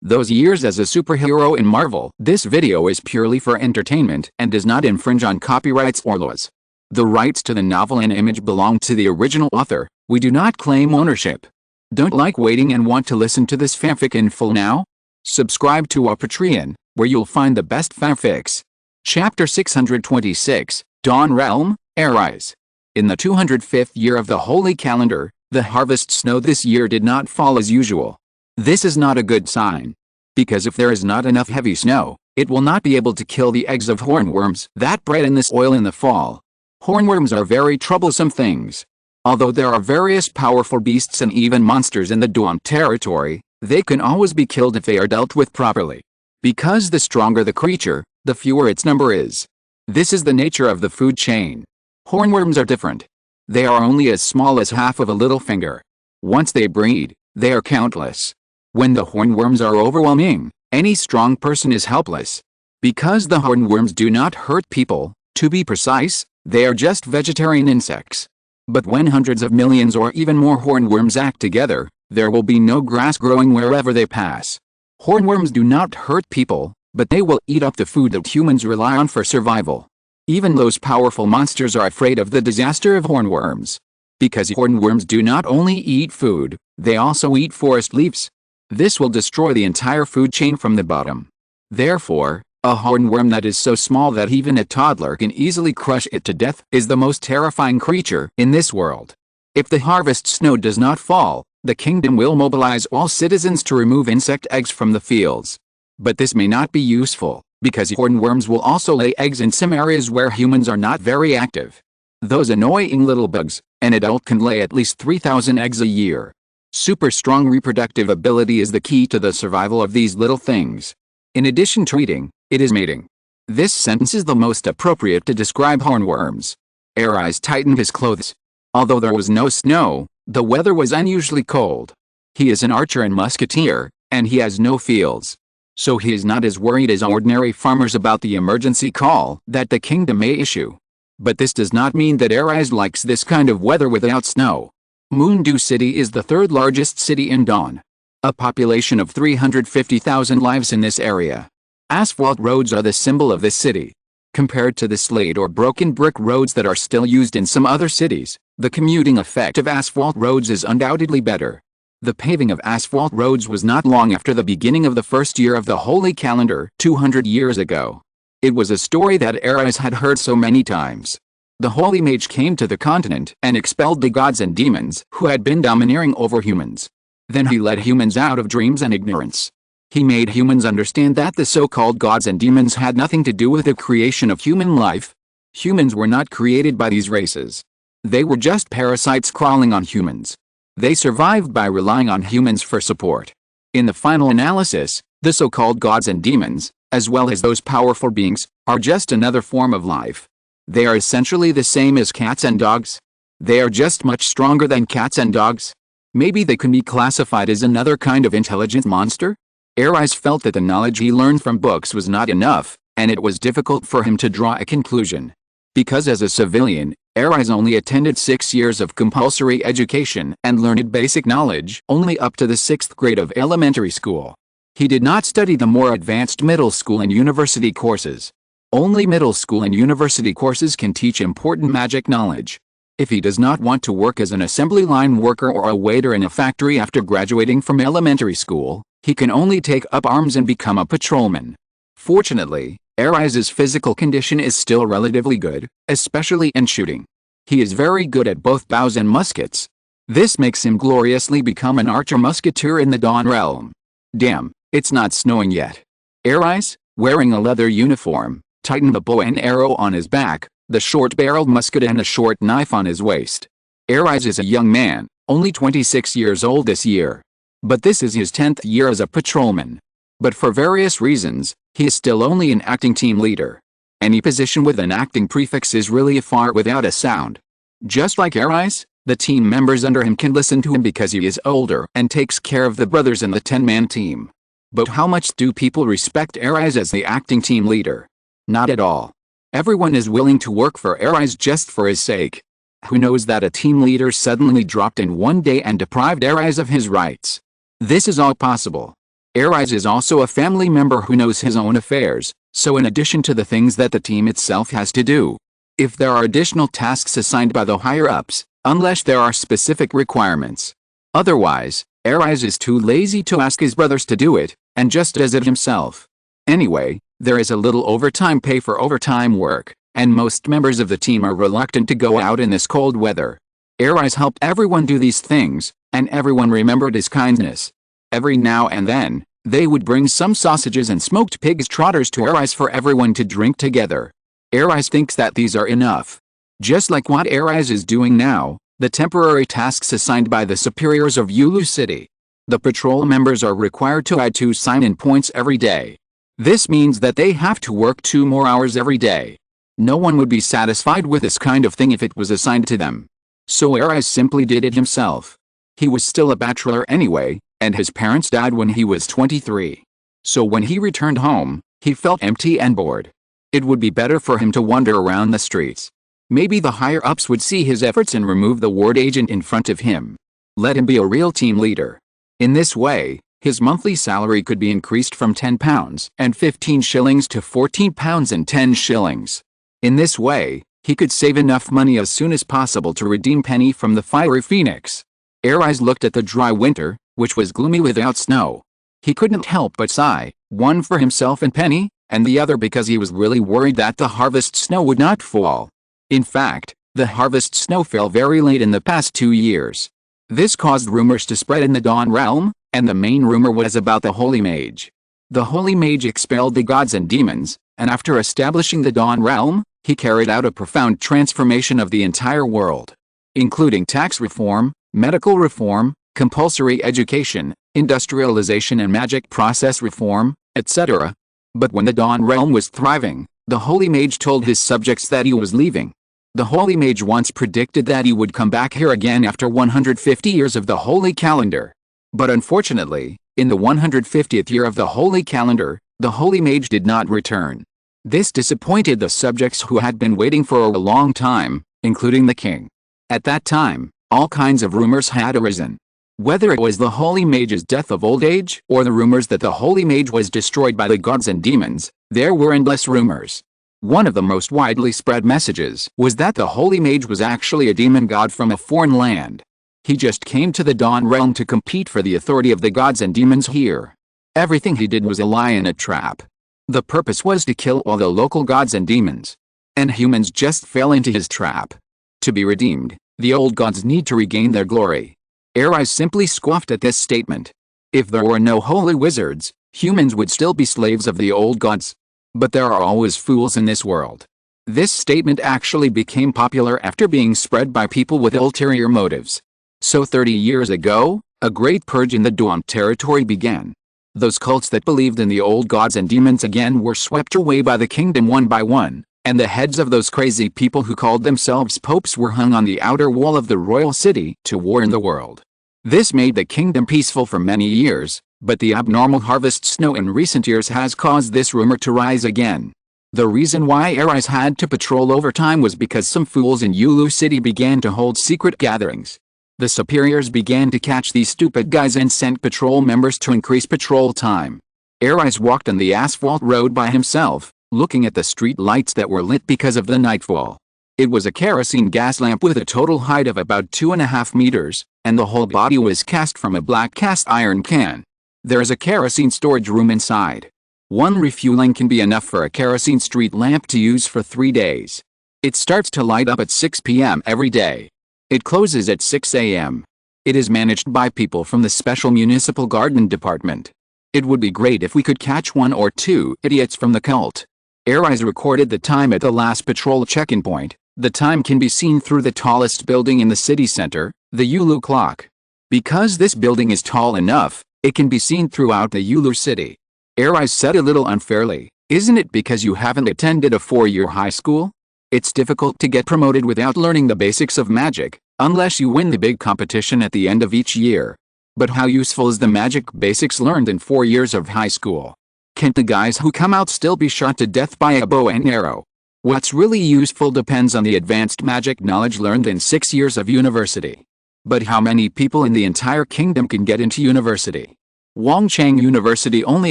those years as a superhero in Marvel. This video is purely for entertainment and does not infringe on copyrights or laws. The rights to the novel and image belong to the original author. We do not claim ownership. Don't like waiting and want to listen to this fanfic in full now? Subscribe to our Patreon, where you'll find the best fanfics. Chapter 626, Dawn Realm, Arise. In the 205th year of the Holy Calendar, the harvest snow this year did not fall as usual. This is not a good sign. Because if there is not enough heavy snow, it will not be able to kill the eggs of hornworms that bred in this oil in the fall. Hornworms are very troublesome things. Although there are various powerful beasts and even monsters in the Dawn territory, they can always be killed if they are dealt with properly. Because the stronger the creature, the fewer its number is. This is the nature of the food chain. Hornworms are different. They are only as small as half of a little finger. Once they breed, they are countless. When the hornworms are overwhelming, any strong person is helpless. Because the hornworms do not hurt people, to be precise, they are just vegetarian insects. But when hundreds of millions or even more hornworms act together, there will be no grass growing wherever they pass. Hornworms do not hurt people, but they will eat up the food that humans rely on for survival. Even those powerful monsters are afraid of the disaster of hornworms. Because hornworms do not only eat food, they also eat forest leaves. This will destroy the entire food chain from the bottom. Therefore, a hornworm that is so small that even a toddler can easily crush it to death is the most terrifying creature in this world. If the harvest snow does not fall, the kingdom will mobilize all citizens to remove insect eggs from the fields. But this may not be useful, because hornworms will also lay eggs in some areas where humans are not very active. Those annoying little bugs, an adult can lay at least 3,000 eggs a year. Super strong reproductive ability is the key to the survival of these little things. In addition to eating, it is mating. This sentence is the most appropriate to describe hornworms. Arise tightened his clothes. Although there was no snow, the weather was unusually cold. He is an archer and musketeer, and he has no fields. So he is not as worried as ordinary farmers about the emergency call that the kingdom may issue. But this does not mean that Arise likes this kind of weather without snow. Moondew City is the third largest city in Dawn. A population of 350,000 lives in this area. Asphalt roads are the symbol of this city. Compared to the slate or broken brick roads that are still used in some other cities, the commuting effect of asphalt roads is undoubtedly better. The paving of asphalt roads was not long after the beginning of the first year of the Holy Calendar, 200 years ago. It was a story that Arise had heard so many times. The Holy Mage came to the continent and expelled the gods and demons who had been domineering over humans. Then he led humans out of dreams and ignorance. He made humans understand that the so-called gods and demons had nothing to do with the creation of human life. Humans were not created by these races. They were just parasites crawling on humans. They survived by relying on humans for support. In the final analysis, the so-called gods and demons, as well as those powerful beings, are just another form of life. They are essentially the same as cats and dogs. They are just much stronger than cats and dogs. Maybe they can be classified as another kind of intelligent monster? Arise felt that the knowledge he learned from books was not enough, and it was difficult for him to draw a conclusion. Because as a civilian, Arise only attended 6 years of compulsory education and learned basic knowledge only up to the 6th grade of elementary school. He did not study the more advanced middle school and university courses. Only middle school and university courses can teach important magic knowledge. If he does not want to work as an assembly line worker or a waiter in a factory after graduating from elementary school, he can only take up arms and become a patrolman. Fortunately, Arise's physical condition is still relatively good, especially in shooting. He is very good at both bows and muskets. This makes him gloriously become an archer musketeer in the Dawn Realm. Damn, it's not snowing yet. Arise, wearing a leather uniform, tightened the bow and arrow on his back, the short-barreled musket and a short knife on his waist. Arise is a young man, only 26 years old this year. But this is his 10th year as a patrolman. But for various reasons, he is still only an acting team leader. Any position with an acting prefix is really a fart without a sound. Just like Arise, the team members under him can listen to him because he is older and takes care of the brothers in the 10-man team. But how much do people respect Arise as the acting team leader? Not at all. Everyone is willing to work for Arise just for his sake. Who knows that a team leader suddenly dropped in one day and deprived Arise of his rights? This is all possible. Aries is also a family member who knows his own affairs, so in addition to the things that the team itself has to do, if there are additional tasks assigned by the higher-ups, unless there are specific requirements. Otherwise, Aries is too lazy to ask his brothers to do it, and just does it himself. Anyway, there is a little overtime pay for overtime work, and most members of the team are reluctant to go out in this cold weather. Aries helped everyone do these things, and everyone remembered his kindness. Every now and then, they would bring some sausages and smoked pig's trotters to Aries for everyone to drink together. Aries thinks that these are enough. Just like what Aries is doing now, the temporary tasks assigned by the superiors of Yulu City. The patrol members are required to add 2 sign-in points every day. This means that they have to work 2 more hours every day. No one would be satisfied with this kind of thing if it was assigned to them. So Aries simply did it himself. He was still a bachelor anyway, and his parents died when he was 23. So when he returned home, he felt empty and bored. It would be better for him to wander around the streets. Maybe the higher-ups would see his efforts and remove the ward agent in front of him. Let him be a real team leader. In this way, his monthly salary could be increased from £10 and 15 shillings to £14 and 10 shillings. In this way, he could save enough money as soon as possible to redeem Penny from the fiery phoenix. Aries looked at the dry winter, which was gloomy without snow. He couldn't help but sigh, one for himself and Penny, and the other because he was really worried that the harvest snow would not fall. In fact, the harvest snow fell very late in the past 2 years. This caused rumors to spread in the Dawn Realm, and the main rumor was about the Holy Mage. The Holy Mage expelled the gods and demons, and after establishing the Dawn Realm, he carried out a profound transformation of the entire world, including tax reform, medical reform, compulsory education, industrialization and magic process reform, etc. But when the Dawn Realm was thriving, the Holy Mage told his subjects that he was leaving. The Holy Mage once predicted that he would come back here again after 150 years of the Holy Calendar. But unfortunately, in the 150th year of the Holy Calendar, the Holy Mage did not return. This disappointed the subjects who had been waiting for a long time, including the king. At that time, all kinds of rumors had arisen. Whether it was the Holy Mage's death of old age or the rumors that the Holy Mage was destroyed by the gods and demons, there were endless rumors. One of the most widely spread messages was that the Holy Mage was actually a demon god from a foreign land. He just came to the Dawn Realm to compete for the authority of the gods and demons here. Everything he did was a lie and a trap. The purpose was to kill all the local gods and demons. And humans just fell into his trap. To be redeemed, the old gods need to regain their glory. Aries simply scoffed at this statement. If there were no holy wizards, humans would still be slaves of the old gods. But there are always fools in this world. This statement actually became popular after being spread by people with ulterior motives. So 30 years ago, a great purge in the Dawn territory began. Those cults that believed in the old gods and demons again were swept away by the kingdom one by one, and the heads of those crazy people who called themselves popes were hung on the outer wall of the royal city to warn the world. This made the kingdom peaceful for many years, but the abnormal harvest snow in recent years has caused this rumor to rise again. The reason why Aries had to patrol overtime was because some fools in Yulu City began to hold secret gatherings. The superiors began to catch these stupid guys and sent patrol members to increase patrol time. Aries walked on the asphalt road by himself, looking at the street lights that were lit because of the nightfall. It was a kerosene gas lamp with a total height of about 2.5 meters, and the whole body was cast from a black cast iron can. There is a kerosene storage room inside. One refueling can be enough for a kerosene street lamp to use for 3 days. It starts to light up at 6 p.m. every day. It closes at 6 a.m. It is managed by people from the special municipal garden department. It would be great if we could catch 1 or 2 idiots from the cult. Aries recorded the time at the last patrol check-in point. The time can be seen through the tallest building in the city center, the Yulu clock. Because this building is tall enough, it can be seen throughout the Yulu city. Aries said a little unfairly, "Isn't it because you haven't attended a 4-year high school? It's difficult to get promoted without learning the basics of magic, unless you win the big competition at the end of each year. But how useful is the magic basics learned in 4 years of high school? Can't the guys who come out still be shot to death by a bow and arrow? What's really useful depends on the advanced magic knowledge learned in 6 years of university. But how many people in the entire kingdom can get into university? Wangchang University only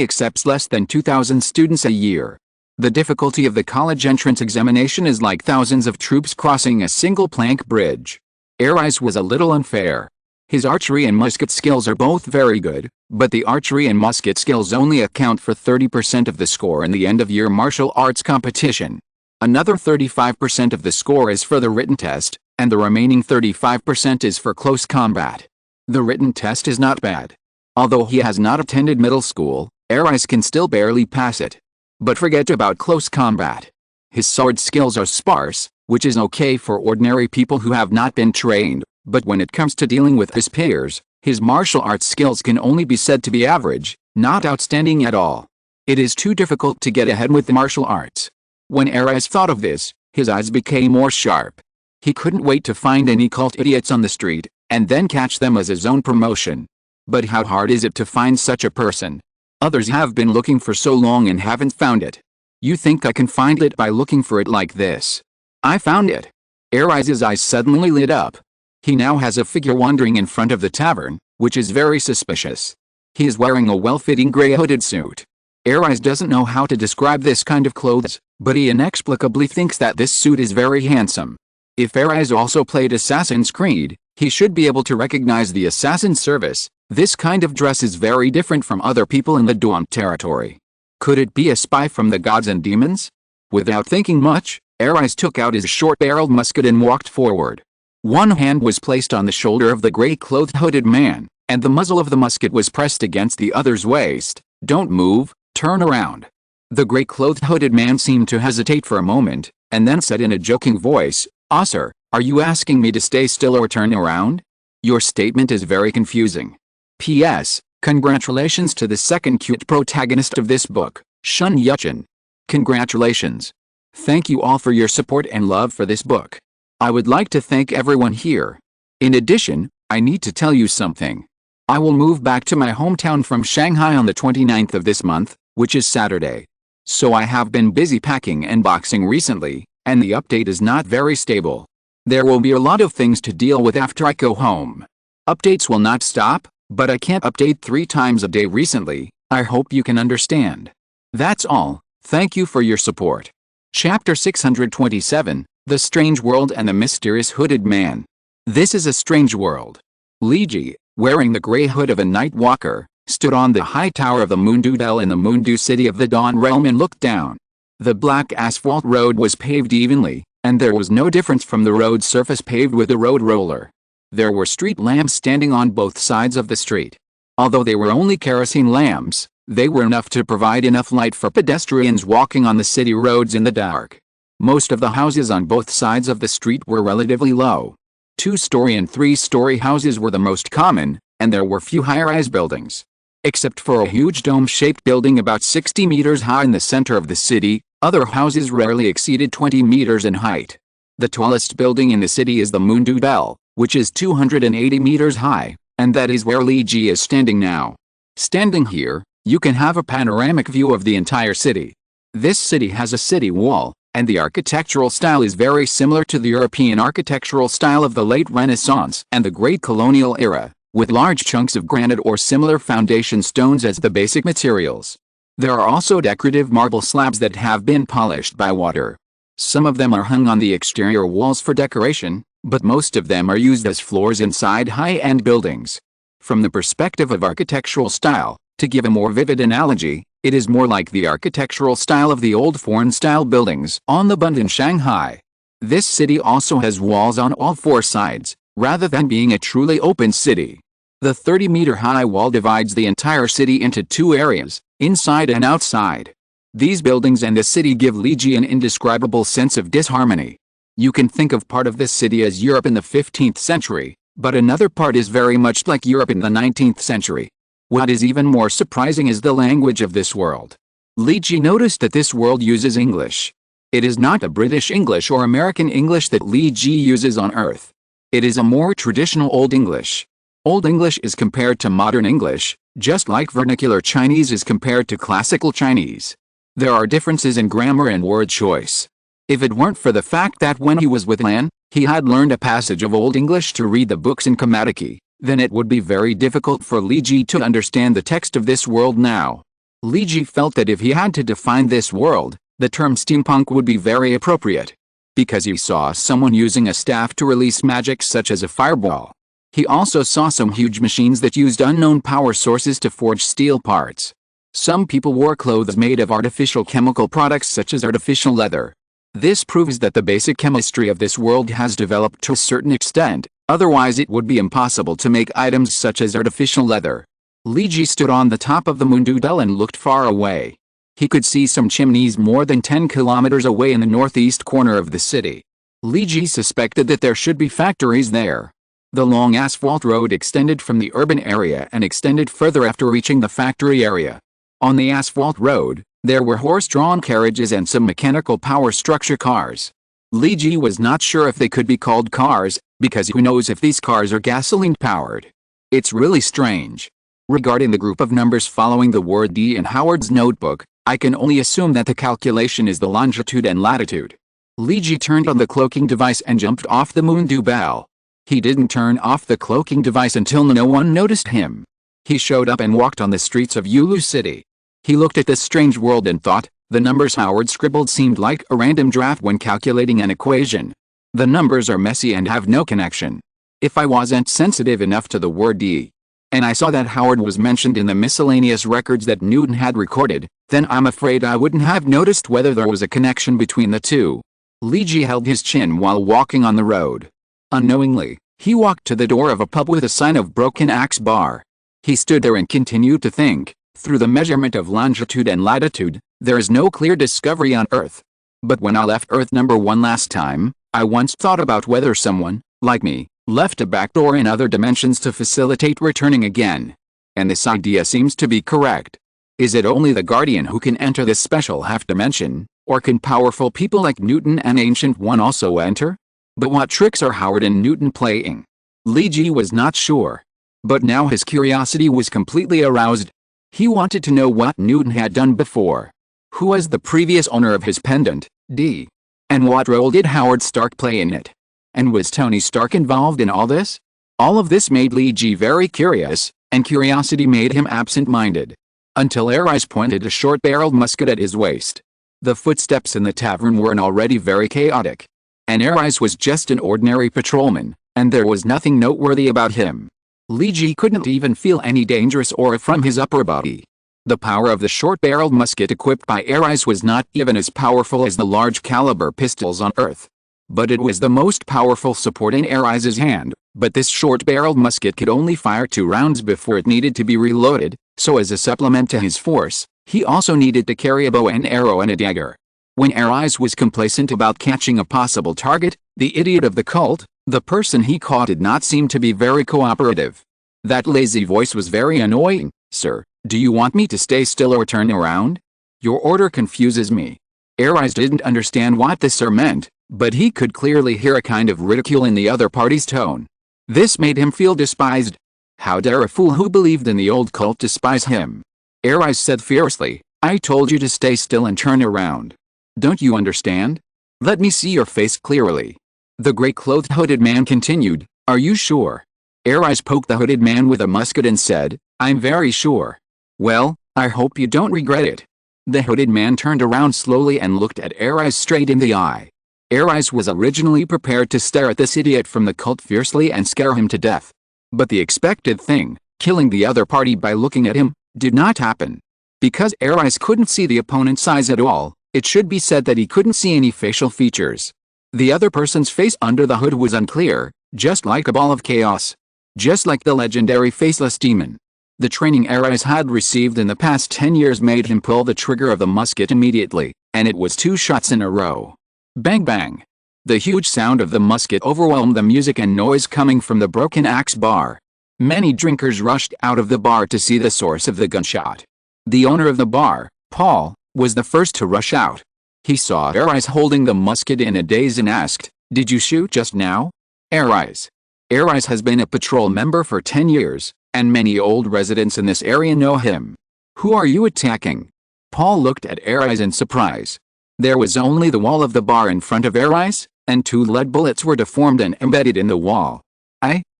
accepts less than 2,000 students a year. The difficulty of the college entrance examination is like thousands of troops crossing a single plank bridge. Aries was a little unfair. His archery and musket skills are both very good, but the archery and musket skills only account for 30% of the score in the end-of-year martial arts competition. Another 35% of the score is for the written test, and the remaining 35% is for close combat. The written test is not bad. Although he has not attended middle school, Aries can still barely pass it. But forget about close combat. His sword skills are sparse, which is okay for ordinary people who have not been trained, but when it comes to dealing with his peers, his martial arts skills can only be said to be average, not outstanding at all. It is too difficult to get ahead with the martial arts. When Aries thought of this, his eyes became more sharp. He couldn't wait to find any cult idiots on the street, and then catch them as his own promotion. But how hard is it to find such a person? Others have been looking for so long and haven't found it. You think I can find it by looking for it like this? I found it. Aries' eyes suddenly lit up. He now has a figure wandering in front of the tavern, which is very suspicious. He is wearing a well-fitting gray hooded suit. Aries doesn't know how to describe this kind of clothes, but he inexplicably thinks that this suit is very handsome. If Aries also played Assassin's Creed, he should be able to recognize the assassin service. This kind of dress is very different from other people in the Dawn territory. Could it be a spy from the gods and demons? Without thinking much, Aries took out his short-barreled musket and walked forward. One hand was placed on the shoulder of the gray-clothed hooded man, and the muzzle of the musket was pressed against the other's waist. Don't move, turn around. The gray-clothed hooded man seemed to hesitate for a moment, and then said in a joking voice, "Ah, sir, are you asking me to stay still or turn around? Your statement is very confusing. P.S. Congratulations to the second cute protagonist of this book, Shun Yuchen. Congratulations. Thank you all for your support and love for this book. I would like to thank everyone here. In addition, I need to tell you something. I will move back to my hometown from Shanghai on the 29th of this month, which is Saturday. So I have been busy packing and boxing recently, and the update is not very stable. There will be a lot of things to deal with after I go home. Updates will not stop, but I can't update 3 times a day recently. I hope you can understand. That's all. Thank you for your support." Chapter 627, The Strange World and the Mysterious Hooded Man. This is a strange world. Li Ji, wearing the gray hood of a night walker, stood on the high tower of the Moondu Dell in the Moondu city of the Dawn realm and looked down. The black asphalt road was paved evenly, and there was no difference from the road surface paved with a road roller. There were street lamps standing on both sides of the street. Although they were only kerosene lamps, they were enough to provide enough light for pedestrians walking on the city roads in the dark. Most of the houses on both sides of the street were relatively low. 2-story and 3-story houses were the most common, and there were few high-rise buildings. Except for a huge dome-shaped building about 60 meters high in the center of the city, other houses rarely exceeded 20 meters in height. The tallest building in the city is the Moondu Dell, which is 280 meters high, and that is where Li Ji is standing now. Standing here, you can have a panoramic view of the entire city. This city has a city wall, and the architectural style is very similar to the European architectural style of the late Renaissance and the Great Colonial era, with large chunks of granite or similar foundation stones as the basic materials. There are also decorative marble slabs that have been polished by water. Some of them are hung on the exterior walls for decoration, but most of them are used as floors inside high-end buildings. From the perspective of architectural style, to give a more vivid analogy, it is more like the architectural style of the old foreign-style buildings on the Bund in Shanghai. This city also has walls on all 4 sides, rather than being a truly open city. The 30-meter-high wall divides the entire city into 2 areas, inside and outside. These buildings and the city give Li Ji an indescribable sense of disharmony. You can think of part of this city as Europe in the 15th century, but another part is very much like Europe in the 19th century. What is even more surprising is the language of this world. Li Ji noticed that this world uses English. It is not a British English or American English that Li Ji uses on Earth. It is a more traditional Old English. Old English is compared to modern English, just like vernacular Chinese is compared to classical Chinese. There are differences in grammar and word choice. If it weren't for the fact that when he was with Lan, he had learned a passage of Old English to read the books in Enigmatic, then it would be very difficult for Li Ji to understand the text of this world now. Li Ji felt that if he had to define this world, the term steampunk would be very appropriate. Because he saw someone using a staff to release magic such as a fireball. He also saw some huge machines that used unknown power sources to forge steel parts. Some people wore clothes made of artificial chemical products such as artificial leather. This proves that the basic chemistry of this world has developed to a certain extent, otherwise it would be impossible to make items such as artificial leather. Li Ji stood on the top of the Moondudel and looked far away. He could see some chimneys more than 10 kilometers away in the northeast corner of the city. Li Ji suspected that there should be factories there. The long asphalt road extended from the urban area and extended further after reaching the factory area. On the asphalt road, there were horse-drawn carriages and some mechanical power structure cars. Li Ji was not sure if they could be called cars, because who knows if these cars are gasoline-powered. It's really strange. Regarding the group of numbers following the word D in Howard's notebook, I can only assume that the calculation is the longitude and latitude. Li Ji turned on the cloaking device and jumped off the Moondubel. He didn't turn off the cloaking device until no one noticed him. He showed up and walked on the streets of Yulu City. He looked at this strange world and thought, the numbers Howard scribbled seemed like a random draft when calculating an equation. The numbers are messy and have no connection. If I wasn't sensitive enough to the word D, and I saw that Howard was mentioned in the miscellaneous records that Newton had recorded, then I'm afraid I wouldn't have noticed whether there was a connection between the two. Li Ji held his chin while walking on the road. Unknowingly, he walked to the door of a pub with a sign of Broken Axe Bar. He stood there and continued to think. Through the measurement of longitude and latitude, there is no clear discovery on Earth. But when I left Earth number 1 last time, I once thought about whether someone, like me, left a backdoor in other dimensions to facilitate returning again. And this idea seems to be correct. Is it only the Guardian who can enter this special half-dimension, or can powerful people like Newton and Ancient One also enter? But what tricks are Howard and Newton playing? Li Ji was not sure. But now his curiosity was completely aroused. He wanted to know what Newton had done before. Who was the previous owner of his pendant, D? And what role did Howard Stark play in it? And was Tony Stark involved in all this? All of this made Li Ji very curious, and curiosity made him absent-minded. Until Arise pointed a short-barreled musket at his waist. The footsteps in the tavern were already very chaotic. And Arise was just an ordinary patrolman, and there was nothing noteworthy about him. Li Ji couldn't even feel any dangerous aura from his upper body. The power of the short-barreled musket equipped by Arise was not even as powerful as the large-caliber pistols on Earth. But it was the most powerful support in Arise's hand, but this short-barreled musket could only fire 2 rounds before it needed to be reloaded, so as a supplement to his force, he also needed to carry a bow and arrow and a dagger. When Arise was complacent about catching a possible target, the idiot of the cult, the person he caught, did not seem to be very cooperative. That lazy voice was very annoying. Sir, do you want me to stay still or turn around? Your order confuses me. Arise didn't understand what the sir meant, but he could clearly hear a kind of ridicule in the other party's tone. This made him feel despised. How dare a fool who believed in the old cult despise him? Arise said fiercely, I told you to stay still and turn around. Don't you understand? Let me see your face clearly. The gray-clothed hooded man continued, Are you sure? Arise poked the hooded man with a musket and said, I'm very sure. Well, I hope you don't regret it. The hooded man turned around slowly and looked at Arise straight in the eye. Arise was originally prepared to stare at this idiot from the cult fiercely and scare him to death. But the expected thing, killing the other party by looking at him, did not happen. Because Arise couldn't see the opponent's eyes at all, it should be said that he couldn't see any facial features. The other person's face under the hood was unclear, just like a ball of chaos. Just like the legendary Faceless Demon. The training Arise had received in the past 10 years made him pull the trigger of the musket immediately, and it was 2 shots in a row. Bang bang. The huge sound of the musket overwhelmed the music and noise coming from the Broken Axe Bar. Many drinkers rushed out of the bar to see the source of the gunshot. The owner of the bar, Paul, was the first to rush out. He saw Arise holding the musket in a daze and asked, Did you shoot just now? Arise. Arise has been a patrol member for 10 years, and many old residents in this area know him. Who are you attacking? Paul looked at Arise in surprise. There was only the wall of the bar in front of Arise, and 2 lead bullets were deformed and embedded in the wall.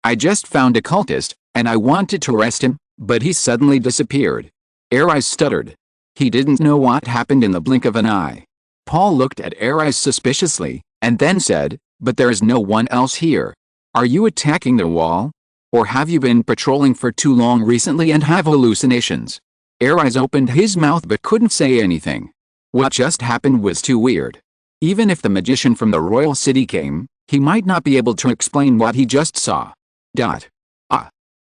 I just found a cultist, and I wanted to arrest him, but he suddenly disappeared. Arise stuttered. He didn't know what happened in the blink of an eye. Paul looked at Arise suspiciously, and then said, "But there is no one else here. Are you attacking the wall? Or have you been patrolling for too long recently and have hallucinations?" Arise opened his mouth but couldn't say anything. What just happened was too weird. Even if the magician from the royal city came, he might not be able to explain what he just saw.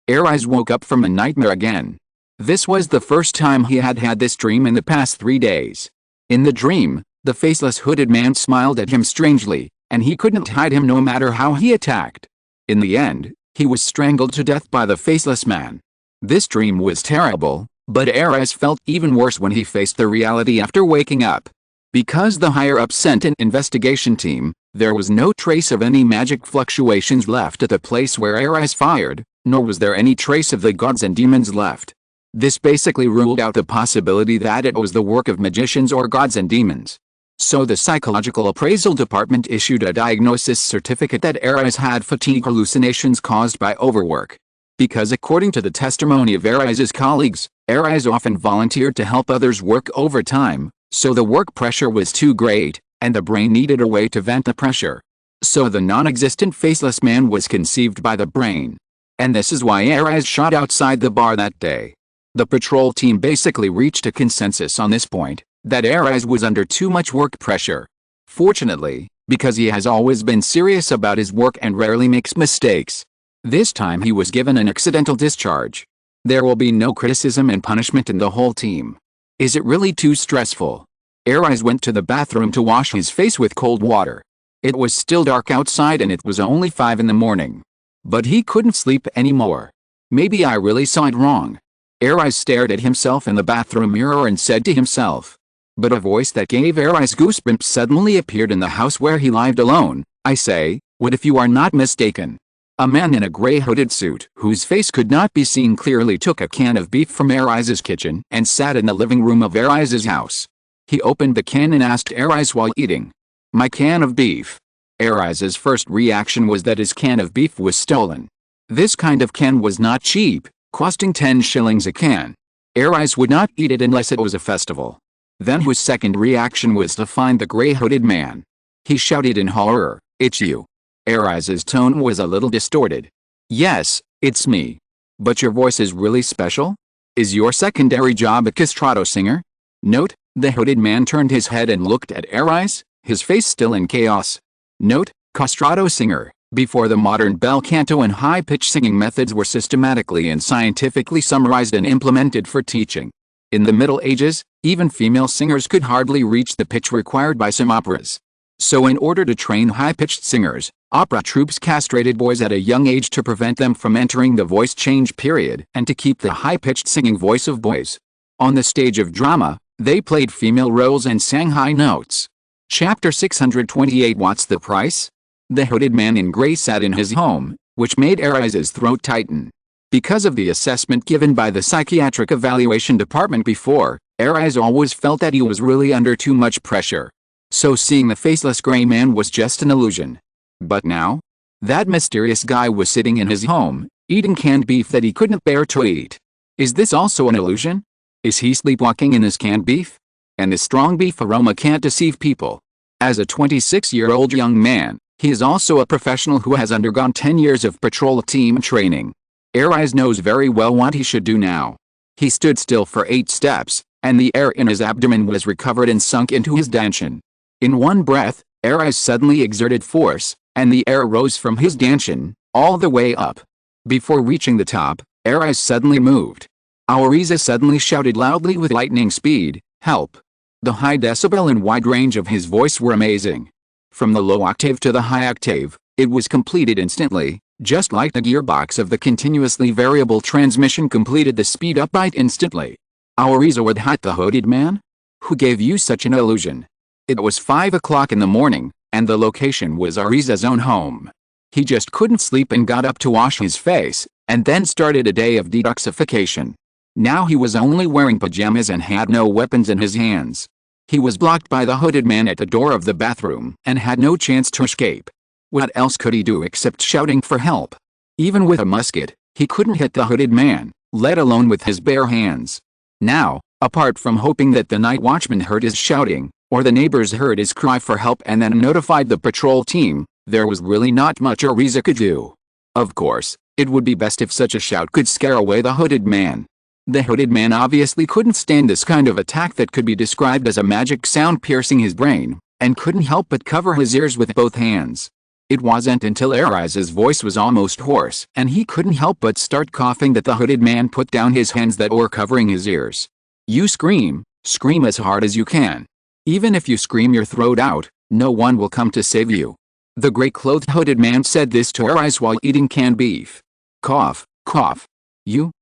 Arise woke up from a nightmare again. This was the first time he had had this dream in the past 3 days. In the dream, the faceless hooded man smiled at him strangely, and he couldn't hide him no matter how he attacked. In the end, he was strangled to death by the faceless man. This dream was terrible, but Arise felt even worse when he faced the reality after waking up. Because the higher-ups sent an investigation team, there was no trace of any magic fluctuations left at the place where Arise fired, nor was there any trace of the gods and demons left. This basically ruled out the possibility that it was the work of magicians or gods and demons. So the psychological appraisal department issued a diagnosis certificate that Arise had fatigue hallucinations caused by overwork. Because according to the testimony of Arise's colleagues, Arise often volunteered to help others work overtime, so the work pressure was too great, and the brain needed a way to vent the pressure. So the non-existent faceless man was conceived by the brain. And this is why Arise shot outside the bar that day. The patrol team basically reached a consensus on this point, that Arise was under too much work pressure. Fortunately, because he has always been serious about his work and rarely makes mistakes, this time he was given an accidental discharge. There will be no criticism and punishment in the whole team. Is it really too stressful? Arise went to the bathroom to wash his face with cold water. It was still dark outside and it was only 5 in the morning. But he couldn't sleep anymore. Maybe I really saw it wrong. Arise stared at himself in the bathroom mirror and said to himself. But a voice that gave Arise goosebumps suddenly appeared in the house where he lived alone. "I say, what if you are not mistaken?" A man in a gray hooded suit, whose face could not be seen clearly, took a can of beef from Arise's kitchen and sat in the living room of Arise's house. He opened the can and asked Arise while eating, "My can of beef?" Arise's first reaction was that his can of beef was stolen. This kind of can was not cheap, costing 10 shillings a can. Arise would not eat it unless it was a festival. Then his second reaction was to find the gray-hooded man. He shouted in horror, "It's you." Arise's tone was a little distorted. "Yes, it's me. But your voice is really special? Is your secondary job a castrato singer?" Note, the hooded man turned his head and looked at Arise, his face still in chaos. Note, castrato singer. Before the modern bel canto and high-pitched singing methods were systematically and scientifically summarized and implemented for teaching. In the Middle Ages, even female singers could hardly reach the pitch required by some operas. So in order to train high-pitched singers, opera troupes castrated boys at a young age to prevent them from entering the voice change period and to keep the high-pitched singing voice of boys. On the stage of drama, they played female roles and sang high notes. Chapter 628. What's the price? The hooded man in gray sat in his home, which made Arise's throat tighten. Because of the assessment given by the psychiatric evaluation department before, Arise always felt that he was really under too much pressure. So seeing the faceless gray man was just an illusion. But now? That mysterious guy was sitting in his home, eating canned beef that he couldn't bear to eat. Is this also an illusion? Is he sleepwalking in his canned beef? And the strong beef aroma can't deceive people. As a 26-year-old young man, he is also a professional who has undergone 10 years of patrol team training. Arise knows very well what he should do now. He stood still for 8 steps, and the air in his abdomen was recovered and sunk into his dantian. In one breath, Arise suddenly exerted force, and the air rose from his dantian, all the way up. Before reaching the top, Arise suddenly moved. Ariza suddenly shouted loudly with lightning speed, "Help!" The high decibel and wide range of his voice were amazing. From the low octave to the high octave, it was completed instantly, just like the gearbox of the continuously variable transmission completed the speed-up bite instantly. Ariza would hit the hooded man? Who gave you such an illusion? It was 5 o'clock in the morning, and the location was Ariza's own home. He just couldn't sleep and got up to wash his face, and then started a day of detoxification. Now he was only wearing pajamas and had no weapons in his hands. He was blocked by the hooded man at the door of the bathroom and had no chance to escape. What else could he do except shouting for help? Even with a musket, he couldn't hit the hooded man, let alone with his bare hands. Now, apart from hoping that the night watchman heard his shouting, or the neighbors heard his cry for help and then notified the patrol team, there was really not much Ariza could do. Of course, it would be best if such a shout could scare away the hooded man. The hooded man obviously couldn't stand this kind of attack that could be described as a magic sound piercing his brain, and couldn't help but cover his ears with both hands. It wasn't until Ariza's voice was almost hoarse and he couldn't help but start coughing that the hooded man put down his hands that were covering his ears. You scream as hard as you can. Even if you scream your throat out, no one will come to save you. The gray-clothed hooded man said this to Ariza while eating canned beef. Cough, cough.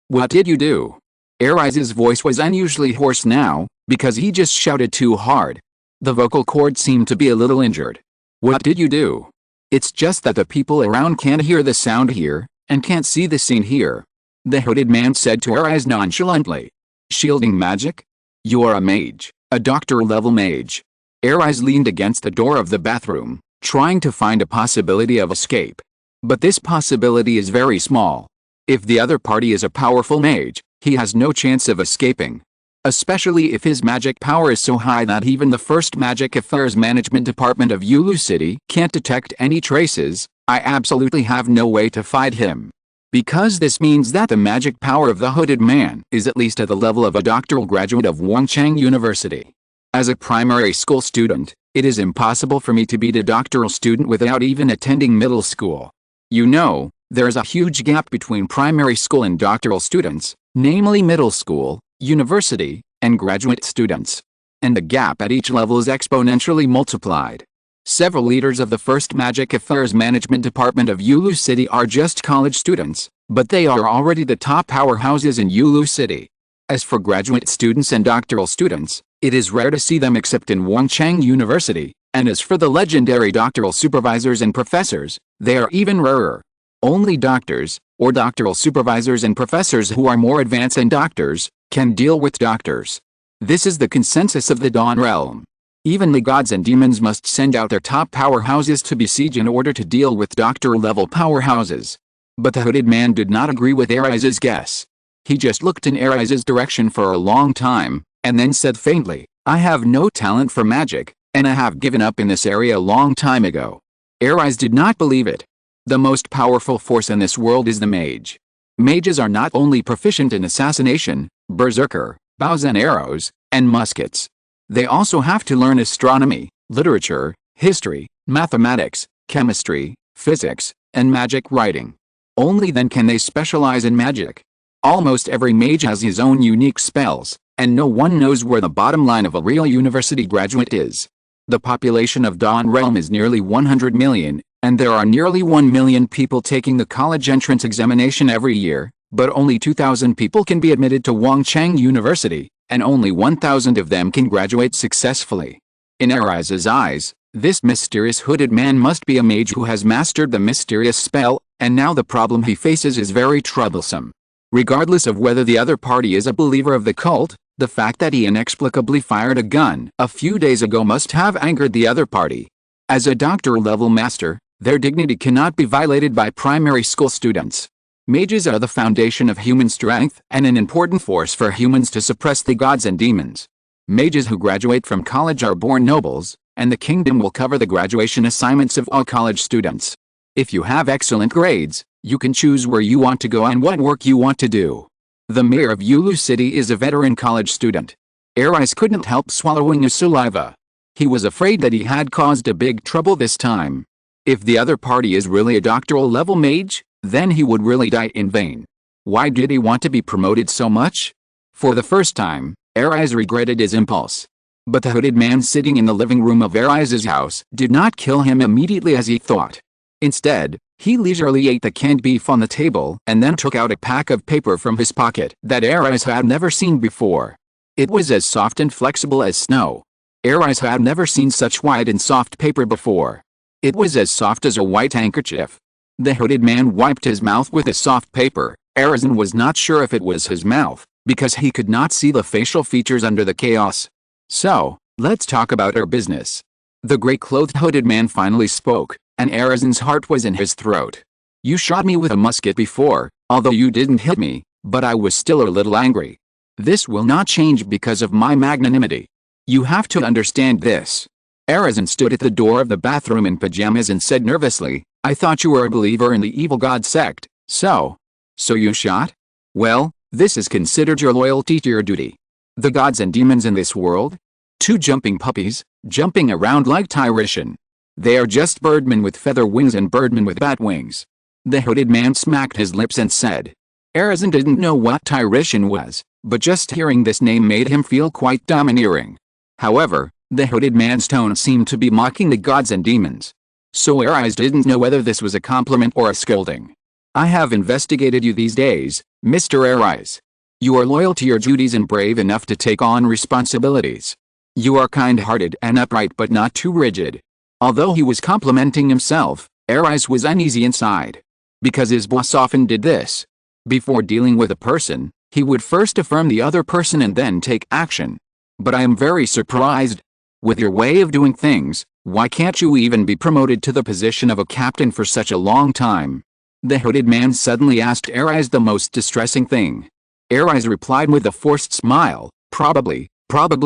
What did you do? Ariza's voice was unusually hoarse now, because he just shouted too hard. The vocal cord seemed to be a little injured. What did you do? It's just that the people around can't hear the sound here, and can't see the scene here. The hooded man said to Ariza nonchalantly. Shielding magic? You are a mage, a doctor-level mage. Ariza leaned against the door of the bathroom, trying to find a possibility of escape. But this possibility is very small. If the other party is a powerful mage, he has no chance of escaping. Especially if his magic power is so high that even the first Magic Affairs Management Department of Yulu City can't detect any traces. I absolutely have no way to fight him. Because this means that the magic power of the hooded man is at least at the level of a doctoral graduate of Wangchang University. As a primary school student, it is impossible for me to beat a doctoral student without even attending middle school. You know, there's a huge gap between primary school and doctoral students, namely middle school, university, and graduate students. And the gap at each level is exponentially multiplied. Several leaders of the first Magic Affairs Management Department of Yulu City are just college students, but they are already the top powerhouses in Yulu City. As for graduate students and doctoral students, it is rare to see them except in Wangchang University, and as for the legendary doctoral supervisors and professors, they are even rarer. Only doctors, or doctoral supervisors and professors who are more advanced than doctors, can deal with doctors. This is the consensus of the Dawn Realm. Even the gods and demons must send out their top powerhouses to besiege in order to deal with doctor-level powerhouses. But the hooded man did not agree with Ariza's guess. He just looked in Ariza's direction for a long time, and then said faintly, I have no talent for magic, and I have given up in this area a long time ago. Ariza did not believe it. The most powerful force in this world is the mage. Mages are not only proficient in assassination, berserker, bows and arrows, and muskets. They also have to learn astronomy, literature, history, mathematics, chemistry, physics, and magic writing. Only then can they specialize in magic. Almost every mage has his own unique spells, and no one knows where the bottom line of a real university graduate is. The population of Dawn Realm is nearly 100 million, and there are nearly 1 million people taking the college entrance examination every year, but only 2,000 people can be admitted to Wangchang University, and only 1,000 of them can graduate successfully. In Ariza's eyes, this mysterious hooded man must be a mage who has mastered the mysterious spell, and now the problem he faces is very troublesome. Regardless of whether the other party is a believer of the cult, the fact that he inexplicably fired a gun a few days ago must have angered the other party. As a doctor-level master, their dignity cannot be violated by primary school students. Mages are the foundation of human strength and an important force for humans to suppress the gods and demons. Mages who graduate from college are born nobles, and the kingdom will cover the graduation assignments of all college students. If you have excellent grades, you can choose where you want to go and what work you want to do. The mayor of Yulu City is a veteran college student. Ariza couldn't help swallowing his saliva. He was afraid that he had caused a big trouble this time. If the other party is really a doctoral-level mage, then he would really die in vain. Why did he want to be promoted so much? For the first time, Ariza regretted his impulse. But the hooded man sitting in the living room of Ariza's house did not kill him immediately as he thought. Instead, he leisurely ate the canned beef on the table and then took out a pack of paper from his pocket that Ariza had never seen before. It was as soft and flexible as snow. Ariza had never seen such white and soft paper before. It was as soft as a white handkerchief. The hooded man wiped his mouth with the soft paper. Ariza was not sure if it was his mouth, because he could not see the facial features under the chaos. So, let's talk about our business. The gray-clothed hooded man finally spoke, and Ariza's heart was in his throat. You shot me with a musket before, although you didn't hit me, but I was still a little angry. This will not change because of my magnanimity. You have to understand this. Arizin stood at the door of the bathroom in pajamas and said nervously, I thought you were a believer in the evil god sect, so you shot? Well, this is considered your loyalty to your duty. The gods and demons in this world? Two jumping puppies, jumping around like Tyrishan. They are just birdmen with feather wings and birdmen with bat wings. The hooded man smacked his lips and said. Arizin didn't know what Tyrishan was, but just hearing this name made him feel quite domineering. However, the hooded man's tone seemed to be mocking the gods and demons. So Arise didn't know whether this was a compliment or a scolding. I have investigated you these days, Mr. Arise. You are loyal to your duties and brave enough to take on responsibilities. You are kind-hearted and upright but not too rigid. Although he was complimenting himself, Arise was uneasy inside. Because his boss often did this. Before dealing with a person, he would first affirm the other person and then take action. But I am very surprised. With your way of doing things, why can't you even be promoted to the position of a captain for such a long time? The hooded man suddenly asked Arise the most distressing thing. Arise replied with a forced smile, probably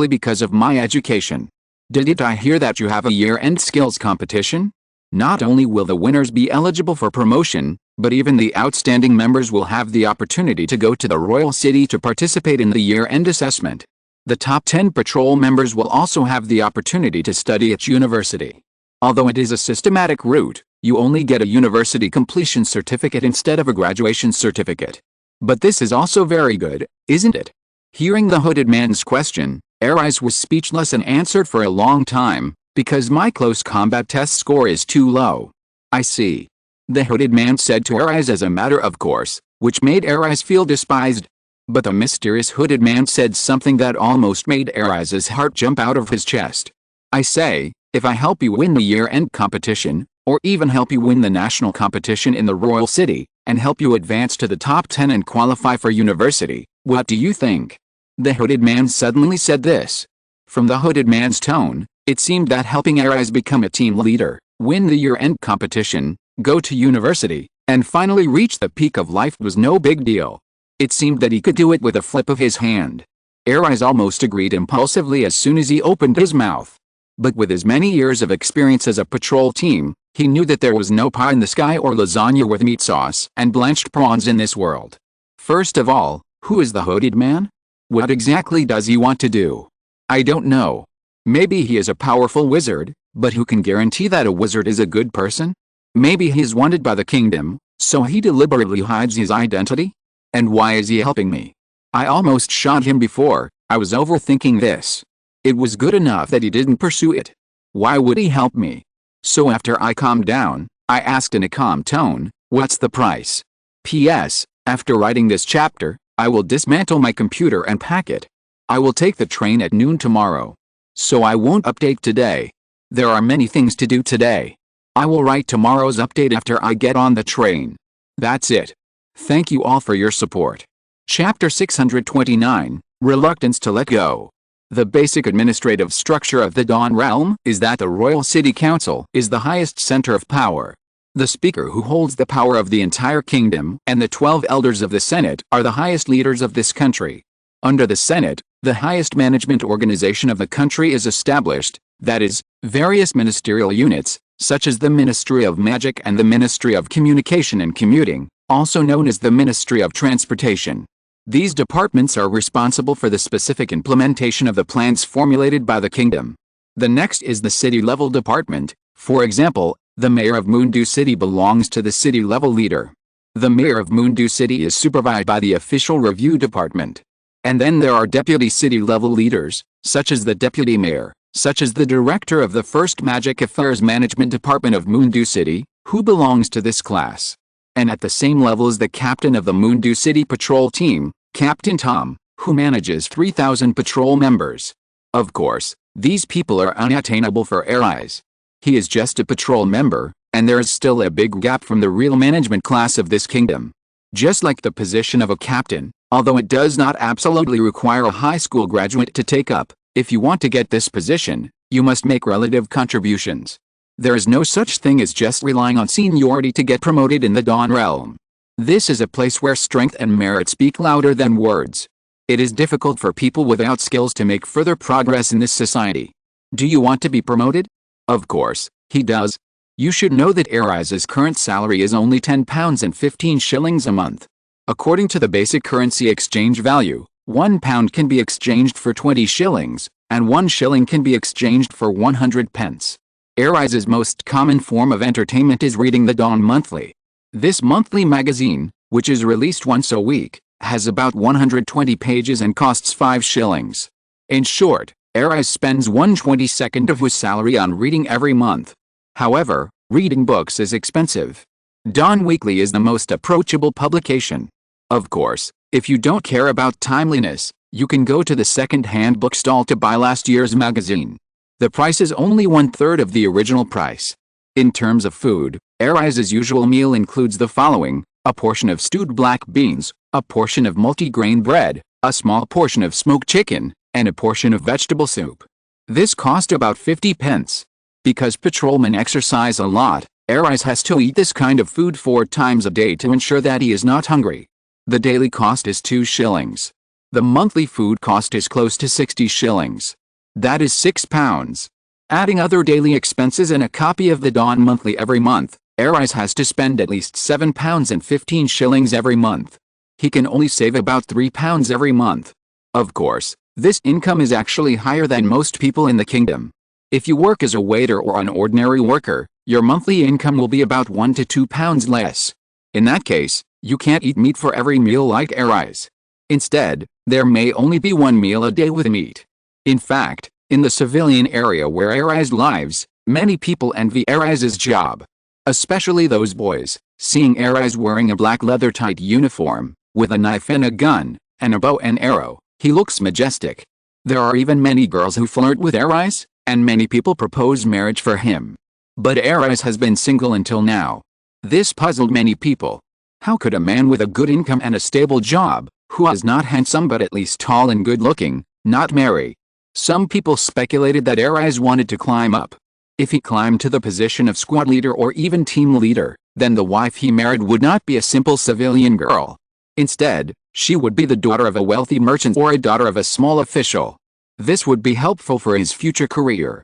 because of my education. Didn't I hear that you have a year-end skills competition? Not only will the winners be eligible for promotion, but even the outstanding members will have the opportunity to go to the royal city to participate in the year-end assessment. The top 10 patrol members will also have the opportunity to study at university. Although it is a systematic route, you only get a university completion certificate instead of a graduation certificate. But this is also very good, isn't it? Hearing the hooded man's question, Arise was speechless and answered for a long time, because my close combat test score is too low. I see. The hooded man said to Arise as a matter of course, which made Arise feel despised. But the mysterious hooded man said something that almost made Arise's heart jump out of his chest. I say, if I help you win the year-end competition, or even help you win the national competition in the royal city, and help you advance to the top 10 and qualify for university, what do you think? The hooded man suddenly said this. From the hooded man's tone, it seemed that helping Arise become a team leader, win the year-end competition, go to university, and finally reach the peak of life was no big deal. It seemed that he could do it with a flip of his hand. Arise almost agreed impulsively as soon as he opened his mouth. But with his many years of experience as a patrol team, he knew that there was no pie in the sky or lasagna with meat sauce and blanched prawns in this world. First of all, who is the hooded man? What exactly does he want to do? I don't know. Maybe he is a powerful wizard, but who can guarantee that a wizard is a good person? Maybe he is wanted by the kingdom, so he deliberately hides his identity? And why is he helping me? I almost shot him before. I was overthinking this. It was good enough that he didn't pursue it. Why would he help me? So after I calmed down, I asked in a calm tone, what's the price? P.S. After writing this chapter, I will dismantle my computer and pack it. I will take the train at noon tomorrow. So I won't update today. There are many things to do today. I will write tomorrow's update after I get on the train. That's it. Thank you all for your support. Chapter 629, Reluctance to Let Go. The basic administrative structure of the Dawn Realm is that the Royal City Council is the highest center of power. The Speaker, who holds the power of the entire kingdom, and the 12 elders of the Senate are the highest leaders of this country. Under the Senate, the highest management organization of the country is established, that is, various ministerial units, such as the Ministry of Magic and the Ministry of Communication and Commuting, also known as the Ministry of Transportation. These departments are responsible for the specific implementation of the plans formulated by the kingdom. The next is the city-level department. For example, the mayor of Moondew City belongs to the city-level leader. The mayor of Moondew City is supervised by the official review department. And then there are deputy city-level leaders, such as the deputy mayor, such as the director of the First Magic Affairs Management Department of Moondew City, who belongs to this class. And at the same level is the captain of the Moondew City Patrol Team, Captain Tom, who manages 3,000 patrol members. Of course, these people are unattainable for Arise. He is just a patrol member, and there is still a big gap from the real management class of this kingdom. Just like the position of a captain, although it does not absolutely require a high school graduate to take up, if you want to get this position, you must make relative contributions. There is no such thing as just relying on seniority to get promoted in the Dawn realm. This is a place where strength and merit speak louder than words. It is difficult for people without skills to make further progress in this society. Do you want to be promoted? Of course, he does. You should know that Arise's current salary is only £10 and 15 shillings a month. According to the basic currency exchange value, £1 can be exchanged for 20 shillings, and 1 shilling can be exchanged for 100 pence. Arise's most common form of entertainment is reading the Dawn Monthly. This monthly magazine, which is released once a week, has about 120 pages and costs 5 shillings. In short, Arise spends 1/22 of his salary on reading every month. However, reading books is expensive. Dawn Weekly is the most approachable publication. Of course, if you don't care about timeliness, you can go to the second-hand bookstall to buy last year's magazine. The price is only 1/3 of the original price. In terms of food, Arise's usual meal includes the following: a portion of stewed black beans, a portion of multigrain bread, a small portion of smoked chicken, and a portion of vegetable soup. This cost about 50 pence. Because patrolmen exercise a lot, Arise has to eat this kind of food 4 times a day to ensure that he is not hungry. The daily cost is 2 shillings. The monthly food cost is close to 60 shillings. That is £6. Adding other daily expenses and a copy of the Dawn Monthly every month, Arise has to spend at least £7 and 15 shillings every month. He can only save about £3 every month. Of course, this income is actually higher than most people in the kingdom. If you work as a waiter or an ordinary worker, your monthly income will be about £1 to £2 less. In that case, you can't eat meat for every meal like Arise. Instead, there may only be 1 meal a day with meat. In fact, in the civilian area where Arise lives, many people envy Arise's job. Especially those boys, seeing Arise wearing a black leather-tight uniform, with a knife and a gun, and a bow and arrow, he looks majestic. There are even many girls who flirt with Arise, and many people propose marriage for him. But Arise has been single until now. This puzzled many people. How could a man with a good income and a stable job, who is not handsome but at least tall and good-looking, not marry? Some people speculated that Arise wanted to climb up. If he climbed to the position of squad leader or even team leader, then the wife he married would not be a simple civilian girl. Instead, she would be the daughter of a wealthy merchant or a daughter of a small official. This would be helpful for his future career.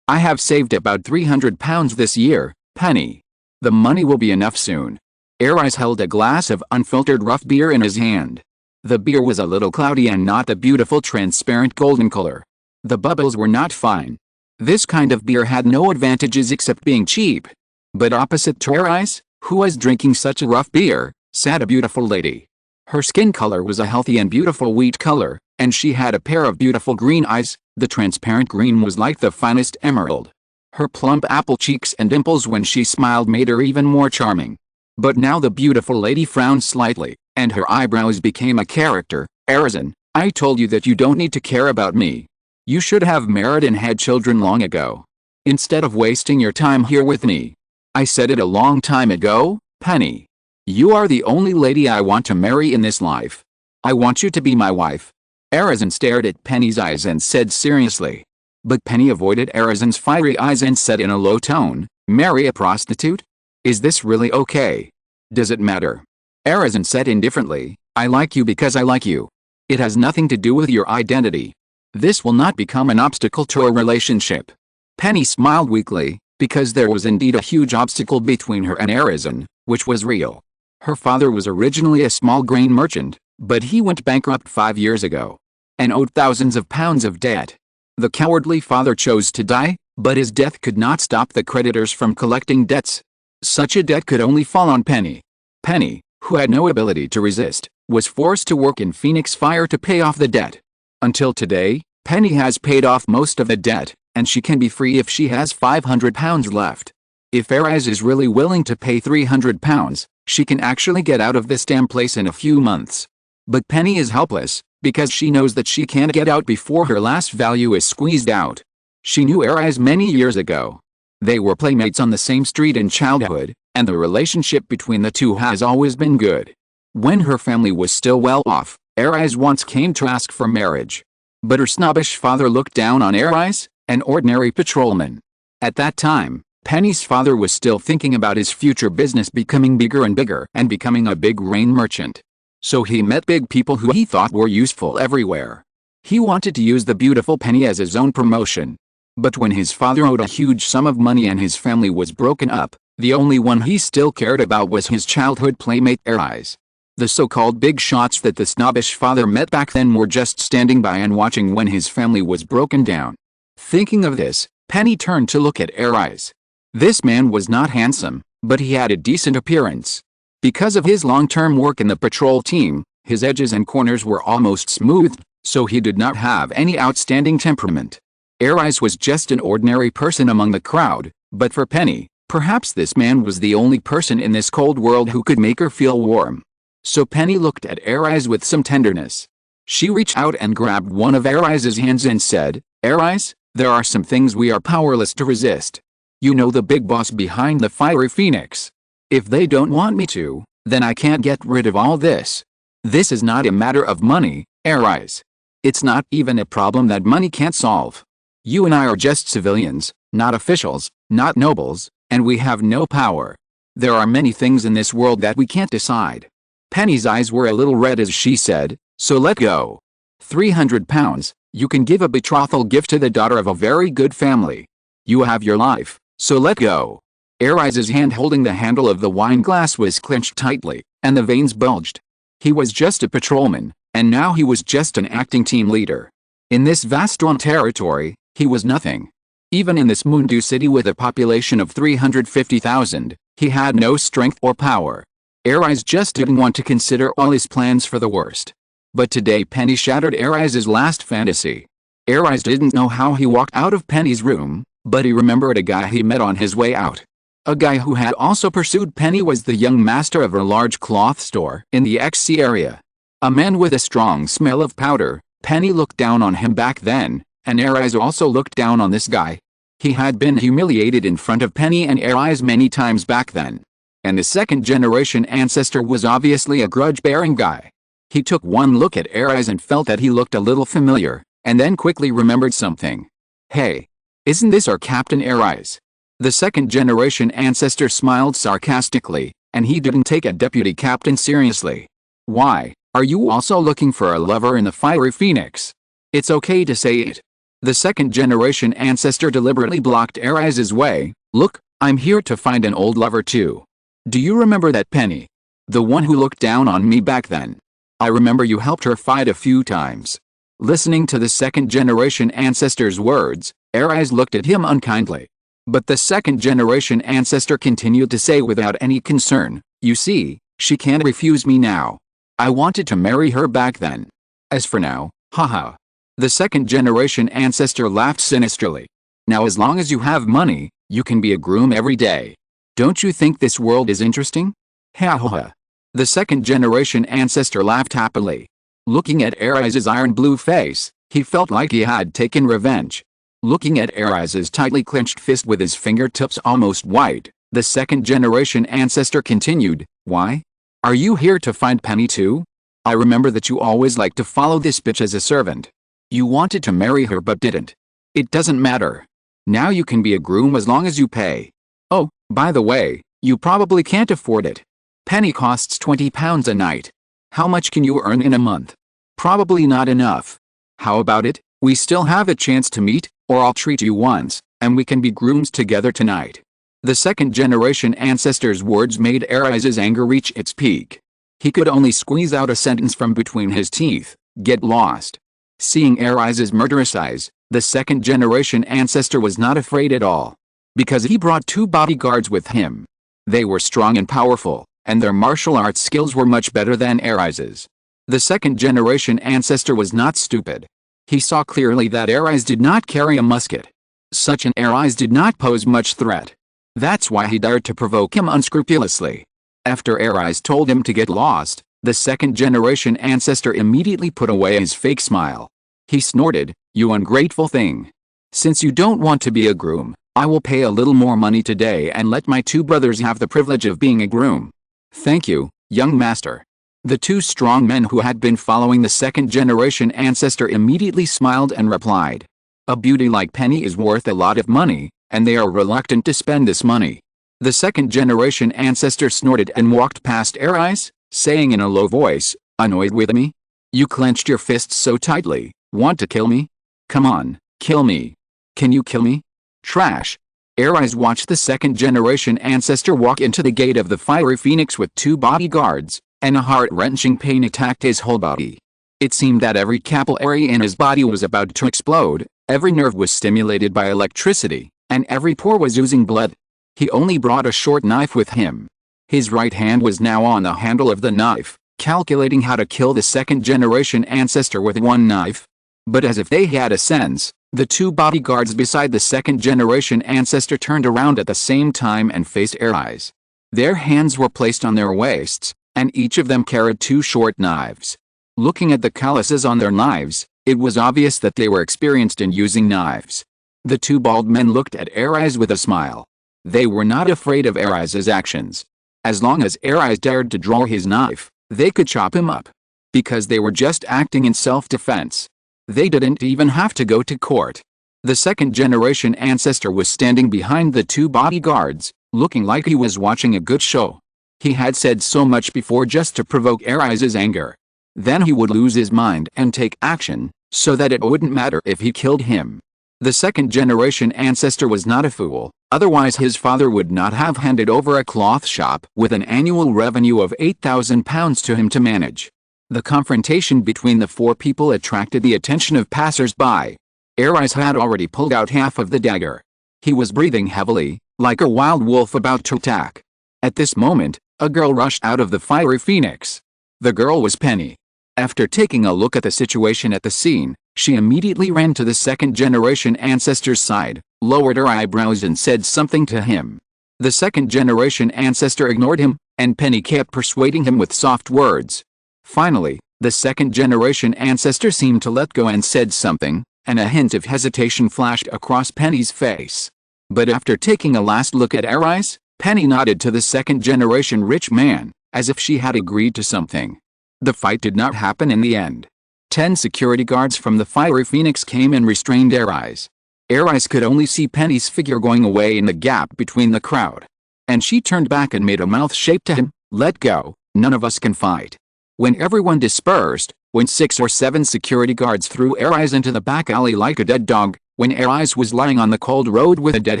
I have saved about £300 this year, Penny. The money will be enough soon. Arise held a glass of unfiltered rough beer in his hand. The beer was a little cloudy and not the beautiful transparent golden color. The bubbles were not fine. This kind of beer had no advantages except being cheap. But opposite to Arise, who was drinking such a rough beer, sat a beautiful lady. Her skin color was a healthy and beautiful wheat color, and she had a pair of beautiful green eyes. The transparent green was like the finest emerald. Her plump apple cheeks and dimples when she smiled made her even more charming. But now the beautiful lady frowned slightly, and her eyebrows became a character. Arisen, I told you that you don't need to care about me. You should have married and had children long ago. Instead of wasting your time here with me. I said it a long time ago, Penny. You are the only lady I want to marry in this life. I want you to be my wife. Arisen stared at Penny's eyes and said seriously. But Penny avoided Arisen's fiery eyes and said in a low tone, marry a prostitute? Is this really okay? Does it matter? Arisen said indifferently, I like you because I like you. It has nothing to do with your identity. This will not become an obstacle to a relationship. Penny smiled weakly, because there was indeed a huge obstacle between her and Arisen, which was real. Her father was originally a small grain merchant, but he went bankrupt 5 years ago, and owed thousands of pounds of debt. The cowardly father chose to die, but his death could not stop the creditors from collecting debts. Such a debt could only fall on Penny. Penny, who had no ability to resist, was forced to work in Phoenix Fire to pay off the debt. Until today, Penny has paid off most of the debt, and she can be free if she has £500 left. If Arise is really willing to pay £300, she can actually get out of this damn place in a few months. But Penny is helpless, because she knows that she can't get out before her last value is squeezed out. She knew Arise many years ago. They were playmates on the same street in childhood, and the relationship between the two has always been good. When her family was still well off, Arise once came to ask for marriage. But her snobbish father looked down on Arise, an ordinary patrolman. At that time, Penny's father was still thinking about his future business becoming bigger and bigger and becoming a big grain merchant. So he met big people who he thought were useful everywhere. He wanted to use the beautiful Penny as his own promotion. But when his father owed a huge sum of money and his family was broken up, the only one he still cared about was his childhood playmate Arise. The so-called big shots that the snobbish father met back then were just standing by and watching when his family was broken down. Thinking of this, Penny turned to look at Arise. This man was not handsome, but he had a decent appearance. Because of his long-term work in the patrol team, his edges and corners were almost smoothed, so he did not have any outstanding temperament. Arise was just an ordinary person among the crowd, but for Penny, perhaps this man was the only person in this cold world who could make her feel warm. So Penny looked at Arise with some tenderness. She reached out and grabbed one of Arise's hands and said, "Arise, there are some things we are powerless to resist. You know the big boss behind the fiery phoenix. If they don't want me to, then I can't get rid of all this. This is not a matter of money, Arise. It's not even a problem that money can't solve. You and I are just civilians, not officials, not nobles, and we have no power. There are many things in this world that we can't decide." Penny's eyes were a little red as she said, "So let go. 300 pounds, you can give a betrothal gift to the daughter of a very good family. You have your life, so let go." Arise's hand holding the handle of the wine glass was clenched tightly, and the veins bulged. He was just a patrolman, and now he was just an acting team leader. In this vast territory, he was nothing. Even in this Mundu city with a population of 350,000, he had no strength or power. Arise just didn't want to consider all his plans for the worst. But today Penny shattered Arise's last fantasy. Arise didn't know how he walked out of Penny's room, but he remembered a guy he met on his way out. A guy who had also pursued Penny was the young master of a large cloth store in the XC area. A man with a strong smell of powder. Penny looked down on him back then, and Arise also looked down on this guy. He had been humiliated in front of Penny and Arise many times back then. And the second-generation ancestor was obviously a grudge-bearing guy. He took one look at Arise and felt that he looked a little familiar, and then quickly remembered something. "Hey, isn't this our Captain Arise?" The second-generation ancestor smiled sarcastically, and he didn't take a deputy captain seriously. "Why, are you also looking for a lover in the fiery phoenix? It's okay to say it." The second-generation ancestor deliberately blocked Arise's way. "Look, I'm here to find an old lover too. Do you remember that Penny? The one who looked down on me back then? I remember you helped her fight a few times." Listening to the second-generation ancestor's words, Arise looked at him unkindly. But the second-generation ancestor continued to say without any concern, "You see, she can't refuse me now. I wanted to marry her back then. As for now, haha." The second-generation ancestor laughed sinisterly. "Now as long as you have money, you can be a groom every day. Don't you think this world is interesting?" Ha ha ha. The second-generation ancestor laughed happily. Looking at Arise's iron blue face, he felt like he had taken revenge. Looking at Arise's tightly clenched fist with his fingertips almost white, the second-generation ancestor continued, "Why? Are you here to find Penny too? I remember that you always liked to follow this bitch as a servant. You wanted to marry her but didn't. It doesn't matter. Now you can be a groom as long as you pay. Oh, by the way, you probably can't afford it. Penny costs 20 pounds a night. How much can you earn in a month? Probably not enough. How about it, we still have a chance to meet, or I'll treat you once, and we can be grooms together tonight." The second-generation ancestor's words made Arise's anger reach its peak. He could only squeeze out a sentence from between his teeth, "Get lost." Seeing Arise's murderous eyes, the second-generation ancestor was not afraid at all. Because he brought 2 bodyguards with him. They were strong and powerful, and their martial arts skills were much better than Arise's. The second-generation ancestor was not stupid. He saw clearly that Arise did not carry a musket. Such an Arise did not pose much threat. That's why he dared to provoke him unscrupulously. After Arise told him to get lost, the second-generation ancestor immediately put away his fake smile. He snorted, "You ungrateful thing. Since you don't want to be a groom, I will pay a little more money today and let my 2 brothers have the privilege of being a groom." "Thank you, young master." The 2 strong men who had been following the second-generation ancestor immediately smiled and replied, "A beauty like Penny is worth a lot of money, and they are reluctant to spend this money. The second-generation ancestor snorted and walked past Arise, saying in a low voice, "Annoyed with me? You clenched your fists so tightly. Want to kill me? Come on, kill me. Can you kill me? Trash." Arise watched the second-generation ancestor walk into the gate of the fiery phoenix with 2 bodyguards, and a heart-wrenching pain attacked his whole body. It seemed that every capillary in his body was about to explode, every nerve was stimulated by electricity, and every pore was oozing blood. He only brought a short knife with him. His right hand was now on the handle of the knife, calculating how to kill the second-generation ancestor with one knife. But as if they had a sense, the 2 bodyguards beside the second-generation ancestor turned around at the same time and faced Arise. Their hands were placed on their waists, and each of them carried 2 short knives. Looking at the calluses on their knives, it was obvious that they were experienced in using knives. The 2 bald men looked at Arise with a smile. They were not afraid of Arise's actions. As long as Arise dared to draw his knife, they could chop him up. Because they were just acting in self-defense. They didn't even have to go to court. The second-generation ancestor was standing behind the 2 bodyguards, looking like he was watching a good show. He had said so much before just to provoke Arise's anger. Then he would lose his mind and take action, so that it wouldn't matter if he killed him. The second-generation ancestor was not a fool, otherwise his father would not have handed over a cloth shop with an annual revenue of £8,000 to him to manage. The confrontation between the 4 people attracted the attention of passers-by. Arise had already pulled out half of the dagger. He was breathing heavily, like a wild wolf about to attack. At this moment, a girl rushed out of the fiery phoenix. The girl was Penny. After taking a look at the situation at the scene, she immediately ran to the second-generation ancestor's side, lowered her eyebrows and said something to him. The second-generation ancestor ignored him, and Penny kept persuading him with soft words. Finally, the second-generation ancestor seemed to let go and said something, and a hint of hesitation flashed across Penny's face. But after taking a last look at Arise, Penny nodded to the second-generation rich man, as if she had agreed to something. The fight did not happen in the end. 10 security guards from the fiery phoenix came and restrained Arise. Arise could only see Penny's figure going away in the gap between the crowd. And she turned back and made a mouth shape to him, "Let go, none of us can fight." When everyone dispersed, when 6 or 7 security guards threw Arise into the back alley like a dead dog, when Arise was lying on the cold road with a dead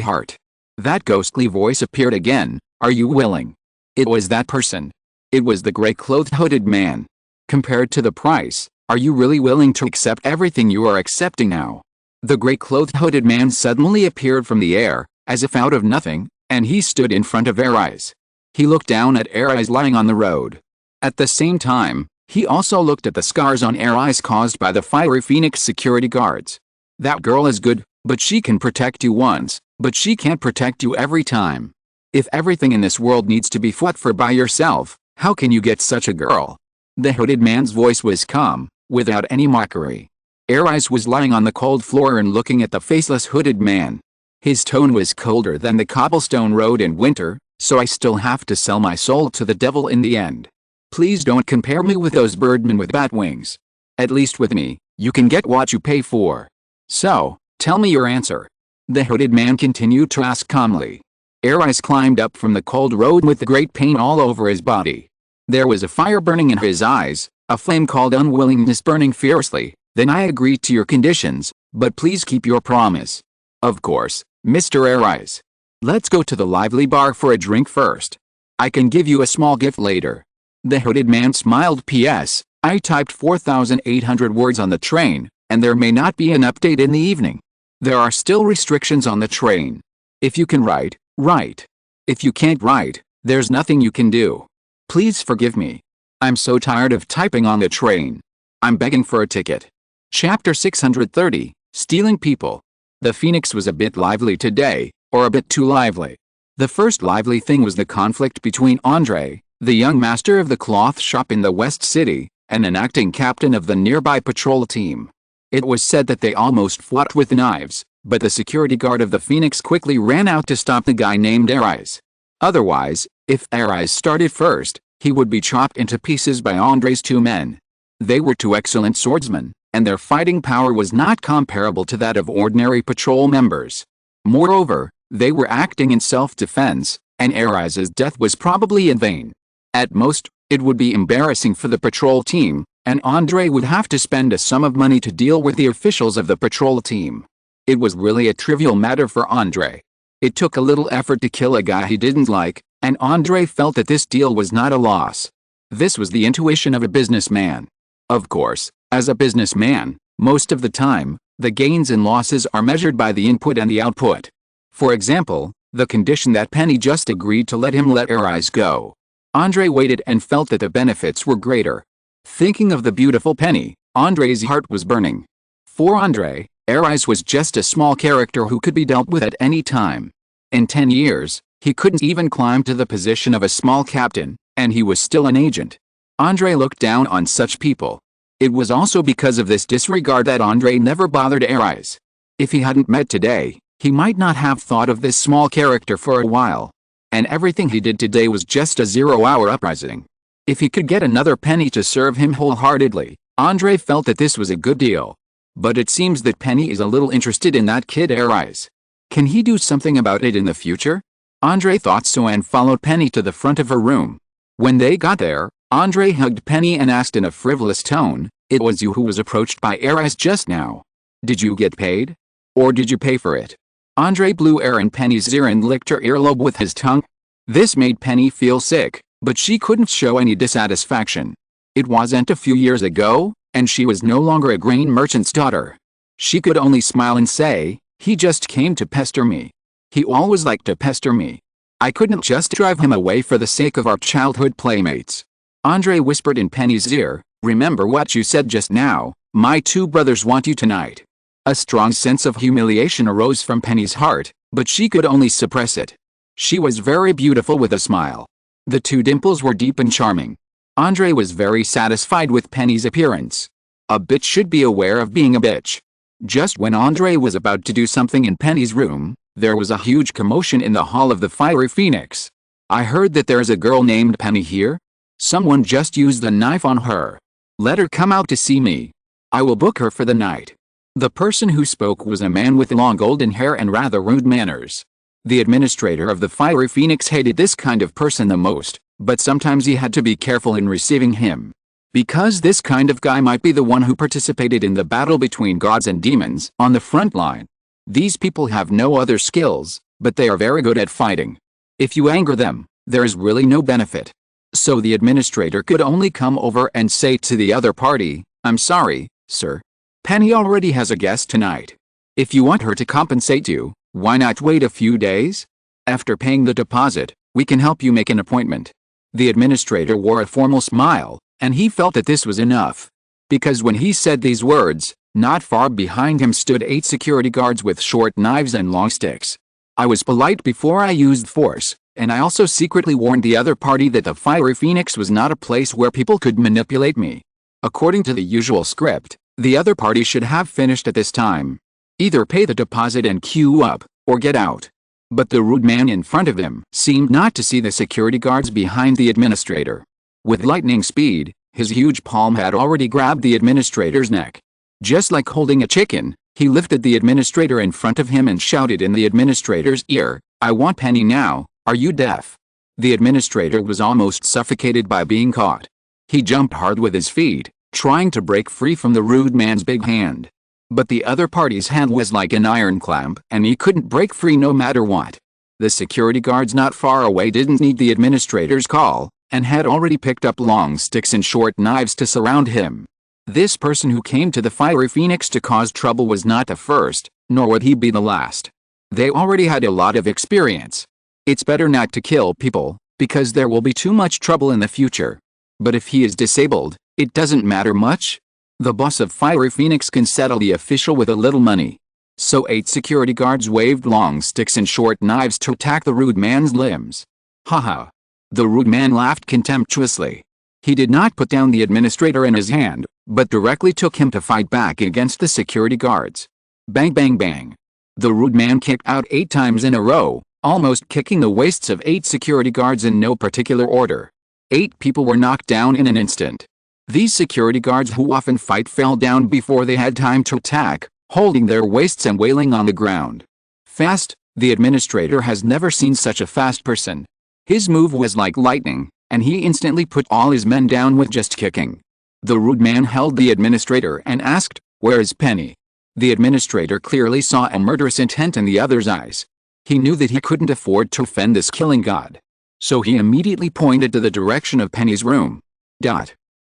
heart. That ghostly voice appeared again, "Are you willing?" It was that person. It was the gray-clothed hooded man. "Compared to the price, are you really willing to accept everything you are accepting now?" The gray-clothed hooded man suddenly appeared from the air, as if out of nothing, and he stood in front of Arise. He looked down at Arise lying on the road. At the same time, he also looked at the scars on Arise caused by the fiery phoenix security guards. "That girl is good, but she can protect you once, but she can't protect you every time. If everything in this world needs to be fought for by yourself, how can you get such a girl?" The hooded man's voice was calm, without any mockery. Arise was lying on the cold floor and looking at the faceless hooded man. His tone was colder than the cobblestone road in winter, "So I still have to sell my soul to the devil in the end. Please don't compare me with those birdmen with bat wings. At least with me, you can get what you pay for. So, tell me your answer." The hooded man continued to ask calmly. Arise climbed up from the cold road with the great pain all over his body. There was a fire burning in his eyes, a flame called unwillingness burning fiercely. "Then I agree to your conditions, but please keep your promise." "Of course, Mr. Arise. Let's go to the lively bar for a drink first. I can give you a small gift later." The hooded man smiled. "P.S. I typed 4,800 words on the train, and there may not be an update in the evening. There are still restrictions on the train. If you can write, write. If you can't write, there's nothing you can do. Please forgive me. I'm so tired of typing on the train. I'm begging for a ticket." Chapter 630, Stealing People. The Phoenix was a bit lively today, or a bit too lively. The first lively thing was the conflict between Andre, the young master of the cloth shop in the West City, and an acting captain of the nearby patrol team. It was said that they almost fought with knives, but the security guard of the Phoenix quickly ran out to stop the guy named Arise. Otherwise, if Arise started first, he would be chopped into pieces by Andre's 2 men. They were 2 excellent swordsmen, and their fighting power was not comparable to that of ordinary patrol members. Moreover, They were acting in self-defense, and Aris's death was probably in vain. At most, it would be embarrassing for the patrol team, and Andre would have to spend a sum of money to deal with the officials of the patrol team. It was really a trivial matter for Andre. It took a little effort to kill a guy he didn't like, and Andre felt that this deal was not a loss. This was the intuition of a businessman. Of course, as a businessman, most of the time, the gains and losses are measured by the input and the output. For example, the condition that Penny just agreed to let him let Aris go. Andre waited and felt that the benefits were greater. Thinking of the beautiful Penny, Andre's heart was burning. For Andre, Aris was just a small character who could be dealt with at any time. In 10 years, he couldn't even climb to the position of a small captain, and he was still an agent. Andre looked down on such people. It was also because of this disregard that Andre never bothered Aris. If he hadn't met today, he might not have thought of this small character for a while. And everything he did today was just a zero-hour uprising. If he could get another Penny to serve him wholeheartedly, Andre felt that this was a good deal. But it seems that Penny is a little interested in that kid Aris. Can he do something about it in the future? Andre thought so and followed Penny to the front of her room. When they got there, Andre hugged Penny and asked in a frivolous tone, "It was you who was approached by Aris just now. Did you get paid? Or did you pay for it?" Andre blew air in Penny's ear and licked her earlobe with his tongue. This made Penny feel sick, but she couldn't show any dissatisfaction. It wasn't a few years ago, and she was no longer a grain merchant's daughter. She could only smile and say, "He just came to pester me. He always liked to pester me. I couldn't just drive him away for the sake of our childhood playmates." Andre whispered in Penny's ear, "Remember what you said just now, my two brothers want you tonight." A strong sense of humiliation arose from Penny's heart, but she could only suppress it. She was very beautiful with a smile. The two dimples were deep and charming. Andre was very satisfied with Penny's appearance. A bitch should be aware of being a bitch. Just when Andre was about to do something in Penny's room, there was a huge commotion in the hall of the Fiery Phoenix. "I heard that there's a girl named Penny here. Someone just used a knife on her. Let her come out to see me. I will book her for the night." The person who spoke was a man with long golden hair and rather rude manners. The administrator of the Fiery Phoenix hated this kind of person the most, but sometimes he had to be careful in receiving him. Because this kind of guy might be the one who participated in the battle between gods and demons on the front line. These people have no other skills, but they are very good at fighting. If you anger them, there is really no benefit. So the administrator could only come over and say to the other party, "I'm sorry, sir. Penny already has a guest tonight. If you want her to compensate you, why not wait a few days? After paying the deposit, we can help you make an appointment." The administrator wore a formal smile, and he felt that this was enough. Because when he said these words, not far behind him stood 8 security guards with short knives and long sticks. "I was polite before I used force, and I also secretly warned the other party that the Fiery Phoenix was not a place where people could manipulate me." According to the usual script, the other party should have finished at this time. Either pay the deposit and queue up, or get out. But the rude man in front of him seemed not to see the security guards behind the administrator. With lightning speed, his huge palm had already grabbed the administrator's neck. Just like holding a chicken, he lifted the administrator in front of him and shouted in the administrator's ear, "I want Penny now, are you deaf?" The administrator was almost suffocated by being caught. He jumped hard with his feet, trying to break free from the rude man's big hand. But the other party's hand was like an iron clamp and he couldn't break free no matter what. The security guards not far away didn't need the administrator's call, and had already picked up long sticks and short knives to surround him. This person who came to the Fiery Phoenix to cause trouble was not the first, nor would he be the last. They already had a lot of experience. It's better not to kill people, because there will be too much trouble in the future. But if he is disabled, it doesn't matter much. The boss of Fiery Phoenix can settle the official with a little money. So 8 security guards waved long sticks and short knives to attack the rude man's limbs. Haha. The rude man laughed contemptuously. He did not put down the administrator in his hand, but directly took him to fight back against the security guards. Bang bang bang. The rude man kicked out 8 times in a row, almost kicking the waists of 8 security guards in no particular order. 8 people were knocked down in an instant. These security guards who often fight fell down before they had time to attack, holding their waists and wailing on the ground. Fast, The administrator has never seen such a fast person. His move was like lightning, and he instantly put all his men down with just kicking. The rude man held the administrator and asked, "Where is Penny?" The administrator clearly saw a murderous intent in the other's eyes. He knew that he couldn't afford to offend this killing god. So he immediately pointed to the direction of Penny's room.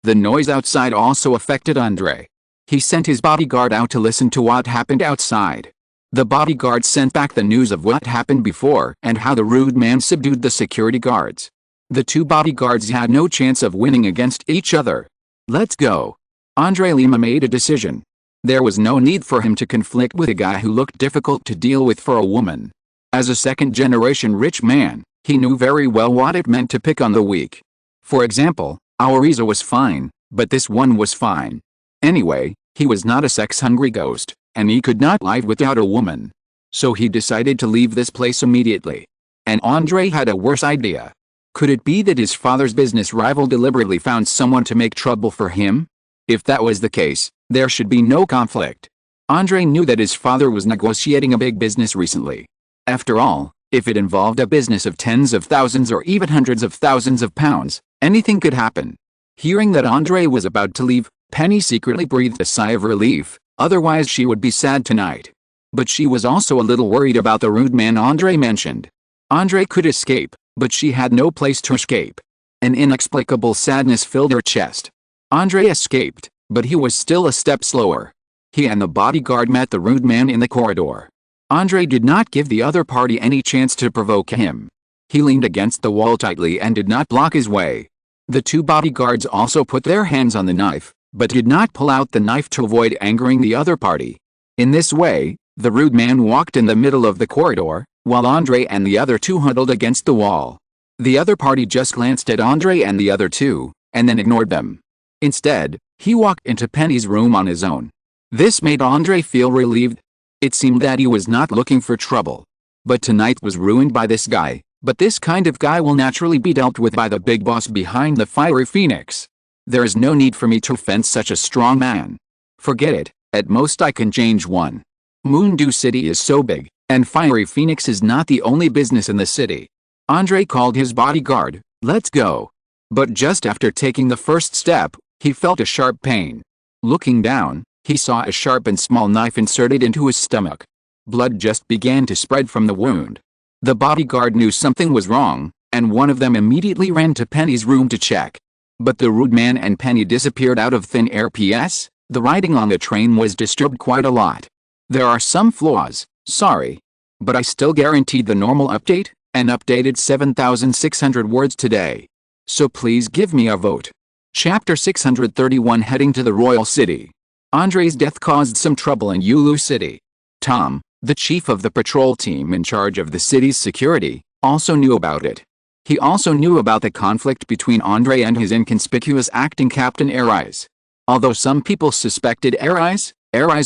The noise outside also affected Andre. He sent his bodyguard out to listen to what happened outside. The bodyguard sent back the news of what happened before and how the rude man subdued the security guards. The two bodyguards had no chance of winning against each other. Let's go. Andre Lima made a decision. There was no need for him to conflict with a guy who looked difficult to deal with for a woman. As a second-generation rich man, he knew very well what it meant to pick on the weak. For example, Auriza was fine, but this one was fine. Anyway, he was not a sex-hungry ghost, and he could not live without a woman. So he decided to leave this place immediately. And Andre had a worse idea. Could it be that his father's business rival deliberately found someone to make trouble for him? If that was the case, there should be no conflict. Andre knew that his father was negotiating a big business recently. After all, if it involved a business of tens of thousands or even hundreds of thousands of pounds, anything could happen. Hearing that Andre was about to leave, Penny secretly breathed a sigh of relief, otherwise she would be sad tonight. But she was also a little worried about the rude man Andre mentioned. Andre could escape, but she had no place to escape. An inexplicable sadness filled her chest. Andre escaped, but he was still a step slower. He and the bodyguard met the rude man in the corridor. Andre did not give the other party any chance to provoke him. He leaned against the wall tightly and did not block his way. The two bodyguards also put their hands on the knife, but did not pull out the knife to avoid angering the other party. In this way, the rude man walked in the middle of the corridor, while Andre and the other two huddled against the wall. The other party just glanced at Andre and the other two, and then ignored them. Instead, he walked into Penny's room on his own. This made Andre feel relieved. It seemed that he was not looking for trouble. But tonight was ruined by this guy, but this kind of guy will naturally be dealt with by the big boss behind the fiery phoenix. There is no need for me to offend such a strong man. Forget it, at most I can change one. Moondew City is so big, and Fiery Phoenix is not the only business in the city. Andre called his bodyguard, "Let's go." But just after taking the first step, he felt a sharp pain. Looking down, he saw a sharp and small knife inserted into his stomach. Blood just began to spread from the wound. The bodyguard knew something was wrong, and one of them immediately ran to Penny's room to check. But the rude man and Penny disappeared out of thin air. P.S. The writing on the train was disturbed quite a lot. There are some flaws, sorry. But I still guaranteed the normal update, and updated 7,600 words today. So please give me a vote. Chapter 631 Heading to the Royal City. Andre's death caused some trouble in Yulu City. Tom, the chief of the patrol team in charge of the city's security, also knew about it. He also knew about the conflict between Andre and his inconspicuous acting captain Arise. Although some people suspected Arise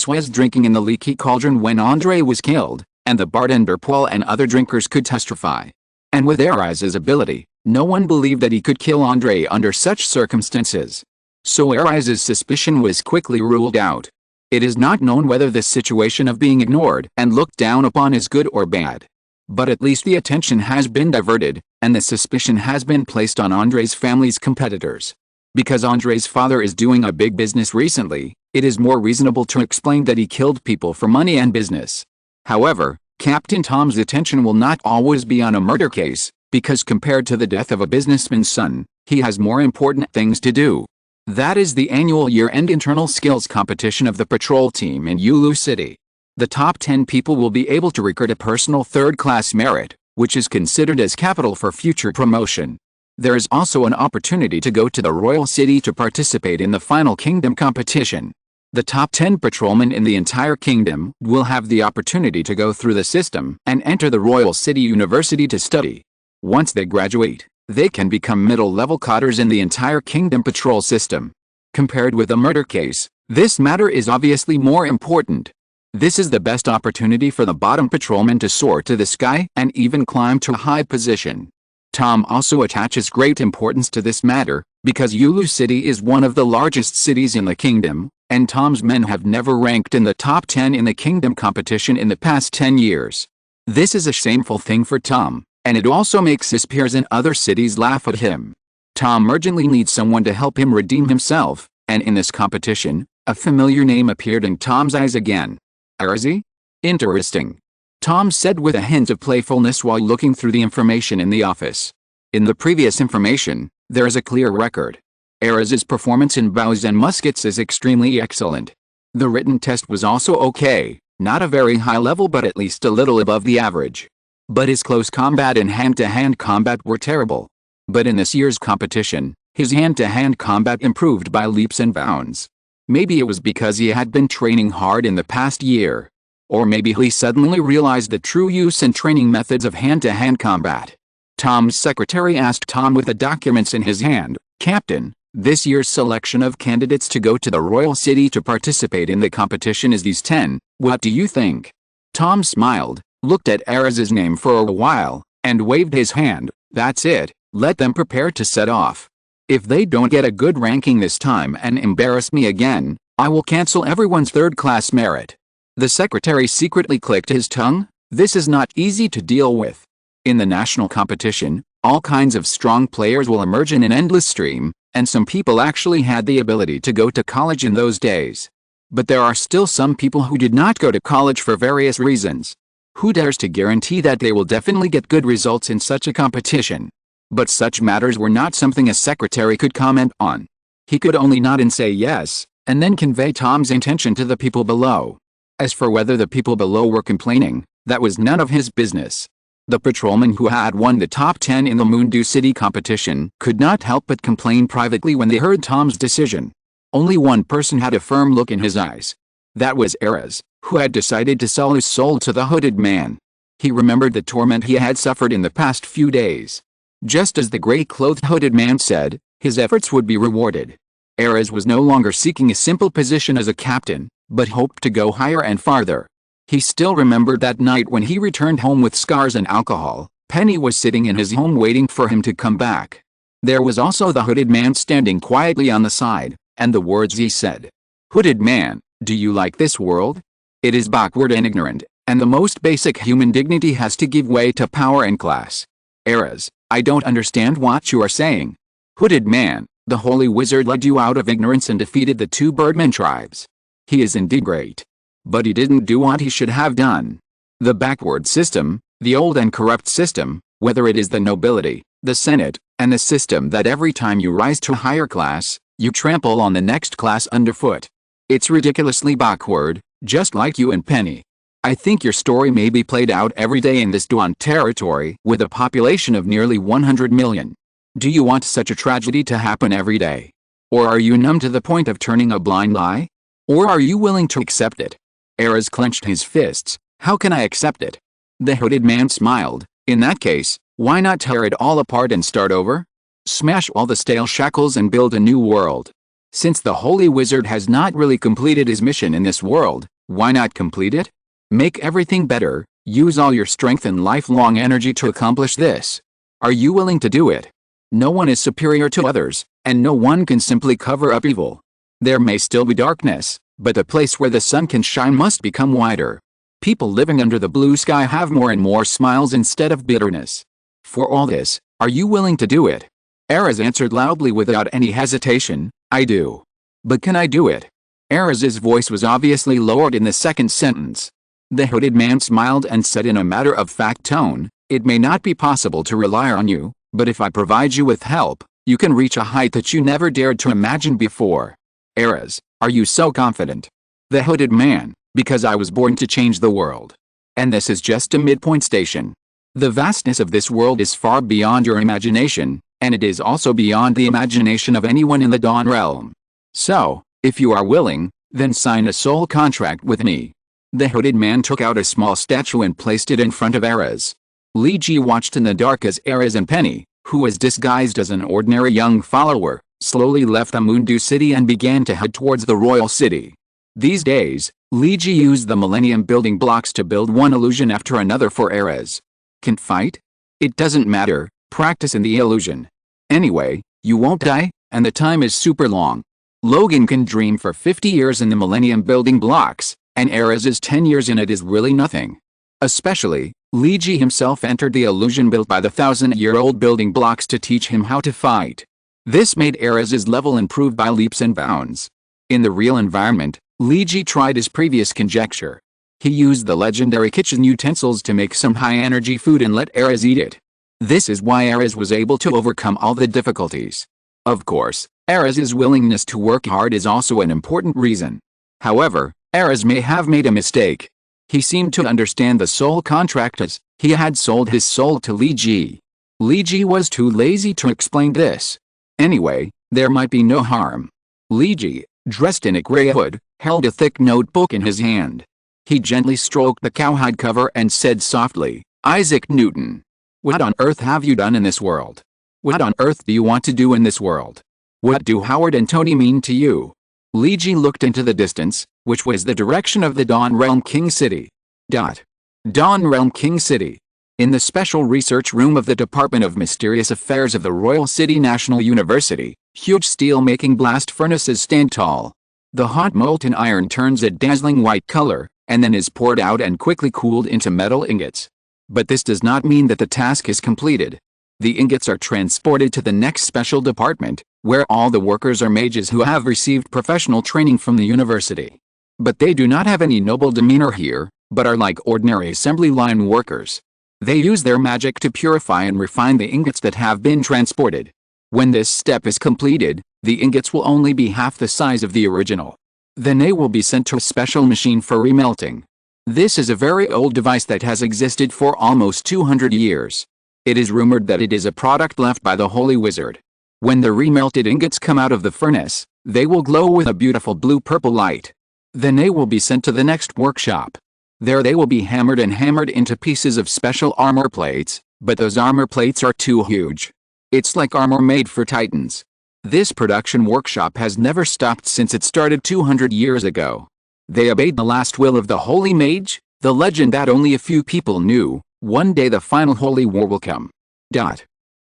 was drinking in the leaky cauldron when Andre was killed, and the bartender Paul and other drinkers could testify. And with Arise's ability, no one believed that he could kill Andre under such circumstances. So Arise's suspicion was quickly ruled out. It is not known whether this situation of being ignored and looked down upon is good or bad. But at least the attention has been diverted, and the suspicion has been placed on Andre's family's competitors. Because Andre's father is doing a big business recently, it is more reasonable to explain that he killed people for money and business. However, Captain Tom's attention will not always be on a murder case, because compared to the death of a businessman's son, he has more important things to do. That is the annual year-end internal skills competition of the patrol team in Yulu City. The top 10 people will be able to record a personal third-class merit, which is considered as capital for future promotion. There is also an opportunity to go to the Royal City to participate in the final kingdom competition. The top 10 patrolmen in the entire kingdom will have the opportunity to go through the system and enter the Royal City University to study. Once they graduate, they can become middle-level cotters in the entire kingdom patrol system. Compared with a murder case, this matter is obviously more important. This is the best opportunity for the bottom patrolman to soar to the sky and even climb to a high position. Tom also attaches great importance to this matter, because Yulu City is one of the largest cities in the kingdom, and Tom's men have never ranked in the top 10 in the kingdom competition in the past 10 years. This is a shameful thing for Tom, and it also makes his peers in other cities laugh at him. Tom urgently needs someone to help him redeem himself, and in this competition, a familiar name appeared in Tom's eyes again. Arizzy? Interesting. Tom said with a hint of playfulness while looking through the information in the office. In the previous information, there is a clear record. Ariz's performance in bows and muskets is extremely excellent. The written test was also okay, not a very high level but at least a little above the average. But his close combat and hand-to-hand combat were terrible. But in this year's competition, his hand-to-hand combat improved by leaps and bounds. Maybe it was because he had been training hard in the past year. Or maybe he suddenly realized the true use and training methods of hand-to-hand combat. Tom's secretary asked Tom with the documents in his hand, "Captain, this year's selection of candidates to go to the Royal City to participate in the competition is these 10, what do you think?" Tom smiled, looked at Ariz's name for a while, and waved his hand. "That's it, let them prepare to set off. If they don't get a good ranking this time and embarrass me again, I will cancel everyone's third-class merit." The secretary secretly clicked his tongue. This is not easy to deal with. In the national competition, all kinds of strong players will emerge in an endless stream, and some people actually had the ability to go to college in those days. But there are still some people who did not go to college for various reasons. Who dares to guarantee that they will definitely get good results in such a competition? But such matters were not something a secretary could comment on. He could only nod and say yes, and then convey Tom's intention to the people below. As for whether the people below were complaining, that was none of his business. The patrolman who had won the top 10 in the Moondew City competition could not help but complain privately when they heard Tom's decision. Only one person had a firm look in his eyes. That was Ariz, who had decided to sell his soul to the hooded man. He remembered the torment he had suffered in the past few days. Just as the gray-clothed hooded man said, his efforts would be rewarded. Ariz was no longer seeking a simple position as a captain, but hoped to go higher and farther. He still remembered that night when he returned home with scars and alcohol. Penny was sitting in his home waiting for him to come back. There was also the hooded man standing quietly on the side, and the words he said. "Hooded man, do you like this world? It is backward and ignorant, and the most basic human dignity has to give way to power and class. Ariz, I don't understand what you are saying. Hooded man, the holy wizard led you out of ignorance and defeated the 2 Birdman tribes. He is indeed great. But he didn't do what he should have done. The backward system, the old and corrupt system, whether it is the nobility, the Senate, and the system that every time you rise to a higher class, you trample on the next class underfoot. It's ridiculously backward, just like you and Penny. I think your story may be played out every day in this Dawn territory with a population of nearly 100 million. Do you want such a tragedy to happen every day? Or are you numb to the point of turning a blind eye? Or are you willing to accept it?" Ariz clenched his fists. "How can I accept it?" The hooded man smiled. "In that case, why not tear it all apart and start over? Smash all the stale shackles and build a new world. Since the holy wizard has not really completed his mission in this world, why not complete it? Make everything better, use all your strength and lifelong energy to accomplish this. Are you willing to do it? No one is superior to others, and no one can simply cover up evil. There may still be darkness, but the place where the sun can shine must become wider. People living under the blue sky have more and more smiles instead of bitterness. For all this, are you willing to do it?" Ariz answered loudly without any hesitation, "I do. But can I do it?" Ariz's voice was obviously lowered in the second sentence. The hooded man smiled and said in a matter-of-fact tone, "It may not be possible to rely on you, but if I provide you with help, you can reach a height that you never dared to imagine before." "Ariz, are you so confident?" The hooded man, "Because I was born to change the world. And this is just a midpoint station. The vastness of this world is far beyond your imagination, and it is also beyond the imagination of anyone in the Dawn realm. So, if you are willing, then sign a soul contract with me." The hooded man took out a small statue and placed it in front of Ariz. Li Ji watched in the dark as Ariz and Penny, who was disguised as an ordinary young follower, slowly left the Moondew City and began to head towards the Royal City. These days, Li Ji used the Millennium building blocks to build one illusion after another for Ariz. Can fight? It doesn't matter, practice in the illusion. Anyway, you won't die, and the time is super long. Logan can dream for 50 years in the Millennium building blocks, and Ariz's 10 years in it is really nothing. Especially, Li Ji himself entered the illusion built by the 1,000-year-old building blocks to teach him how to fight. This made Ares' level improve by leaps and bounds. In the real environment, Li Ji tried his previous conjecture. He used the legendary kitchen utensils to make some high-energy food and let Ares eat it. This is why Ares was able to overcome all the difficulties. Of course, Ares' willingness to work hard is also an important reason. However, Ares may have made a mistake. He seemed to understand the soul contract as he had sold his soul to Li Ji. Li Ji was too lazy to explain this. Anyway, there might be no harm. Li Ji, dressed in a gray hood, held a thick notebook in his hand. He gently stroked the cowhide cover and said softly, "Isaac Newton. What on earth have you done in this world? What on earth do you want to do in this world? What do Howard and Tony mean to you?" Li Ji looked into the distance, which was the direction of the Dawn Realm King City. Dawn Realm King City. In the special research room of the Department of Mysterious Affairs of the Royal City National University, huge steel-making blast furnaces stand tall. The hot molten iron turns a dazzling white color, and then is poured out and quickly cooled into metal ingots. But this does not mean that the task is completed. The ingots are transported to the next special department, where all the workers are mages who have received professional training from the university. But they do not have any noble demeanor here, but are like ordinary assembly line workers. They use their magic to purify and refine the ingots that have been transported. When this step is completed, the ingots will only be half the size of the original. Then they will be sent to a special machine for remelting. This is a very old device that has existed for almost 200 years. It is rumored that it is a product left by the Holy Wizard. When the remelted ingots come out of the furnace, they will glow with a beautiful blue-purple light. Then they will be sent to the next workshop. There they will be hammered into pieces of special armor plates, but those armor plates are too huge. It's like armor made for titans. This production workshop has never stopped since it started 200 years ago. They obeyed the last will of the Holy Mage, the legend that only a few people knew. One day the final holy war will come.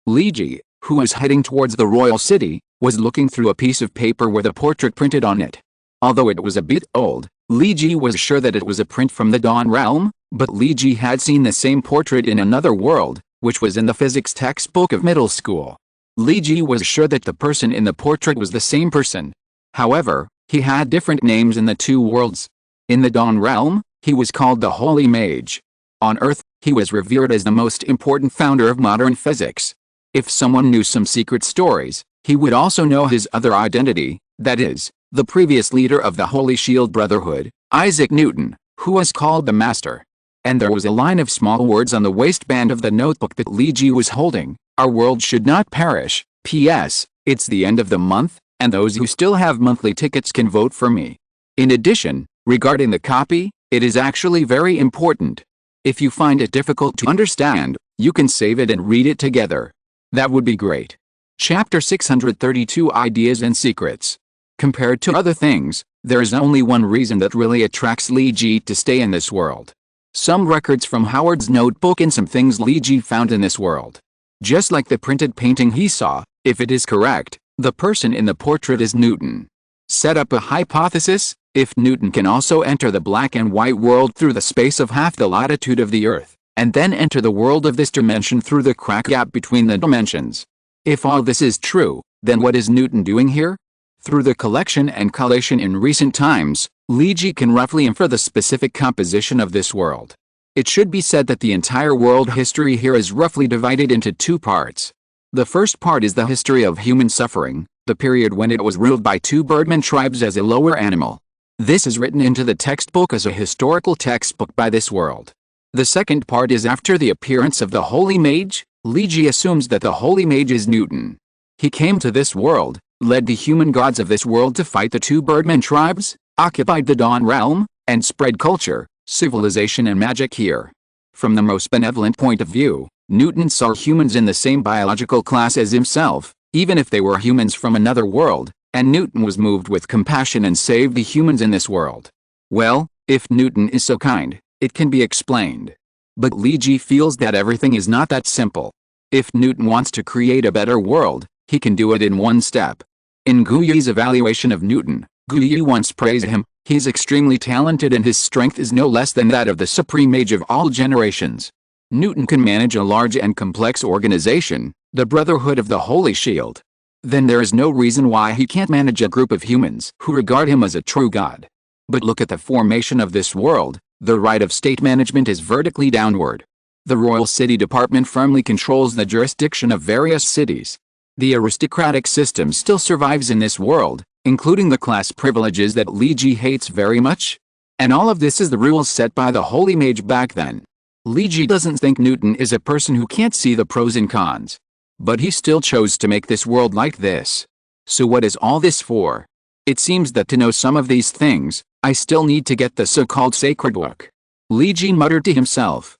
Li Ji, who was heading towards the royal city, was looking through a piece of paper with a portrait printed on it. Although it was a bit old, Li Ji was sure that it was a print from the Dawn Realm, but Li Ji had seen the same portrait in another world, which was in the physics textbook of middle school. Li Ji was sure that the person in the portrait was the same person. However, he had different names in the two worlds. In the Dawn Realm, he was called the Holy Mage. On Earth, he was revered as the most important founder of modern physics. If someone knew some secret stories, he would also know his other identity, that is, the previous leader of the Holy Shield Brotherhood, Isaac Newton, who was called the Master. And there was a line of small words on the waistband of the notebook that Li Ji was holding: "Our world should not perish. P.S. It's the end of the month, and those who still have monthly tickets can vote for me." In addition, regarding the copy, it is actually very important. If you find it difficult to understand, you can save it and read it together. That would be great. Chapter 632 Ideas and Secrets. Compared to other things, there is only one reason that really attracts Li Ji to stay in this world. Some records from Howard's notebook and some things Li Ji found in this world. Just like the printed painting he saw, if it is correct, the person in the portrait is Newton. Set up a hypothesis: if Newton can also enter the black and white world through the space of half the latitude of the Earth, and then enter the world of this dimension through the crack gap between the dimensions. If all this is true, then what is Newton doing here? Through the collection and collation in recent times, Li Ji can roughly infer the specific composition of this world. It should be said that the entire world history here is roughly divided into two parts. The first part is the history of human suffering, the period when it was ruled by two birdman tribes as a lower animal. This is written into the textbook as a historical textbook by this world. The second part is after the appearance of the Holy Mage. Li Ji assumes that the Holy Mage is Newton. He came to this world, led the human gods of this world to fight the two birdman tribes, occupied the Dawn Realm, and spread culture, civilization and magic here. From the most benevolent point of view, Newton saw humans in the same biological class as himself, even if they were humans from another world, and Newton was moved with compassion and saved the humans in this world. Well, if Newton is so kind, it can be explained. But Li Ji feels that everything is not that simple. If Newton wants to create a better world, he can do it in one step. In Guyi's evaluation of Newton, Guyi once praised him: "He's extremely talented and his strength is no less than that of the supreme mage of all generations." Newton can manage a large and complex organization, the Brotherhood of the Holy Shield. Then there is no reason why he can't manage a group of humans who regard him as a true god. But look at the formation of this world. The right of state management is vertically downward. The royal city department firmly controls the jurisdiction of various cities. The aristocratic system still survives in this world, including the class privileges that Li Ji hates very much. And all of this is the rules set by the holy mage back then. Li Ji doesn't think Newton is a person who can't see the pros and cons. But he still chose to make this world like this. So what is all this for? It seems that to know some of these things, I still need to get the so-called sacred book. Li Ji muttered to himself.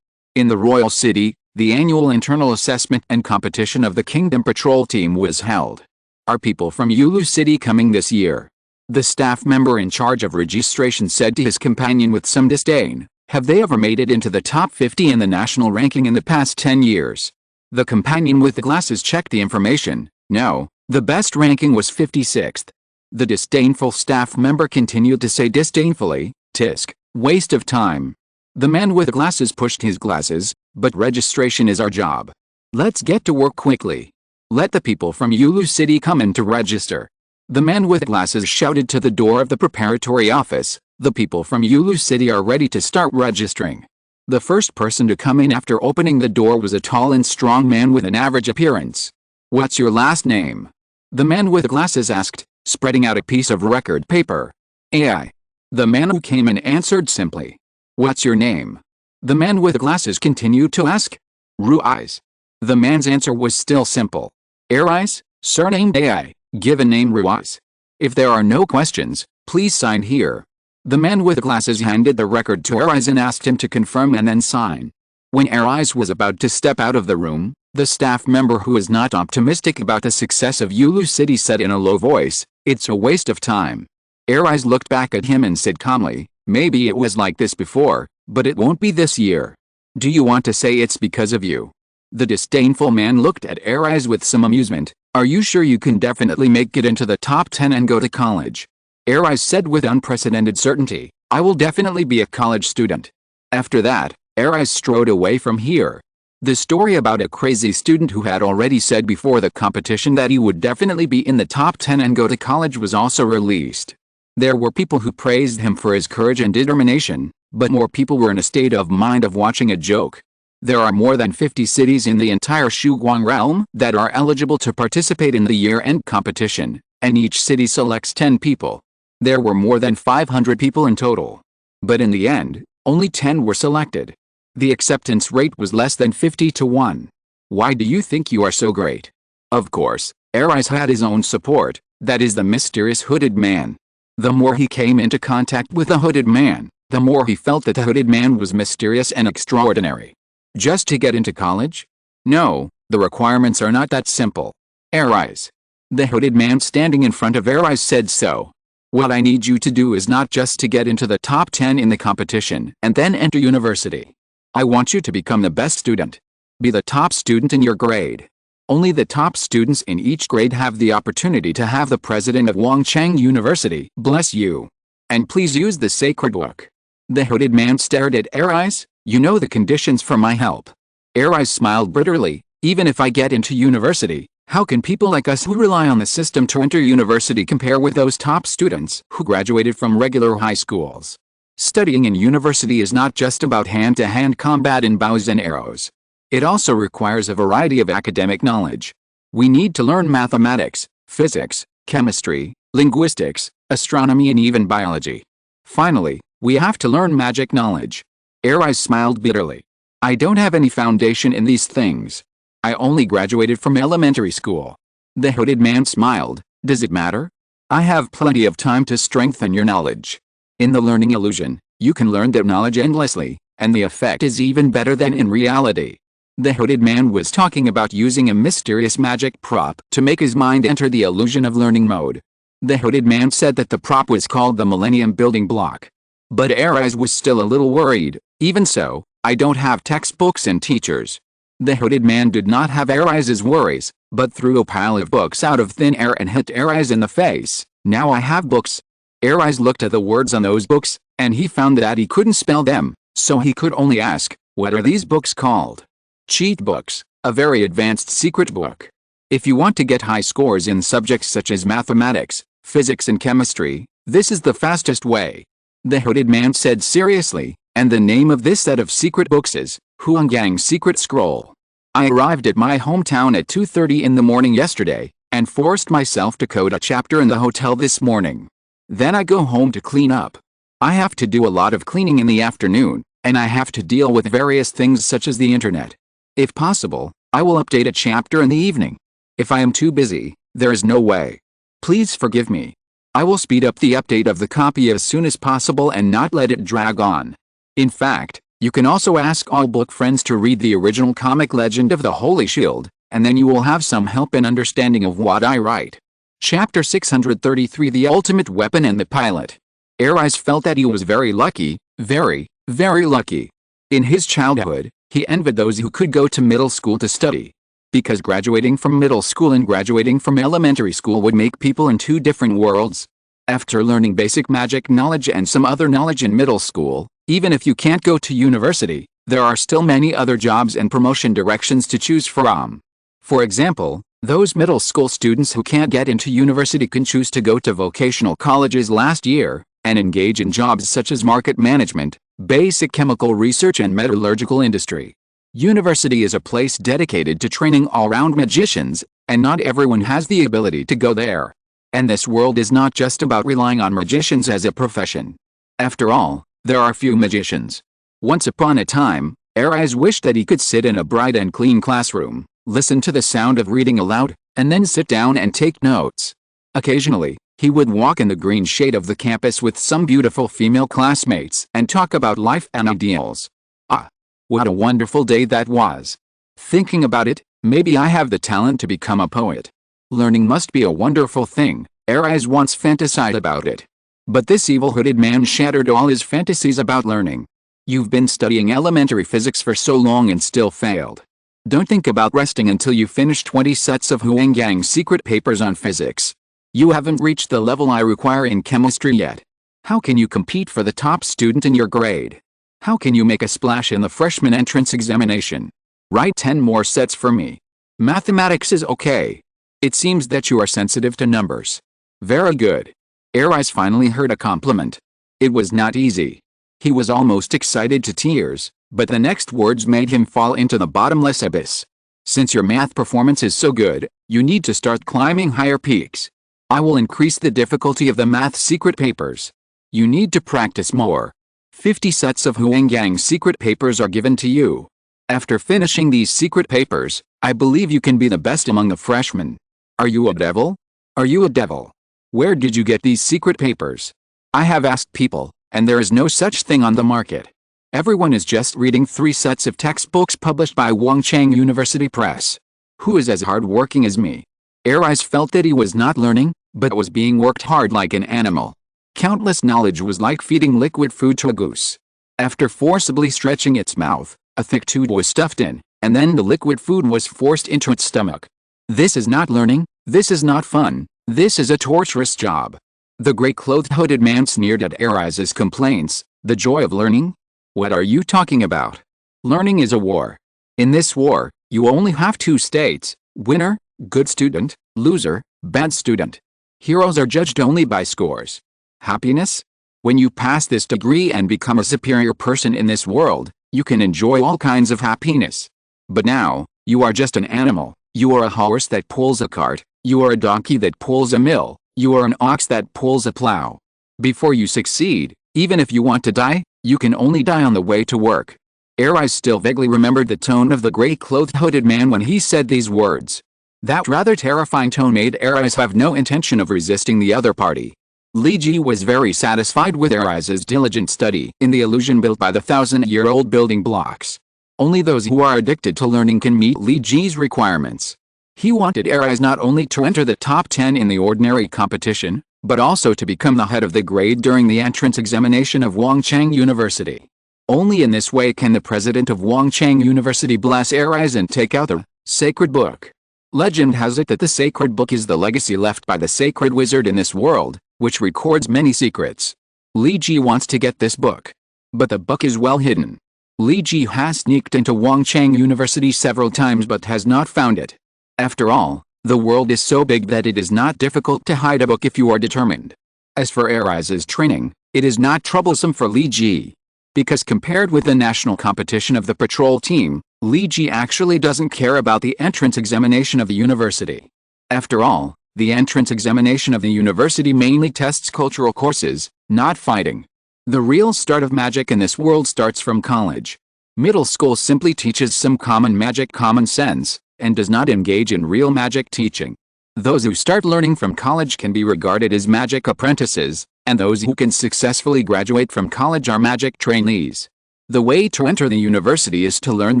In the royal city, the annual internal assessment and competition of the Kingdom Patrol team was held. Are people from Yulu City coming this year? The staff member in charge of registration said to his companion with some disdain. Have they ever made it into the top 50 in the national ranking in the past 10 years? The companion with the glasses checked the information. No, the best ranking was 56th. The disdainful staff member continued to say disdainfully, "Tisk, waste of time." The man with the glasses pushed his glasses, "But registration is our job. Let's get to work quickly. Let the people from Yulu City come in to register." The man with glasses shouted to the door of the preparatory office, "The people from Yulu City are ready to start registering." The first person to come in after opening the door was a tall and strong man with an average appearance. "What's your last name?" the man with glasses asked, spreading out a piece of record paper. "AI." The man who came in answered simply. "What's your name?" the man with glasses continued to ask. "Ruiz." The man's answer was still simple. "Arise, surnamed AI, given name Ruiz. If there are no questions, please sign here." The man with glasses handed the record to Arise and asked him to confirm and then sign. When Arise was about to step out of the room, the staff member who was not optimistic about the success of Yulu City said in a low voice, "It's a waste of time." Arise looked back at him and said calmly, "Maybe it was like this before, but it won't be this year. Do you want to say it's because of you?" The disdainful man looked at Arise with some amusement. "Are you sure you can definitely make it into the top 10 and go to college?" Arise said with unprecedented certainty, "I will definitely be a college student." After that, Arise strode away from here. The story about a crazy student who had already said before the competition that he would definitely be in the top 10 and go to college was also released. There were people who praised him for his courage and determination, but more people were in a state of mind of watching a joke. There are more than 50 cities in the entire Shuguang realm that are eligible to participate in the year-end competition, and each city selects 10 people. There were more than 500 people in total. But in the end, only 10 were selected. The acceptance rate was less than 50 to 1. Why do you think you are so great? Of course, Arise had his own support, that is the mysterious hooded man. The more he came into contact with the hooded man, the more he felt that the hooded man was mysterious and extraordinary. Just to get into college? No, the requirements are not that simple. Arise. The hooded man standing in front of Arise said so. What I need you to do is not just to get into the top 10 in the competition and then enter university. I want you to become the best student. Be the top student in your grade. Only the top students in each grade have the opportunity to have the president of Wangchang University bless you. And please use the sacred book. The hooded man stared at Arise. "You know the conditions for my help." Arise smiled bitterly. "Even if I get into university, how can people like us who rely on the system to enter university compare with those top students who graduated from regular high schools? Studying in university is not just about hand-to-hand combat in bows and arrows. It also requires a variety of academic knowledge. We need to learn mathematics, physics, chemistry, linguistics, astronomy and even biology. Finally, we have to learn magic knowledge." Arise smiled bitterly. "I don't have any foundation in these things. I only graduated from elementary school." The hooded man smiled. "Does it matter? I have plenty of time to strengthen your knowledge. In the learning illusion, you can learn that knowledge endlessly, and the effect is even better than in reality." The hooded man was talking about using a mysterious magic prop to make his mind enter the illusion of learning mode. The hooded man said that the prop was called the Millennium Building Block. But Arise was still a little worried. "Even so, I don't have textbooks and teachers." The hooded man did not have Arise's worries, but threw a pile of books out of thin air and hit Arise in the face. "Now I have books." Arise looked at the words on those books, and he found that he couldn't spell them, so he could only ask, What are these books called? Cheat books, a very advanced secret book. If you want to get high scores in subjects such as mathematics, physics and chemistry, this is the fastest way. The hooded man said seriously, and the name of this set of secret books is Huanggang Secret Scroll. I arrived at my hometown at 2:30 in the morning yesterday, and forced myself to code a chapter in the hotel this morning. Then I go home to clean up. I have to do a lot of cleaning in the afternoon, and I have to deal with various things such as the internet. If possible, I will update a chapter in the evening. If I am too busy, there is no way. Please forgive me. I will speed up the update of the copy as soon as possible and not let it drag on. In fact, you can also ask all book friends to read the original comic Legend of the Holy Shield, and then you will have some help in understanding of what I write. Chapter 633, The Ultimate Weapon and the Pilot. Arise felt that he was very lucky, very, very lucky. In his childhood, he envied those who could go to middle school to study. Because graduating from middle school and graduating from elementary school would make people in two different worlds. After learning basic magic knowledge and some other knowledge in middle school, even if you can't go to university, there are still many other jobs and promotion directions to choose from. For example, those middle school students who can't get into university can choose to go to vocational colleges last year, and engage in jobs such as market management, basic chemical research and metallurgical industry. University is a place dedicated to training all-round magicians, and not everyone has the ability to go there. And this world is not just about relying on magicians as a profession. After all, there are few magicians. Once upon a time, Arise wished that he could sit in a bright and clean classroom, listen to the sound of reading aloud, and then sit down and take notes. Occasionally, he would walk in the green shade of the campus with some beautiful female classmates and talk about life and ideals. Ah, what a wonderful day that was. Thinking about it, maybe I have the talent to become a poet. Learning must be a wonderful thing, Arise once fantasized about it. But this evil hooded man shattered all his fantasies about learning. You've been studying elementary physics for so long and still failed. Don't think about resting until you finish 20 sets of Huanggang secret papers on physics. You haven't reached the level I require in chemistry yet. How can you compete for the top student in your grade? How can you make a splash in the freshman entrance examination? Write 10 more sets for me. Mathematics is okay. It seems that you are sensitive to numbers. Very good. Arise finally heard a compliment. It was not easy. He was almost excited to tears, but the next words made him fall into the bottomless abyss. Since your math performance is so good, you need to start climbing higher peaks. I will increase the difficulty of the math secret papers. You need to practice more. 50 sets of Huanggang secret papers are given to you. After finishing these secret papers, I believe you can be the best among the freshmen. Are you a devil? Are you a devil? Where did you get these secret papers? I have asked people, and there is no such thing on the market. Everyone is just reading 3 sets of textbooks published by Wangchang University Press. Who is as hard-working as me? Arise felt that he was not learning, but was being worked hard like an animal. Countless knowledge was like feeding liquid food to a goose. After forcibly stretching its mouth, a thick tube was stuffed in, and then the liquid food was forced into its stomach. This is not learning, this is not fun, this is a torturous job. The gray-clothed hooded man sneered at Arise's complaints. The joy of learning? What are you talking about? Learning is a war. In this war, you only have 2 states, winner, good student, loser, bad student. Heroes are judged only by scores. Happiness? When you pass this degree and become a superior person in this world, you can enjoy all kinds of happiness. But now, you are just an animal. You are a horse that pulls a cart, you are a donkey that pulls a mill, you are an ox that pulls a plow. Before you succeed, even if you want to die, you can only die on the way to work. Arise still vaguely remembered the tone of the gray-clothed hooded man when he said these words. That rather terrifying tone made Arise have no intention of resisting the other party. Li Ji was very satisfied with Arise's diligent study in the illusion built by the 1,000-year-old building blocks. Only those who are addicted to learning can meet Li Ji's requirements. He wanted Arise not only to enter the top 10 in the ordinary competition, but also to become the head of the grade during the entrance examination of Wangchang University. Only in this way can the president of Wangchang University bless Arise and take out the sacred book. Legend has it that the sacred book is the legacy left by the sacred wizard in this world, which records many secrets. Li Ji wants to get this book. But the book is well hidden. Li Ji has sneaked into Wangchang University several times but has not found it. After all, the world is so big that it is not difficult to hide a book if you are determined. As for Arise's training, it is not troublesome for Li Ji. Because compared with the national competition of the patrol team, Li Ji actually doesn't care about the entrance examination of the university. After all, the entrance examination of the university mainly tests cultural courses, not fighting. The real start of magic in this world starts from college. Middle school simply teaches some common magic common sense, and does not engage in real magic teaching. Those who start learning from college can be regarded as magic apprentices, and those who can successfully graduate from college are magic trainees. The way to enter the university is to learn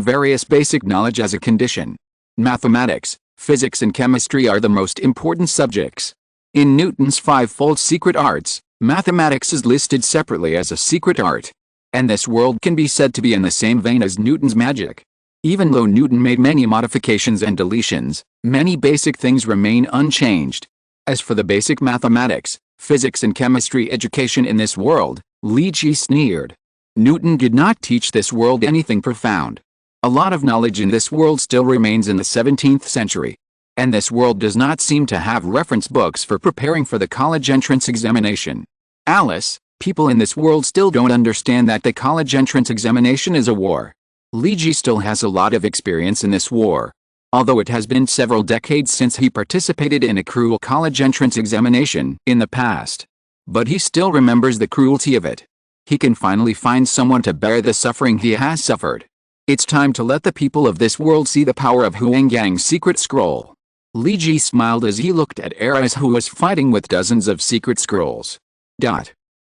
various basic knowledge as a condition. Mathematics, physics and chemistry are the most important subjects. In Newton's five-fold secret arts, mathematics is listed separately as a secret art. And this world can be said to be in the same vein as Newton's magic. Even though Newton made many modifications and deletions, many basic things remain unchanged. As for the basic mathematics, physics and chemistry education in this world, Li Ji sneered. Newton did not teach this world anything profound. A lot of knowledge in this world still remains in the 17th century. And this world does not seem to have reference books for preparing for the college entrance examination. Alice, people in this world still don't understand that the college entrance examination is a war. Li Ji still has a lot of experience in this war. Although it has been several decades since he participated in a cruel college entrance examination in the past. But he still remembers the cruelty of it. He can finally find someone to bear the suffering he has suffered. It's time to let the people of this world see the power of Huangyang's secret scroll. Li Ji smiled as he looked at Arise, who was fighting with dozens of secret scrolls.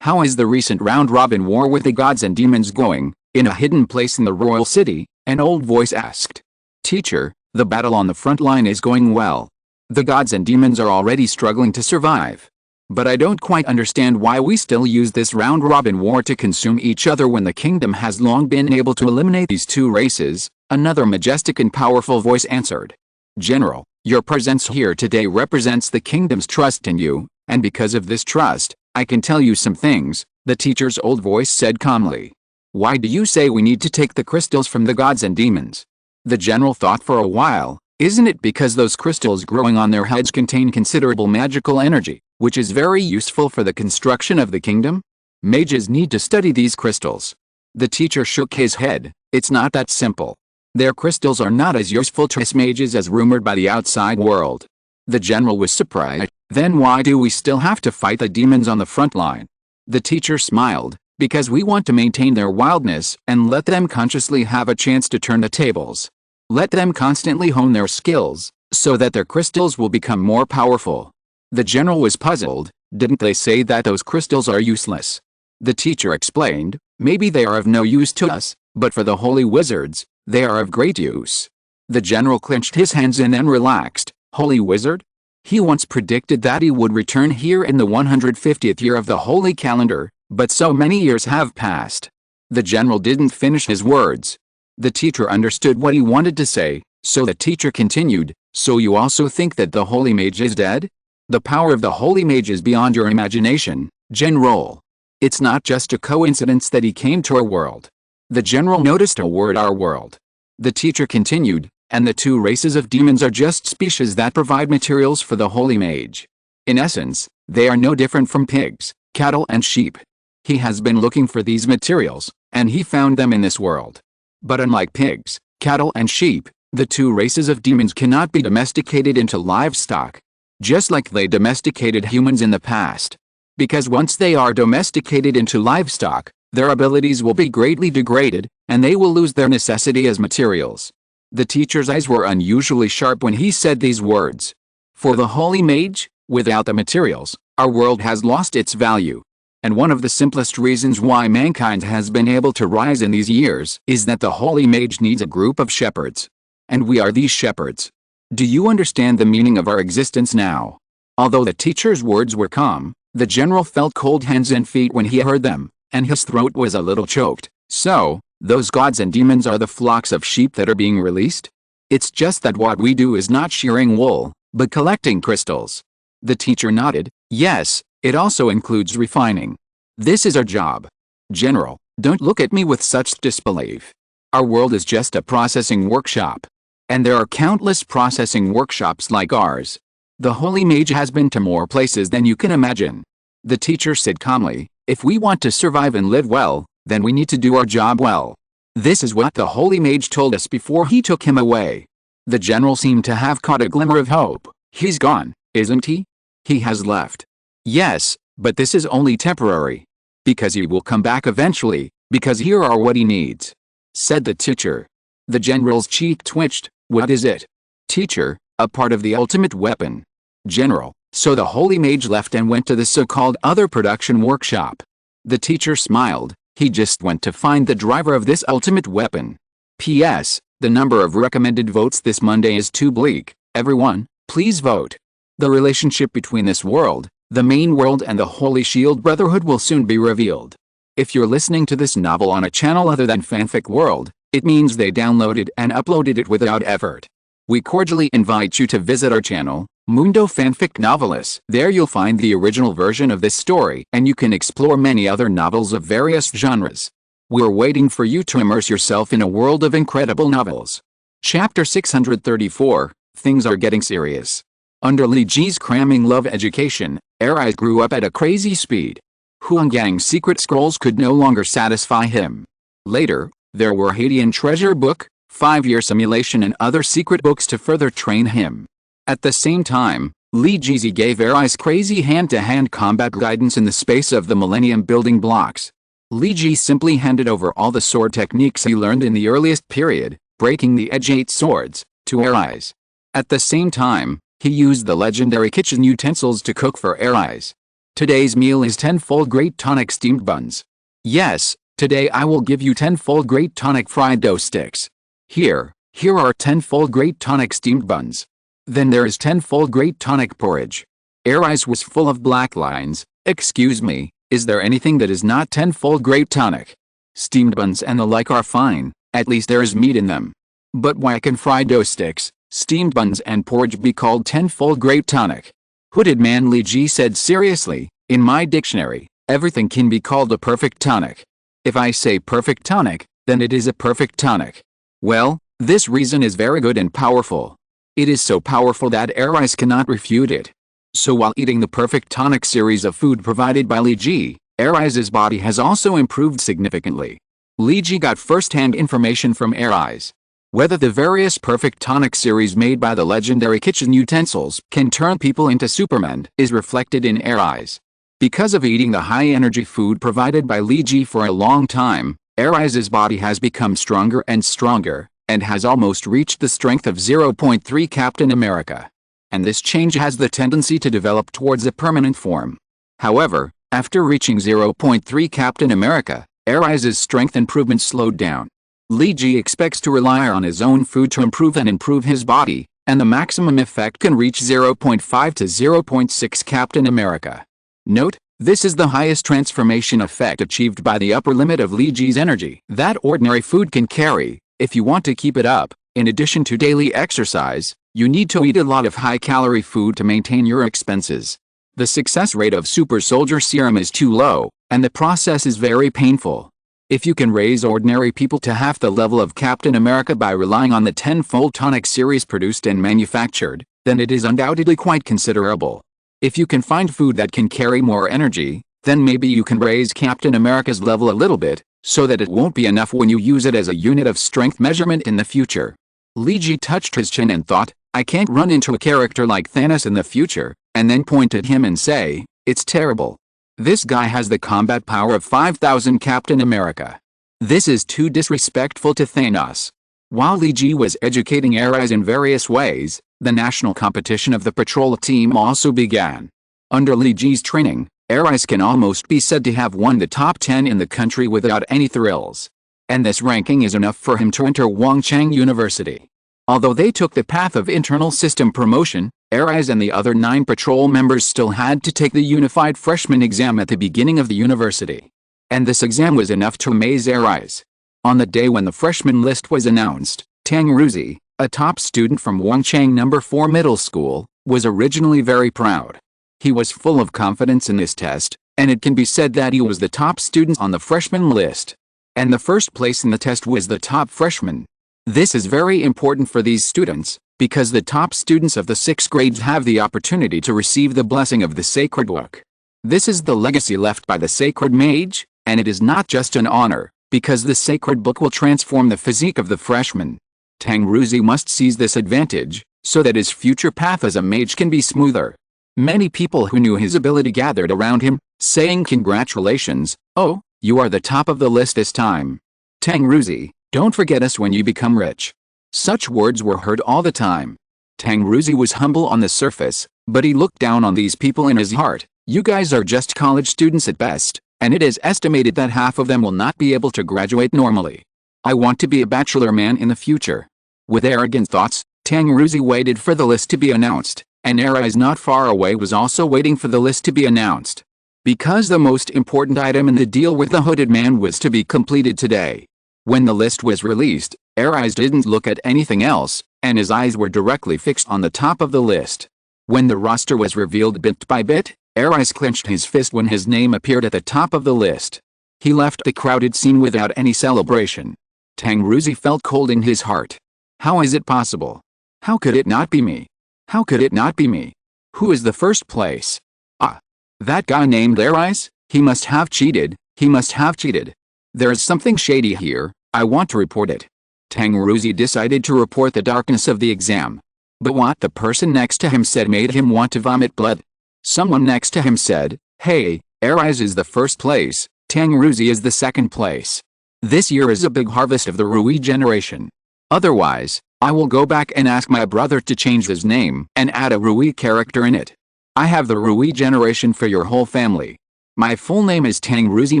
How is the recent round-robin war with the gods and demons going? In a hidden place in the royal city, an old voice asked. Teacher, the battle on the front line is going well. The gods and demons are already struggling to survive. But I don't quite understand why we still use this round-robin war to consume each other when the kingdom has long been able to eliminate these two races, another majestic and powerful voice answered. General, your presence here today represents the kingdom's trust in you, and because of this trust, I can tell you some things, the teacher's old voice said calmly. Why do you say we need to take the crystals from the gods and demons? The general thought for a while. Isn't it because those crystals growing on their heads contain considerable magical energy, which is very useful for the construction of the kingdom? Mages need to study these crystals. The teacher shook his head. It's not that simple. Their crystals are not as useful to us mages as rumored by the outside world. The general was surprised. Then why do we still have to fight the demons on the front line? The teacher smiled. Because we want to maintain their wildness and let them consciously have a chance to turn the tables. Let them constantly hone their skills, so that their crystals will become more powerful. The general was puzzled. Didn't they say that those crystals are useless? The teacher explained, maybe they are of no use to us, but for the holy wizards, they are of great use. The general clenched his hands and then relaxed. Holy wizard? He once predicted that he would return here in the 150th year of the holy calendar, but so many years have passed. The general didn't finish his words. The teacher understood what he wanted to say, so the teacher continued, so you also think that the holy mage is dead? The power of the holy mage is beyond your imagination, General. It's not just a coincidence that he came to our world. The general noticed a word, our world. The teacher continued, and the two races of demons are just species that provide materials for the holy mage. In essence, they are no different from pigs, cattle and sheep. He has been looking for these materials, and he found them in this world. But unlike pigs, cattle and sheep, the two races of demons cannot be domesticated into livestock. Just like they domesticated humans in the past. Because once they are domesticated into livestock, their abilities will be greatly degraded, and they will lose their necessity as materials. The teacher's eyes were unusually sharp when he said these words. For the holy mage, without the materials, our world has lost its value. And one of the simplest reasons why mankind has been able to rise in these years is that the holy mage needs a group of shepherds. And we are these shepherds. Do you understand the meaning of our existence now? Although the teacher's words were calm, the general felt cold hands and feet when he heard them, and his throat was a little choked. So, those gods and demons are the flocks of sheep that are being released? It's just that what we do is not shearing wool, but collecting crystals. The teacher nodded. Yes, it also includes refining. This is our job. General, Don't look at me with such disbelief. Our world is just a processing workshop. And there are countless processing workshops like ours. The holy mage has been to more places than you can imagine. The teacher said calmly, if we want to survive and live well, then we need to do our job well. This is what the holy mage told us before he took him away. The general seemed to have caught a glimmer of hope. He's gone, isn't he? He has left. Yes, but this is only temporary. Because he will come back eventually, because here are what he needs, said the teacher. The general's cheek twitched. What is it? Teacher, a part of the ultimate weapon. General, so the holy mage left and went to the so-called other production workshop. The teacher smiled. He just went to find the driver of this ultimate weapon. P.S. The number of recommended votes this Monday is too bleak. Everyone, please vote. The relationship between this world, the main world, and the Holy Shield Brotherhood will soon be revealed. If you're listening to this novel on a channel other than Fanfic World, it means they downloaded and uploaded it without effort. We cordially invite you to visit our channel, Mundo Fanfic Novelist. There you'll find the original version of this story, and you can explore many other novels of various genres. We're waiting for you to immerse yourself in a world of incredible novels. Chapter 634, Things Are Getting Serious. Under Li Ji's cramming love education, Arise grew up at a crazy speed. Huanggang's secret scrolls could no longer satisfy him. Later, there were Hadean treasure book, 5-year simulation, and other secret books to further train him. At the same time, Li Jizi gave Arise crazy hand-to-hand combat guidance in the space of the Millennium building blocks. Li Ji simply handed over all the sword techniques he learned in the earliest period, breaking the edge 8 swords, to Arise. At the same time, he used the legendary kitchen utensils to cook for Arise. Today's meal is 10-fold Great Tonic steamed buns. Yes, today I will give you 10-fold Great Tonic fried dough sticks. Here are 10-fold Great Tonic steamed buns. Then there is 10-fold Great Tonic porridge. Arise was full of black lines. Excuse me, is there anything that is not 10-fold Great Tonic? Steamed buns and the like are fine, at least there is meat in them. But why can fried dough sticks, steamed buns and porridge be called 10-fold Great Tonic? Hooded man Li Ji said seriously, in my dictionary, everything can be called a perfect tonic. If I say perfect tonic, then it is a perfect tonic. Well, this reason is very good and powerful. It is so powerful that Arise cannot refute it. So while eating the perfect tonic series of food provided by Li Ji, Arise's body has also improved significantly. Li Ji got first-hand information from Arise. Whether the various perfect tonic series made by the legendary kitchen utensils can turn people into Supermen is reflected in Arise. Because of eating the high-energy food provided by Li Ji for a long time, Arise's body has become stronger and stronger, and has almost reached the strength of 0.3 Captain America. And this change has the tendency to develop towards a permanent form. However, after reaching 0.3 Captain America, Arise's strength improvement slowed down. Li Ji expects to rely on his own food to improve his body, and the maximum effect can reach 0.5 to 0.6 Captain America. Note, this is the highest transformation effect achieved by the upper limit of Li Ji's energy that ordinary food can carry. If you want to keep it up, in addition to daily exercise, you need to eat a lot of high-calorie food to maintain your expenses. The success rate of Super Soldier Serum is too low, and the process is very painful. If you can raise ordinary people to half the level of Captain America by relying on the 10-fold tonic series produced and manufactured, then it is undoubtedly quite considerable. If you can find food that can carry more energy, then maybe you can raise Captain America's level a little bit, so that it won't be enough when you use it as a unit of strength measurement in the future. Li Ji touched his chin and thought, I can't run into a character like Thanos in the future, and then point at him and say, it's terrible. This guy has the combat power of 5,000 Captain America. This is too disrespectful to Thanos. While Li Ji was educating Arise in various ways, the national competition of the patrol team also began. Under Li Ji's training, Arise can almost be said to have won the top 10 in the country without any thrills. And this ranking is enough for him to enter Wangchang University. Although they took the path of internal system promotion, Arise and the other 9 patrol members still had to take the unified freshman exam at the beginning of the university. And this exam was enough to amaze Arise. On the day when the freshman list was announced, Tang Ruzi, a top student from Wangchang No. 4 Middle School, was originally very proud. He was full of confidence in this test, and it can be said that he was the top student on the freshman list. and the first place in the test was the top freshman. This is very important for these students, because the top students of the 6th grades have the opportunity to receive the blessing of the sacred book. This is the legacy left by the sacred mage, and it is not just an honor, because the sacred book will transform the physique of the freshman. Tangruzi must seize this advantage, so that his future path as a mage can be smoother. Many people who knew his ability gathered around him, saying congratulations, oh, you are the top of the list this time. Tangruzi, don't forget us when you become rich. Such words were heard all the time. Tangruzi was humble on the surface, but he looked down on these people in his heart. You guys are just college students at best, and it is estimated that half of them will not be able to graduate normally. I want to be a bachelor man in the future. With arrogant thoughts, Tangruzi waited for the list to be announced, and Arise not far away was also waiting for the list to be announced. Because the most important item in the deal with the hooded man was to be completed today. When the list was released, Arise didn't look at anything else, and his eyes were directly fixed on the top of the list. When the roster was revealed bit by bit, Arise clenched his fist when his name appeared at the top of the list. He left the crowded scene without any celebration. Tangruzi felt cold in his heart. How is it possible? How could it not be me? How could it not be me? Who is the first place? Ah! That guy named Arise? He must have cheated, he must have cheated. There is something shady here, I want to report it. Tangruzi decided to report the darkness of the exam. But what the person next to him said made him want to vomit blood. Someone next to him said, hey, Arise is the first place, Tangruzi is the second place. This year is a big harvest of the Rui generation. Otherwise, I will go back and ask my brother to change his name and add a Rui character in it. I have the Rui generation for your whole family. My full name is Tangruzi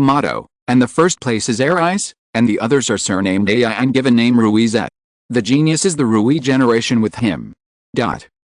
Motto, and the first place is Arise, and the others are surnamed Aya and given name Ruizet. The genius is the Rui generation with him.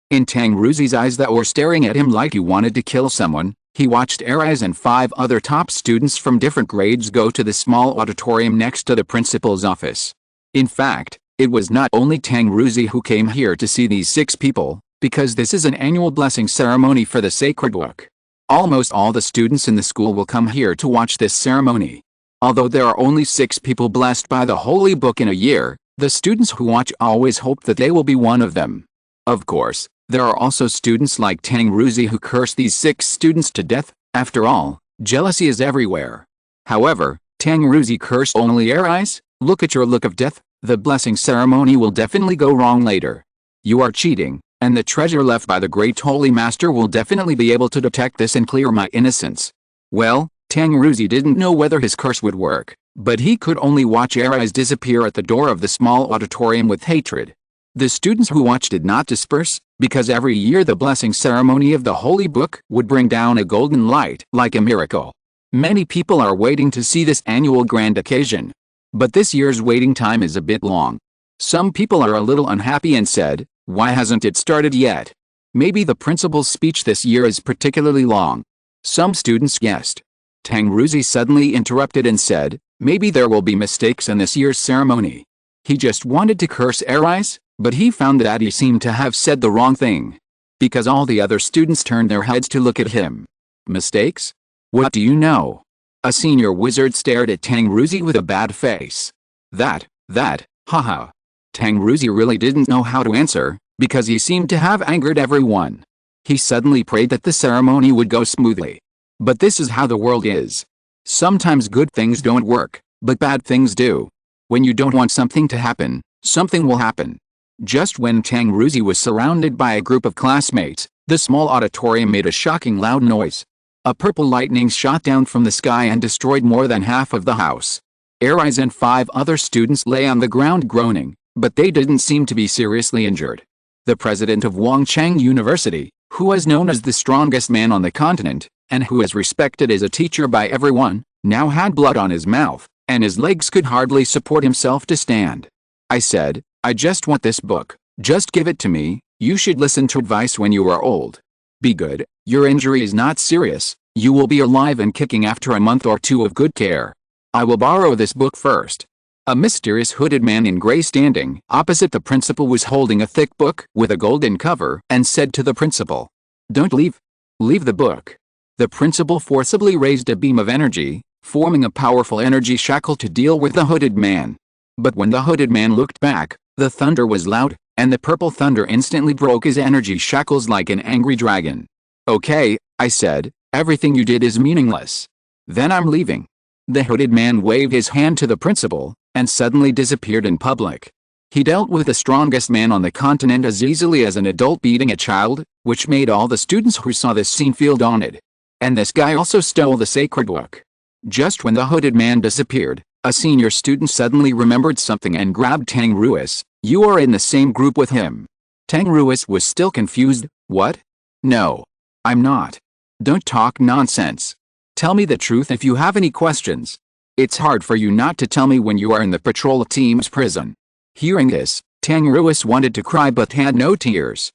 In Tangruzi's eyes that were staring at him like he wanted to kill someone, he watched Arise and 5 other top students from different grades go to the small auditorium next to the principal's office. In fact, it was not only Tangruzi who came here to see these 6 people, because this is an annual blessing ceremony for the sacred book. Almost all the students in the school will come here to watch this ceremony. Although there are only 6 people blessed by the holy book in a year, the students who watch always hope that they will be one of them. Of course, there are also students like Tangruzi who curse these 6 students to death. After all, jealousy is everywhere. However, Tangruzi cursed only Arise. Look at your look of death. The blessing ceremony will definitely go wrong later. You are cheating, and the treasure left by the great holy master will definitely be able to detect this and clear my innocence. Well, Tangruzi didn't know whether his curse would work, but he could only watch Arise disappear at the door of the small auditorium with hatred. The students who watched did not disperse, because every year the blessing ceremony of the holy book would bring down a golden light like a miracle. Many people are waiting to see this annual grand occasion. But this year's waiting time is a bit long. Some people are a little unhappy and said, why hasn't it started yet? Maybe the principal's speech this year is particularly long. Some students guessed. Tangruzi suddenly interrupted and said, maybe there will be mistakes in this year's ceremony. He just wanted to curse Arise, but he found that he seemed to have said the wrong thing. Because all the other students turned their heads to look at him. Mistakes? What do you know? A senior wizard stared at Tangruzi with a bad face. Haha. Tangruzi really didn't know how to answer, because he seemed to have angered everyone. He suddenly prayed that the ceremony would go smoothly. But this is how the world is. Sometimes good things don't work, but bad things do. When you don't want something to happen, something will happen. Just when Tangruzi was surrounded by a group of classmates, the small auditorium made a shocking loud noise. A purple lightning shot down from the sky and destroyed more than half of the house. Arise and 5 other students lay on the ground groaning, but they didn't seem to be seriously injured. The president of Wangchang University, who was known as the strongest man on the continent, and who is respected as a teacher by everyone, now had blood on his mouth, and his legs could hardly support himself to stand. I said, I just want this book, just give it to me. You should listen to advice when you are old. Be good, your injury is not serious, you will be alive and kicking after a month or 2 of good care. I will borrow this book first. A mysterious hooded man in gray standing opposite the principal was holding a thick book with a golden cover and said to the principal, don't leave. Leave the book. The principal forcibly raised a beam of energy, forming a powerful energy shackle to deal with the hooded man. But when the hooded man looked back, the thunder was loud, and the purple thunder instantly broke his energy shackles like an angry dragon. "Okay," I said, "everything you did is meaningless. Then I'm leaving." The hooded man waved his hand to the principal, and suddenly disappeared in public. He dealt with the strongest man on the continent as easily as an adult beating a child, which made all the students who saw this scene feel daunted. And this guy also stole the sacred book. Just when the hooded man disappeared, a senior student suddenly remembered something and grabbed Tang Ruiz. "You are in the same group with him." Tang Ruiz was still confused. "What? No. I'm not. Don't talk nonsense. Tell me the truth if you have any questions. It's hard for you not to tell me when you are in the patrol team's prison." Hearing this, Tang Ruiz wanted to cry but had no tears.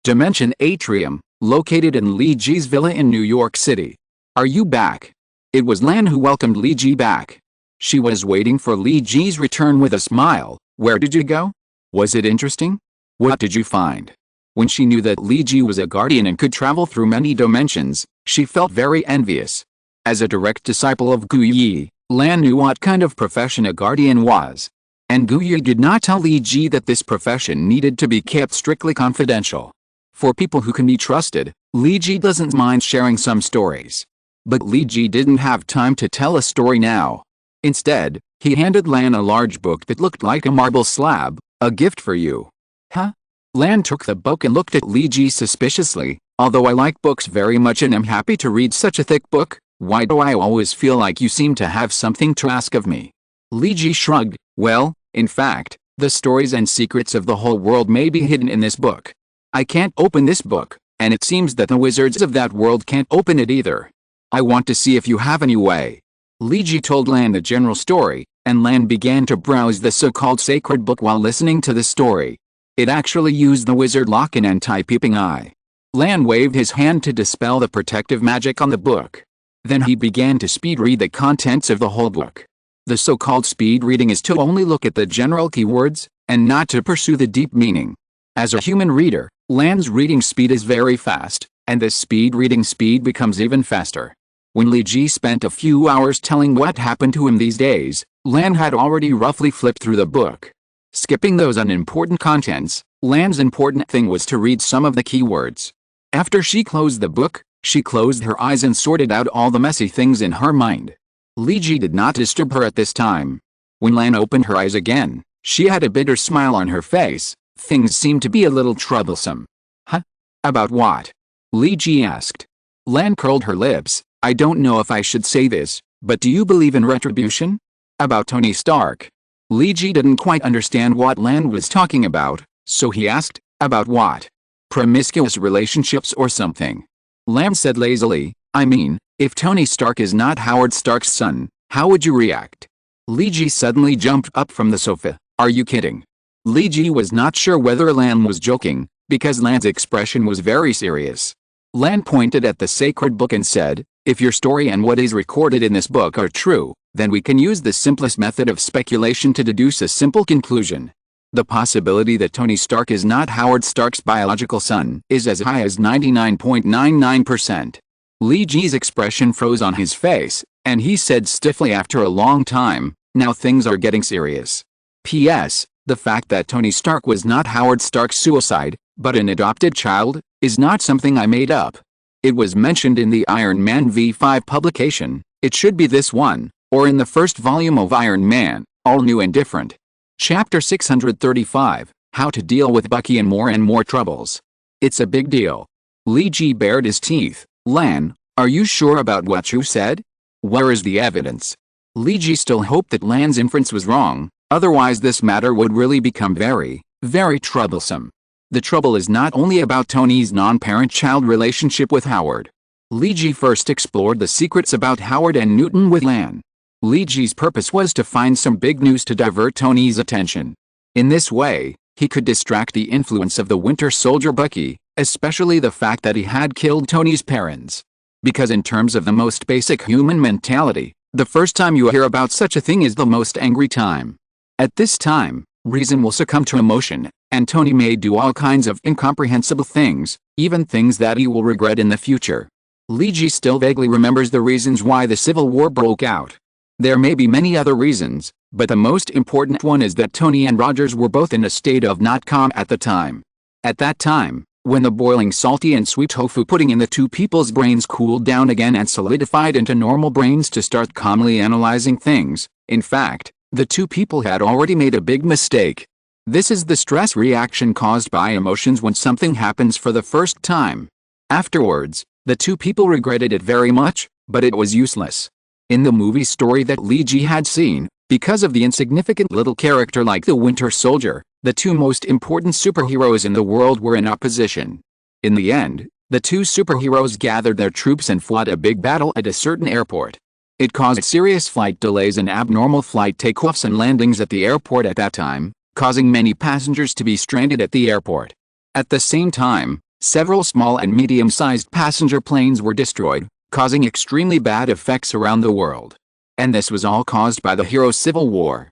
Dimension Atrium, located in Li Ji's villa in New York City. "Are you back?" It was Lan who welcomed Li Ji back. She was waiting for Li Ji's return with a smile. "Where did you go? Was it interesting? What did you find?" When she knew that Li Ji was a guardian and could travel through many dimensions, she felt very envious. As a direct disciple of Gu Yi, Lan knew what kind of profession a guardian was. And Gu Yi did not tell Li Ji that this profession needed to be kept strictly confidential. For people who can be trusted, Li Ji doesn't mind sharing some stories. But Li Ji didn't have time to tell a story now. Instead, he handed Lan a large book that looked like a marble slab. "A gift for you." "Huh?" Lan took the book and looked at Li Ji suspiciously. "Although I like books very much and am happy to read such a thick book, why do I always feel like you seem to have something to ask of me?" Li Ji shrugged. "Well, in fact, the stories and secrets of the whole world may be hidden in this book. I can't open this book, and it seems that the wizards of that world can't open it either. I want to see if you have any way." Li Ji told Lan the general story, and Lan began to browse the so-called sacred book while listening to the story. It actually used the wizard lock and anti-peeping eye. Lan waved his hand to dispel the protective magic on the book. Then he began to speed read the contents of the whole book. The so-called speed reading is to only look at the general keywords, and not to pursue the deep meaning. As a human reader, Lan's reading speed is very fast, and this speed reading speed becomes even faster. When Li Ji spent a few hours telling what happened to him these days, Lan had already roughly flipped through the book. Skipping those unimportant contents, Lan's important thing was to read some of the keywords. After she closed the book, she closed her eyes and sorted out all the messy things in her mind. Li Ji did not disturb her at this time. When Lan opened her eyes again, she had a bitter smile on her face. Things seemed to be a little troublesome. "Huh? About what?" Li Ji asked. Lan curled her lips. "I don't know if I should say this, but do you believe in retribution?" "About Tony Stark." Li Ji didn't quite understand what Lan was talking about, so he asked, "About what? Promiscuous relationships or something?" Lan said lazily, "I mean, if Tony Stark is not Howard Stark's son, how would you react?" Li Ji suddenly jumped up from the sofa. "Are you kidding?" Li Ji was not sure whether Lan was joking, because Lan's expression was very serious. Lan pointed at the sacred book and said, "If your story and what is recorded in this book are true, then we can use the simplest method of speculation to deduce a simple conclusion. The possibility that Tony Stark is not Howard Stark's biological son is as high as 99.99%. Li Ji's expression froze on his face, and he said stiffly after a long time, "Now things are getting serious. P.S. The fact that Tony Stark was not Howard Stark's suicide, but an adopted child, is not something I made up. It was mentioned in the Iron Man V5 publication. It should be this one, or in the first volume of Iron Man, all new and different." Chapter 635, How to Deal with Bucky and More Troubles. "It's a big deal." Li Ji bared his teeth. "Lan, are you sure about what you said? Where is the evidence?" Li Ji still hoped that Lan's inference was wrong, otherwise this matter would really become very, very troublesome. The trouble is not only about Tony's non-parent-child relationship with Howard. Li Ji first explored the secrets about Howard and Newton with Lan. Li Ji's purpose was to find some big news to divert Tony's attention. In this way, he could distract the influence of the Winter Soldier Bucky, especially the fact that he had killed Tony's parents. Because in terms of the most basic human mentality, the first time you hear about such a thing is the most angry time. At this time, reason will succumb to emotion, and Tony may do all kinds of incomprehensible things, even things that he will regret in the future. Lee Ji still vaguely remembers the reasons why the Civil War broke out. There may be many other reasons, but the most important one is that Tony and Rogers were both in a state of not calm at the time. At that time, when the boiling salty and sweet tofu pudding in the two people's brains cooled down again and solidified into normal brains to start calmly analyzing things, in fact, the two people had already made a big mistake. This is the stress reaction caused by emotions when something happens for the first time. Afterwards, the two people regretted it very much, but it was useless. In the movie story that Lee Ji had seen, because of the insignificant little character like the Winter Soldier, the two most important superheroes in the world were in opposition. In the end, the two superheroes gathered their troops and fought a big battle at a certain airport. It caused serious flight delays and abnormal flight takeoffs and landings at the airport at that time, causing many passengers to be stranded at the airport. At the same time, several small and medium-sized passenger planes were destroyed, causing extremely bad effects around the world. And this was all caused by the hero's civil war.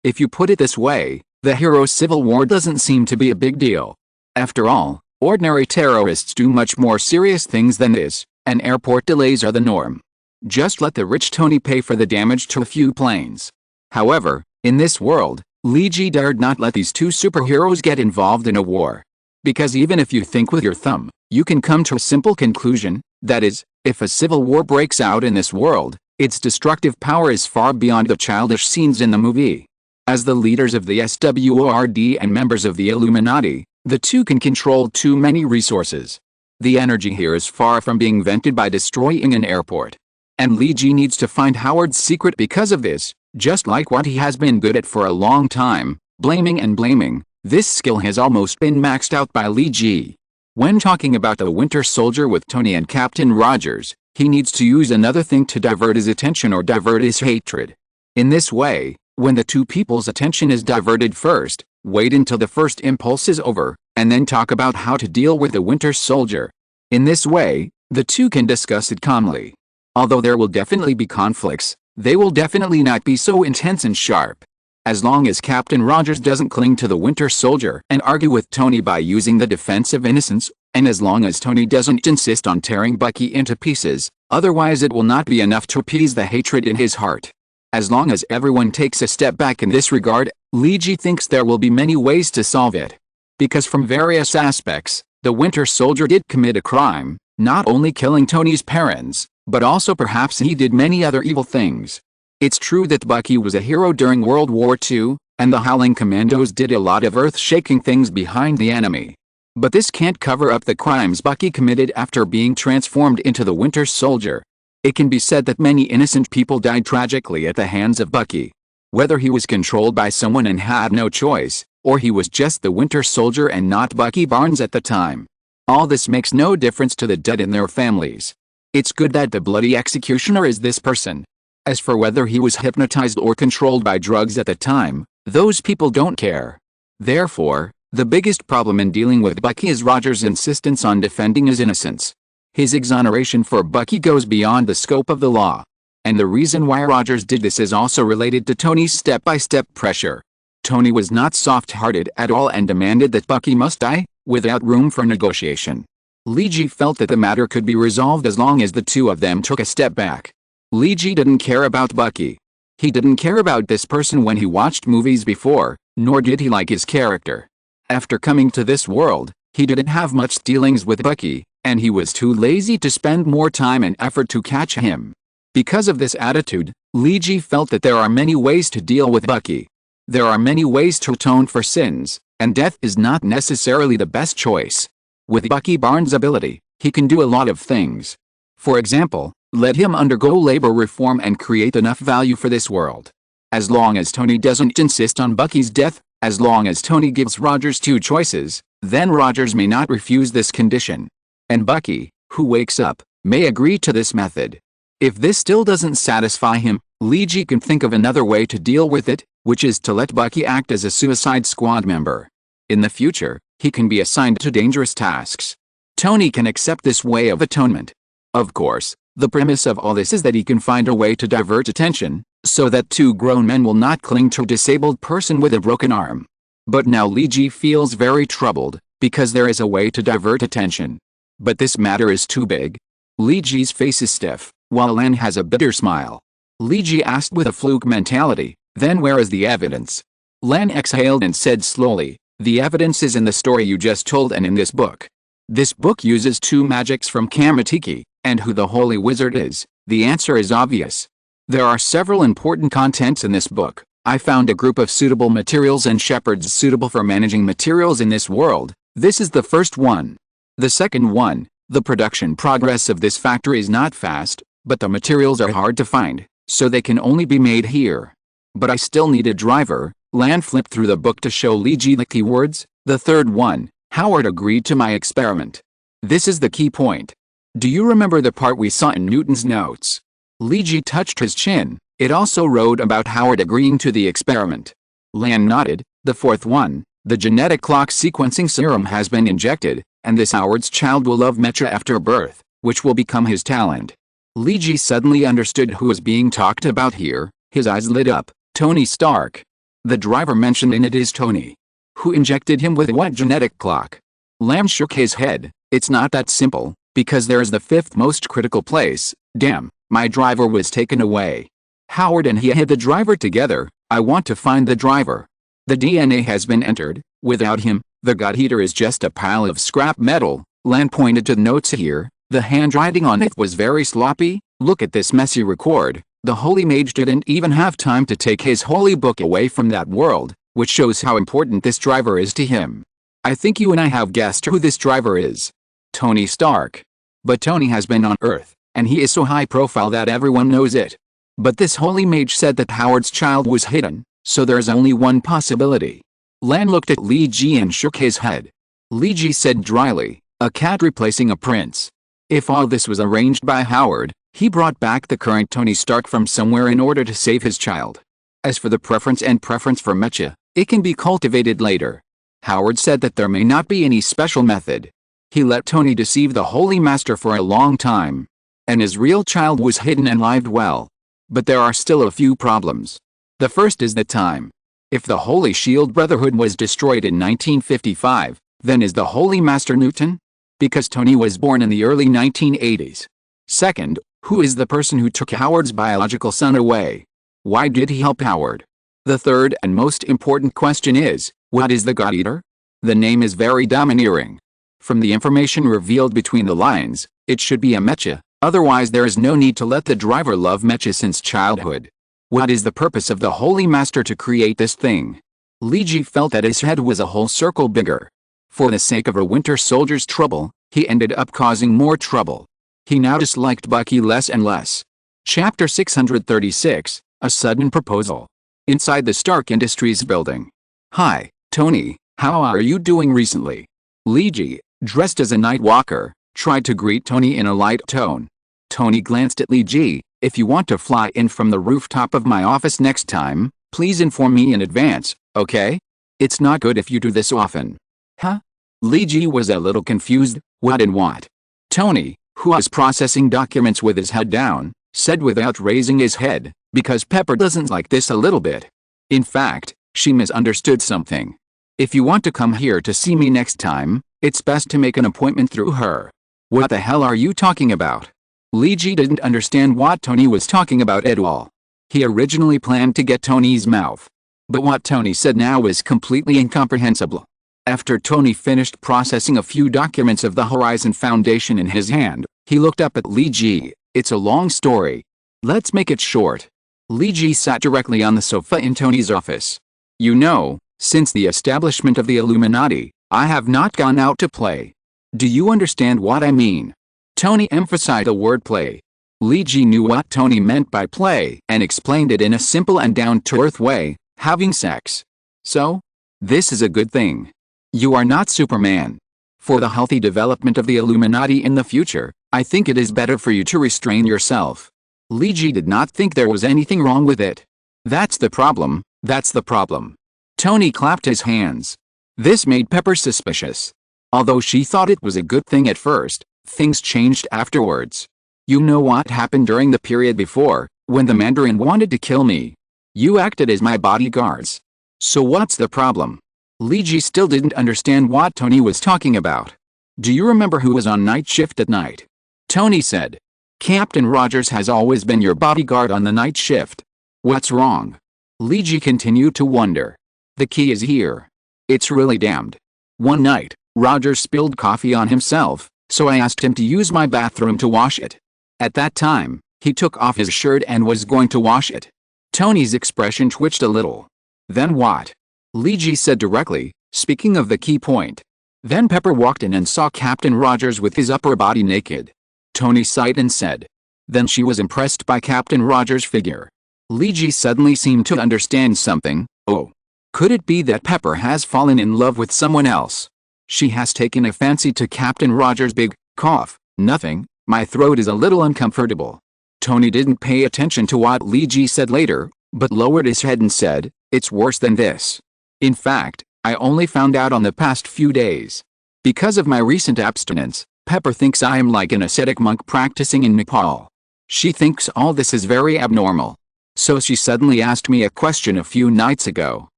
If you put it this way, the hero's civil war doesn't seem to be a big deal. After all, ordinary terrorists do much more serious things than this, and airport delays are the norm. Just let the rich Tony pay for the damage to a few planes. However, in this world, Lee Ji dared not let these two superheroes get involved in a war. Because even if you think with your thumb, you can come to a simple conclusion, that is, if a civil war breaks out in this world, its destructive power is far beyond the childish scenes in the movie. As the leaders of the SWORD and members of the Illuminati, the two can control too many resources. The energy here is far from being vented by destroying an airport. And Lee Ji needs to find Howard's secret because of this, just like what he has been good at for a long time, blaming and blaming. This skill has almost been maxed out by Lee Ji. When talking about the Winter Soldier with Tony and Captain Rogers, he needs to use another thing to divert his attention or divert his hatred. In this way, when the two people's attention is diverted first, wait until the first impulse is over, and then talk about how to deal with the Winter Soldier. In this way, the two can discuss it calmly. Although there will definitely be conflicts, they will definitely not be so intense and sharp. As long as Captain Rogers doesn't cling to the Winter Soldier and argue with Tony by using the defense of innocence, and as long as Tony doesn't insist on tearing Bucky into pieces, otherwise it will not be enough to appease the hatred in his heart. As long as everyone takes a step back in this regard, Lee Ji thinks there will be many ways to solve it. Because from various aspects, the Winter Soldier did commit a crime, not only killing Tony's parents, but also perhaps he did many other evil things. It's true that Bucky was a hero during World War II, and the Howling Commandos did a lot of earth-shaking things behind the enemy. But this can't cover up the crimes Bucky committed after being transformed into the Winter Soldier. It can be said that many innocent people died tragically at the hands of Bucky. Whether he was controlled by someone and had no choice, or he was just the Winter Soldier and not Bucky Barnes at the time. All this makes no difference to the dead and their families. It's good that the bloody executioner is this person. As for whether he was hypnotized or controlled by drugs at the time, those people don't care. Therefore, the biggest problem in dealing with Bucky is Rogers' insistence on defending his innocence. His exoneration for Bucky goes beyond the scope of the law. And the reason why Rogers did this is also related to Tony's step-by-step pressure. Tony was not soft-hearted at all and demanded that Bucky must die, without room for negotiation. Lee Ji felt that the matter could be resolved as long as the two of them took a step back. Lee Ji didn't care about Bucky. He didn't care about this person when he watched movies before, nor did he like his character. After coming to this world, he didn't have much dealings with Bucky, and he was too lazy to spend more time and effort to catch him. Because of this attitude, Lee Ji felt that there are many ways to deal with Bucky. There are many ways to atone for sins, and death is not necessarily the best choice. With Bucky Barnes' ability, he can do a lot of things. For example, let him undergo labor reform and create enough value for this world. As long as Tony doesn't insist on Bucky's death, as long as Tony gives Rogers two choices, then Rogers may not refuse this condition. And Bucky, who wakes up, may agree to this method. If this still doesn't satisfy him, Lee Ji can think of another way to deal with it, which is to let Bucky act as a Suicide Squad member. In the future, he can be assigned to dangerous tasks. Tony can accept this way of atonement. Of course, the premise of all this is that he can find a way to divert attention, so that two grown men will not cling to a disabled person with a broken arm. But now Lee Ji feels very troubled, because there is a way to divert attention. But this matter is too big. Li Ji's face is stiff, while Lan has a bitter smile. Li Ji asked with a fluke mentality, "Then where is the evidence?" Lan exhaled and said slowly, "The evidence is in the story you just told and in this book. This book uses 2 magics from Kamatiki, and who the holy wizard is, the answer is obvious. There are several important contents in this book. I found a group of suitable materials and shepherds suitable for managing materials in this world. This is the first one. The second one, the production progress of this factory is not fast, but the materials are hard to find, so they can only be made here. But I still need a driver." Lan flipped through the book to show Li Ji the keywords. "The third one, Howard agreed to my experiment. This is the key point. Do you remember the part we saw in Newton's notes?" Li Ji touched his chin. "It also wrote about Howard agreeing to the experiment." Lan nodded. "The fourth one, the genetic clock sequencing serum has been injected, and this Howard's child will love mecha after birth, which will become his talent." Li Ji suddenly understood who was being talked about here. His eyes lit up. "Tony Stark. The driver mentioned in it is Tony. Who injected him with what genetic clock?" Lam shook his head. "It's not that simple, because there is the 5th most critical place. Damn, my driver was taken away. Howard and he hid the driver together. I want to find the driver. The DNA has been entered. Without him, the God Eater is just a pile of scrap metal." Lan pointed to the notes here. "The handwriting on it was very sloppy. Look at this messy record. The holy mage didn't even have time to take his holy book away from that world, which shows how important this driver is to him. I think you and I have guessed who this driver is. Tony Stark. But Tony has been on Earth, and he is so high profile that everyone knows it. But this holy mage said that Howard's child was hidden, so there's only one possibility." Lan looked at Li Ji and shook his head. Li Ji said dryly, "A cat replacing a prince. If all this was arranged by Howard, he brought back the current Tony Stark from somewhere in order to save his child. As for the preference for mecha, it can be cultivated later. Howard said that there may not be any special method. He let Tony deceive the Holy Master for a long time. And his real child was hidden and lived well. But there are still a few problems. The first is the time. If the Holy Shield Brotherhood was destroyed in 1955, then is the Holy Master Newton? Because Tony was born in the early 1980s. Second, who is the person who took Howard's biological son away? Why did he help Howard? The third and most important question is, what is the God Eater? The name is very domineering. From the information revealed between the lines, it should be a mecha, otherwise there is no need to let the driver love mecha since childhood. What is the purpose of the Holy Master to create this thing? Li Ji felt that his head was a whole circle bigger. For the sake of a Winter Soldier's trouble, he ended up causing more trouble. He now disliked Bucky less and less. Chapter 636, A Sudden Proposal. Inside the Stark Industries building. "Hi, Tony, how are you doing recently?" Li Ji, dressed as a night walker, tried to greet Tony in a light tone. Tony glanced at Li Ji. "If you want to fly in from the rooftop of my office next time, please inform me in advance, okay? It's not good if you do this often." "Huh?" Li Ji was a little confused. What and what? Tony, who was processing documents with his head down, said without raising his head, "Because Pepper doesn't like this a little bit. In fact, she misunderstood something. If you want to come here to see me next time, it's best to make an appointment through her." "What the hell are you talking about?" Li Ji didn't understand what Tony was talking about at all. He originally planned to get Tony's mouth. But what Tony said now was completely incomprehensible. After Tony finished processing a few documents of the Horizon Foundation in his hand, he looked up at Li Ji. "It's a long story. Let's make it short." Li Ji sat directly on the sofa in Tony's office. "You know, since the establishment of the Illuminati, I have not gone out to play. Do you understand what I mean?" Tony emphasized the word play. Li Ji knew what Tony meant by play and explained it in a simple and down-to-earth way, having sex. "So? This is a good thing. You are not Superman. For the healthy development of the Illuminati in the future, I think it is better for you to restrain yourself." Li Ji did not think there was anything wrong with it. That's the problem. Tony clapped his hands. This made Pepper suspicious. Although she thought it was a good thing at first, things changed afterwards. "You know what happened during the period before, when the Mandarin wanted to kill me? You acted as my bodyguards. So what's the problem?" Li Ji still didn't understand what Tony was talking about. "Do you remember who was on night shift at night?" Tony said. Captain Rogers has always been your bodyguard on the night shift. What's wrong? Leegee continued to wonder. The key is here. It's really damned. One night, Rogers spilled coffee on himself, so I asked him to use my bathroom to wash it. At that time, he took off his shirt and was going to wash it. Tony's expression twitched a little. Then what? Leegee said directly, speaking of the key point. Then Pepper walked in and saw Captain Rogers with his upper body naked. Tony sighed and said. Then she was impressed by Captain Rogers' figure. Leegee suddenly seemed to understand something. Oh. Could it be that Pepper has fallen in love with someone else? She has taken a fancy to Captain Rogers' big cough. Nothing, my throat is a little uncomfortable. Tony didn't pay attention to what Leegee said later, but lowered his head and said, it's worse than this. In fact, I only found out on the past few days. Because of my recent abstinence, Pepper thinks I am like an ascetic monk practicing in Nepal. She thinks all this is very abnormal. So she suddenly asked me a question a few nights ago.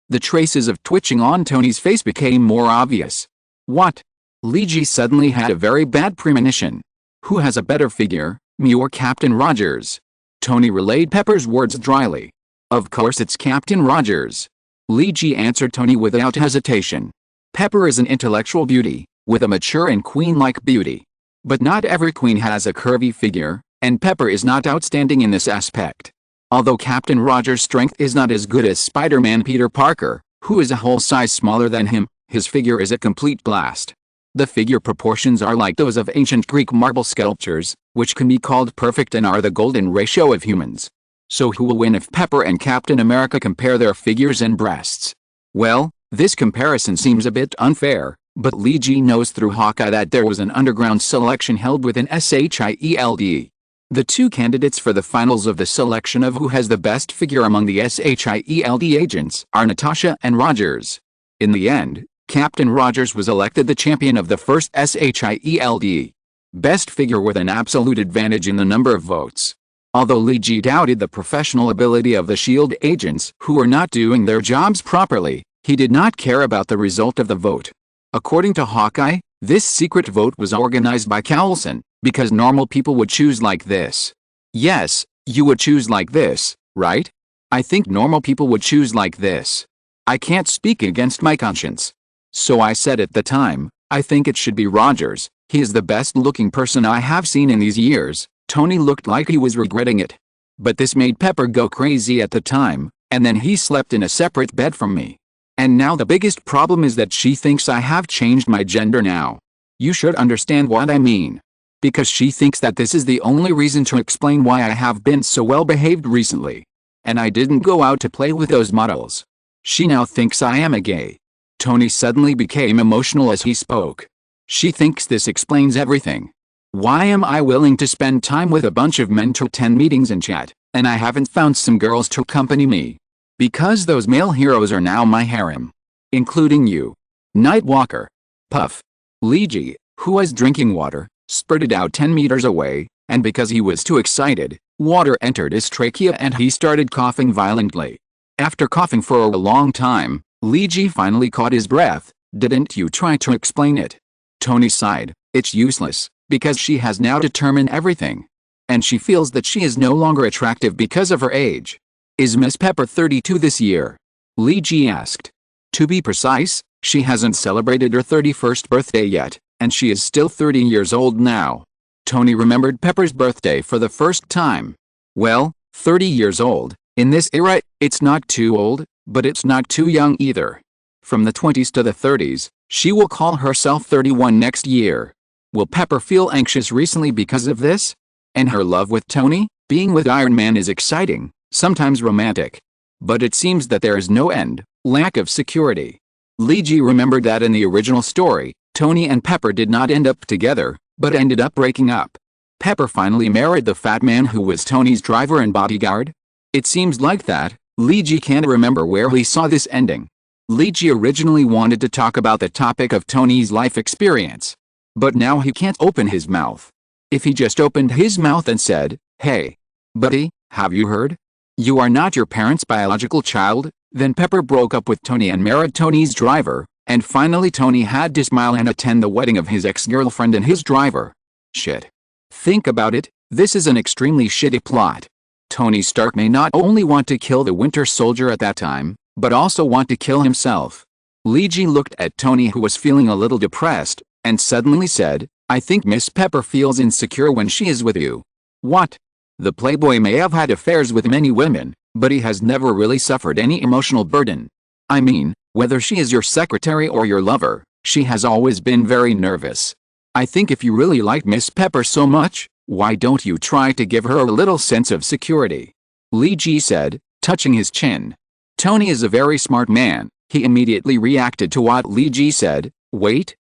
The traces of twitching on Tony's face became more obvious. What? Leegee suddenly had a very bad premonition. Who has a better figure, me or Captain Rogers? Tony relayed Pepper's words dryly. Of course it's Captain Rogers. Leegee answered Tony without hesitation. Pepper is an intellectual beauty, with a mature and queen-like beauty. But not every queen has a curvy figure, and Pepper is not outstanding in this aspect. Although Captain Rogers' strength is not as good as Spider-Man Peter Parker, who is a whole size smaller than him, his figure is a complete blast. The figure proportions are like those of ancient Greek marble sculptures, which can be called perfect and are the golden ratio of humans. So who will win if Pepper and Captain America compare their figures and breasts? Well, this comparison seems a bit unfair, but Leegee knows through Hawkeye that there was an underground selection held within SHIELD. The two candidates for the finals of the selection of who has the best figure among the SHIELD agents are Natasha and Rogers. In the end, Captain Rogers was elected the champion of the first SHIELD best figure with an absolute advantage in the number of votes. Although Leegee doubted the professional ability of the SHIELD agents who were not doing their jobs properly, he did not care about the result of the vote. According to Hawkeye, this secret vote was organized by Coulson, because normal people would choose like this. Yes, you would choose like this, right? I think normal people would choose like this. I can't speak against my conscience. So I said at the time, I think it should be Rogers. He is the best looking person I have seen in these years. Tony looked like he was regretting it. But this made Pepper go crazy at the time, and then he slept in a separate bed from me. And now the biggest problem is that she thinks I have changed my gender now. You should understand what I mean. Because she thinks that this is the only reason to explain why I have been so well behaved recently. And I didn't go out to play with those models. She now thinks I am a gay. Tony suddenly became emotional as he spoke. She thinks this explains everything. Why am I willing to spend time with a bunch of men to attend meetings and chat, and I haven't found some girls to accompany me? Because those male heroes are now my harem. Including you. Nightwalker. Puff. Leegee, who was drinking water, spurted out 10 meters away, and because he was too excited, water entered his trachea and he started coughing violently. After coughing for a long time, Leegee finally caught his breath. Didn't you try to explain it? Tony sighed. It's useless, because she has now determined everything. And she feels that she is no longer attractive because of her age. Is Miss Pepper 32 this year? Leegee asked. To be precise, she hasn't celebrated her 31st birthday yet, and she is still 30 years old now. Tony remembered Pepper's birthday for the first time. Well, 30 years old, in this era, it's not too old, but it's not too young either. From the 20s to the 30s, she will call herself 31 next year. Will Pepper feel anxious recently because of this? And her love with Tony? Being with Iron Man is exciting, sometimes romantic. But it seems that there is no end, lack of security. Leegee remembered that in the original story, Tony and Pepper did not end up together, but ended up breaking up. Pepper finally married the fat man who was Tony's driver and bodyguard. It seems like that. Leegee can't remember where he saw this ending. Leegee originally wanted to talk about the topic of Tony's life experience. But now he can't open his mouth. If he just opened his mouth and said, "Hey, buddy, have you heard? You are not your parents' biological child," then Pepper broke up with Tony and married Tony's driver, and finally Tony had to smile and attend the wedding of his ex-girlfriend and his driver. Shit. Think about it, this is an extremely shitty plot. Tony Stark may not only want to kill the Winter Soldier at that time, but also want to kill himself. Lee Ji looked at Tony, who was feeling a little depressed, and suddenly said, I think Miss Pepper feels insecure when she is with you. What? The playboy may have had affairs with many women, but he has never really suffered any emotional burden. I mean, whether she is your secretary or your lover, she has always been very nervous. I think if you really like Miss Pepper so much, why don't you try to give her a little sense of security? Lee Ji said, touching his chin. Tony is a very smart man. He immediately reacted to what Lee Ji said. Wait,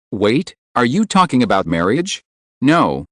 are you talking about marriage? No,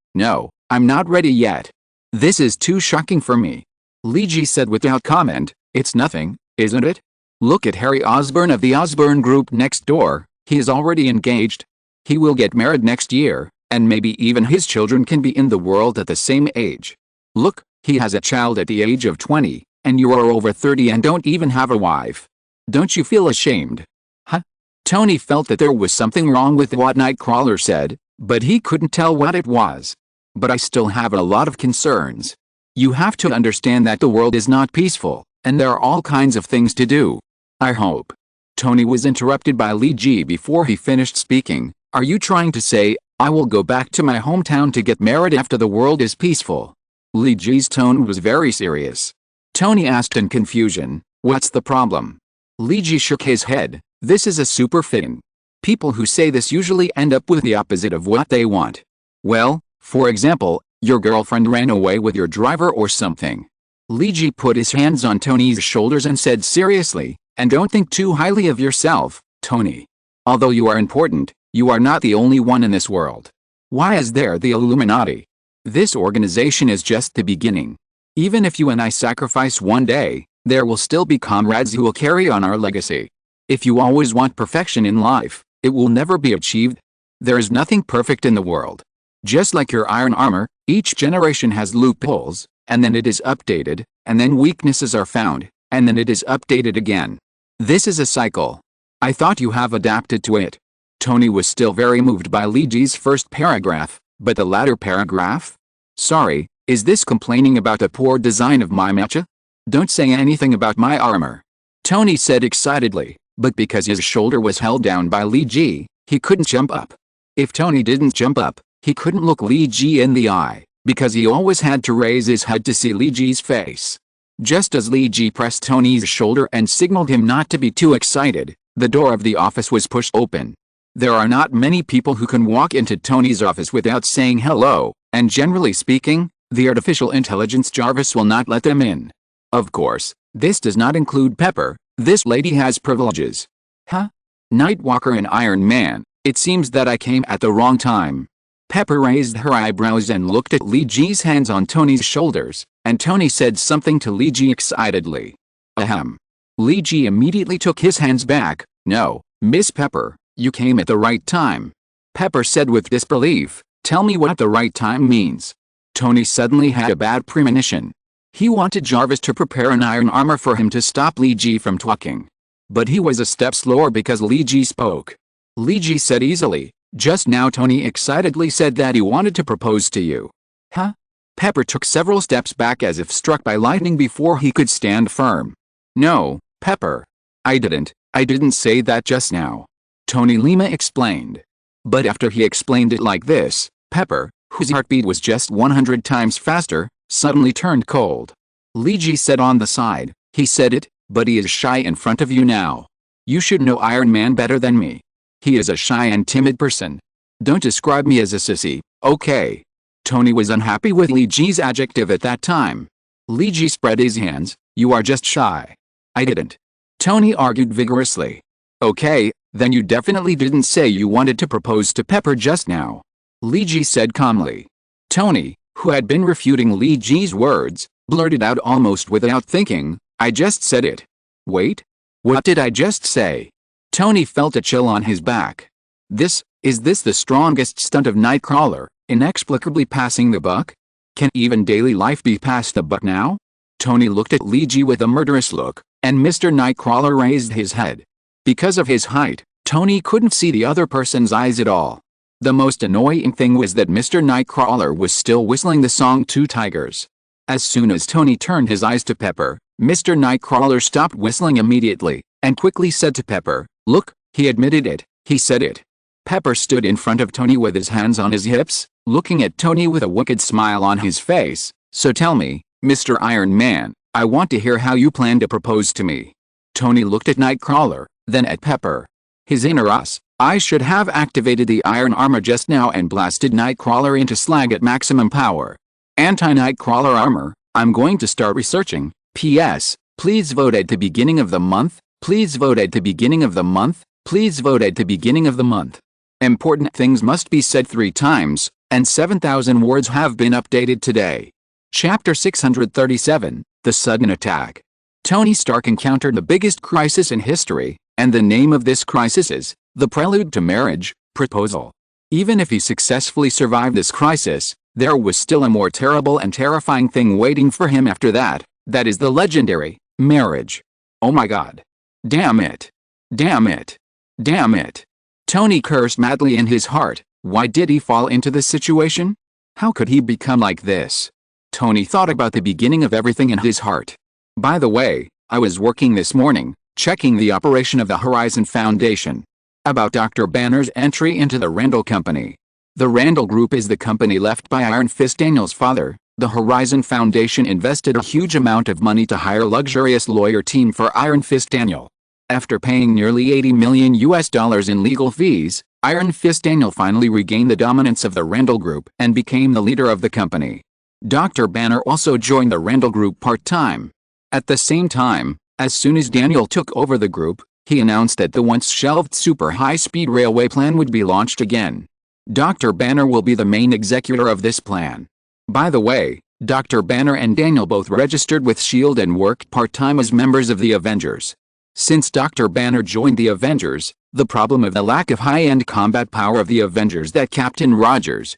I'm not ready yet. This is too shocking for me. Lee Ji said without comment, it's nothing, isn't it? Look at Harry Osborn of the Osborn Group next door, he is already engaged. He will get married next year, and maybe even his children can be in the world at the same age. Look, he has a child at the age of 20, and you are over 30 and don't even have a wife. Don't you feel ashamed? Huh? Tony felt that there was something wrong with what Nightcrawler said, but he couldn't tell what it was. But I still have a lot of concerns. You have to understand that the world is not peaceful, and there are all kinds of things to do. I hope. Tony was interrupted by Lee Ji before he finished speaking. Are you trying to say, I will go back to my hometown to get married after the world is peaceful? Lee Ji's tone was very serious. Tony asked in confusion, what's the problem? Lee Ji shook his head. This is a super thing. People who say this usually end up with the opposite of what they want. Well, for example, your girlfriend ran away with your driver or something. Lee Ji put his hands on Tony's shoulders and said seriously, and don't think too highly of yourself, Tony. Although you are important, you are not the only one in this world. Why is there the Illuminati? This organization is just the beginning. Even if you and I sacrifice one day, there will still be comrades who will carry on our legacy. If you always want perfection in life, it will never be achieved. There is nothing perfect in the world. Just like your iron armor, each generation has loopholes, and then it is updated, and then weaknesses are found, and then it is updated again. This is a cycle. I thought you have adapted to it. Tony was still very moved by Lee Ji's first paragraph, but the latter paragraph? Sorry, is this complaining about the poor design of my mecha? Don't say anything about my armor. Tony said excitedly, but because his shoulder was held down by Lee Ji, he couldn't jump up. If Tony didn't jump up, he couldn't look Lee Ji in the eye, because he always had to raise his head to see Lee Ji's face. Just as Lee Ji pressed Tony's shoulder and signaled him not to be too excited, the door of the office was pushed open. There are not many people who can walk into Tony's office without saying hello, and generally speaking, the artificial intelligence Jarvis will not let them in. Of course, this does not include Pepper. This lady has privileges. Huh? Nightwalker and Iron Man, it seems that I came at the wrong time. Pepper raised her eyebrows and looked at Lee Ji's hands on Tony's shoulders, and Tony said something to Lee Ji excitedly. Ahem. Lee Ji immediately took his hands back. No, Miss Pepper, you came at the right time. Pepper said with disbelief, tell me what the right time means. Tony suddenly had a bad premonition. He wanted Jarvis to prepare an iron armor for him to stop Lee Ji from talking. But he was a step slower because Lee Ji spoke. Lee Ji said easily, just now Tony excitedly said that he wanted to propose to you. Huh? Pepper took several steps back as if struck by lightning before he could stand firm. No, Pepper. I didn't say that just now. Tony Lima explained. But after he explained it like this, Pepper, whose heartbeat was just 100 times faster, suddenly turned cold. Lee Ji said on the side, he said it, but he is shy in front of you now. You should know Iron Man better than me. He is a shy and timid person. Don't describe me as a sissy, okay? Tony was unhappy with Lee Ji's adjective at that time. Lee Ji spread his hands, you are just shy. I didn't. Tony argued vigorously. Okay, then you definitely didn't say you wanted to propose to Pepper just now. Lee Ji said calmly. Tony, who had been refuting Lee Ji's words, blurted out almost without thinking, I just said it. Wait? What did I just say? Tony felt a chill on his back. Is this the strongest stunt of Nightcrawler, inexplicably passing the buck? Can even daily life be past the buck now? Tony looked at Lee Ji with a murderous look, and Mr. Nightcrawler raised his head. Because of his height, Tony couldn't see the other person's eyes at all. The most annoying thing was that Mr. Nightcrawler was still whistling the song Two Tigers. As soon as Tony turned his eyes to Pepper, Mr. Nightcrawler stopped whistling immediately, and quickly said to Pepper, "Look, he admitted it, he said it." Pepper stood in front of Tony with his hands on his hips, looking at Tony with a wicked smile on his face. "So tell me, Mr. Iron Man, I want to hear how you plan to propose to me." Tony looked at Nightcrawler, then at Pepper. His inner us, I should have activated the iron armor just now and blasted Nightcrawler into slag at maximum power. Anti-Nightcrawler armor, I'm going to start researching. P.S. Please vote at the beginning of the month. Please vote at the beginning of the month. Please vote at the beginning of the month. Important things must be said 3 times, and 7,000 words have been updated today. Chapter 637, The Sudden Attack. Tony Stark encountered the biggest crisis in history, and the name of this crisis is The Prelude to Marriage, Proposal. Even if he successfully survived this crisis, there was still a more terrible and terrifying thing waiting for him after that. That is the legendary marriage. Oh my god. Damn it. Damn it. Damn it. Tony cursed madly in his heart. Why did he fall into this situation? How could he become like this? Tony thought about the beginning of everything in his heart. By the way, I was working this morning, checking the operation of the Horizon Foundation. About Dr. Banner's entry into the Randall Company. The Randall Group is the company left by Iron Fist Daniel's father. The Horizon Foundation invested a huge amount of money to hire a luxurious lawyer team for Iron Fist Daniel. After paying nearly $80 million in legal fees, Iron Fist Daniel finally regained the dominance of the Randall Group and became the leader of the company. Dr. Banner also joined the Randall Group part-time. At the same time, as soon as Daniel took over the group, he announced that the once-shelved super high-speed railway plan would be launched again. Dr. Banner will be the main executor of this plan. By the way, Dr. Banner and Daniel both registered with S.H.I.E.L.D. and worked part-time as members of the Avengers. Since Dr. Banner joined the Avengers, the problem of the lack of high-end combat power of the Avengers that Captain Rogers,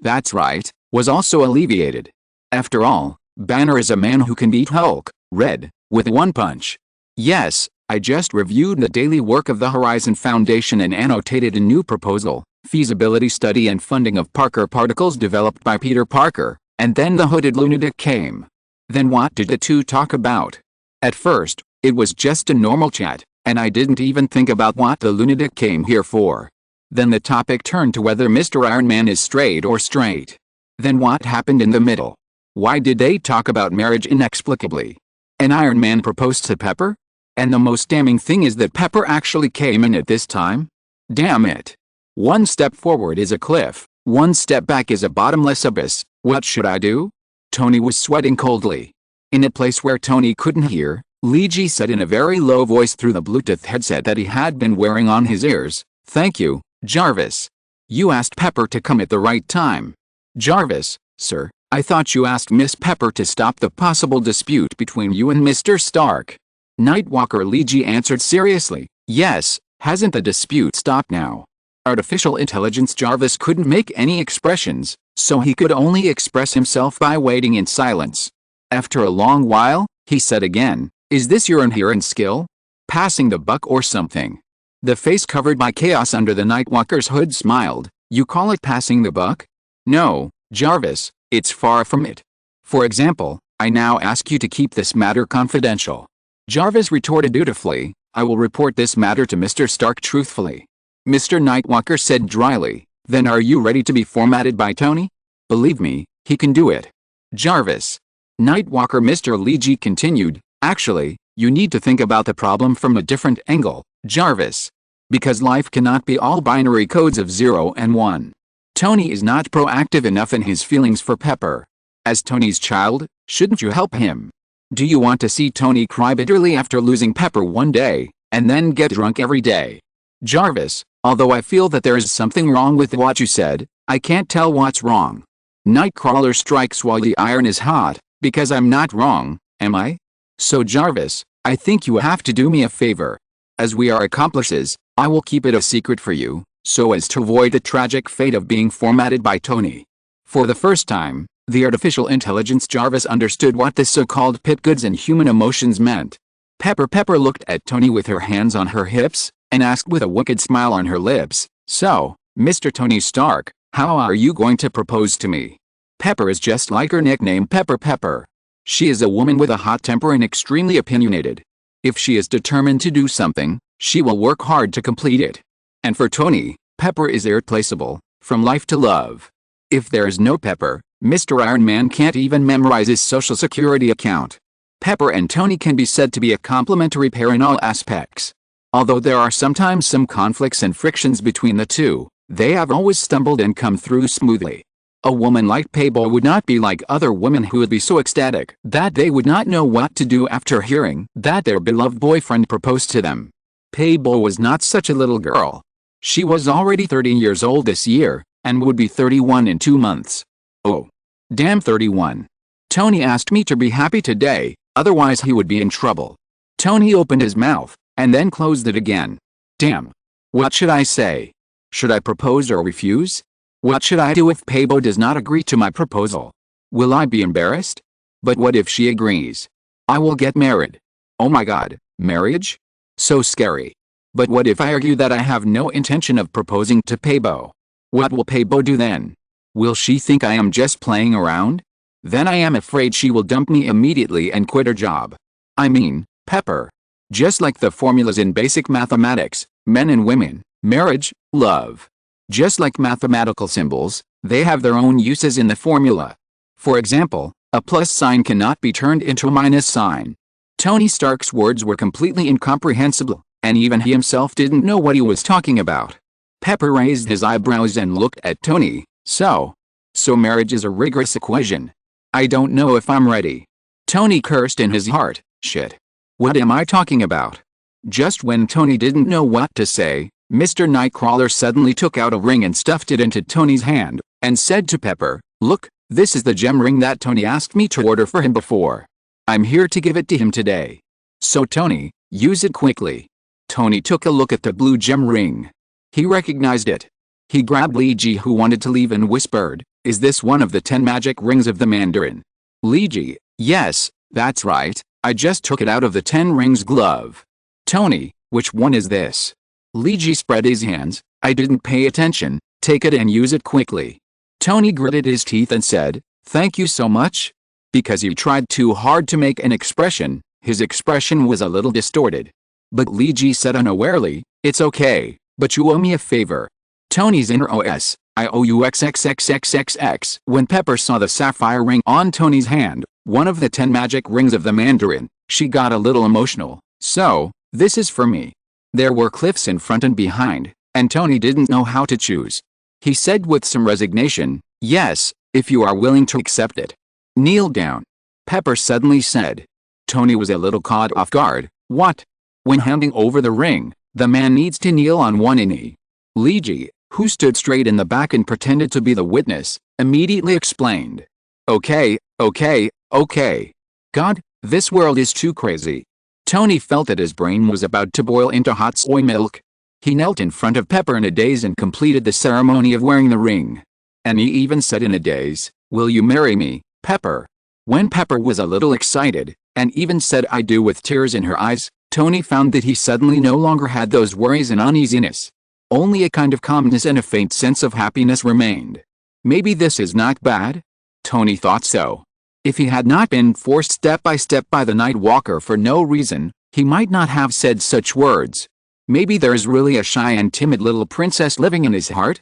that's right, was also alleviated. After all, Banner is a man who can beat Hulk, Red, with one punch. Yes, I just reviewed the daily work of the Horizon Foundation and annotated a new proposal, feasibility study and funding of Parker particles developed by Peter Parker, and then the hooded lunatic came. Then what did the two talk about? At first, it was just a normal chat, and I didn't even think about what the lunatic came here for. Then the topic turned to whether Mr. Iron Man is straight or straight. Then what happened in the middle? Why did they talk about marriage inexplicably? And Iron Man proposed to Pepper? And the most damning thing is that Pepper actually came in at this time? Damn it. One step forward is a cliff, one step back is a bottomless abyss. What should I do? Tony was sweating coldly. In a place where Tony couldn't hear, Luigi said in a very low voice through the Bluetooth headset that he had been wearing on his ears, "Thank you, Jarvis. You asked Pepper to come at the right time." "Jarvis, sir, I thought you asked Miss Pepper to stop the possible dispute between you and Mr. Stark." Nightwalker Luigi answered seriously, "Yes, hasn't the dispute stopped now?" Artificial intelligence Jarvis couldn't make any expressions, so he could only express himself by waiting in silence. After a long while, he said again, "Is this your inherent skill? Passing the buck or something?" The face covered by chaos under the Nightwalker's hood smiled. "You call it passing the buck? No, Jarvis, it's far from it. For example, I now ask you to keep this matter confidential." Jarvis retorted dutifully, "I will report this matter to Mr. Stark truthfully." Mr. Nightwalker said dryly, "Then are you ready to be formatted by Tony? Believe me, he can do it." Jarvis. Nightwalker Mr. Luigi continued, "Actually, you need to think about the problem from a different angle, Jarvis. Because life cannot be all binary codes of 0 and 1. Tony is not proactive enough in his feelings for Pepper. As Tony's child, shouldn't you help him? Do you want to see Tony cry bitterly after losing Pepper one day, and then get drunk every day?" Jarvis, although I feel that there is something wrong with what you said, I can't tell what's wrong. Nightcrawler strikes while the iron is hot, because I'm not wrong, am I? So Jarvis, I think you have to do me a favor. As we are accomplices, I will keep it a secret for you, so as to avoid the tragic fate of being formatted by Tony. For the first time, the artificial intelligence Jarvis understood what the so-called pit goods and human emotions meant. Pepper looked at Tony with her hands on her hips, and asked with a wicked smile on her lips, "So, Mr. Tony Stark, how are you going to propose to me? Pepper is just like her nickname Pepper Pepper. She is a woman with a hot temper and extremely opinionated. If she is determined to do something, she will work hard to complete it. And for Tony, Pepper is irreplaceable, from life to love. If there is no Pepper, Mr. Iron Man can't even memorize his social security account. Pepper and Tony can be said to be a complementary pair in all aspects. Although there are sometimes some conflicts and frictions between the two, they have always stumbled and come through smoothly. A woman like Paybo would not be like other women who would be so ecstatic that they would not know what to do after hearing that their beloved boyfriend proposed to them. Paybo was not such a little girl. She was already 30 years old this year, and would be 31 in 2 months. Oh. Damn 31. Tony asked me to be happy today, otherwise he would be in trouble. Tony opened his mouth, and then closed it again. Damn. What should I say? Should I propose or refuse? What should I do if Paybo does not agree to my proposal? Will I be embarrassed? But what if she agrees? I will get married. Oh my god, marriage? So scary. But what if I argue that I have no intention of proposing to Paybo? What will Paybo do then? Will she think I am just playing around? Then I am afraid she will dump me immediately and quit her job. I mean, Pepper. Just like the formulas in basic mathematics, men and women, marriage, love. Just like mathematical symbols, they have their own uses in the formula. For example, a plus sign cannot be turned into a minus sign. Tony Stark's words were completely incomprehensible, and even he himself didn't know what he was talking about. Pepper raised his eyebrows and looked at Tony. So marriage is a rigorous equation. I don't know if I'm ready. Tony cursed in his heart. Shit. What am I talking about? Just when Tony didn't know what to say, Mr. Nightcrawler suddenly took out a ring and stuffed it into Tony's hand, and said to Pepper, "Look, this is the gem ring that Tony asked me to order for him before. I'm here to give it to him today. So Tony, use it quickly." Tony took a look at the blue gem ring. He recognized it. He grabbed Luigi, who wanted to leave, and whispered, "Is this one of the 10 magic rings of the Mandarin?" Luigi, "Yes, that's right, I just took it out of the 10 rings glove." Tony, "Which one is this?" Luigi spread his hands. "I didn't pay attention, take it and use it quickly." Tony gritted his teeth and said, "Thank you so much." Because he tried too hard to make an expression, his expression was a little distorted. But Luigi said unawarely, "It's okay, but you owe me a favor." Tony's inner OS, "I owe you XXXXXX." When Pepper saw the sapphire ring on Tony's hand, one of the 10 magic rings of the Mandarin, she got a little emotional. "So, this is for me." There were cliffs in front and behind, and Tony didn't know how to choose. He said with some resignation, "Yes, if you are willing to accept it." "Kneel down," Pepper suddenly said. Tony was a little caught off guard. What? When handing over the ring, the man needs to kneel on one knee. Luigi, who stood straight in the back and pretended to be the witness, immediately explained. Okay. God, this world is too crazy. Tony felt that his brain was about to boil into hot soy milk. He knelt in front of Pepper in a daze and completed the ceremony of wearing the ring. And he even said in a daze, "Will you marry me, Pepper?" When Pepper was a little excited, and even said "I do" with tears in her eyes, Tony found that he suddenly no longer had those worries and uneasiness. Only a kind of calmness and a faint sense of happiness remained. Maybe this is not bad? Tony thought so. If he had not been forced step by step by the Night Walker for no reason, he might not have said such words. Maybe there is really a shy and timid little princess living in his heart?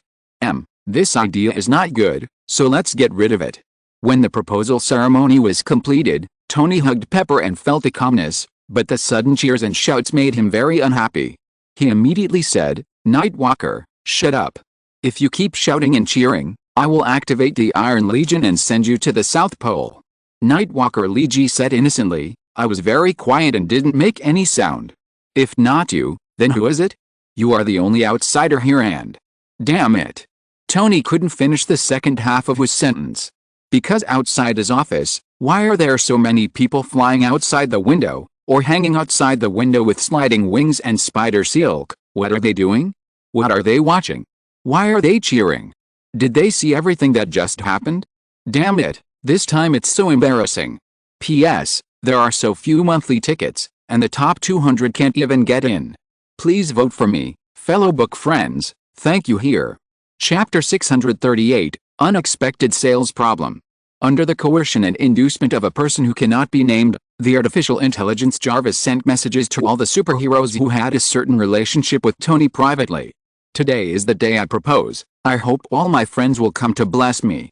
This idea is not good, so let's get rid of it. When the proposal ceremony was completed, Tony hugged Pepper and felt a calmness, but the sudden cheers and shouts made him very unhappy. He immediately said, "Night Walker, shut up. If you keep shouting and cheering, I will activate the Iron Legion and send you to the South Pole." Night Walker, Luigi said innocently, "I was very quiet and didn't make any sound. If not you, then who is it? You are the only outsider here and..." Damn it. Tony couldn't finish the second half of his sentence. Because outside his office, why are there so many people flying outside the window, or hanging outside the window with sliding wings and spider silk? What are they doing? What are they watching? Why are they cheering? Did they see everything that just happened? Damn it, this time it's so embarrassing. P.S. There are so few monthly tickets, and the top 200 can't even get in. Please vote for me, fellow book friends, thank you here. Chapter 638, Unexpected Sales Problem. Under the coercion and inducement of a person who cannot be named, the artificial intelligence Jarvis sent messages to all the superheroes who had a certain relationship with Tony privately. Today is the day I propose. I hope all my friends will come to bless me.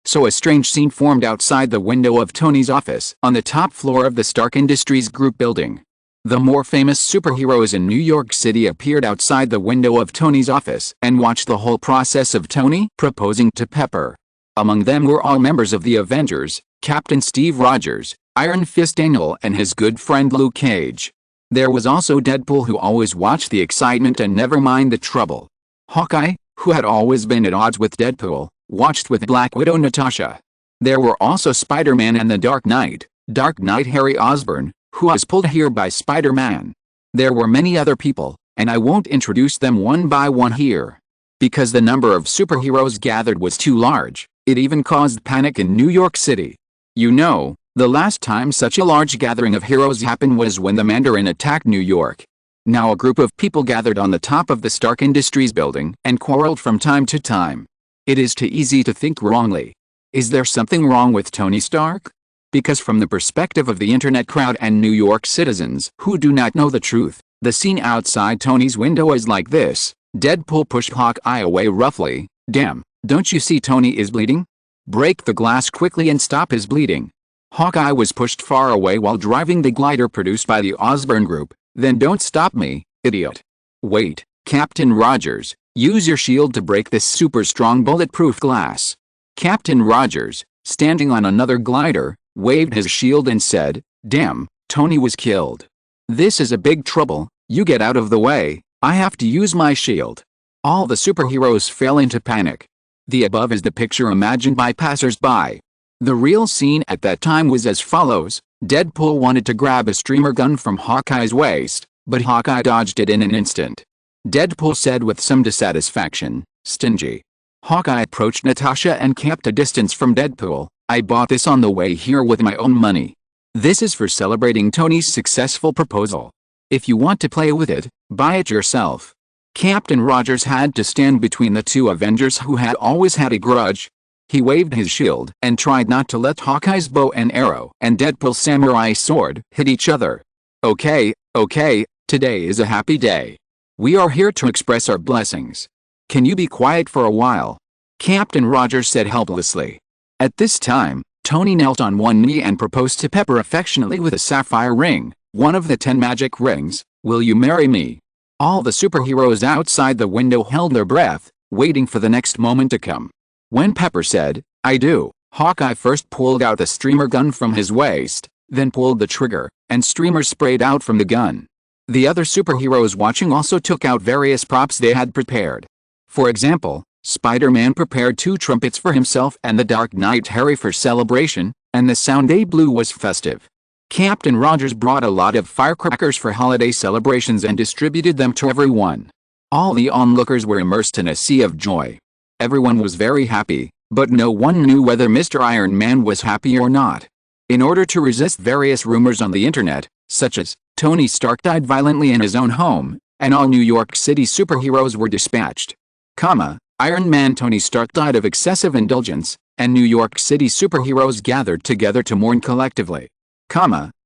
So a strange scene formed outside the window of Tony's office on the top floor of the Stark Industries Group building. The more famous superheroes in New York City appeared outside the window of Tony's office and watched the whole process of Tony proposing to Pepper. Among them were all members of the Avengers, Captain Steve Rogers, Iron Fist Daniel and his good friend Luke Cage. There was also Deadpool, who always watched the excitement and never mind the trouble. Hawkeye, who had always been at odds with Deadpool, watched with Black Widow Natasha. There were also Spider-Man and the Dark Knight Harry Osborn, who was pulled here by Spider-Man. There were many other people, and I won't introduce them one by one here. Because the number of superheroes gathered was too large, it even caused panic in New York City. You know, the last time such a large gathering of heroes happened was when the Mandarin attacked New York. Now a group of people gathered on the top of the Stark Industries building and quarreled from time to time. It is too easy to think wrongly. Is there something wrong with Tony Stark? Because from the perspective of the internet crowd and New York citizens who do not know the truth, the scene outside Tony's window is like this. Deadpool pushed Hawkeye away roughly. Damn, don't you see Tony is bleeding? Break the glass quickly and stop his bleeding. Hawkeye was pushed far away while driving the glider produced by the Osborn Group. Then don't stop me, idiot. Wait, Captain Rogers, use your shield to break this super strong bulletproof glass. Captain Rogers, standing on another glider, waved his shield and said, damn, Tony was killed. This is a big trouble, you get out of the way, I have to use my shield. All the superheroes fell into panic. The above is the picture imagined by passers-by. The real scene at that time was as follows. Deadpool wanted to grab a streamer gun from Hawkeye's waist, but Hawkeye dodged it in an instant. Deadpool said with some dissatisfaction, stingy. Hawkeye approached Natasha and kept a distance from Deadpool. I bought this on the way here with my own money. This is for celebrating Tony's successful proposal. If you want to play with it, buy it yourself. Captain Rogers had to stand between the two Avengers who had always had a grudge. He waved his shield and tried not to let Hawkeye's bow and arrow and Deadpool's samurai sword hit each other. Okay, today is a happy day. We are here to express our blessings. Can you be quiet for a while? Captain Rogers said helplessly. At this time, Tony knelt on one knee and proposed to Pepper affectionately with a sapphire ring, one of the 10 magic rings. Will you marry me? All the superheroes outside the window held their breath, waiting for the next moment to come. When Pepper said, I do, Hawkeye first pulled out the streamer gun from his waist, then pulled the trigger, and streamer sprayed out from the gun. The other superheroes watching also took out various props they had prepared. For example, Spider-Man prepared 2 trumpets for himself and the Dark Knight Harry for celebration, and the sound they blew was festive. Captain Rogers brought a lot of firecrackers for holiday celebrations and distributed them to everyone. All the onlookers were immersed in a sea of joy. Everyone was very happy, but no one knew whether Mr. Iron Man was happy or not. In order to resist various rumors on the internet, such as, Tony Stark died violently in his own home, and all New York City superheroes were dispatched. Iron Man Tony Stark died of excessive indulgence, and New York City superheroes gathered together to mourn collectively.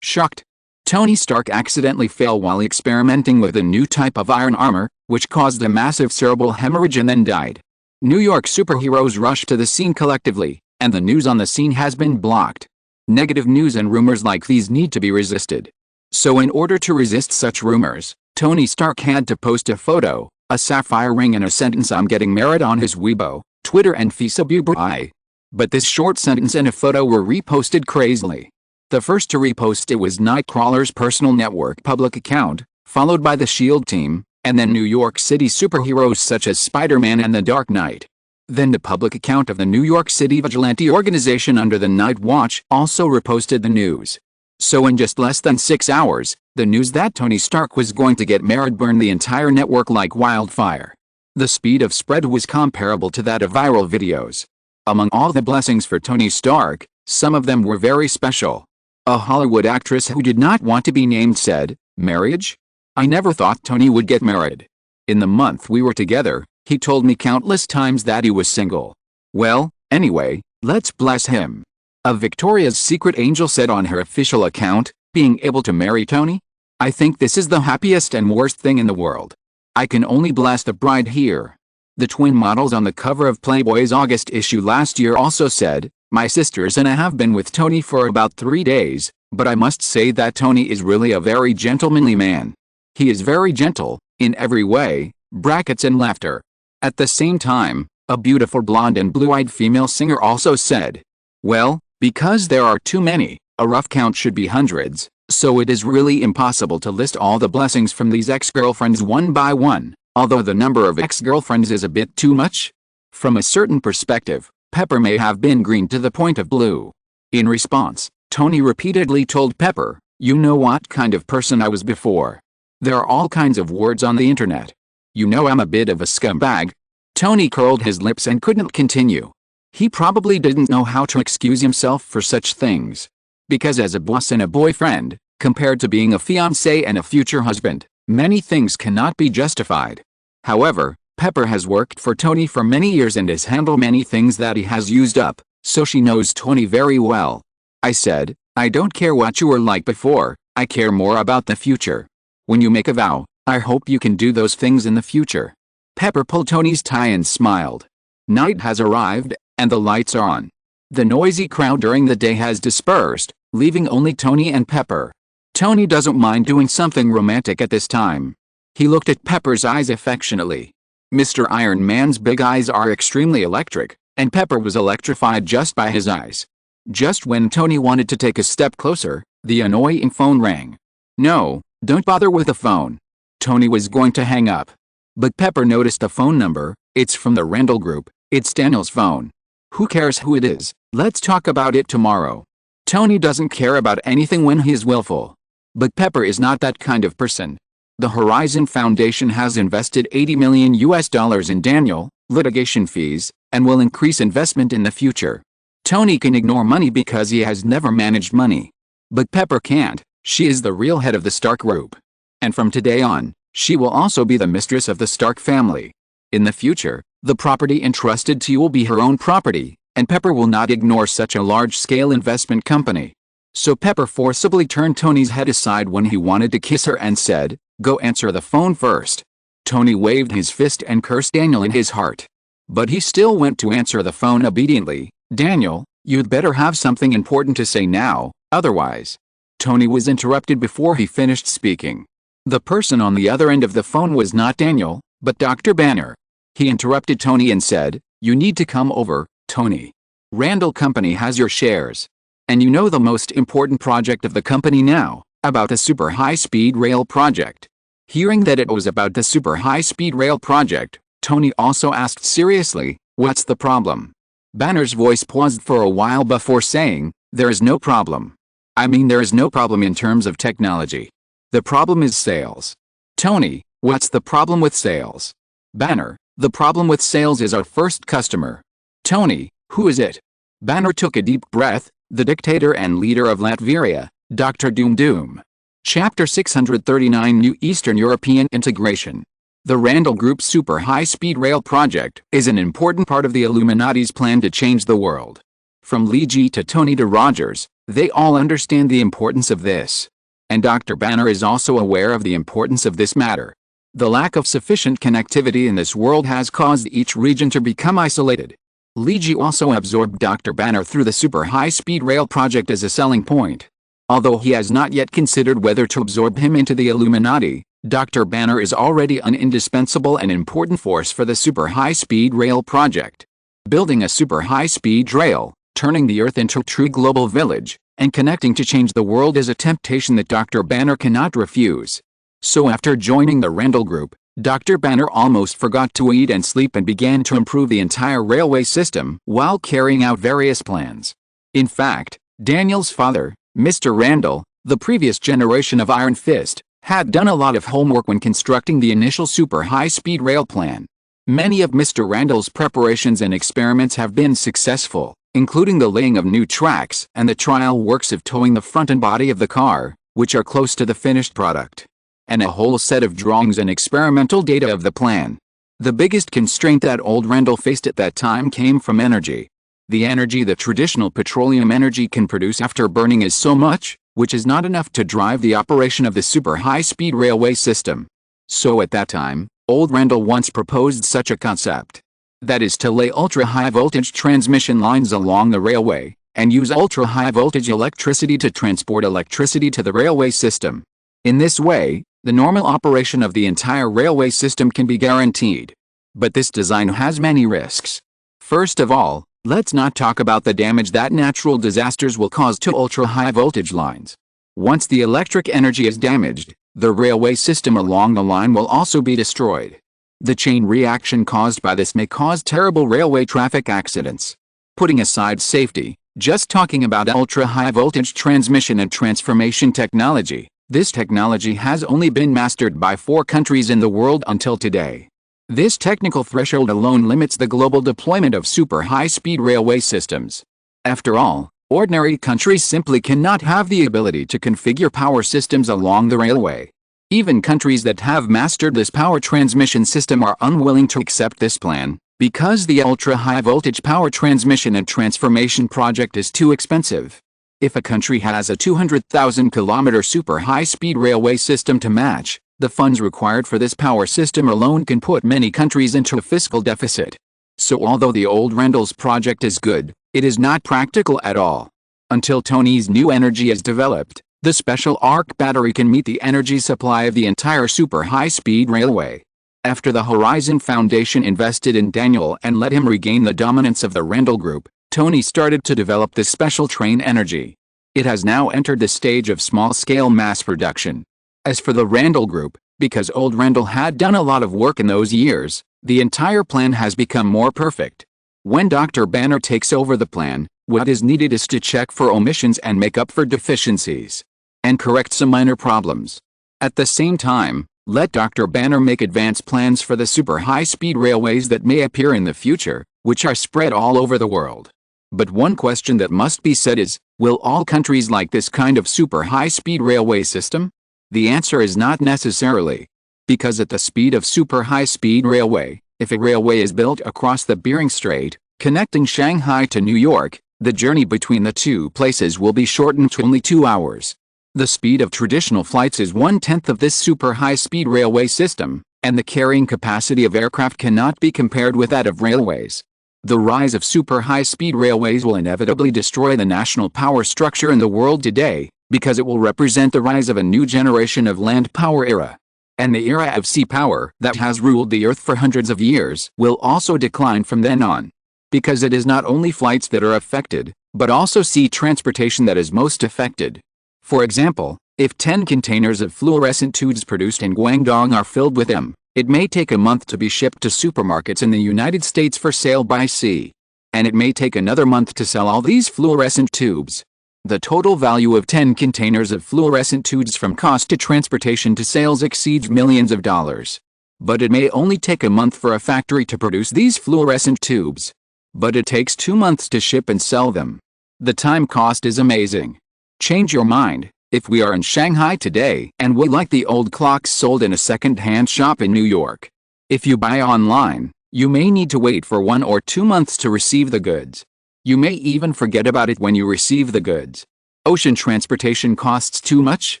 Shocked. Tony Stark accidentally fell while experimenting with a new type of iron armor, which caused a massive cerebral hemorrhage and then died. New York superheroes rushed to the scene collectively, and the news on the scene has been blocked. Negative news and rumors like these need to be resisted. So in order to resist such rumors, Tony Stark had to post a photo, a sapphire ring and a sentence I'm getting married on his Weibo, Twitter and Facebook. But this short sentence and a photo were reposted crazily. The first to repost it was Nightcrawler's personal network public account, followed by the S.H.I.E.L.D. team, and then New York City superheroes such as Spider-Man and the Dark Knight. Then the public account of the New York City vigilante organization under the Night Watch also reposted the news. So in just less than 6 hours, the news that Tony Stark was going to get married burned the entire network like wildfire. The speed of spread was comparable to that of viral videos. Among all the blessings for Tony Stark, some of them were very special. A Hollywood actress who did not want to be named said, "Marriage? I never thought Tony would get married. In the month we were together, He told me countless times that he was single. Well, anyway, let's bless him. A Victoria's Secret angel said on her official account, being able to marry Tony? I think this is the happiest and worst thing in the world. I can only bless the bride here. The twin models on the cover of Playboy's August issue last year also said, my sisters and I have been with Tony for about 3 days, but I must say that Tony is really a very gentlemanly man. He is very gentle, in every way, brackets and laughter. At the same time, a beautiful blonde and blue-eyed female singer also said, well, because there are too many, a rough count should be hundreds, so it is really impossible to list all the blessings from these ex-girlfriends one by one, although the number of ex-girlfriends is a bit too much. From a certain perspective, Pepper may have been green to the point of blue. In response, Tony repeatedly told Pepper, you know what kind of person I was before. There are all kinds of words on the internet. You know I'm a bit of a scumbag. Tony curled his lips and couldn't continue. He probably didn't know how to excuse himself for such things. Because as a boss and a boyfriend, compared to being a fiancé and a future husband, many things cannot be justified. However, Pepper has worked for Tony for many years and has handled many things that he has used up, so she knows Tony very well. I said, I don't care what you were like before, I care more about the future. When you make a vow, I hope you can do those things in the future. Pepper pulled Tony's tie and smiled. Night has arrived, and the lights are on. The noisy crowd during the day has dispersed, leaving only Tony and Pepper. Tony doesn't mind doing something romantic at this time. He looked at Pepper's eyes affectionately. Mr. Iron Man's big eyes are extremely electric, and Pepper was electrified just by his eyes. Just when Tony wanted to take a step closer, the annoying phone rang. No, don't bother with the phone. Tony was going to hang up. But Pepper noticed the phone number. It's from the Randall Group. It's Daniel's phone. Who cares who it is? Let's talk about it tomorrow. Tony doesn't care about anything when he's willful. But Pepper is not that kind of person. The Horizon Foundation has invested $80 million in Daniel, litigation fees, and will increase investment in the future. Tony can ignore money because he has never managed money. But Pepper can't. She is the real head of the Stark Group. And from today on, she will also be the mistress of the Stark family. In the future, the property entrusted to you will be her own property, and Pepper will not ignore such a large-scale investment company. So Pepper forcibly turned Tony's head aside when he wanted to kiss her and said, go answer the phone first. Tony waved his fist and cursed Daniel in his heart. But he still went to answer the phone obediently. Daniel, you'd better have something important to say now, otherwise. Tony was interrupted before he finished speaking. The person on the other end of the phone was not Daniel, but Dr. Banner. He interrupted Tony and said, you need to come over, Tony. Randall Company has your shares. And you know the most important project of the company now, about the super high-speed rail project. Hearing that it was about the super high-speed rail project, Tony also asked seriously, what's the problem? Banner's voice paused for a while before saying, there is no problem. I mean there is no problem in terms of technology. The problem is sales. Tony, what's the problem with sales? Banner, the problem with sales is our first customer. Tony, who is it? Banner took a deep breath. The dictator and leader of Latveria, Dr. Doom Doom. Chapter 639 New Eastern European Integration. The Randall Group's super high-speed rail project is an important part of the Illuminati's plan to change the world. From Luigi to Tony to Rogers, they all understand the importance of this. And Dr. Banner is also aware of the importance of this matter. The lack of sufficient connectivity in this world has caused each region to become isolated. Luigi also absorbed Dr. Banner through the super high-speed rail project as a selling point. Although he has not yet considered whether to absorb him into the Illuminati, Dr. Banner is already an indispensable and important force for the super high-speed rail project. Building a super high-speed rail, turning the Earth into a true global village, and connecting to change the world is a temptation that Dr. Banner cannot refuse. So after joining the Randall Group, Dr. Banner almost forgot to eat and sleep and began to improve the entire railway system while carrying out various plans. In fact, Daniel's father, Mr. Randall, the previous generation of Iron Fist, had done a lot of homework when constructing the initial super high-speed rail plan. Many of Mr. Randall's preparations and experiments have been successful, including the laying of new tracks and the trial works of towing the front and body of the car, which are close to the finished product, and a whole set of drawings and experimental data of the plan. The biggest constraint that old Randall faced at that time came from energy. The energy that traditional petroleum energy can produce after burning is so much, which is not enough to drive the operation of the super high-speed railway system. So at that time, old Randall once proposed such a concept. That is to lay ultra-high voltage transmission lines along the railway, and use ultra-high voltage electricity to transport electricity to the railway system. In this way, the normal operation of the entire railway system can be guaranteed. But this design has many risks. First of all, let's not talk about the damage that natural disasters will cause to ultra-high voltage lines. Once the electric energy is damaged, the railway system along the line will also be destroyed. The chain reaction caused by this may cause terrible railway traffic accidents. Putting aside safety, just talking about ultra-high voltage transmission and transformation technology, this technology has only been mastered by 4 countries in the world until today. This technical threshold alone limits the global deployment of super high-speed railway systems. After all, ordinary countries simply cannot have the ability to configure power systems along the railway. Even countries that have mastered this power transmission system are unwilling to accept this plan, because the ultra-high voltage power transmission and transformation project is too expensive. If a country has a 200,000-kilometer super high-speed railway system to match, the funds required for this power system alone can put many countries into a fiscal deficit. So although the old Randall's project is good, it is not practical at all. Until Tony's new energy is developed, the special arc battery can meet the energy supply of the entire super high-speed railway. After the Horizon Foundation invested in Daniel and let him regain the dominance of the Randall Group, Tony started to develop this special train energy. It has now entered the stage of small-scale mass production. As for the Randall Group, because old Randall had done a lot of work in those years, the entire plan has become more perfect. When Dr. Banner takes over the plan, what is needed is to check for omissions and make up for deficiencies, and correct some minor problems. At the same time, let Dr. Banner make advanced plans for the super high-speed railways that may appear in the future, which are spread all over the world. But one question that must be said is, will all countries like this kind of super high-speed railway system? The answer is not necessarily. Because at the speed of super high-speed railway, if a railway is built across the Bering Strait, connecting Shanghai to New York, the journey between the two places will be shortened to only 2 hours. The speed of traditional flights is 1/10 of this super high-speed railway system, and the carrying capacity of aircraft cannot be compared with that of railways. The rise of super high-speed railways will inevitably destroy the national power structure in the world today, because it will represent the rise of a new generation of land power era. And the era of sea power that has ruled the earth for hundreds of years will also decline from then on. Because it is not only flights that are affected, but also sea transportation that is most affected. For example, if 10 containers of fluorescent tubes produced in Guangdong are filled with them, it may take a month to be shipped to supermarkets in the United States for sale by sea. And it may take another month to sell all these fluorescent tubes. The total value of 10 containers of fluorescent tubes from cost to transportation to sales exceeds millions of dollars. But it may only take a month for a factory to produce these fluorescent tubes. But it takes 2 months to ship and sell them. The time cost is amazing. Change your mind. If we are in Shanghai today and would like the old clocks sold in a second-hand shop in New York, if you buy online, you may need to wait for 1 or 2 months to receive the goods. You may even forget about it when you receive the goods. Ocean transportation costs too much?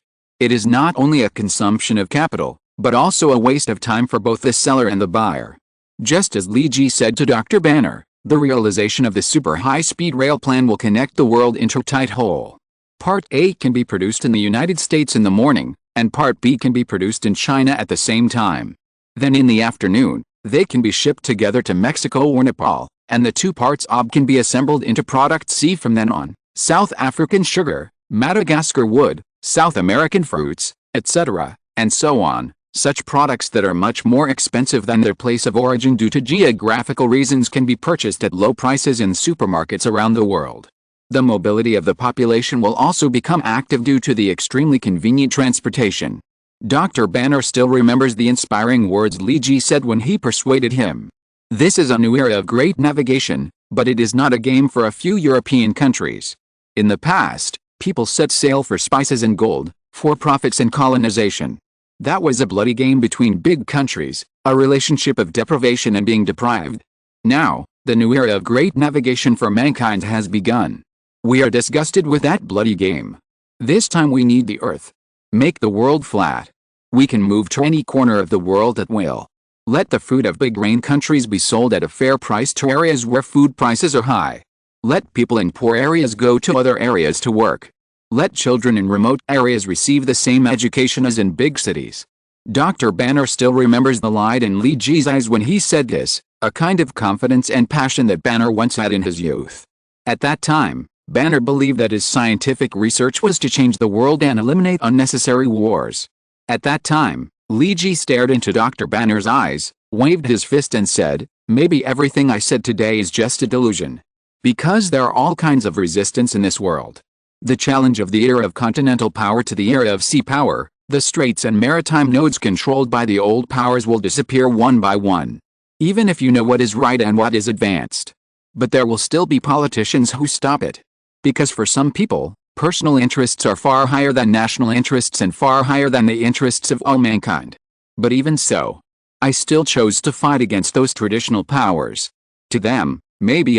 It is not only a consumption of capital, but also a waste of time for both the seller and the buyer. Just as Li Ji said to Dr. Banner, the realization of the super high-speed rail plan will connect the world into a tight hole. Part A can be produced in the United States in the morning, and Part B can be produced in China at the same time. Then in the afternoon, they can be shipped together to Mexico or Nepal, and the 2 parts AB can be assembled into product C from then on. South African sugar, Madagascar wood, South American fruits, etc., and so on. Such products that are much more expensive than their place of origin due to geographical reasons can be purchased at low prices in supermarkets around the world. The mobility of the population will also become active due to the extremely convenient transportation. Dr. Banner still remembers the inspiring words Li Ji said when he persuaded him. This is a new era of great navigation, but it is not a game for a few European countries. In the past, people set sail for spices and gold, for profits and colonization. That was a bloody game between big countries, A relationship of deprivation and being deprived. Now, the new era of great navigation for mankind has begun. We are disgusted with that bloody game. This time we need the Earth. Make the world flat. We can move to any corner of the world at will. Let the food of big grain countries be sold at a fair price to areas where food prices are high. Let people in poor areas go to other areas to work. Let children in remote areas receive the same education as in big cities. Dr. Banner still remembers the light in Li Ji's eyes when he said this, a kind of confidence and passion that Banner once had in his youth. At that time, Banner believed that his scientific research was to change the world and eliminate unnecessary wars. At that time, Li Ji stared into Dr. Banner's eyes, waved his fist and said, "Maybe everything I said today is just a delusion. Because there are all kinds of resistance in this world. The challenge of the era of continental power to the era of sea power, the straits and maritime nodes controlled by the old powers will disappear one by one. Even if you know what is right and what is advanced. But there will still be politicians who stop it. Because for some people, personal interests are far higher than national interests and far higher than the interests of all mankind. But even so, I still chose to fight against those traditional powers. To them, maybe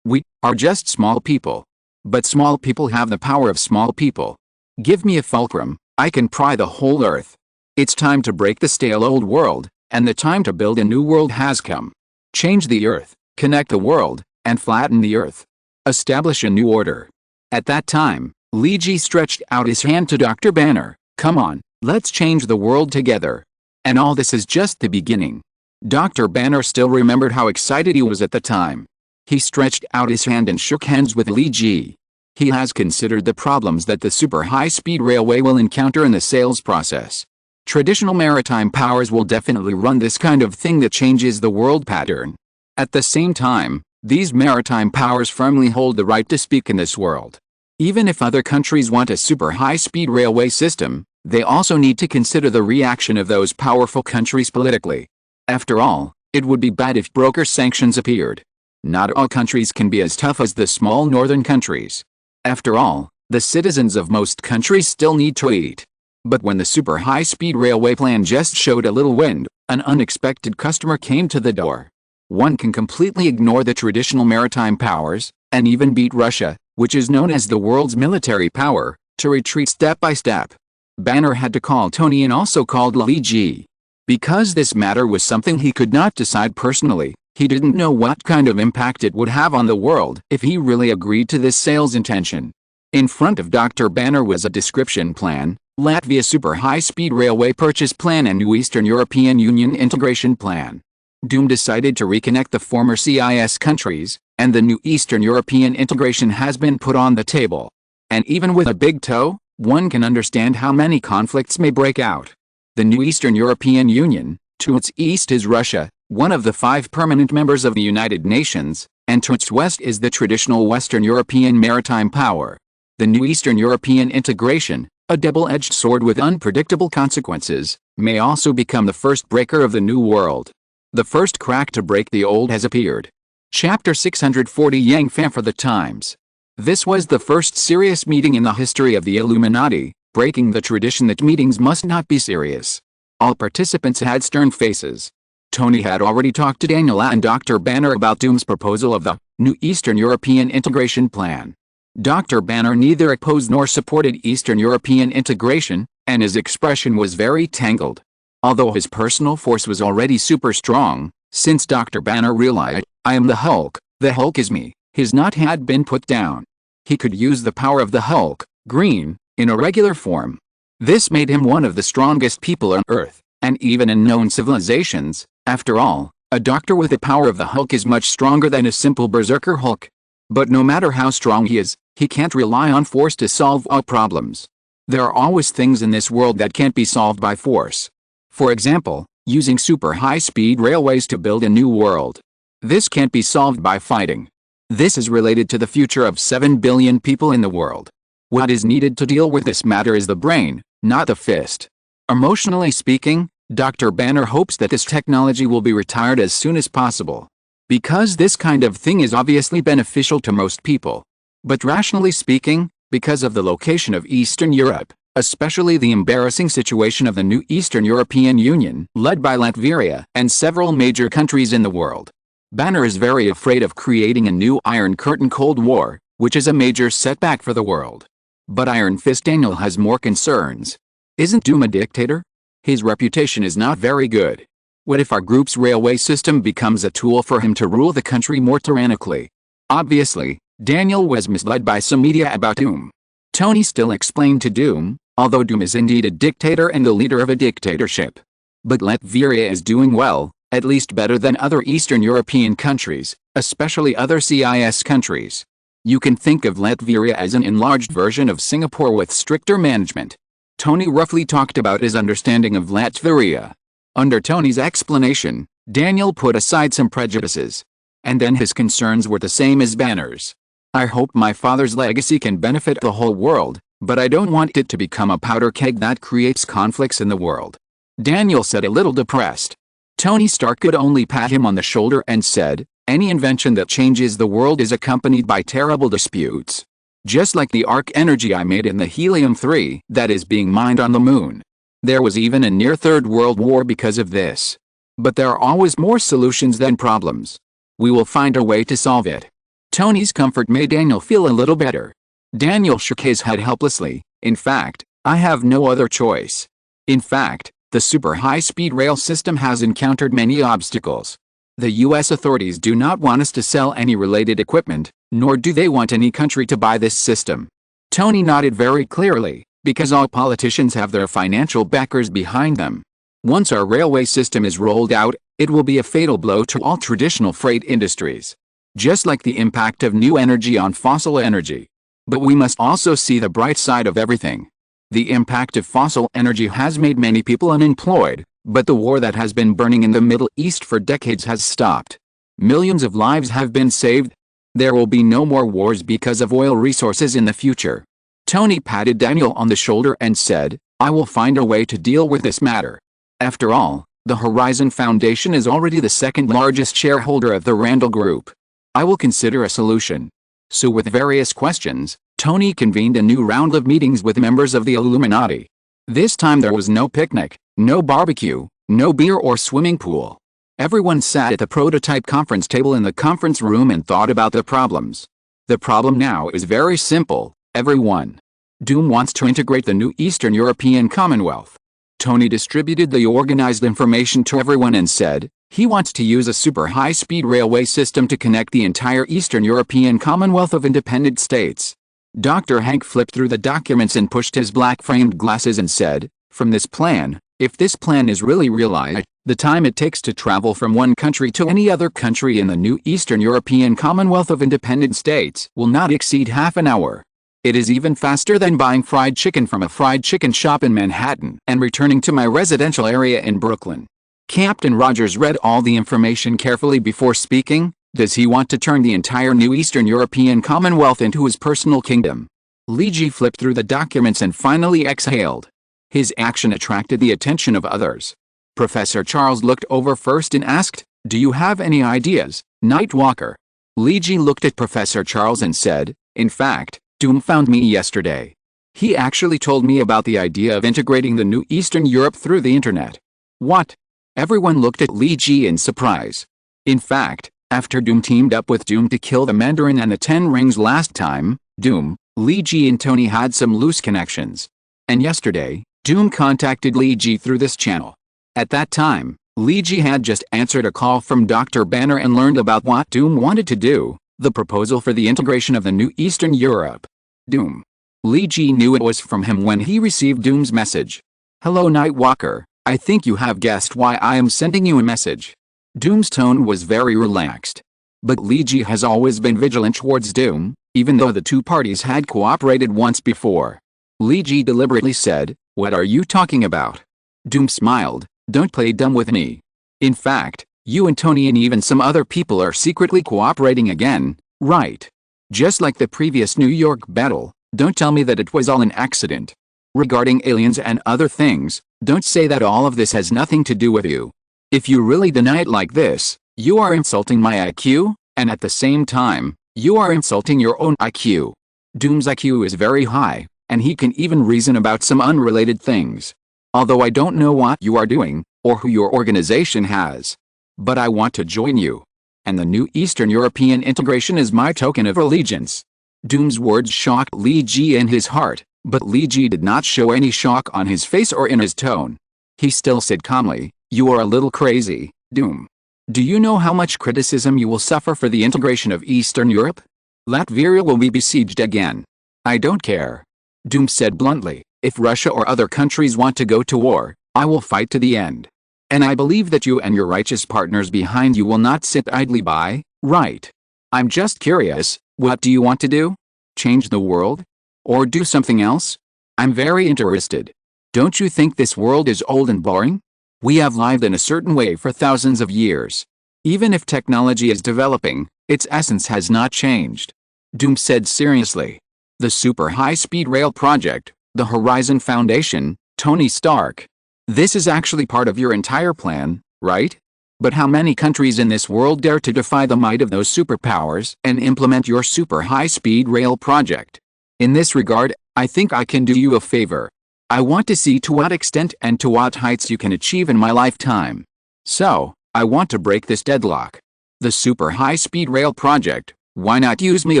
we are just small people. But small people have the power of small people. Give me a fulcrum, I can pry the whole earth. It's time to break the stale old world, and the time to build a new world has come. Change the earth, connect the world, and flatten the earth. Establish a new order." At that time, Li Ji stretched out his hand to Dr. Banner. "Come on, let's change the world together. And all this is just the beginning." Dr. Banner still remembered how excited he was at the time. He stretched out his hand and shook hands with Li Ji. He has considered the problems that the super high-speed railway will encounter in the sales process. Traditional maritime powers will definitely run this kind of thing that changes the world pattern. At the same time, these maritime powers firmly hold the right to speak in this world. Even if other countries want a super high-speed railway system, they also need to consider the reaction of those powerful countries politically. After all, it would be bad if broker sanctions appeared. Not all countries can be as tough as the small northern countries. After all, the citizens of most countries still need to eat. But when the super high-speed railway plan just showed a little wind, an unexpected customer came to the door. One can completely ignore the traditional maritime powers, and even beat Russia, which is known as the world's military power, to retreat step by step. Banner had to call Tony and also called Li Ji. Because this matter was something he could not decide personally, he didn't know what kind of impact it would have on the world if he really agreed to this sales intention. In front of Dr. Banner was a description plan, Latvia Super High-Speed Railway Purchase Plan and New Eastern European Union Integration Plan. Doom decided to reconnect the former CIS countries, and the new Eastern European integration has been put on the table. And even with a big toe, one can understand how many conflicts may break out. The new Eastern European Union, to its east is Russia, one of the 5 permanent members of the United Nations, and to its west is the traditional Western European maritime power. The new Eastern European integration, a double-edged sword with unpredictable consequences, may also become the first breaker of the new world. The first crack to break the old has appeared. Chapter 640 Yang Fan for the Times. This was the first serious meeting in the history of the Illuminati, breaking the tradition that meetings must not be serious. All participants had stern faces. Tony had already talked to Daniela and Dr. Banner about Doom's proposal of the new Eastern European integration plan. Dr. Banner neither opposed nor supported Eastern European integration, and his expression was very tangled. Although his personal force was already super strong, since Dr. Banner realized, "I am the Hulk is me," his knot had been put down. He could use the power of the Hulk, green, in a regular form. This made him one of the strongest people on Earth, and even in known civilizations. After all, a doctor with the power of the Hulk is much stronger than a simple berserker Hulk. But no matter how strong he is, he can't rely on force to solve all problems. There are always things in this world that can't be solved by force. For example, using super high-speed railways to build a new world. This can't be solved by fighting. This is related to the future of 7 billion people in the world. What is needed to deal with this matter is the brain, not the fist. Emotionally speaking, Dr. Banner hopes that this technology will be retired as soon as possible. Because this kind of thing is obviously beneficial to most people. But rationally speaking, because of the location of Eastern Europe, especially the embarrassing situation of the new Eastern European Union, led by Latvia and several major countries in the world. Banner is very afraid of creating a new Iron Curtain Cold War, which is a major setback for the world. But Iron Fist Daniel has more concerns. Isn't Doom a dictator? His reputation is not very good. What if our group's railway system becomes a tool for him to rule the country more tyrannically? Obviously, Daniel was misled by some media about Doom. Tony still explained to Doom, although Doom is indeed a dictator and the leader of a dictatorship. But Latvia is doing well, at least better than other Eastern European countries, especially other CIS countries. You can think of Latvia as an enlarged version of Singapore with stricter management. Tony roughly talked about his understanding of Latvia. Under Tony's explanation, Daniel put aside some prejudices. And then his concerns were the same as Banner's. I hope my father's legacy can benefit the whole world, but I don't want it to become a powder keg that creates conflicts in the world. Daniel said, a little depressed. Tony Stark could only pat him on the shoulder and said, any invention that changes the world is accompanied by terrible disputes. Just like the arc energy I made in the helium-3 that is being mined on the moon. There was even a near Third World War because of this. But there are always more solutions than problems. We will find a way to solve it. Tony's comfort made Daniel feel a little better. Daniel shook his head helplessly. In fact, I have no other choice. In fact, the super high-speed rail system has encountered many obstacles. The US authorities do not want us to sell any related equipment, nor do they want any country to buy this system. Tony nodded very clearly, because all politicians have their financial backers behind them. Once our railway system is rolled out, it will be a fatal blow to all traditional freight industries. Just like the impact of new energy on fossil energy. But we must also see the bright side of everything. The impact of fossil energy has made many people unemployed, but the war that has been burning in the Middle East for decades has stopped. Millions of lives have been saved. There will be no more wars because of oil resources in the future. Tony patted Daniel on the shoulder and said, I will find a way to deal with this matter. After all, the Horizon Foundation is already the second largest shareholder of the Randall Group. I will consider a solution. So with various questions, Tony convened a new round of meetings with members of the Illuminati. This time there was no picnic, no barbecue, no beer or swimming pool. Everyone sat at the prototype conference table in the conference room and thought about the problems. The problem now is very simple, everyone. Doom wants to integrate the new Eastern European Commonwealth. Tony distributed the organized information to everyone and said, he wants to use a super high-speed railway system to connect the entire Eastern European Commonwealth of independent states. Dr. Hank flipped through the documents and pushed his black-framed glasses and said, from this plan, if this plan is really realized, the time it takes to travel from one country to any other country in the new Eastern European Commonwealth of independent states will not exceed half an hour. It is even faster than buying fried chicken from a fried chicken shop in Manhattan and returning to my residential area in Brooklyn. Captain Rogers read all the information carefully before speaking. Does he want to turn the entire new Eastern European Commonwealth into his personal kingdom? Luigi flipped through the documents and finally exhaled. His action attracted the attention of others. Professor Charles looked over first and asked, do you have any ideas, Nightwalker? Luigi looked at Professor Charles and said, in fact, Doom found me yesterday. He actually told me about the idea of integrating the new Eastern Europe through the internet. What? Everyone looked at Luigi in surprise. In fact, after Doom teamed up with Doom to kill the Mandarin and the Ten Rings last time, Doom, Luigi and Tony had some loose connections. And yesterday, Doom contacted Luigi through this channel. At that time, Luigi had just answered a call from Dr. Banner and learned about what Doom wanted to do, the proposal for the integration of the new Eastern Europe. Doom. Luigi knew it was from him when he received Doom's message. Hello Nightwalker, I think you have guessed why I am sending you a message. Doom's tone was very relaxed. But Luigi has always been vigilant towards Doom, even though the two parties had cooperated once before. Luigi deliberately said, what are you talking about? Doom smiled, don't play dumb with me. In fact, you and Tony and even some other people are secretly cooperating again, right? Just like the previous New York battle, don't tell me that it was all an accident. Regarding aliens and other things, don't say that all of this has nothing to do with you. If you really deny it like this, you are insulting my IQ, and at the same time, you are insulting your own IQ. Doom's IQ is very high, and he can even reason about some unrelated things. Although I don't know what you are doing, or who your organization has. But I want to join you. And the new Eastern European integration is my token of allegiance. Doom's words shocked Li Ji in his heart, but Li Ji did not show any shock on his face or in his tone. He still said calmly, "You are a little crazy, Doom. Do you know how much criticism you will suffer for the integration of Eastern Europe? Latvia will be besieged again." "I don't care," Doom said bluntly. "If Russia or other countries want to go to war, I will fight to the end. And I believe that you and your righteous partners behind you will not sit idly by, right? I'm just curious, what do you want to do? Change the world? Or do something else? I'm very interested. Don't you think this world is old and boring? We have lived in a certain way for thousands of years. Even if technology is developing, its essence has not changed." Doom said seriously. "The super high-speed rail project, the Horizon Foundation, Tony Stark. This is actually part of your entire plan, right? But how many countries in this world dare to defy the might of those superpowers and implement your super high-speed rail project? In this regard, I think I can do you a favor. I want to see to what extent and to what heights you can achieve in my lifetime. So, I want to break this deadlock. The super high-speed rail project, why not use me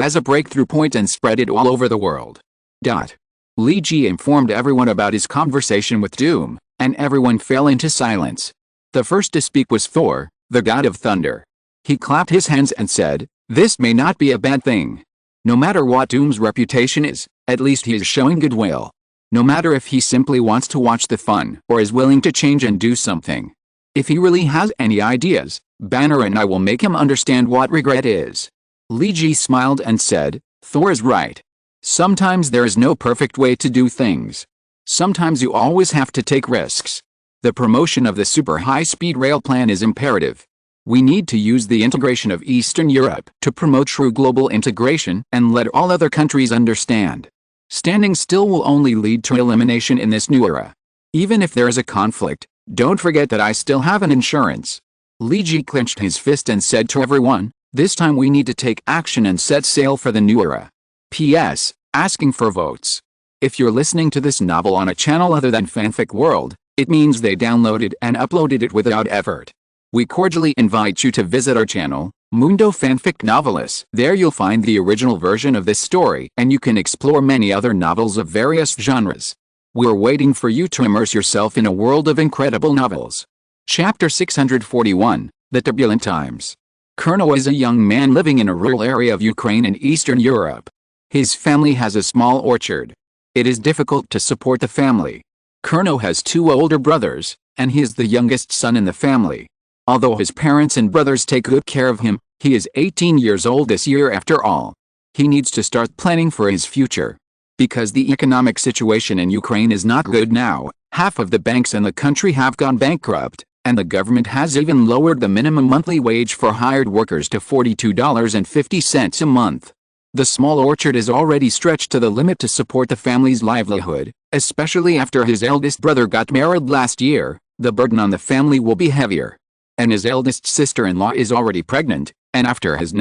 as a breakthrough point and spread it all over the world?" Li Ji informed everyone about his conversation with Doom, and everyone fell into silence. The first to speak was Thor, the god of thunder. He clapped his hands and said, "This may not be a bad thing. No matter what Doom's reputation is, at least he is showing goodwill. No matter if he simply wants to watch the fun or is willing to change and do something. If he really has any ideas, Banner and I will make him understand what regret is." Li Ji smiled and said, "Thor is right. Sometimes there is no perfect way to do things. Sometimes you always have to take risks. The promotion of the super high-speed rail plan is imperative. We need to use the integration of Eastern Europe to promote true global integration and let all other countries understand. Standing still will only lead to elimination in this new era. Even if there is a conflict, don't forget that I still have an insurance." Li Ji clenched his fist and said to everyone, "This time we need to take action and set sail for the new era." P.S. Asking for votes. If you're listening to this novel on a channel other than Fanfic World, it means they downloaded and uploaded it without effort. We cordially invite you to visit our channel, Mundo Fanfic Novelis. There you'll find the original version of this story and you can explore many other novels of various genres. We're waiting for you to immerse yourself in a world of incredible novels. Chapter 641, The Turbulent Times. Kurno is a young man living in a rural area of Ukraine and Eastern Europe. His family has a small orchard. It is difficult to support the family. Kurno has two older brothers, and he is the youngest son in the family. Although his parents and brothers take good care of him, he is 18 years old this year after all. He needs to start planning for his future. Because the economic situation in Ukraine is not good now, half of the banks in the country have gone bankrupt, and the government has even lowered the minimum monthly wage for hired workers to $42.50 a month. The small orchard is already stretched to the limit to support the family's livelihood, especially after his eldest brother got married last year. The burden on the family will be heavier. And his eldest sister-in-law is already pregnant, and after his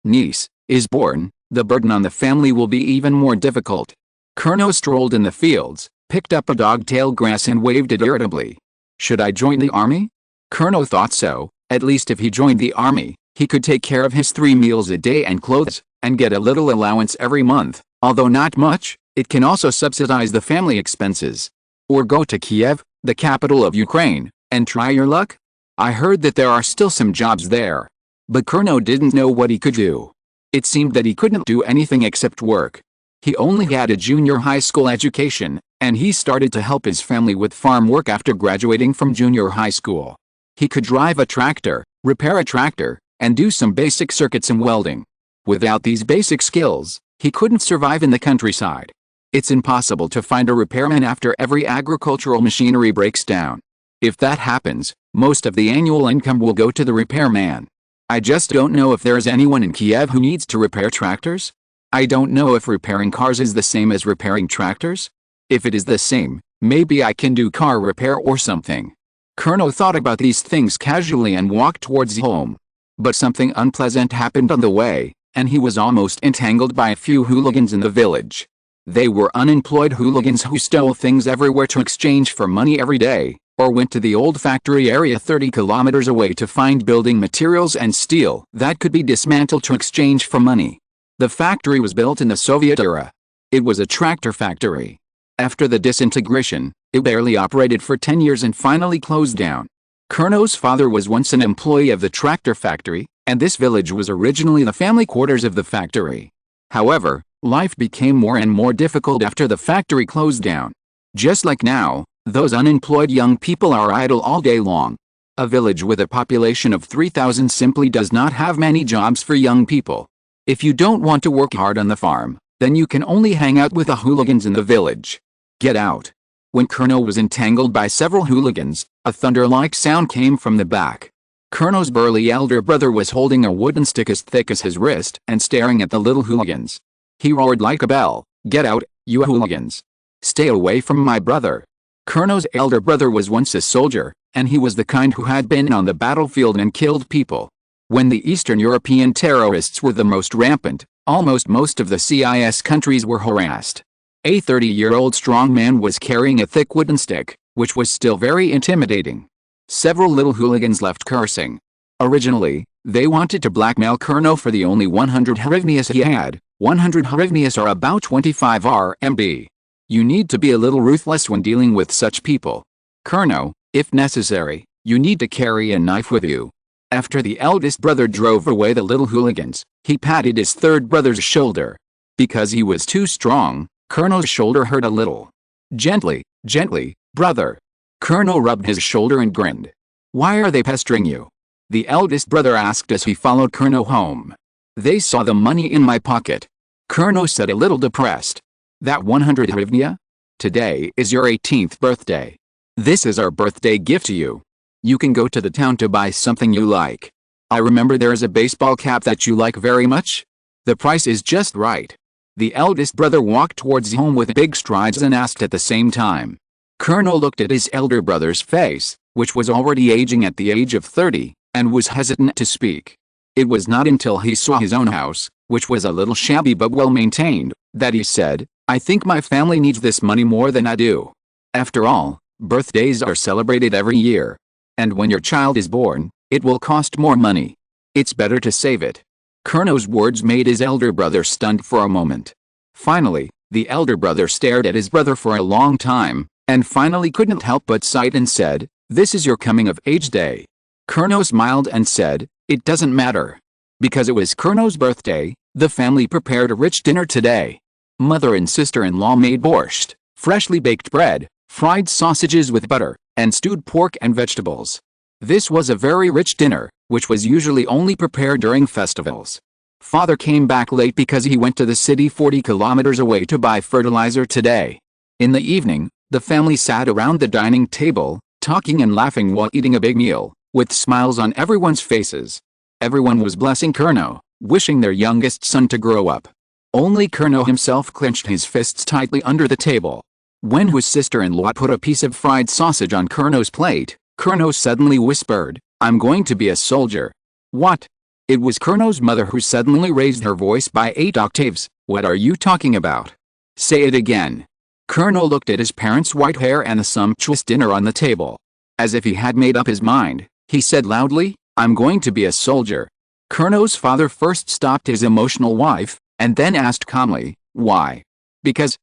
niece, is born, the burden on the family will be even more difficult. Kurno strolled in the fields, picked up a dog-tail grass and waved it irritably. Should I join the army? Kurno thought so. At least if he joined the army, he could take care of his 3 meals a day and clothes, and get a little allowance every month, although not much. It can also subsidize the family expenses. Or go to Kiev, the capital of Ukraine, and try your luck? I heard that there are still some jobs there. But Kurno didn't know what he could do. It seemed that he couldn't do anything except work. He only had a junior high school education, and he started to help his family with farm work after graduating from junior high school. He could drive a tractor, repair a tractor, and do some basic circuits and welding. Without these basic skills, he couldn't survive in the countryside. It's impossible to find a repairman after every agricultural machinery breaks down. If that happens, most of the annual income will go to the repairman. I just don't know if there's anyone in Kiev who needs to repair tractors. I don't know if repairing cars is the same as repairing tractors. If it is the same, maybe I can do car repair or something. Kurno thought about these things casually and walked towards home. But something unpleasant happened on the way, and he was almost entangled by a few hooligans in the village. They were unemployed hooligans who stole things everywhere to exchange for money every day, or went to the old factory area 30 kilometers away to find building materials and steel that could be dismantled to exchange for money. The factory was built in the Soviet era. It was a tractor factory. After the disintegration, it barely operated for 10 years and finally closed down. Kurno's father was once an employee of the tractor factory, and this village was originally the family quarters of the factory. However, life became more and more difficult after the factory closed down. Just like now, those unemployed young people are idle all day long. A village with a population of 3,000 simply does not have many jobs for young people. If you don't want to work hard on the farm, then you can only hang out with the hooligans in the village. Get out. When Kurno was entangled by several hooligans, a thunder-like sound came from the back. Kurno's burly elder brother was holding a wooden stick as thick as his wrist and staring at the little hooligans. He roared like a bell, "Get out, you hooligans! Stay away from my brother!" Kurno's elder brother was once a soldier, and he was the kind who had been on the battlefield and killed people. When the Eastern European terrorists were the most rampant, almost most of the CIS countries were harassed. A 30-year-old strong man was carrying a thick wooden stick, which was still very intimidating. Several little hooligans left cursing. Originally, they wanted to blackmail Kurno for the only 100 hryvnias he had. 100 hryvnias are about 25 RMB. You need to be a little ruthless when dealing with such people. Kurno, if necessary, you need to carry a knife with you. After the eldest brother drove away the little hooligans, he patted his third brother's shoulder. Because he was too strong, Kurno's shoulder hurt a little. "Gently, gently, brother." Kurno rubbed his shoulder and grinned. "Why are they pestering you?" the eldest brother asked as he followed Kurno home. "They saw the money in my pocket," Kurno said, a little depressed. "That 100 hryvnia? Today is your 18th birthday. This is our birthday gift to you. You can go to the town to buy something you like. I remember there is a baseball cap that you like very much. The price is just right." The eldest brother walked towards home with big strides and asked at the same time. Kurno looked at his elder brother's face, which was already aging at the age of 30, and was hesitant to speak. It was not until he saw his own house, which was a little shabby but well maintained, that he said, "I think my family needs this money more than I do. After all, birthdays are celebrated every year. And when your child is born, it will cost more money. It's better to save it." Kurno's words made his elder brother stunned for a moment. Finally, the elder brother stared at his brother for a long time, and finally couldn't help but sigh and said, "This is your coming-of-age day." Kurno smiled and said, "It doesn't matter." Because it was Kurno's birthday, the family prepared a rich dinner today. Mother and sister-in-law made borscht, freshly baked bread, fried sausages with butter, and stewed pork and vegetables. This was a very rich dinner, which was usually only prepared during festivals. Father came back late because he went to the city 40 kilometers away to buy fertilizer today. In the evening, the family sat around the dining table, talking and laughing while eating a big meal, with smiles on everyone's faces. Everyone was blessing Kurno, wishing their youngest son to grow up. Only Kurno himself clenched his fists tightly under the table. When his sister-in-law put a piece of fried sausage on Kurno's plate, Kurno suddenly whispered, "I'm going to be a soldier." "What?" It was Kurno's mother who suddenly raised her voice by 8 octaves. "What are you talking about? Say it again." Kurno looked at his parents' white hair and the sumptuous dinner on the table. As if he had made up his mind, he said loudly, "I'm going to be a soldier." Kurno's father first stopped his emotional wife, and then asked calmly, "Why?" Because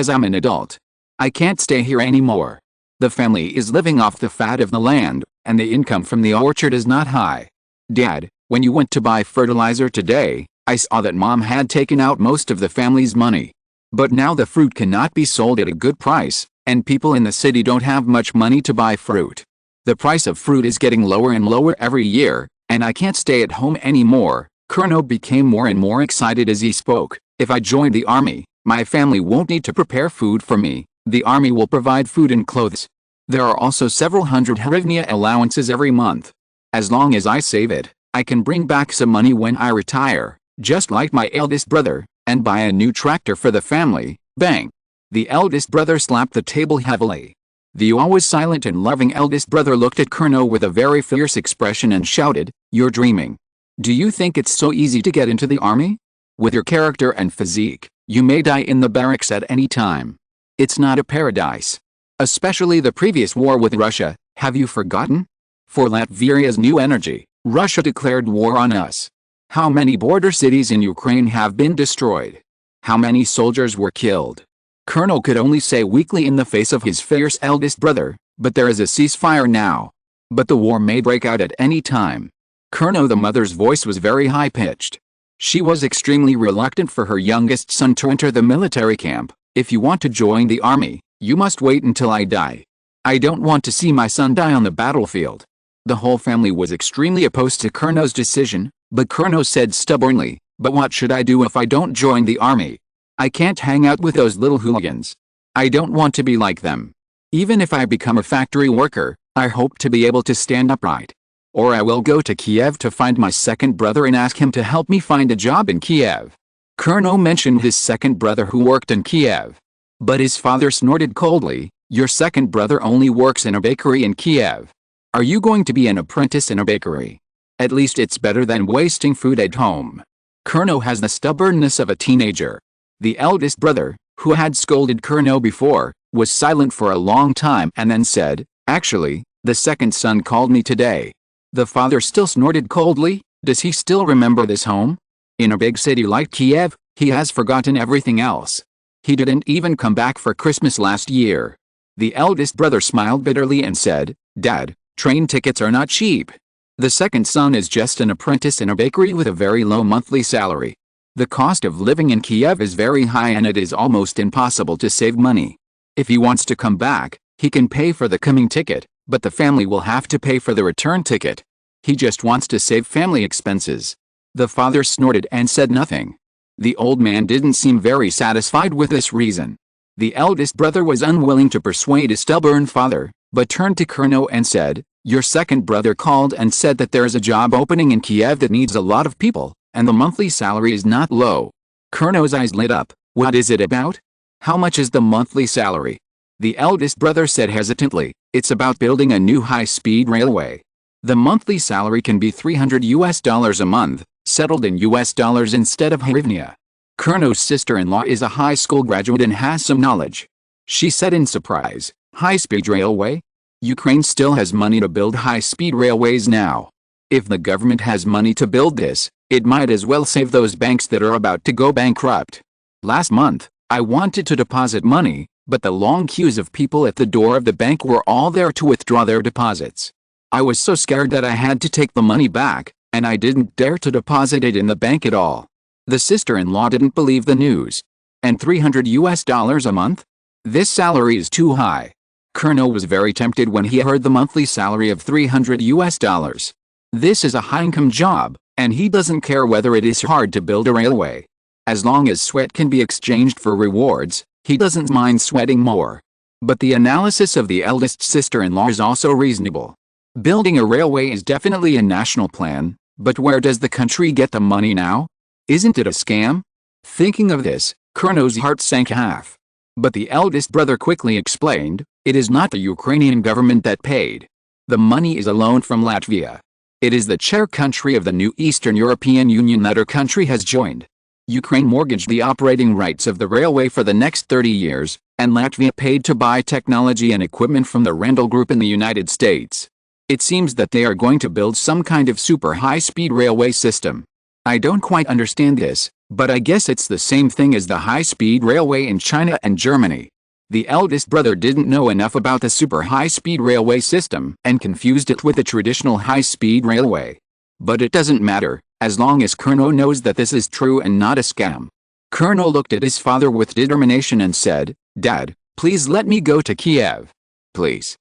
I'm an adult. I can't stay here anymore. The family is living off the fat of the land, and the income from the orchard is not high. Dad, when you went to buy fertilizer today, I saw that Mom had taken out most of the family's money. But now the fruit cannot be sold at a good price, and people in the city don't have much money to buy fruit. The price of fruit is getting lower and lower every year, and I can't stay at home anymore. Kurno became more and more excited as he spoke. "If I join the army, my family won't need to prepare food for me. The army will provide food and clothes. There are also several hundred hryvnia allowances every month. As long as I save it, I can bring back some money when I retire, just like my eldest brother, and buy a new tractor for the family." Bang! The eldest brother slapped the table heavily. The always silent and loving eldest brother looked at Kurno with a very fierce expression and shouted, "You're dreaming. Do you think it's so easy to get into the army? With your character and physique, You may die in the barracks at any time. It's not a paradise. Especially the previous war with Russia, have you forgotten? For Latvia's new energy, Russia declared war on us. How many border cities in Ukraine have been destroyed? How many soldiers were killed? Colonel could only say weakly in the face of his fierce eldest brother, but there is a ceasefire now. But the war may break out at any time. Colonel, the mother's voice was very high-pitched. She was extremely reluctant for her youngest son to enter the military camp. If you want to join the army, you must wait until I die. I don't want to see my son die on the battlefield. The whole family was extremely opposed to Colonel's decision, but Colonel said stubbornly, "But what should I do if I don't join the army? I can't hang out with those little hooligans. I don't want to be like them. Even if I become a factory worker, I hope to be able to stand upright. Or I will go to Kiev to find my second brother and ask him to help me find a job in Kiev." Colonel mentioned his second brother who worked in Kiev. But his father snorted coldly, "Your second brother only works in a bakery in Kiev. Are you going to be an apprentice in a bakery? At least it's better than wasting food at home." Colonel has the stubbornness of a teenager. The eldest brother, who had scolded Colonel before, was silent for a long time and then said, "Actually, the second son called me today." The father still snorted coldly. Does he still remember this home? In a big city like Kiev, he has forgotten everything else. He didn't even come back for Christmas last year. The eldest brother smiled bitterly and said, "Dad, train tickets are not cheap." The second son is just an apprentice in a bakery with a very low monthly salary. The cost of living in Kiev is very high and it is almost impossible to save money. If he wants to come back, he can pay for the coming ticket, but the family will have to pay for the return ticket. He just wants to save family expenses. The father snorted and said nothing. The old man didn't seem very satisfied with this reason. The eldest brother was unwilling to persuade his stubborn father, but turned to Colonel and said, "Your second brother called and said that there is a job opening in Kiev that needs a lot of people, and the monthly salary is not low." Colonel's eyes lit up. "What is it about? How much is the monthly salary?" The eldest brother said hesitantly, "It's about building a new high-speed railway. The monthly salary can be $300 a month, settled in US dollars instead of hryvnia." Colonel's sister-in-law is a high school graduate and has some knowledge. She said in surprise, "High-speed railway? Ukraine still has money to build high-speed railways now. If the government has money to build this, it might as well save those banks that are about to go bankrupt. Last month, I wanted to deposit money, but the long queues of people at the door of the bank were all there to withdraw their deposits. I was so scared that I had to take the money back, and I didn't dare to deposit it in the bank at all." The sister-in-law didn't believe the news. "And $300 a month? This salary is too high." Colonel was very tempted when he heard the monthly salary of $300. This is a high-income job, and he doesn't care whether it is hard to build a railway. As long as sweat can be exchanged for rewards, he doesn't mind sweating more. But the analysis of the eldest sister-in-law is also reasonable. Building a railway is definitely a national plan, but where does the country get the money now? Isn't it a scam? Thinking of this, Colonel's heart sank half. But the eldest brother quickly explained, "It is not the Ukrainian government that paid. The money is a loan from Latvia. It is the chair country of the new Eastern European Union that our country has joined. Ukraine mortgaged the operating rights of the railway for the next 30 years, and Latvia paid to buy technology and equipment from the Randall Group in the United States. It seems that they are going to build some kind of super high-speed railway system. I don't quite understand this, but I guess it's the same thing as the high-speed railway in China and Germany." The eldest brother didn't know enough about the super high-speed railway system and confused it with the traditional high-speed railway. But it doesn't matter, as long as Colonel knows that this is true and not a scam. Colonel looked at his father with determination and said, "Dad, please let me go to Kiev. Please.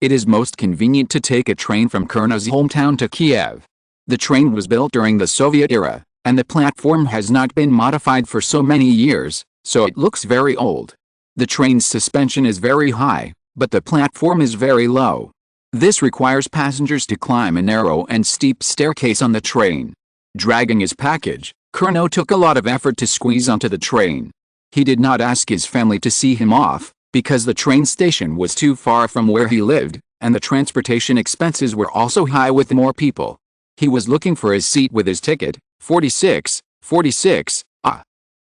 It is most convenient to take a train from Colonel's hometown to Kiev. The train was built during the Soviet era, and the platform has not been modified for so many years, so it looks very old. The train's suspension is very high, but the platform is very low. This requires passengers to climb a narrow and steep staircase on the train. Dragging his package, Colonel took a lot of effort to squeeze onto the train. He did not ask his family to see him off, because the train station was too far from where he lived, and the transportation expenses were also high with more people. He was looking for his seat with his ticket, 46,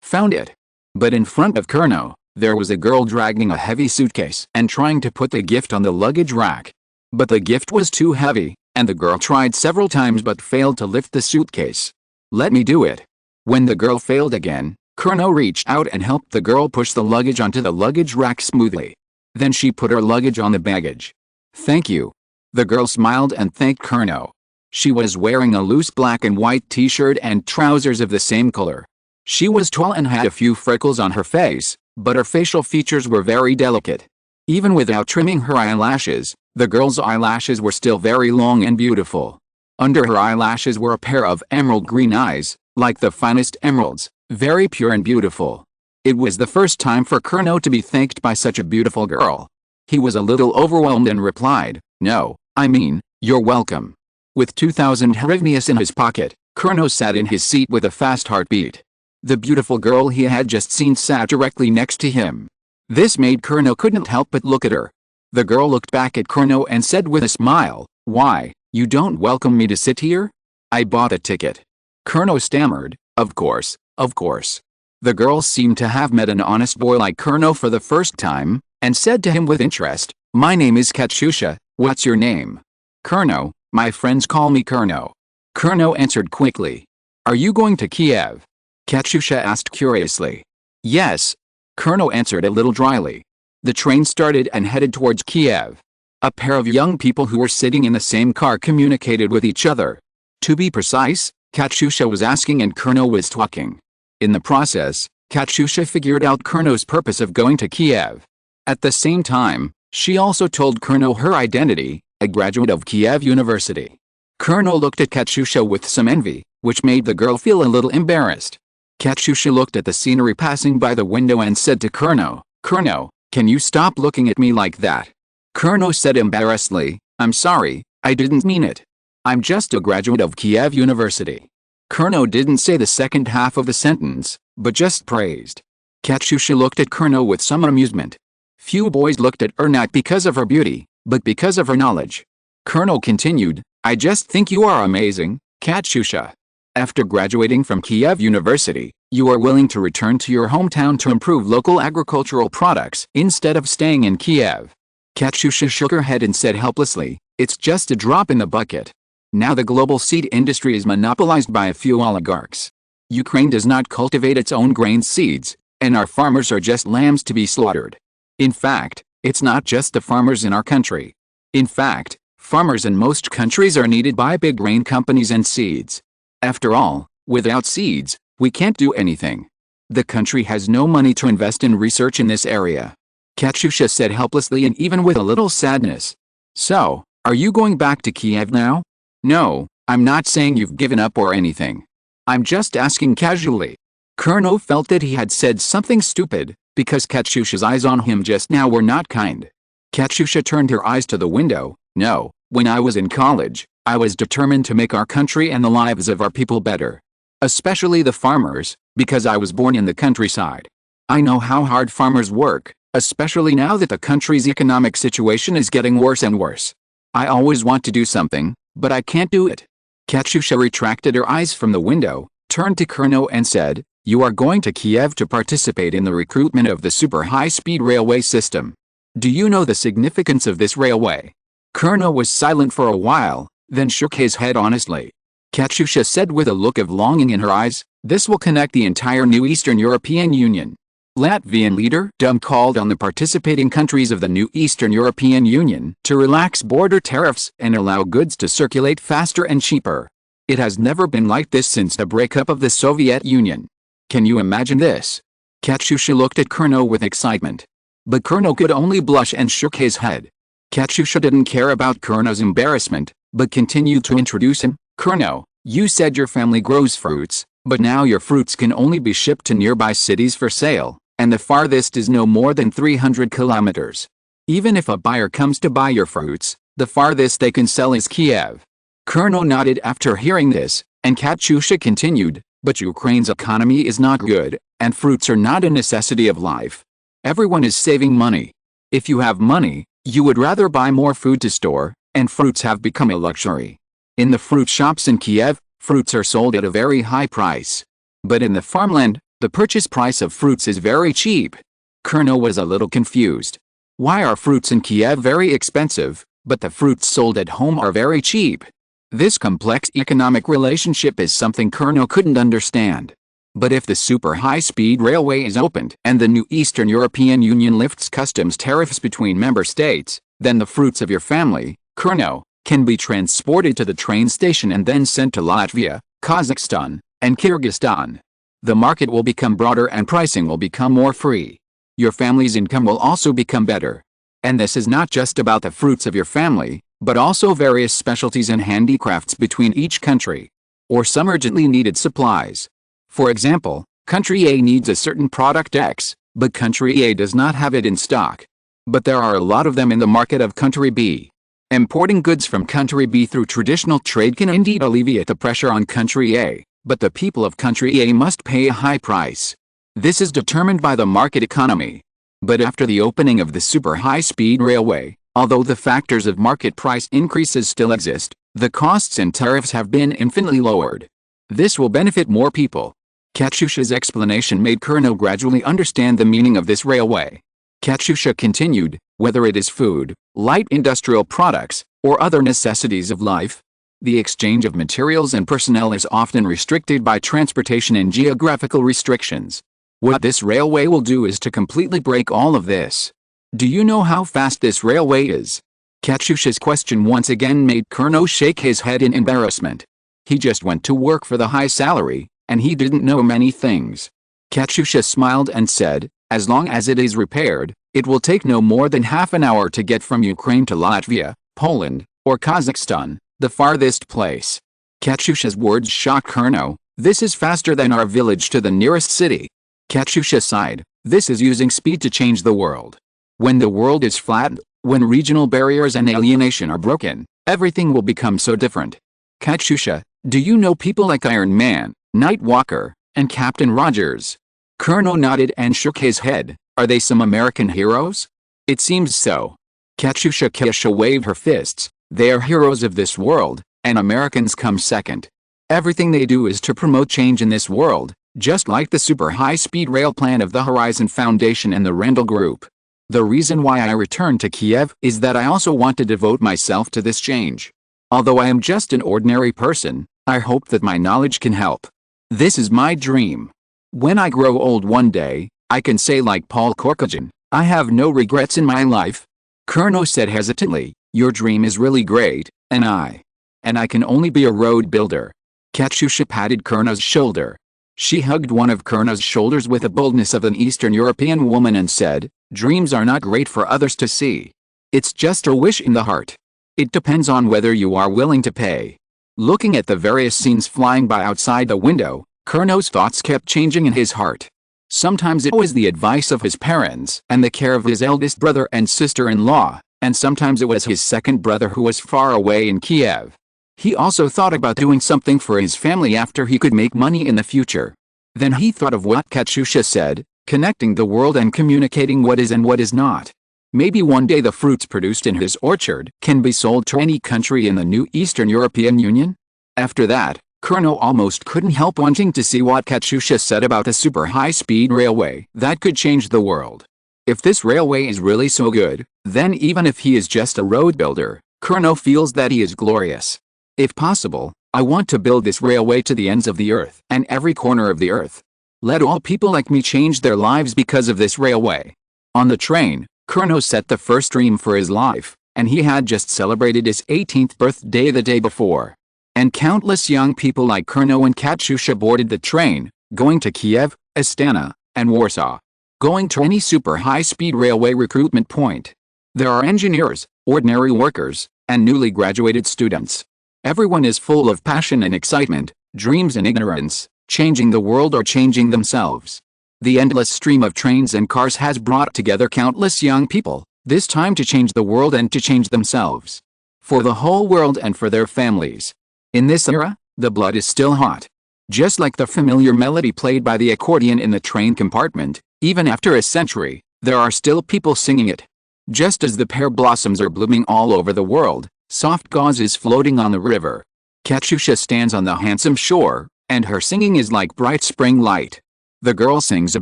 Found it. But in front of Kurno, there was a girl dragging a heavy suitcase and trying to put the gift on the luggage rack. But the gift was too heavy, and the girl tried several times but failed to lift the suitcase. Let me do it. When the girl failed again, Kurno reached out and helped the girl push the luggage onto the luggage rack smoothly. Then she put her luggage on the baggage. Thank you. The girl smiled and thanked Kurno. She was wearing a loose black and white t-shirt and trousers of the same color. She was tall and had a few freckles on her face, but her facial features were very delicate. Even without trimming her eyelashes, the girl's eyelashes were still very long and beautiful. Under her eyelashes were a pair of emerald green eyes, like the finest emeralds, very pure and beautiful. It was the first time for Kurno to be thanked by such a beautiful girl. He was a little overwhelmed and replied, "No, I mean, you're welcome." With 2,000 hryvnias in his pocket, Kurno sat in his seat with a fast heartbeat. The beautiful girl he had just seen sat directly next to him. This made Kurno couldn't help but look at her. The girl looked back at Kurno and said with a smile, "Why, you don't welcome me to sit here? I bought a ticket." Kurno stammered, Of course, of course." The girl seemed to have met an honest boy like Kurno for the first time, and said to him with interest, "My name is Katyusha, what's your name?" "Kurno, my friends call me Kurno." Kurno answered quickly. "Are you going to Kiev?" Katyusha asked curiously. "Yes." Kurno answered a little dryly. The train started and headed towards Kiev. A pair of young people who were sitting in the same car communicated with each other. To be precise, Katyusha was asking and Kurno was talking. In the process, Katyusha figured out Kurno's purpose of going to Kiev. At the same time, she also told Kurno her identity, a graduate of Kiev University. Kurno looked at Katyusha with some envy, which made the girl feel a little embarrassed. Katyusha looked at the scenery passing by the window and said to Kurno, "Kurno, can you stop looking at me like that?" Kurno said embarrassedly, "I'm sorry, I didn't mean it. I'm just a graduate of Kiev University." Kurno didn't say the second half of the sentence, but just praised. Katyusha looked at Kurno with some amusement. Few boys looked at her not because of her beauty, but because of her knowledge. Kurno continued, "I just think you are amazing, Katyusha. After graduating from Kiev University, you are willing to return to your hometown to improve local agricultural products instead of staying in Kiev." Katyusha shook her head and said helplessly, "It's just a drop in the bucket. Now the global seed industry is monopolized by a few oligarchs. Ukraine does not cultivate its own grain seeds, and our farmers are just lambs to be slaughtered. In fact, it's not just the farmers in our country. In fact, farmers in most countries are needed by big grain companies and seeds. After all, without seeds, we can't do anything. The country has no money to invest in research in this area." Katyusha said helplessly and even with a little sadness. "So, are you going back to Kiev now?" "No, I'm not saying you've given up or anything. I'm just asking casually." Kurno felt that he had said something stupid, because Katyusha's eyes on him just now were not kind. Katyusha turned her eyes to the window. "No, when I was in college, I was determined to make our country and the lives of our people better. Especially the farmers, because I was born in the countryside. I know how hard farmers work, especially now that the country's economic situation is getting worse and worse. I always want to do something, but I can't do it." Katyusha retracted her eyes from the window, turned to Kurno and said, "You are going to Kiev to participate in the recruitment of the super high-speed railway system. Do you know the significance of this railway?" Kurno was silent for a while, then shook his head honestly. Katyusha said with a look of longing in her eyes, "This will connect the entire new Eastern European Union." Latvian leader Dum called on the participating countries of the new Eastern European Union to relax border tariffs and allow goods to circulate faster and cheaper. It has never been like this since the breakup of the Soviet Union. Can you imagine this? Katyusha looked at Kurno with excitement. But Kurno could only blush and shook his head. Katyusha didn't care about Kurno's embarrassment, but continued to introduce him. "Kurno, you said your family grows fruits, but now your fruits can only be shipped to nearby cities for sale, and the farthest is no more than 300 kilometers. Even if a buyer comes to buy your fruits, the farthest they can sell is Kiev." Kurno nodded after hearing this, and Katyusha continued, "But Ukraine's economy is not good, and fruits are not a necessity of life. Everyone is saving money. If you have money, you would rather buy more food to store, and fruits have become a luxury. In the fruit shops in Kiev, fruits are sold at a very high price. But in the farmland, The purchase price of fruits is very cheap. Kurno was a little confused. Why are fruits in Kiev very expensive, but the fruits sold at home are very cheap? This complex economic relationship is something Kurno couldn't understand. But if the super high-speed railway is opened and the new Eastern European Union lifts customs tariffs between member states, then the fruits of your family, Kurno, can be transported to the train station and then sent to Latvia, Kazakhstan, and Kyrgyzstan. The market will become broader and pricing will become more free. Your family's income will also become better. And this is not just about the fruits of your family, but also various specialties and handicrafts between each country. Or some urgently needed supplies. For example, country A needs a certain product X, but country A does not have it in stock. But there are a lot of them in the market of country B. Importing goods from country B through traditional trade can indeed alleviate the pressure on country A, but the people of country A must pay a high price. This is determined by the market economy. But after the opening of the super high-speed railway, although the factors of market price increases still exist, the costs and tariffs have been infinitely lowered. This will benefit more people. Katyusha's explanation made Kurno gradually understand the meaning of this railway. Katyusha continued, whether it is food, light industrial products, or other necessities of life, the exchange of materials and personnel is often restricted by transportation and geographical restrictions. What this railway will do is to completely break all of this. Do you know how fast this railway is? Katyusha's question once again made Kurno shake his head in embarrassment. He just went to work for the high salary, and he didn't know many things. Katyusha smiled and said, as long as it is repaired, it will take no more than half an hour to get from Ukraine to Latvia, Poland, or Kazakhstan, the farthest place. Katyusha's words shocked Kurno. This is faster than our village to the nearest city. Katyusha sighed. This is using speed to change the world. When the world is flattened, when regional barriers and alienation are broken, everything will become so different. Katyusha, do you know people like Iron Man, Nightwalker, and Captain Rogers? Kurno nodded and shook his head. Are they some American heroes? It seems so. Katyusha waved her fists. They are heroes of this world, and Americans come second. Everything they do is to promote change in this world, just like the super high-speed rail plan of the Horizon Foundation and the Randall Group. The reason why I returned to Kiev is that I also want to devote myself to this change. Although I am just an ordinary person, I hope that my knowledge can help. This is my dream. When I grow old one day, I can say like Paul Korkagin, I have no regrets in my life. Kurno said hesitantly, your dream is really great, and I can only be a road builder. Katyusha patted Kurno's shoulder. She hugged one of Kurno's shoulders with the boldness of an Eastern European woman and said, dreams are not great for others to see. It's just a wish in the heart. It depends on whether you are willing to pay. Looking at the various scenes flying by outside the window, Kurno's thoughts kept changing in his heart. Sometimes it was the advice of his parents and the care of his eldest brother and sister-in-law, and sometimes it was his second brother who was far away in Kiev. He also thought about doing something for his family after he could make money in the future. Then he thought of what Katyusha said, connecting the world and communicating what is and what is not. Maybe one day the fruits produced in his orchard can be sold to any country in the new Eastern European Union? After that, Kurno almost couldn't help wanting to see what Katyusha said about a super high-speed railway that could change the world. If this railway is really so good, then even if he is just a road builder, Kurno feels that he is glorious. If possible, I want to build this railway to the ends of the earth and every corner of the earth. Let all people like me change their lives because of this railway. On the train, Kurno set the first dream for his life, and he had just celebrated his 18th birthday the day before. And countless young people like Kurno and Katyusha boarded the train, going to Kiev, Astana, and Warsaw. Going to any super high-speed railway recruitment point. There are engineers, ordinary workers, and newly graduated students. Everyone is full of passion and excitement, dreams and ignorance, changing the world or changing themselves. The endless stream of trains and cars has brought together countless young people, this time to change the world and to change themselves. For the whole world and for their families. In this era, the blood is still hot. Just like the familiar melody played by the accordion in the train compartment, even after a century, there are still people singing it. Just as the pear blossoms are blooming all over the world, soft gauze is floating on the river. Katyusha stands on the handsome shore, and her singing is like bright spring light. The girl sings a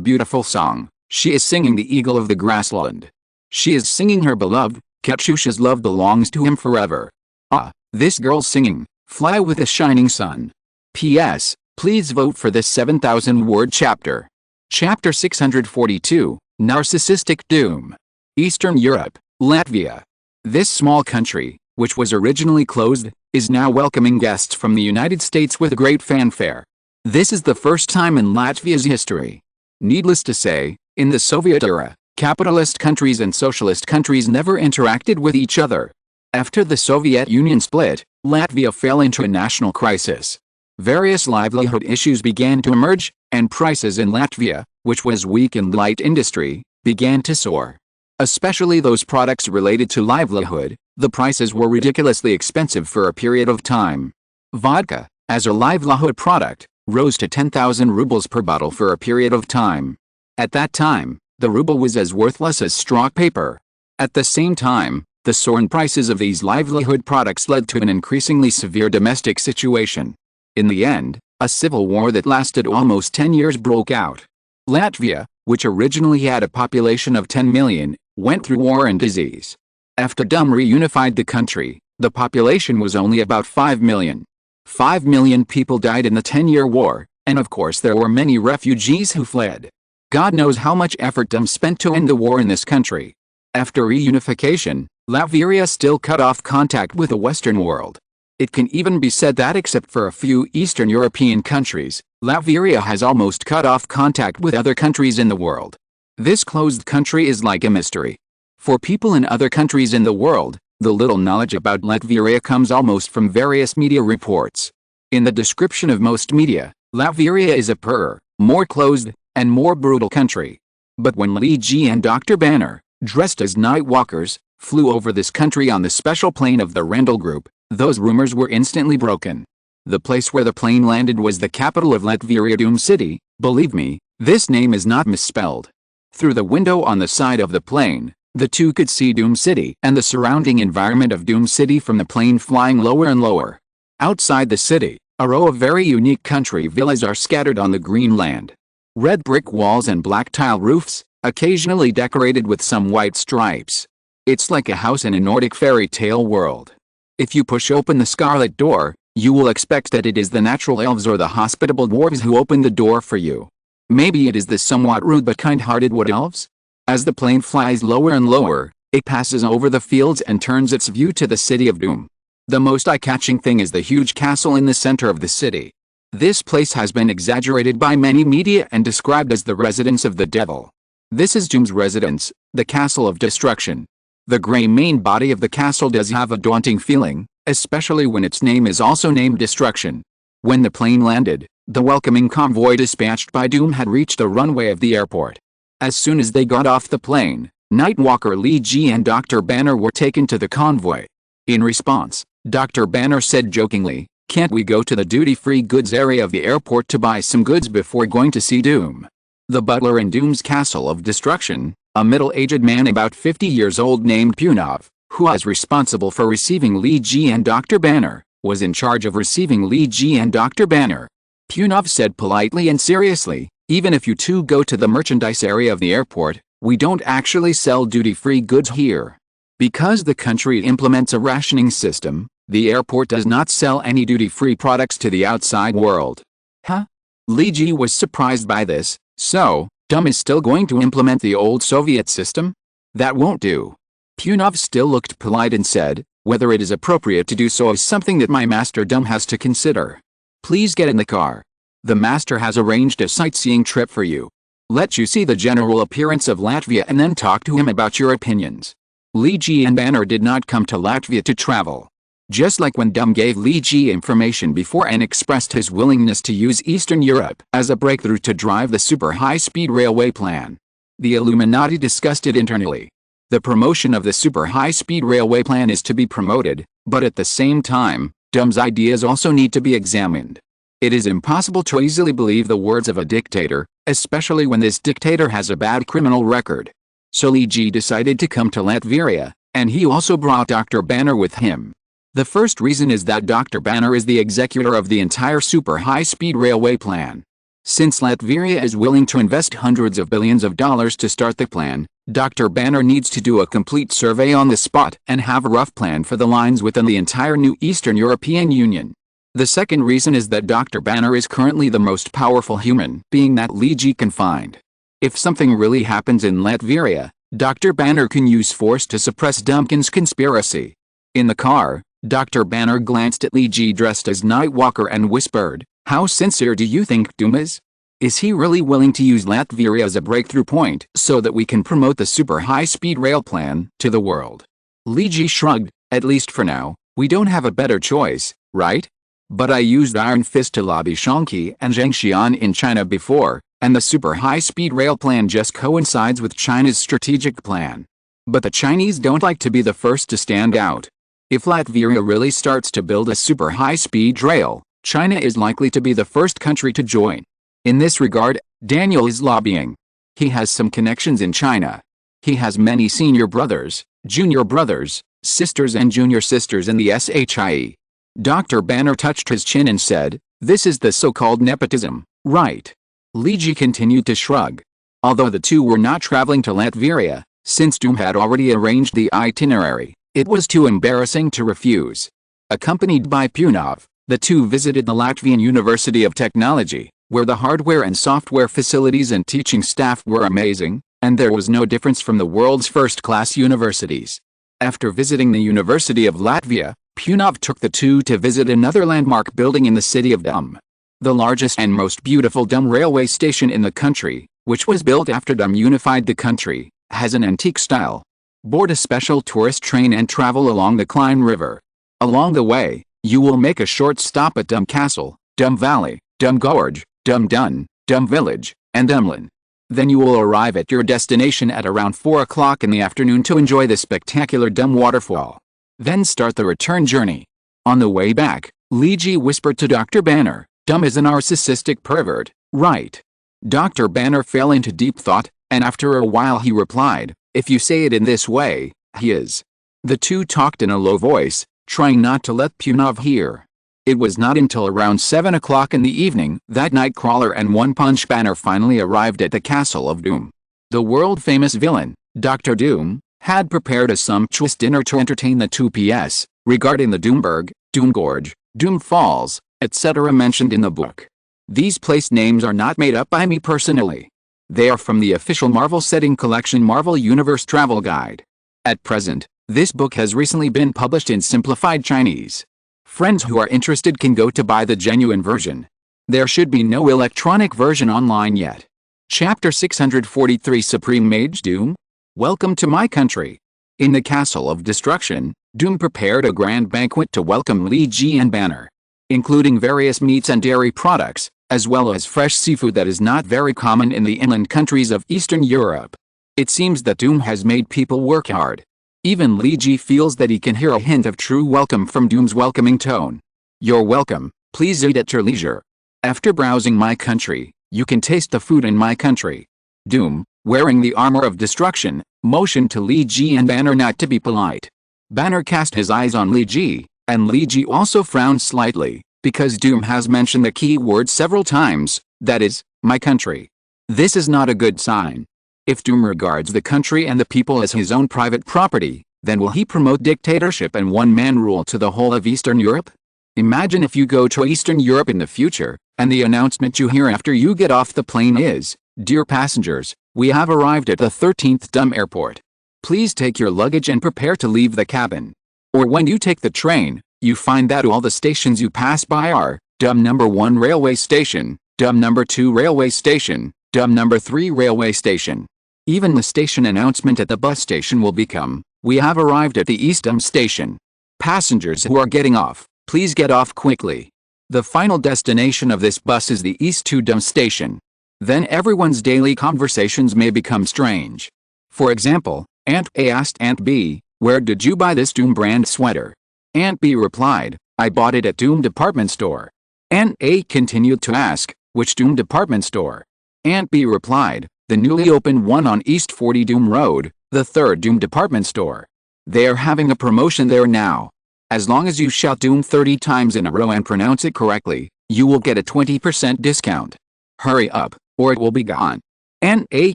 beautiful song. She is singing the eagle of the grassland. She is singing her beloved, Katyusha's love belongs to him forever. Ah, this girl's singing, fly with a shining sun. P.S. Please vote for this 7,000-word chapter. Chapter 642, Narcissistic Doom. Eastern Europe, Latvia. This small country, which was originally closed, is now welcoming guests from the United States with great fanfare. This is the first time in Latvia's history. Needless to say, in the Soviet era, capitalist countries and socialist countries never interacted with each other. After the Soviet Union split, Latvia fell into a national crisis. Various livelihood issues began to emerge, and prices in Latvia, which was weak in the light industry, began to soar. Especially those products related to livelihood, the prices were ridiculously expensive for a period of time. Vodka, as a livelihood product, rose to 10,000 rubles per bottle for a period of time. At that time, the ruble was as worthless as straw paper. At the same time, the soaring prices of these livelihood products led to an increasingly severe domestic situation. In the end, a civil war that lasted almost 10 years broke out. Latvia, which originally had a population of 10 million, went through war and disease. After Dum reunified the country, the population was only about 5 million. 5 million people died in the 10-year war, and of course there were many refugees who fled. God knows how much effort Dum spent to end the war in this country. After reunification, Latvia still cut off contact with the Western world. It can even be said that except for a few Eastern European countries, Latvia has almost cut off contact with other countries in the world. This closed country is like a mystery. For people in other countries in the world, the little knowledge about Latvia comes almost from various media reports. In the description of most media, Latvia is a poorer, more closed, and more brutal country. But when Lee G and Dr. Banner, dressed as night walkers, flew over this country on the special plane of the Rendell Group, those rumors were instantly broken. The place where the plane landed was the capital of Latvia, Doom City. Believe me, this name is not misspelled. Through the window on the side of the plane, the two could see Doom City and the surrounding environment of Doom City from the plane flying lower and lower. Outside the city, a row of very unique country villas are scattered on the green land. Red brick walls and black tile roofs, occasionally decorated with some white stripes. It's like a house in a Nordic fairy tale world. If you push open the scarlet door, you will expect that it is the natural elves or the hospitable dwarves who open the door for you. Maybe it is the somewhat rude but kind-hearted wood elves? As the plane flies lower and lower, it passes over the fields and turns its view to the city of Doom. The most eye-catching thing is the huge castle in the center of the city. This place has been exaggerated by many media and described as the residence of the devil. This is Doom's residence, the Castle of Destruction. The gray main body of the castle does have a daunting feeling, especially when its name is also named Destruction. When the plane landed, the welcoming convoy dispatched by Doom had reached the runway of the airport. As soon as they got off the plane, Nightwalker Lee G and Dr. Banner were taken to the convoy. In response, Dr. Banner said jokingly, "Can't we go to the duty-free goods area of the airport to buy some goods before going to see Doom?" The butler in Doom's Castle of Destruction, a middle-aged man about 50 years old named Punov, who was responsible for receiving Lee G and Dr. Banner, was in charge of receiving Lee G and Dr. Banner. Punov said politely and seriously, "Even if you two go to the merchandise area of the airport, we don't actually sell duty-free goods here. Because the country implements a rationing system, the airport does not sell any duty-free products to the outside world." Huh? Lee G was surprised by this. So, Dum is still going to implement the old Soviet system? That won't do. Punov still looked polite and said, "Whether it is appropriate to do so is something that my master Dum has to consider. Please get in the car. The master has arranged a sightseeing trip for you. Let you see the general appearance of Latvia and then talk to him about your opinions." Lee G and Banner did not come to Latvia to travel. Just like when Dum gave Lee G information before and expressed his willingness to use Eastern Europe as a breakthrough to drive the super high-speed railway plan. The Illuminati discussed it internally. The promotion of the super high-speed railway plan is to be promoted, but at the same time, Dum's ideas also need to be examined. It is impossible to easily believe the words of a dictator, especially when this dictator has a bad criminal record. So Lee G decided to come to Latvia, and he also brought Dr. Banner with him. The first reason is that Dr. Banner is the executor of the entire super high-speed railway plan. Since Latvia is willing to invest hundreds of billions of dollars to start the plan, Dr. Banner needs to do a complete survey on the spot and have a rough plan for the lines within the entire new Eastern European Union. The second reason is that Dr. Banner is currently the most powerful human being that Liji can find. If something really happens in Latvia, Dr. Banner can use force to suppress Duncan's conspiracy. In the car, Dr. Banner glanced at Liji dressed as Nightwalker and whispered, "How sincere do you think Doom is? Is he really willing to use Latvia as a breakthrough point so that we can promote the super high-speed rail plan to the world?" Liji shrugged, "At least for now, we don't have a better choice, right? But I used Iron Fist to lobby Shaanxi and Zhengxian in China before, and the super high-speed rail plan just coincides with China's strategic plan. But the Chinese don't like to be the first to stand out. If Latvia really starts to build a super high-speed rail, China is likely to be the first country to join. In this regard, Daniel is lobbying. He has some connections in China. He has many senior brothers, junior brothers, sisters and junior sisters in the SHIE. Dr. Banner touched his chin and said, "This is the so-called nepotism, right?" Liji continued to shrug. Although the two were not traveling to Latvia, since Doom had already arranged the itinerary, it was too embarrassing to refuse. Accompanied by Punov, the two visited the Latvian University of Technology, where the hardware and software facilities and teaching staff were amazing, and there was no difference from the world's first-class universities. After visiting the University of Latvia, Punov took the two to visit another landmark building in the city of Dum. The largest and most beautiful Dum railway station in the country, which was built after Dum unified the country, has an antique style. Board a special tourist train and travel along the Klein River. Along the way, you will make a short stop at Dum Castle, Dum Valley, Dum Gorge, Dum Dun, Dum Village, and Dumlin. Then you will arrive at your destination at around 4 o'clock in the afternoon to enjoy the spectacular Dum waterfall. Then start the return journey. On the way back, Liji whispered to Dr. Banner, "Dum is a narcissistic pervert, right?" Dr. Banner fell into deep thought, and after a while he replied, "If you say it in this way, he is." The two talked in a low voice, trying not to let Punov hear. It was not until around 7 o'clock in the evening that Nightcrawler and One Punch Banner finally arrived at the Castle of Doom. The world-famous villain, Dr. Doom, had prepared a sumptuous dinner to entertain the two PS, regarding the Doomberg, Doom Gorge, Doom Falls, etc. mentioned in the book. These place names are not made up by me personally. They are from the official Marvel setting collection Marvel Universe Travel Guide. At present, this book has recently been published in simplified Chinese. Friends who are interested can go to buy the genuine version. There should be no electronic version online yet. Chapter 643 Supreme Mage Doom? Welcome to my country. In the Castle of Destruction, Doom prepared a grand banquet to welcome Liji and Banner, including various meats and dairy products, as well as fresh seafood that is not very common in the inland countries of Eastern Europe. It seems that Doom has made people work hard. Even Liji feels that he can hear a hint of true welcome from Doom's welcoming tone. "You're welcome, please eat at your leisure. After browsing my country, you can taste the food in my country." Doom, wearing the armor of destruction, motioned to Liji and Banner not to be polite. Banner cast his eyes on Liji, and Liji also frowned slightly, because Doom has mentioned the key word several times, that is, my country. This is not a good sign. If Doom regards the country and the people as his own private property, then will he promote dictatorship and one-man rule to the whole of Eastern Europe? Imagine if you go to Eastern Europe in the future, and the announcement you hear after you get off the plane is, "Dear passengers, we have arrived at the 13th Dum Airport. Please take your luggage and prepare to leave the cabin." Or when you take the train, you find that all the stations you pass by are, Dum number 1 railway station, Dum number 2 railway station, Dum number 3 railway station. Even the station announcement at the bus station will become, "We have arrived at the East Dum station. Passengers who are getting off, please get off quickly." The final destination of this bus is the East 2 Dum station. Then everyone's daily conversations may become strange. For example, Aunt A asked Aunt B, "Where did you buy this Doom brand sweater?" Aunt B replied, "I bought it at Doom department store." Aunt A continued to ask, "Which Doom department store?" Aunt B replied, "The newly opened one on East 40 Doom Road, the 3rd Doom department store. They are having a promotion there now. As long as you shout Doom 30 times in a row and pronounce it correctly, you will get a 20% discount." Hurry up, or it will be gone. Aunt A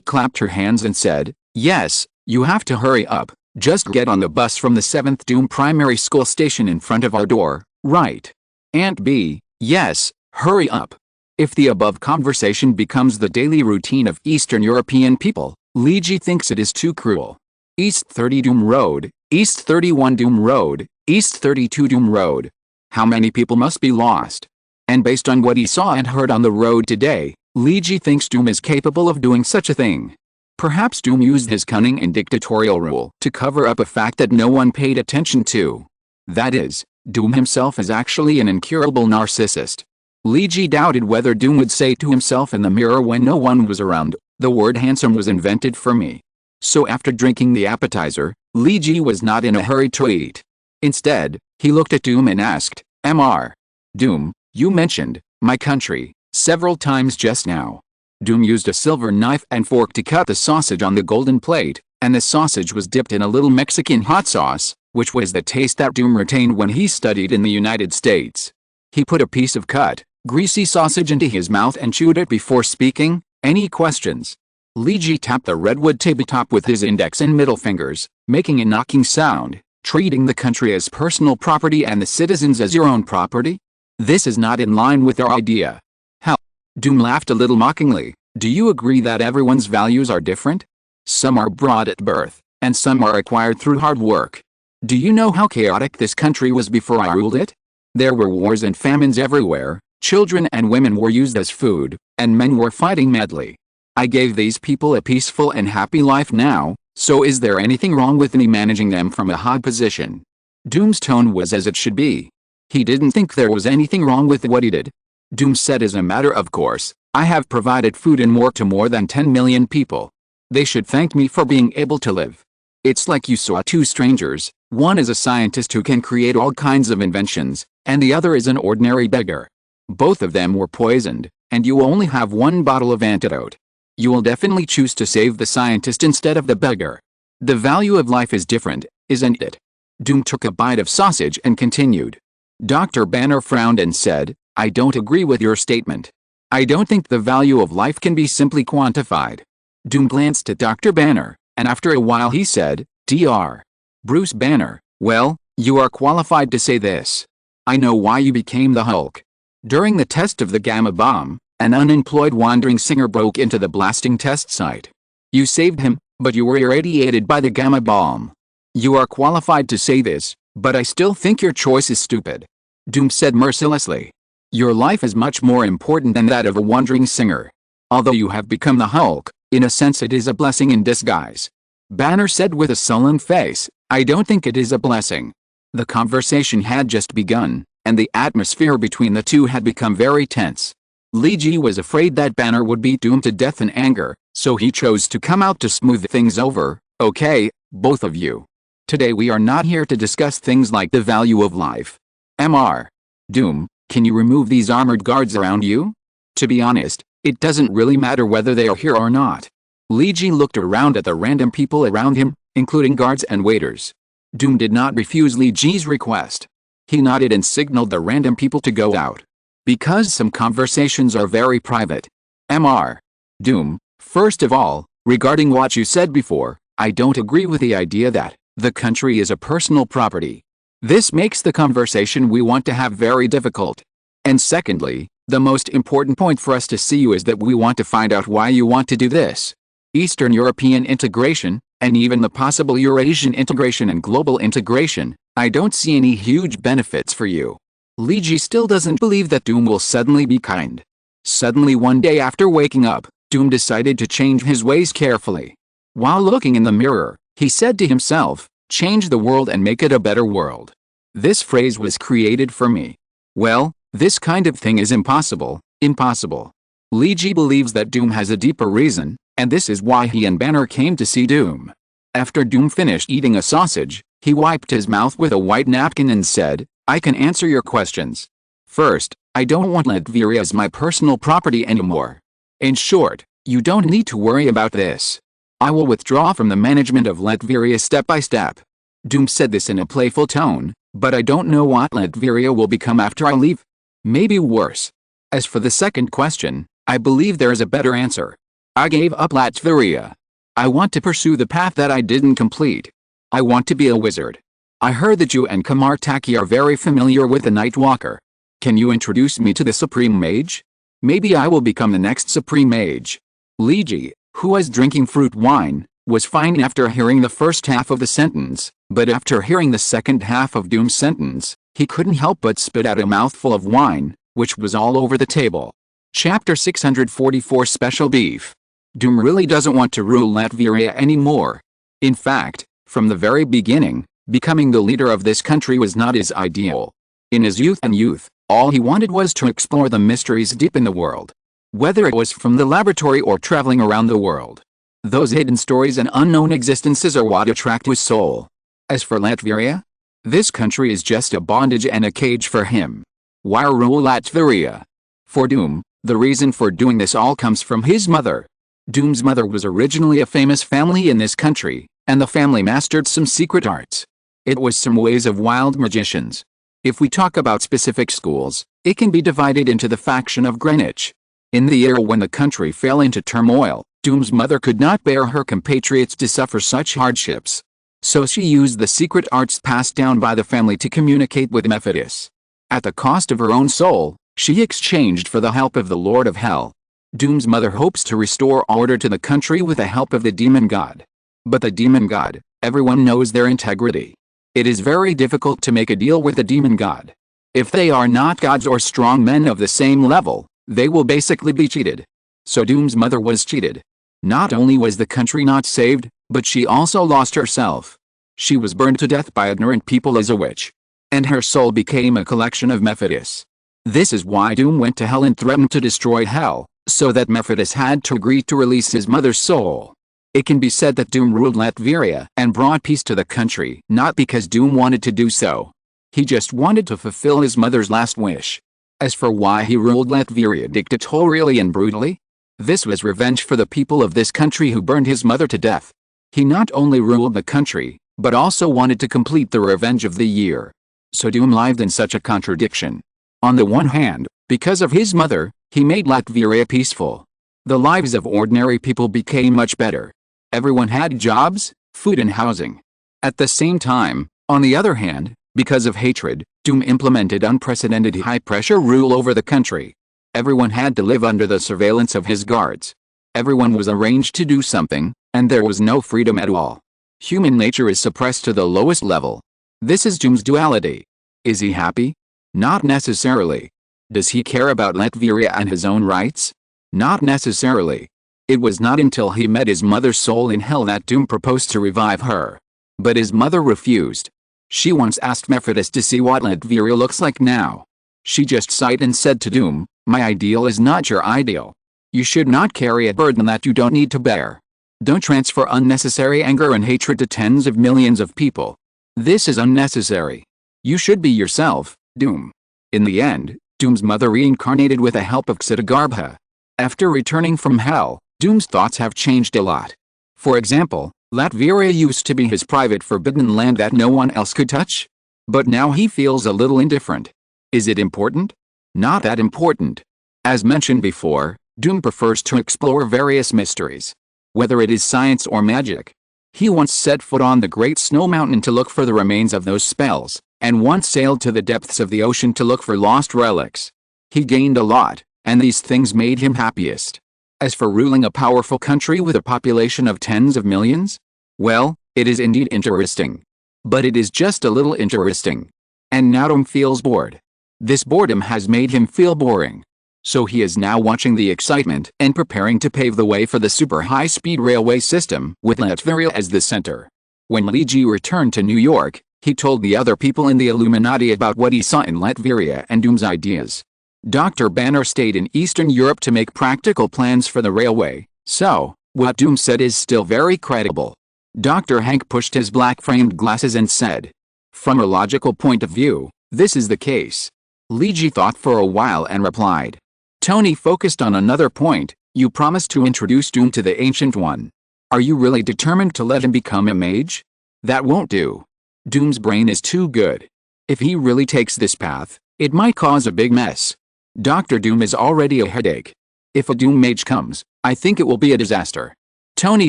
clapped her hands and said, yes, you have to hurry up. Just get on the bus from the 7th Doom Primary School station in front of our door, right? Aunt B, yes, hurry up. If the above conversation becomes the daily routine of Eastern European people, Luigi thinks it is too cruel. East 30 Doom Road, East 31 Doom Road, East 32 Doom Road. How many people must be lost? And based on what he saw and heard on the road today, Luigi thinks Doom is capable of doing such a thing. Perhaps Doom used his cunning and dictatorial rule to cover up a fact that no one paid attention to. That is, Doom himself is actually an incurable narcissist. Luigi doubted whether Doom would say to himself in the mirror when no one was around, the word handsome was invented for me. So after drinking the appetizer, Luigi was not in a hurry to eat. Instead, he looked at Doom and asked, Mr. Doom, you mentioned my country several times just now. Doom used a silver knife and fork to cut the sausage on the golden plate, and the sausage was dipped in a little Mexican hot sauce, which was the taste that Doom retained when he studied in the United States. He put a piece of cut, greasy sausage into his mouth and chewed it before speaking. Any questions? Luigi tapped the redwood tabletop with his index and middle fingers, making a knocking sound, treating the country as personal property and the citizens as your own property? This is not in line with our idea. How? Doom laughed a little mockingly. Do you agree that everyone's values are different? Some are brought at birth, and some are acquired through hard work. Do you know how chaotic this country was before I ruled it? There were wars and famines everywhere, children and women were used as food, and men were fighting madly. I gave these people a peaceful and happy life now, so is there anything wrong with me managing them from a high position? Doom's tone was as it should be. He didn't think there was anything wrong with what he did. Doom said as a matter of course, I have provided food and work to more than 10 million people. They should thank me for being able to live. It's like you saw two strangers, one is a scientist who can create all kinds of inventions, and the other is an ordinary beggar. Both of them were poisoned, and you only have one bottle of antidote. You will definitely choose to save the scientist instead of the beggar. The value of life is different, isn't it? Doom took a bite of sausage and continued. Dr. Banner frowned and said, I don't agree with your statement. I don't think the value of life can be simply quantified. Doom glanced at Dr. Banner, and after a while he said, Dr. Bruce Banner, well, you are qualified to say this. I know why you became the Hulk. During the test of the gamma bomb, an unemployed wandering singer broke into the blasting test site. You saved him, but you were irradiated by the gamma bomb. You are qualified to say this, but I still think your choice is stupid. Doom said mercilessly. Your life is much more important than that of a wandering singer. Although you have become the Hulk, in a sense it is a blessing in disguise. Banner said with a sullen face, I don't think it is a blessing. The conversation had just begun, and the atmosphere between the two had become very tense. Luigi was afraid that Banner would beat Doom to death in anger, so he chose to come out to smooth things over. Okay, both of you. Today we are not here to discuss things like the value of life. Mr. Doom, can you remove these armored guards around you? To be honest, it doesn't really matter whether they are here or not. Luigi looked around at the random people around him, including guards and waiters. Doom did not refuse Luigi's request. He nodded and signaled the random people to go out. Because some conversations are very private. Mr. Doom, first of all, regarding what you said before, I don't agree with the idea that the country is a personal property. This makes the conversation we want to have very difficult. And secondly, the most important point for us to see you is that we want to find out why you want to do this. Eastern European integration, and even the possible Eurasian integration and global integration, I don't see any huge benefits for you. Luigi still doesn't believe that Doom will suddenly be kind. Suddenly one day after waking up, Doom decided to change his ways carefully. While looking in the mirror, he said to himself, change the world and make it a better world. This phrase was created for me. Well, this kind of thing is impossible, impossible. Luigi believes that Doom has a deeper reason, and this is why he and Banner came to see Doom. After Doom finished eating a sausage, he wiped his mouth with a white napkin and said, I can answer your questions. First, I don't want Latveria as my personal property anymore. In short, you don't need to worry about this. I will withdraw from the management of Latveria step by step. Doom said this in a playful tone, but I don't know what Latveria will become after I leave. Maybe worse. As for the second question, I believe there is a better answer. I gave up Latveria. I want to pursue the path that I didn't complete. I want to be a wizard. I heard that you and Kamartaki are very familiar with the Nightwalker. Can you introduce me to the Supreme Mage? Maybe I will become the next Supreme Mage. Liji, who was drinking fruit wine, was fine after hearing the first half of the sentence, but after hearing the second half of Doom's sentence, he couldn't help but spit out a mouthful of wine, which was all over the table. Chapter 644 Special Beef. Doom really doesn't want to rule Latveria anymore. In fact, from the very beginning, becoming the leader of this country was not his ideal. In his youth, all he wanted was to explore the mysteries deep in the world. Whether it was from the laboratory or traveling around the world. Those hidden stories and unknown existences are what attract his soul. As for Latveria, this country is just a bondage and a cage for him. Why rule Latveria? For Doom, the reason for doing this all comes from his mother. Doom's mother was originally a famous family in this country, and the family mastered some secret arts. It was some ways of wild magicians. If we talk about specific schools, it can be divided into the faction of Greenwich. In the era when the country fell into turmoil, Doom's mother could not bear her compatriots to suffer such hardships. So she used the secret arts passed down by the family to communicate with Mephitis. At the cost of her own soul, she exchanged for the help of the Lord of Hell. Doom's mother hopes to restore order to the country with the help of the demon god. But the demon god, everyone knows their integrity. It is very difficult to make a deal with the demon god. If they are not gods or strong men of the same level, they will basically be cheated. So Doom's mother was cheated. Not only was the country not saved, but she also lost herself. She was burned to death by ignorant people as a witch. And her soul became a collection of Mephitis. This is why Doom went to hell and threatened to destroy hell, so that Mephitis had to agree to release his mother's soul. It can be said that Doom ruled Latveria and brought peace to the country not because Doom wanted to do so. He just wanted to fulfill his mother's last wish. As for why he ruled Latveria dictatorially and brutally, this was revenge for the people of this country who burned his mother to death. He not only ruled the country, but also wanted to complete the revenge of the year. So Doom lived in such a contradiction. On the one hand, because of his mother, he made Latveria peaceful. The lives of ordinary people became much better. Everyone had jobs, food and housing. At the same time, on the other hand, because of hatred, Doom implemented unprecedented high-pressure rule over the country. Everyone had to live under the surveillance of his guards. Everyone was arranged to do something, and there was no freedom at all. Human nature is suppressed to the lowest level. This is Doom's duality. Is he happy? Not necessarily. Does he care about Latveria and his own rights? Not necessarily. It was not until he met his mother's soul in hell that Doom proposed to revive her. But his mother refused. She once asked Mephitis to see what Latveria looks like now. She just sighed and said to Doom, "My ideal is not your ideal. You should not carry a burden that you don't need to bear. Don't transfer unnecessary anger and hatred to tens of millions of people. This is unnecessary. You should be yourself, Doom." In the end, Doom's mother reincarnated with the help of Ksitigarbha. After returning from hell, Doom's thoughts have changed a lot. For example, Latveria used to be his private forbidden land that no one else could touch. But now he feels a little indifferent. Is it important? Not that important. As mentioned before, Doom prefers to explore various mysteries. Whether it is science or magic. He once set foot on the Great Snow Mountain to look for the remains of those spells, and once sailed to the depths of the ocean to look for lost relics. He gained a lot, and these things made him happiest. As for ruling a powerful country with a population of tens of millions? Well, it is indeed interesting. But it is just a little interesting. And now Doom feels bored. This boredom has made him feel boring. So he is now watching the excitement and preparing to pave the way for the super high-speed railway system with Latveria as the center. When Liji returned to New York, he told the other people in the Illuminati about what he saw in Latveria and Doom's ideas. Dr. Banner stayed in Eastern Europe to make practical plans for the railway, so, what Doom said is still very credible. Dr. Hank pushed his black-framed glasses and said, "From a logical point of view, this is the case." Liji thought for a while and replied. Tony focused on another point. "You promised to introduce Doom to the Ancient One. Are you really determined to let him become a mage? That won't do. Doom's brain is too good. If he really takes this path, it might cause a big mess. Dr. Doom is already a headache. If a doom mage comes, I think it will be a disaster. Tony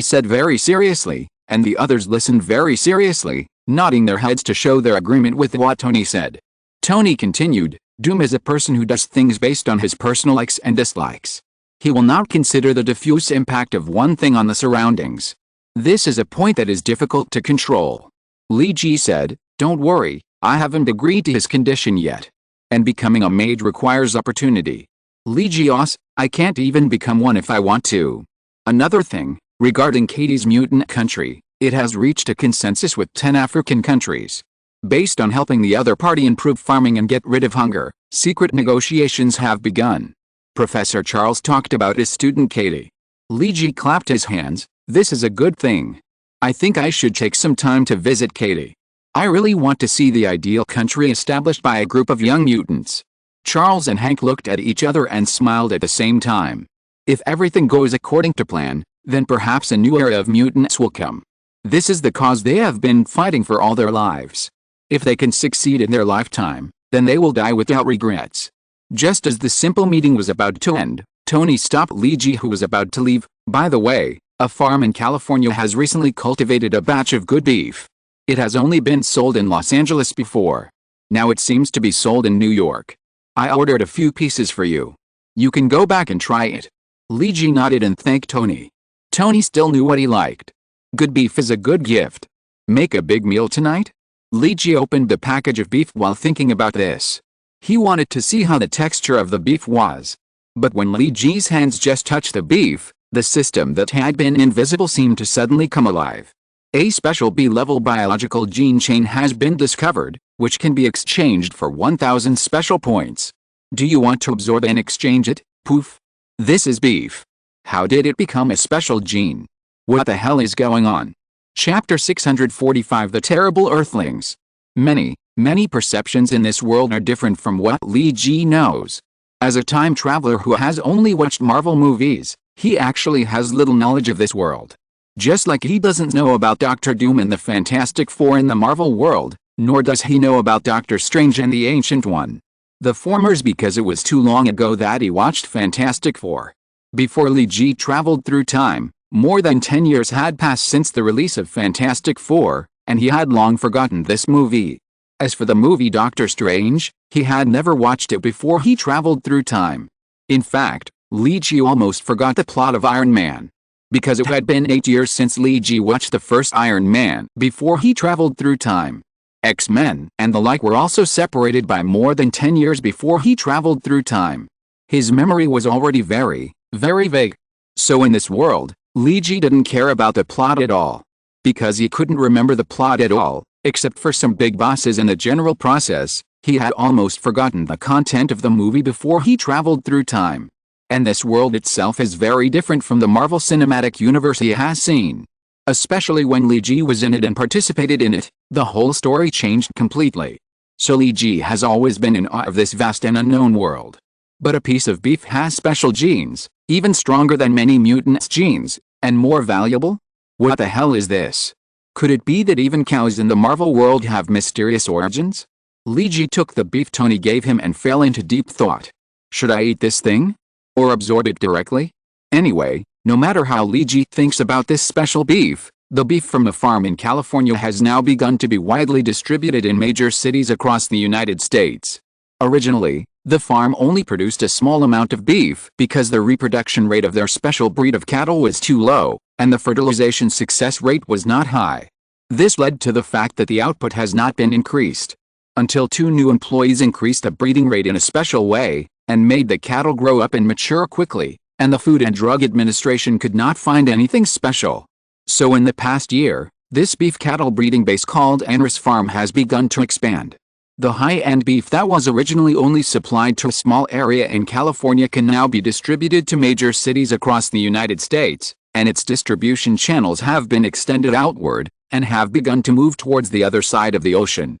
said very seriously, and the others listened very seriously, nodding their heads to show their agreement with what Tony said. Tony continued, Doom is a person who does things based on his personal likes and dislikes. He will not consider the diffuse impact of one thing on the surroundings. This is a point that is difficult to control. Li Ji said, don't worry, I haven't agreed to his condition yet. And becoming a mage requires opportunity. Li Jios, I can't even become one if I want to. Another thing, regarding Katie's mutant country, it has reached a consensus with 10 African countries. Based on helping the other party improve farming and get rid of hunger, secret negotiations have begun. Professor Charles talked about his student Katie. Li Ji clapped his hands, this is a good thing. I think I should take some time to visit Katie. I really want to see the ideal country established by a group of young mutants. Charles and Hank looked at each other and smiled at the same time. If everything goes according to plan, then perhaps a new era of mutants will come. This is the cause they have been fighting for all their lives. If they can succeed in their lifetime, then they will die without regrets. Just as the simple meeting was about to end, Tony stopped Li Ji, who was about to leave. By the way, a farm in California has recently cultivated a batch of good beef. It has only been sold in Los Angeles before. Now it seems to be sold in New York. I ordered a few pieces for you. You can go back and try it. Li Ji nodded and thanked Tony. Tony still knew what he liked. Good beef is a good gift. Make a big meal tonight? Li Ji opened the package of beef while thinking about this. He wanted to see how the texture of the beef was. But when Li Ji's hands just touched the beef, the system that had been invisible seemed to suddenly come alive. A special B-level biological gene chain has been discovered, which can be exchanged for 1,000 special points. Do you want to absorb and exchange it? Poof. This is beef. How did it become a special gene? What the hell is going on? Chapter 645 The Terrible Earthlings. Many perceptions in this world are different from what Li Ji knows. As a time traveler who has only watched Marvel movies, he actually has little knowledge of this world. Just like he doesn't know about Doctor Doom and the Fantastic Four in the Marvel world, nor does he know about Doctor Strange and the Ancient One. The former's because it was too long ago that he watched Fantastic Four. Before Li Ji traveled through time, more than 10 years had passed since the release of Fantastic Four, and he had long forgotten this movie. As for the movie Doctor Strange, he had never watched it before he traveled through time. In fact, Li Ji almost forgot the plot of Iron Man. Because it had been 8 years since Li Ji watched the first Iron Man before he traveled through time. X-Men and the like were also separated by more than 10 years before he traveled through time. His memory was already very vague. So in this world, Li Ji didn't care about the plot at all. Because he couldn't remember the plot at all, except for some big bosses in the general process, he had almost forgotten the content of the movie before he traveled through time. And this world itself is very different from the Marvel Cinematic Universe he has seen. Especially when Li Ji was in it and participated in it, the whole story changed completely. So Li Ji has always been in awe of this vast and unknown world. But a piece of beef has special genes, even stronger than many mutants' genes, and more valuable? What the hell is this? Could it be that even cows in the Marvel world have mysterious origins? Li Ji took the beef Tony gave him and fell into deep thought. Should I eat this thing? Or absorb it directly? Anyway, no matter how Li Ji thinks about this special beef, the beef from a farm in California has now begun to be widely distributed in major cities across the United States. Originally, the farm only produced a small amount of beef because the reproduction rate of their special breed of cattle was too low, and the fertilization success rate was not high. This led to the fact that the output has not been increased. Until 2 new employees increased the breeding rate in a special way, and made the cattle grow up and mature quickly, and the Food and Drug Administration could not find anything special. So in the past year, this beef cattle breeding base called Anris Farm has begun to expand. The high-end beef that was originally only supplied to a small area in California can now be distributed to major cities across the United States, and its distribution channels have been extended outward, and have begun to move towards the other side of the ocean.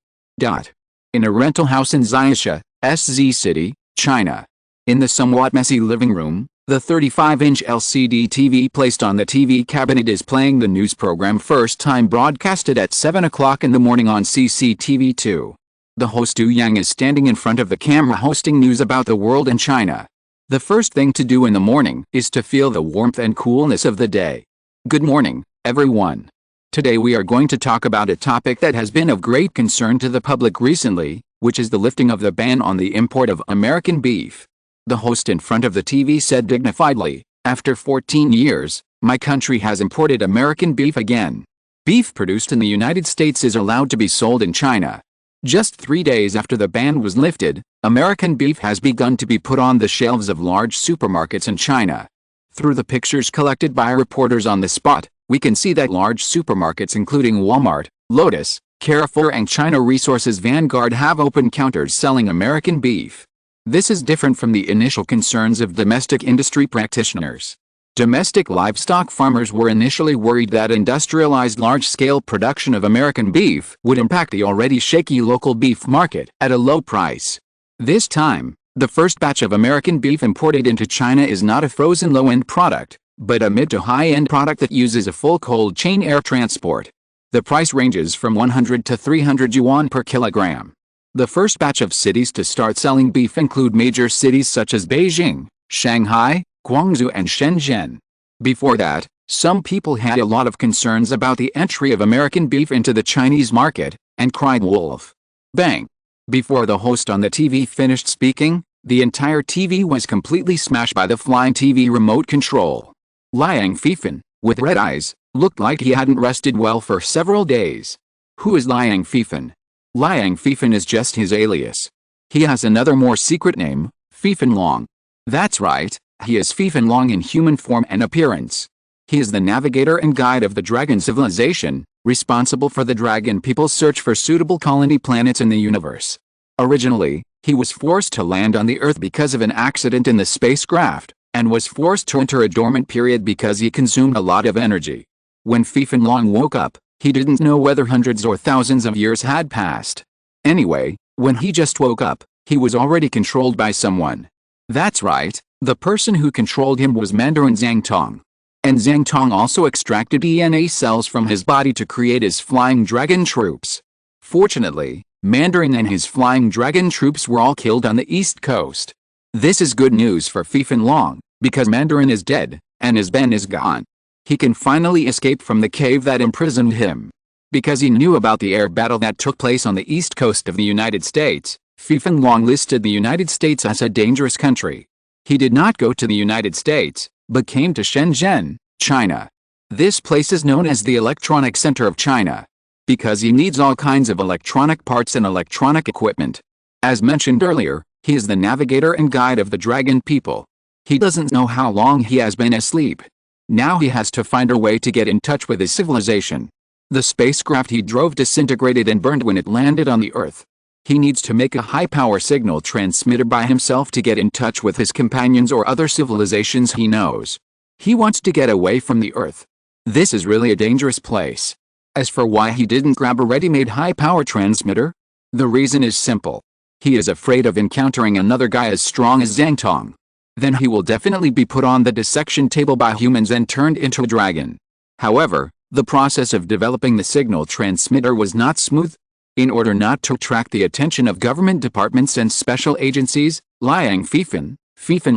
In a rental house in Xiaxia, SZ City, China. In the somewhat messy living room, the 35-inch LCD TV placed on the TV cabinet is playing the news program First Time, broadcasted at 7 o'clock in the morning on CCTV2. The host Du Yang is standing in front of the camera hosting news about the world and China. The first thing to do in the morning is to feel the warmth and coolness of the day. Good morning, everyone. Today we are going to talk about a topic that has been of great concern to the public recently, which is the lifting of the ban on the import of American beef. The host in front of the TV said dignifiedly, "After 14 years, my country has imported American beef again. Beef produced in the United States is allowed to be sold in China." Just 3 days after the ban was lifted, American beef has begun to be put on the shelves of large supermarkets in China. Through the pictures collected by reporters on the spot, we can see that large supermarkets including Walmart, Lotus, Carrefour and China Resources Vanguard have open counters selling American beef. This is different from the initial concerns of domestic industry practitioners. Domestic livestock farmers were initially worried that industrialized large-scale production of American beef would impact the already shaky local beef market at a low price. This time, the first batch of American beef imported into China is not a frozen low-end product, but a mid to high-end product that uses a full cold chain air transport. The price ranges from 100 to 300 yuan per kilogram. The first batch of cities to start selling beef include major cities such as Beijing, Shanghai, Guangzhou and Shenzhen. Before that, some people had a lot of concerns about the entry of American beef into the Chinese market, and cried wolf. Bang! Before the host on the TV finished speaking, the entire TV was completely smashed by the flying TV remote control. Liang Fifan, with red eyes, looked like he hadn't rested well for several days. Who is Liang Fifan? Liang Fifan is just his alias. He has another more secret name, Fifan Long. That's right. He is Fifan Long in human form and appearance. He is the navigator and guide of the dragon civilization, responsible for the dragon people's search for suitable colony planets in the universe. Originally, he was forced to land on the Earth because of an accident in the spacecraft, and was forced to enter a dormant period because he consumed a lot of energy. When Fifan Long woke up, he didn't know whether hundreds or thousands of years had passed. Anyway, when he just woke up, he was already controlled by someone. That's right. The person who controlled him was Mandarin Zhang Tong. And Zhang Tong also extracted DNA cells from his body to create his flying dragon troops. Fortunately, Mandarin and his flying dragon troops were all killed on the East Coast. This is good news for Fifan Long, because Mandarin is dead, and his Ben is gone. He can finally escape from the cave that imprisoned him. Because he knew about the air battle that took place on the East Coast of the United States, Fifan Long listed the United States as a dangerous country. He did not go to the United States, but came to Shenzhen, China. This place is known as the electronic center of China, because he needs all kinds of electronic parts and electronic equipment. As mentioned earlier, he is the navigator and guide of the dragon people. He doesn't know how long he has been asleep. Now he has to find a way to get in touch with his civilization. The spacecraft he drove disintegrated and burned when it landed on the Earth. He needs to make a high-power signal transmitter by himself to get in touch with his companions or other civilizations he knows. He wants to get away from the Earth. This is really a dangerous place. As for why he didn't grab a ready-made high-power transmitter, the reason is simple. He is afraid of encountering another guy as strong as Zhang Tong. Then he will definitely be put on the dissection table by humans and turned into a dragon. However, the process of developing the signal transmitter was not smooth. In order not to attract the attention of government departments and special agencies, Liang Fifan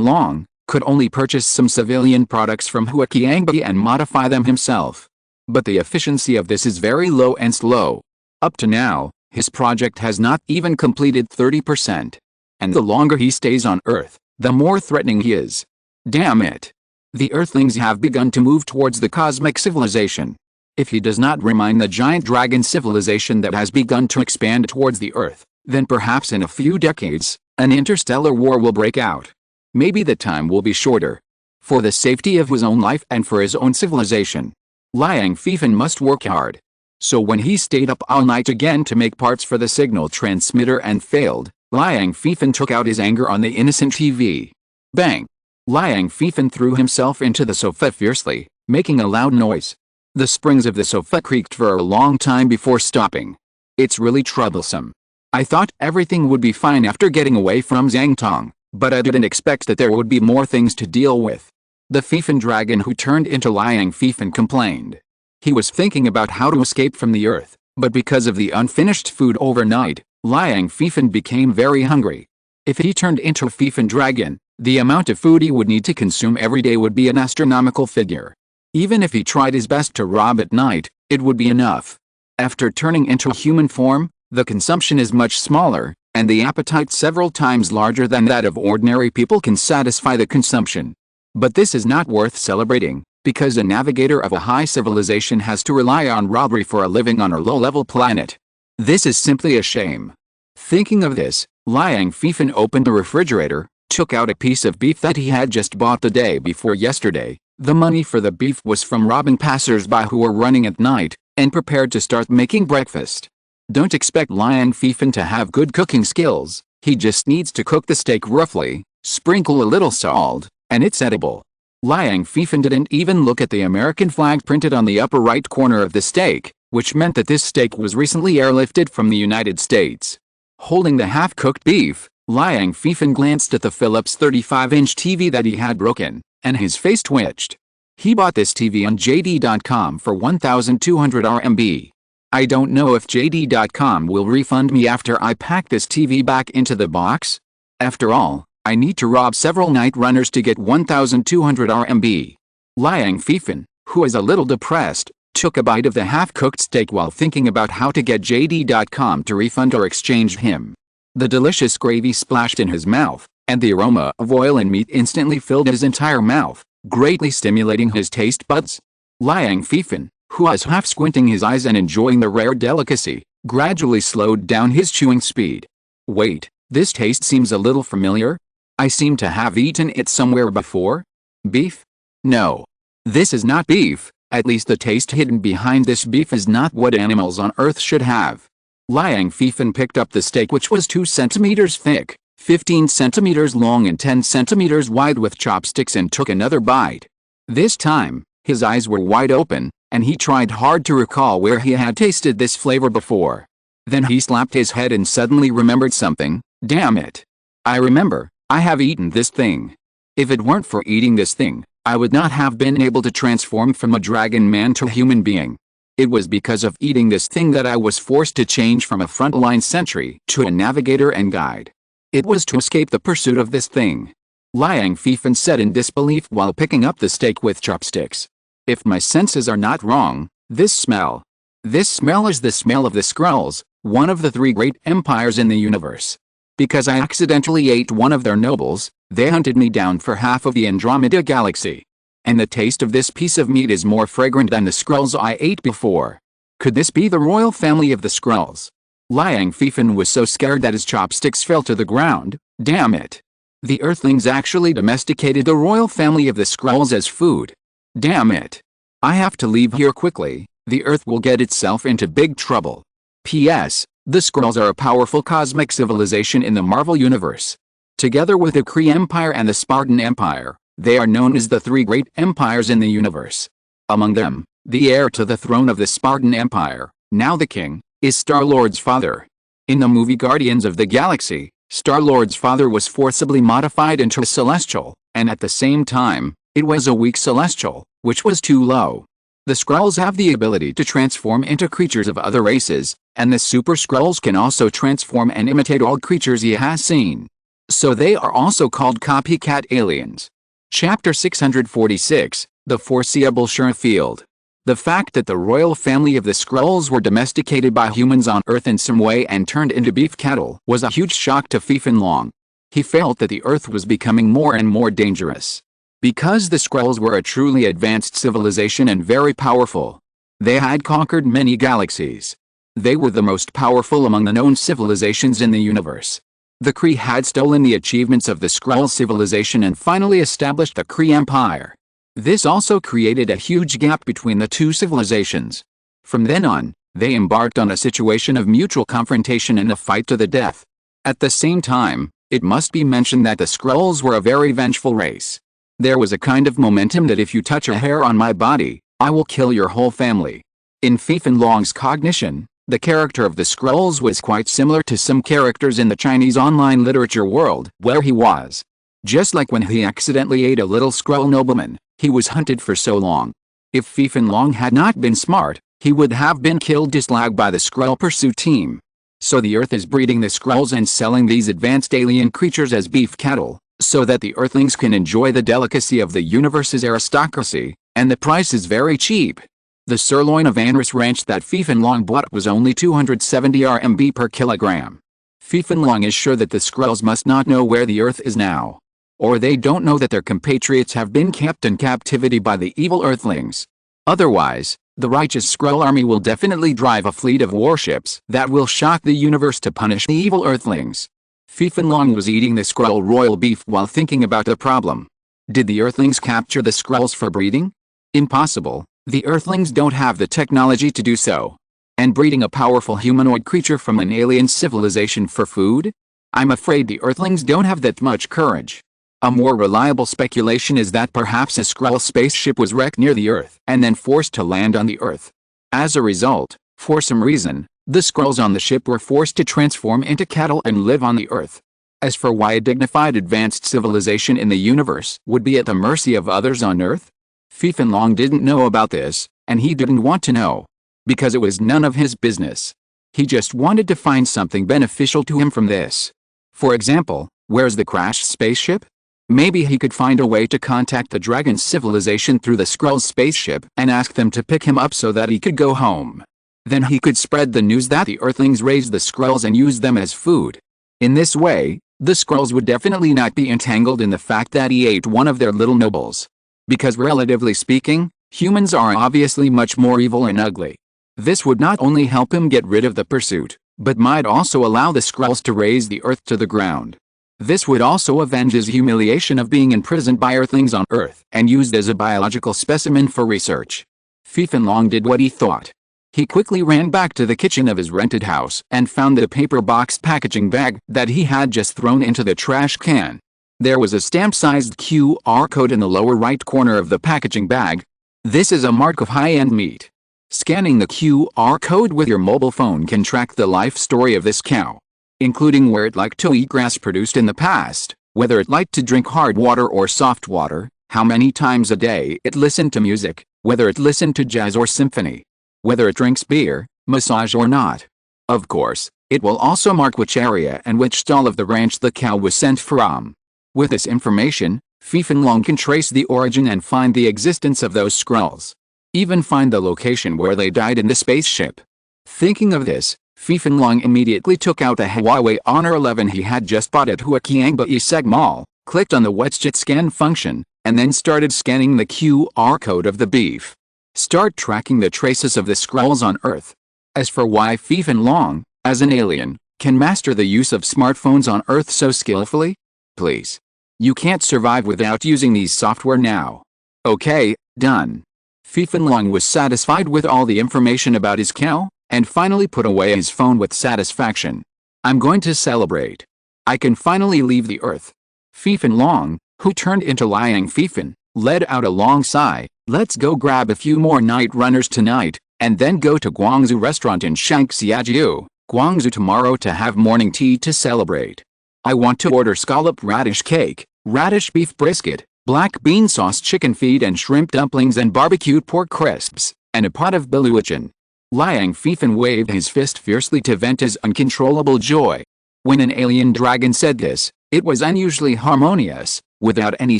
Long, could only purchase some civilian products from Huaqiangbi and modify them himself. But the efficiency of this is very low and slow. Up to now, his project has not even completed 30%. And the longer he stays on Earth, the more threatening he is. Damn it. The Earthlings have begun to move towards the cosmic civilization. If he does not remind the giant dragon civilization that has begun to expand towards the Earth, then perhaps in a few decades, an interstellar war will break out. Maybe the time will be shorter. For the safety of his own life and for his own civilization, Liang Fifan must work hard. So when he stayed up all night again to make parts for the signal transmitter and failed, Liang Fifan took out his anger on the innocent TV. Bang! Liang Fifan threw himself into the sofa fiercely, making a loud noise. The springs of the sofa creaked for a long time before stopping. It's really troublesome. I thought everything would be fine after getting away from Zhang Tong, but I didn't expect that there would be more things to deal with. The Fifan dragon who turned into Liang Fifan complained. He was thinking about how to escape from the Earth, but because of the unfinished food overnight, Liang Fifan became very hungry. If he turned into a Fifan dragon, The amount of food he would need to consume every day would be an astronomical figure. Even if he tried his best to rob at night, it would be enough. After turning into human form, the consumption is much smaller, and the appetite several times larger than that of ordinary people can satisfy the consumption. But this is not worth celebrating, because a navigator of a high civilization has to rely on robbery for a living on a low-level planet. This is simply a shame. Thinking of this, Liang Fifan opened the refrigerator, took out a piece of beef that he had just bought the day before yesterday. The money for the beef was from robbing passers-by who were running at night, and prepared to start making breakfast. Don't expect Liang Fifan to have good cooking skills. He just needs to cook the steak roughly, sprinkle a little salt, and it's edible. Liang Fifan didn't even look at the American flag printed on the upper right corner of the steak, which meant that this steak was recently airlifted from the United States. Holding the half-cooked beef, Liang Fifan glanced at the Philips 35-inch TV that he had broken, and his face twitched. He bought this TV on JD.com for 1,200 RMB. I don't know if JD.com will refund me after I pack this TV back into the box. After all, I need to rob several night runners to get 1,200 RMB. Liang Fifan, who is a little depressed, took a bite of the half-cooked steak while thinking about how to get JD.com to refund or exchange him. The delicious gravy splashed in his mouth, and the aroma of oil and meat instantly filled his entire mouth, greatly stimulating his taste buds. Liang Fifan, who was half squinting his eyes and enjoying the rare delicacy, gradually slowed down his chewing speed. Wait, this taste seems a little familiar? I seem to have eaten it somewhere before. Beef? No. This is not beef, at least the taste hidden behind this beef is not what animals on Earth should have. Liang Fifan picked up the steak, which was 2 centimeters thick, 15 centimeters long and 10 centimeters wide, with chopsticks, and took another bite. This time, his eyes were wide open, and he tried hard to recall where he had tasted this flavor before. Then he slapped his head and suddenly remembered something. Damn it. I remember, I have eaten this thing. If it weren't for eating this thing, I would not have been able to transform from a dragon man to a human being. It was because of eating this thing that I was forced to change from a frontline sentry to a navigator and guide. It was to escape the pursuit of this thing. Liang Fifan said in disbelief while picking up the steak with chopsticks. If my senses are not wrong, this smell is the smell of the Skrulls, one of the 3 great empires in the universe. Because I accidentally ate one of their nobles, they hunted me down for half of the Andromeda galaxy. And the taste of this piece of meat is more fragrant than the Skrulls I ate before. Could this be the royal family of the Skrulls? Liang Fifan was so scared that his chopsticks fell to the ground. Damn it. The Earthlings actually domesticated the royal family of the Skrulls as food. Damn it. I have to leave here quickly. The Earth will get itself into big trouble. P.S. The Skrulls are a powerful cosmic civilization in the Marvel Universe. Together with the Kree Empire and the Spartan Empire, they are known as the 3 great empires in the universe. Among them, the heir to the throne of the Spartan Empire, now the king, is Star-Lord's father. In the movie Guardians of the Galaxy, Star-Lord's father was forcibly modified into a Celestial, and at the same time, it was a weak Celestial, which was too low. The Skrulls have the ability to transform into creatures of other races, and the Super Skrulls can also transform and imitate all creatures he has seen. So they are also called copycat aliens. Chapter 646, The Foreseeable Sure Field. The fact that the royal family of the Skrulls were domesticated by humans on Earth in some way and turned into beef cattle was a huge shock to Fifan Long. He felt that the Earth was becoming more and more dangerous. Because the Skrulls were a truly advanced civilization and very powerful. They had conquered many galaxies. They were the most powerful among the known civilizations in the universe. The Kree had stolen the achievements of the Skrull civilization and finally established the Kree Empire. This also created a huge gap between the 2 civilizations. From then on, they embarked on a situation of mutual confrontation and a fight to the death. At the same time, it must be mentioned that the Skrulls were a very vengeful race. There was a kind of momentum that if you touch a hair on my body, I will kill your whole family. In Fifan Long's cognition, the character of the Skrulls was quite similar to some characters in the Chinese online literature world where he was. Just like when he accidentally ate a little Skrull nobleman, he was hunted for so long. If Fifan Long had not been smart, he would have been killed dislag by the Skrull pursuit team. So the Earth is breeding the Skrulls and selling these advanced alien creatures as beef cattle, so that the Earthlings can enjoy the delicacy of the universe's aristocracy, and the price is very cheap. The sirloin of Anris Ranch that Fiefenlong bought was only 270 RMB per kilogram. Fiefenlong is sure that the Skrulls must not know where the Earth is now. Or they don't know that their compatriots have been kept in captivity by the evil Earthlings. Otherwise, the righteous Skrull army will definitely drive a fleet of warships that will shock the universe to punish the evil Earthlings. Fiefenlong was eating the Skrull royal beef while thinking about the problem. Did the Earthlings capture the Skrulls for breeding? Impossible. The Earthlings don't have the technology to do so. And breeding a powerful humanoid creature from an alien civilization for food? I'm afraid the Earthlings don't have that much courage. A more reliable speculation is that perhaps a Skrull spaceship was wrecked near the Earth and then forced to land on the Earth. As a result, for some reason, the Skrulls on the ship were forced to transform into cattle and live on the Earth. As for why a dignified advanced civilization in the universe would be at the mercy of others on Earth, Fiefenlong didn't know about this, and he didn't want to know. Because it was none of his business. He just wanted to find something beneficial to him from this. For example, where's the crashed spaceship? Maybe he could find a way to contact the Dragon civilization through the Skrull spaceship and ask them to pick him up so that he could go home. Then he could spread the news that the Earthlings raised the Skrulls and used them as food. In this way, the Skrulls would definitely not be entangled in the fact that he ate one of their little nobles. Because relatively speaking, humans are obviously much more evil and ugly. This would not only help him get rid of the pursuit, but might also allow the Skrulls to raise the Earth to the ground. This would also avenge his humiliation of being imprisoned by Earthlings on Earth and used as a biological specimen for research. Fiefenlong did what he thought. He quickly ran back to the kitchen of his rented house and found the paper box packaging bag that he had just thrown into the trash can. There was a stamp-sized QR code in the lower right corner of the packaging bag. This is a mark of high-end meat. Scanning the QR code with your mobile phone can track the life story of this cow, including where it liked to eat grass produced in the past, whether it liked to drink hard water or soft water, how many times a day it listened to music, whether it listened to jazz or symphony, whether it drinks beer, massage or not. Of course, it will also mark which area and which stall of the ranch the cow was sent from. With this information, Fiefenlong can trace the origin and find the existence of those Skrulls. Even find the location where they died in the spaceship. Thinking of this, Fiefenlong immediately took out the Huawei Honor 11 he had just bought at Huaqiangba Iseg Mall, clicked on the WhatsApp scan function, and then started scanning the QR code of the beef. Start tracking the traces of the Skrulls on Earth. As for why Fiefenlong, as an alien, can master the use of smartphones on Earth so skillfully? Please. You can't survive without using these software now. Okay, done. Fiefenlong was satisfied with all the information about his cow, and finally put away his phone with satisfaction. I'm going to celebrate. I can finally leave the Earth. Fiefenlong, who turned into Liang Fiefen, let out a long sigh. Let's go grab a few more night runners tonight, and then go to Guangzhou restaurant in Shanxiajiu, Guangzhou tomorrow to have morning tea to celebrate. I want to order scalloped radish cake, radish beef brisket, black bean sauce chicken feet and shrimp dumplings and barbecued pork crisps, and a pot of baluchin. Liang Fiefen waved his fist fiercely to vent his uncontrollable joy. When an alien dragon said this, it was unusually harmonious, without any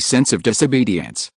sense of disobedience.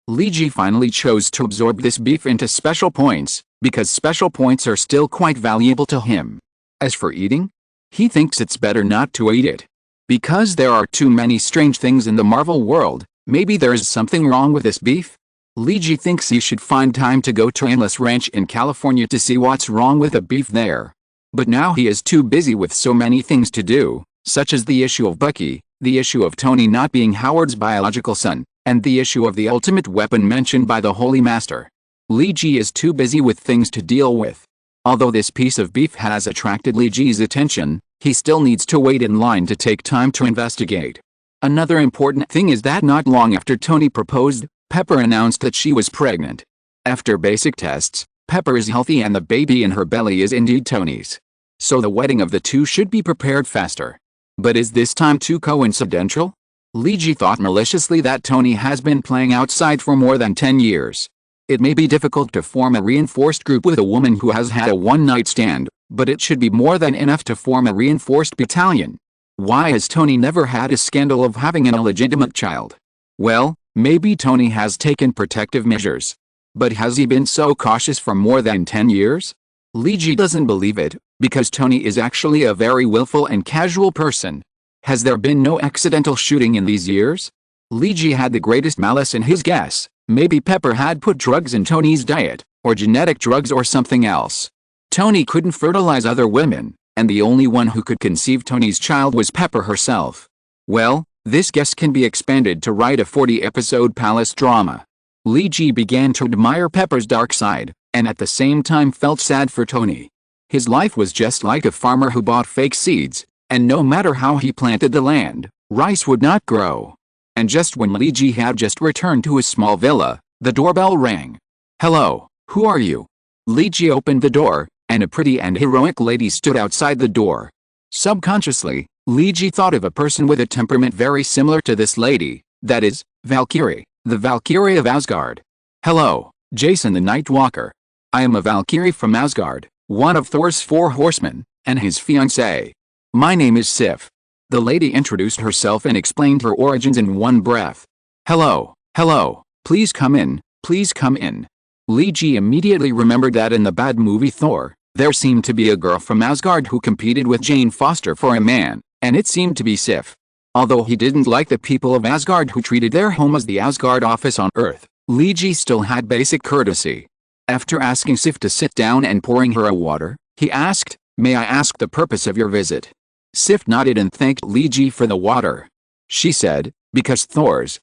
Li Ji finally chose to absorb this beef into special points, because special points are still quite valuable to him. As for eating, he thinks it's better not to eat it. Because there are too many strange things in the Marvel world, maybe there is something wrong with this beef? Li Ji thinks he should find time to go to Endless Ranch in California to see what's wrong with the beef there. But now he is too busy with so many things to do, such as the issue of Bucky, the issue of Tony not being Howard's biological son, and the issue of the ultimate weapon mentioned by the Holy Master. Li Ji is too busy with things to deal with. Although this piece of beef has attracted Li Ji's attention, he still needs to wait in line to take time to investigate. Another important thing is that not long after Tony proposed, Pepper announced that she was pregnant. After basic tests, Pepper is healthy and the baby in her belly is indeed Tony's. So the wedding of the two should be prepared faster. But is this time too coincidental? Li Ji thought maliciously that Tony has been playing outside for more than 10 years. It may be difficult to form a reinforced group with a woman who has had a one-night stand, but it should be more than enough to form a reinforced battalion. Why has Tony never had a scandal of having an illegitimate child? Well, maybe Tony has taken protective measures. But has he been so cautious for more than 10 years? Leegee doesn't believe it, because Tony is actually a very willful and casual person. Has there been no accidental shooting in these years? Leegee had the greatest malice in his guess. Maybe Pepper had put drugs in Tony's diet, or genetic drugs or something else. Tony couldn't fertilize other women, and the only one who could conceive Tony's child was Pepper herself. Well, this guess can be expanded to write a 40-episode palace drama. Leegee began to admire Pepper's dark side, and at the same time felt sad for Tony. His life was just like a farmer who bought fake seeds, and no matter how he planted the land, rice would not grow. And just when Leegee had just returned to his small villa, the doorbell rang. "Hello, who are you?" Leegee opened the door, and a pretty and heroic lady stood outside the door. Subconsciously, Leegee thought of a person with a temperament very similar to this lady, that is, Valkyrie, the Valkyrie of Asgard. "Hello, Jason the Nightwalker. I am a Valkyrie from Asgard, one of Thor's 4 horsemen, and his fiancée. My name is Sif." The lady introduced herself and explained her origins in one breath. "Hello, hello, please come in, please come in." Leegee immediately remembered that in the bad movie Thor, there seemed to be a girl from Asgard who competed with Jane Foster for a man, and it seemed to be Sif. Although he didn't like the people of Asgard who treated their home as the Asgard office on Earth, Leegee still had basic courtesy. After asking Sif to sit down and pouring her a water, he asked, "May I ask the purpose of your visit?" Sif nodded and thanked Leegee for the water. She said, "Because Thor's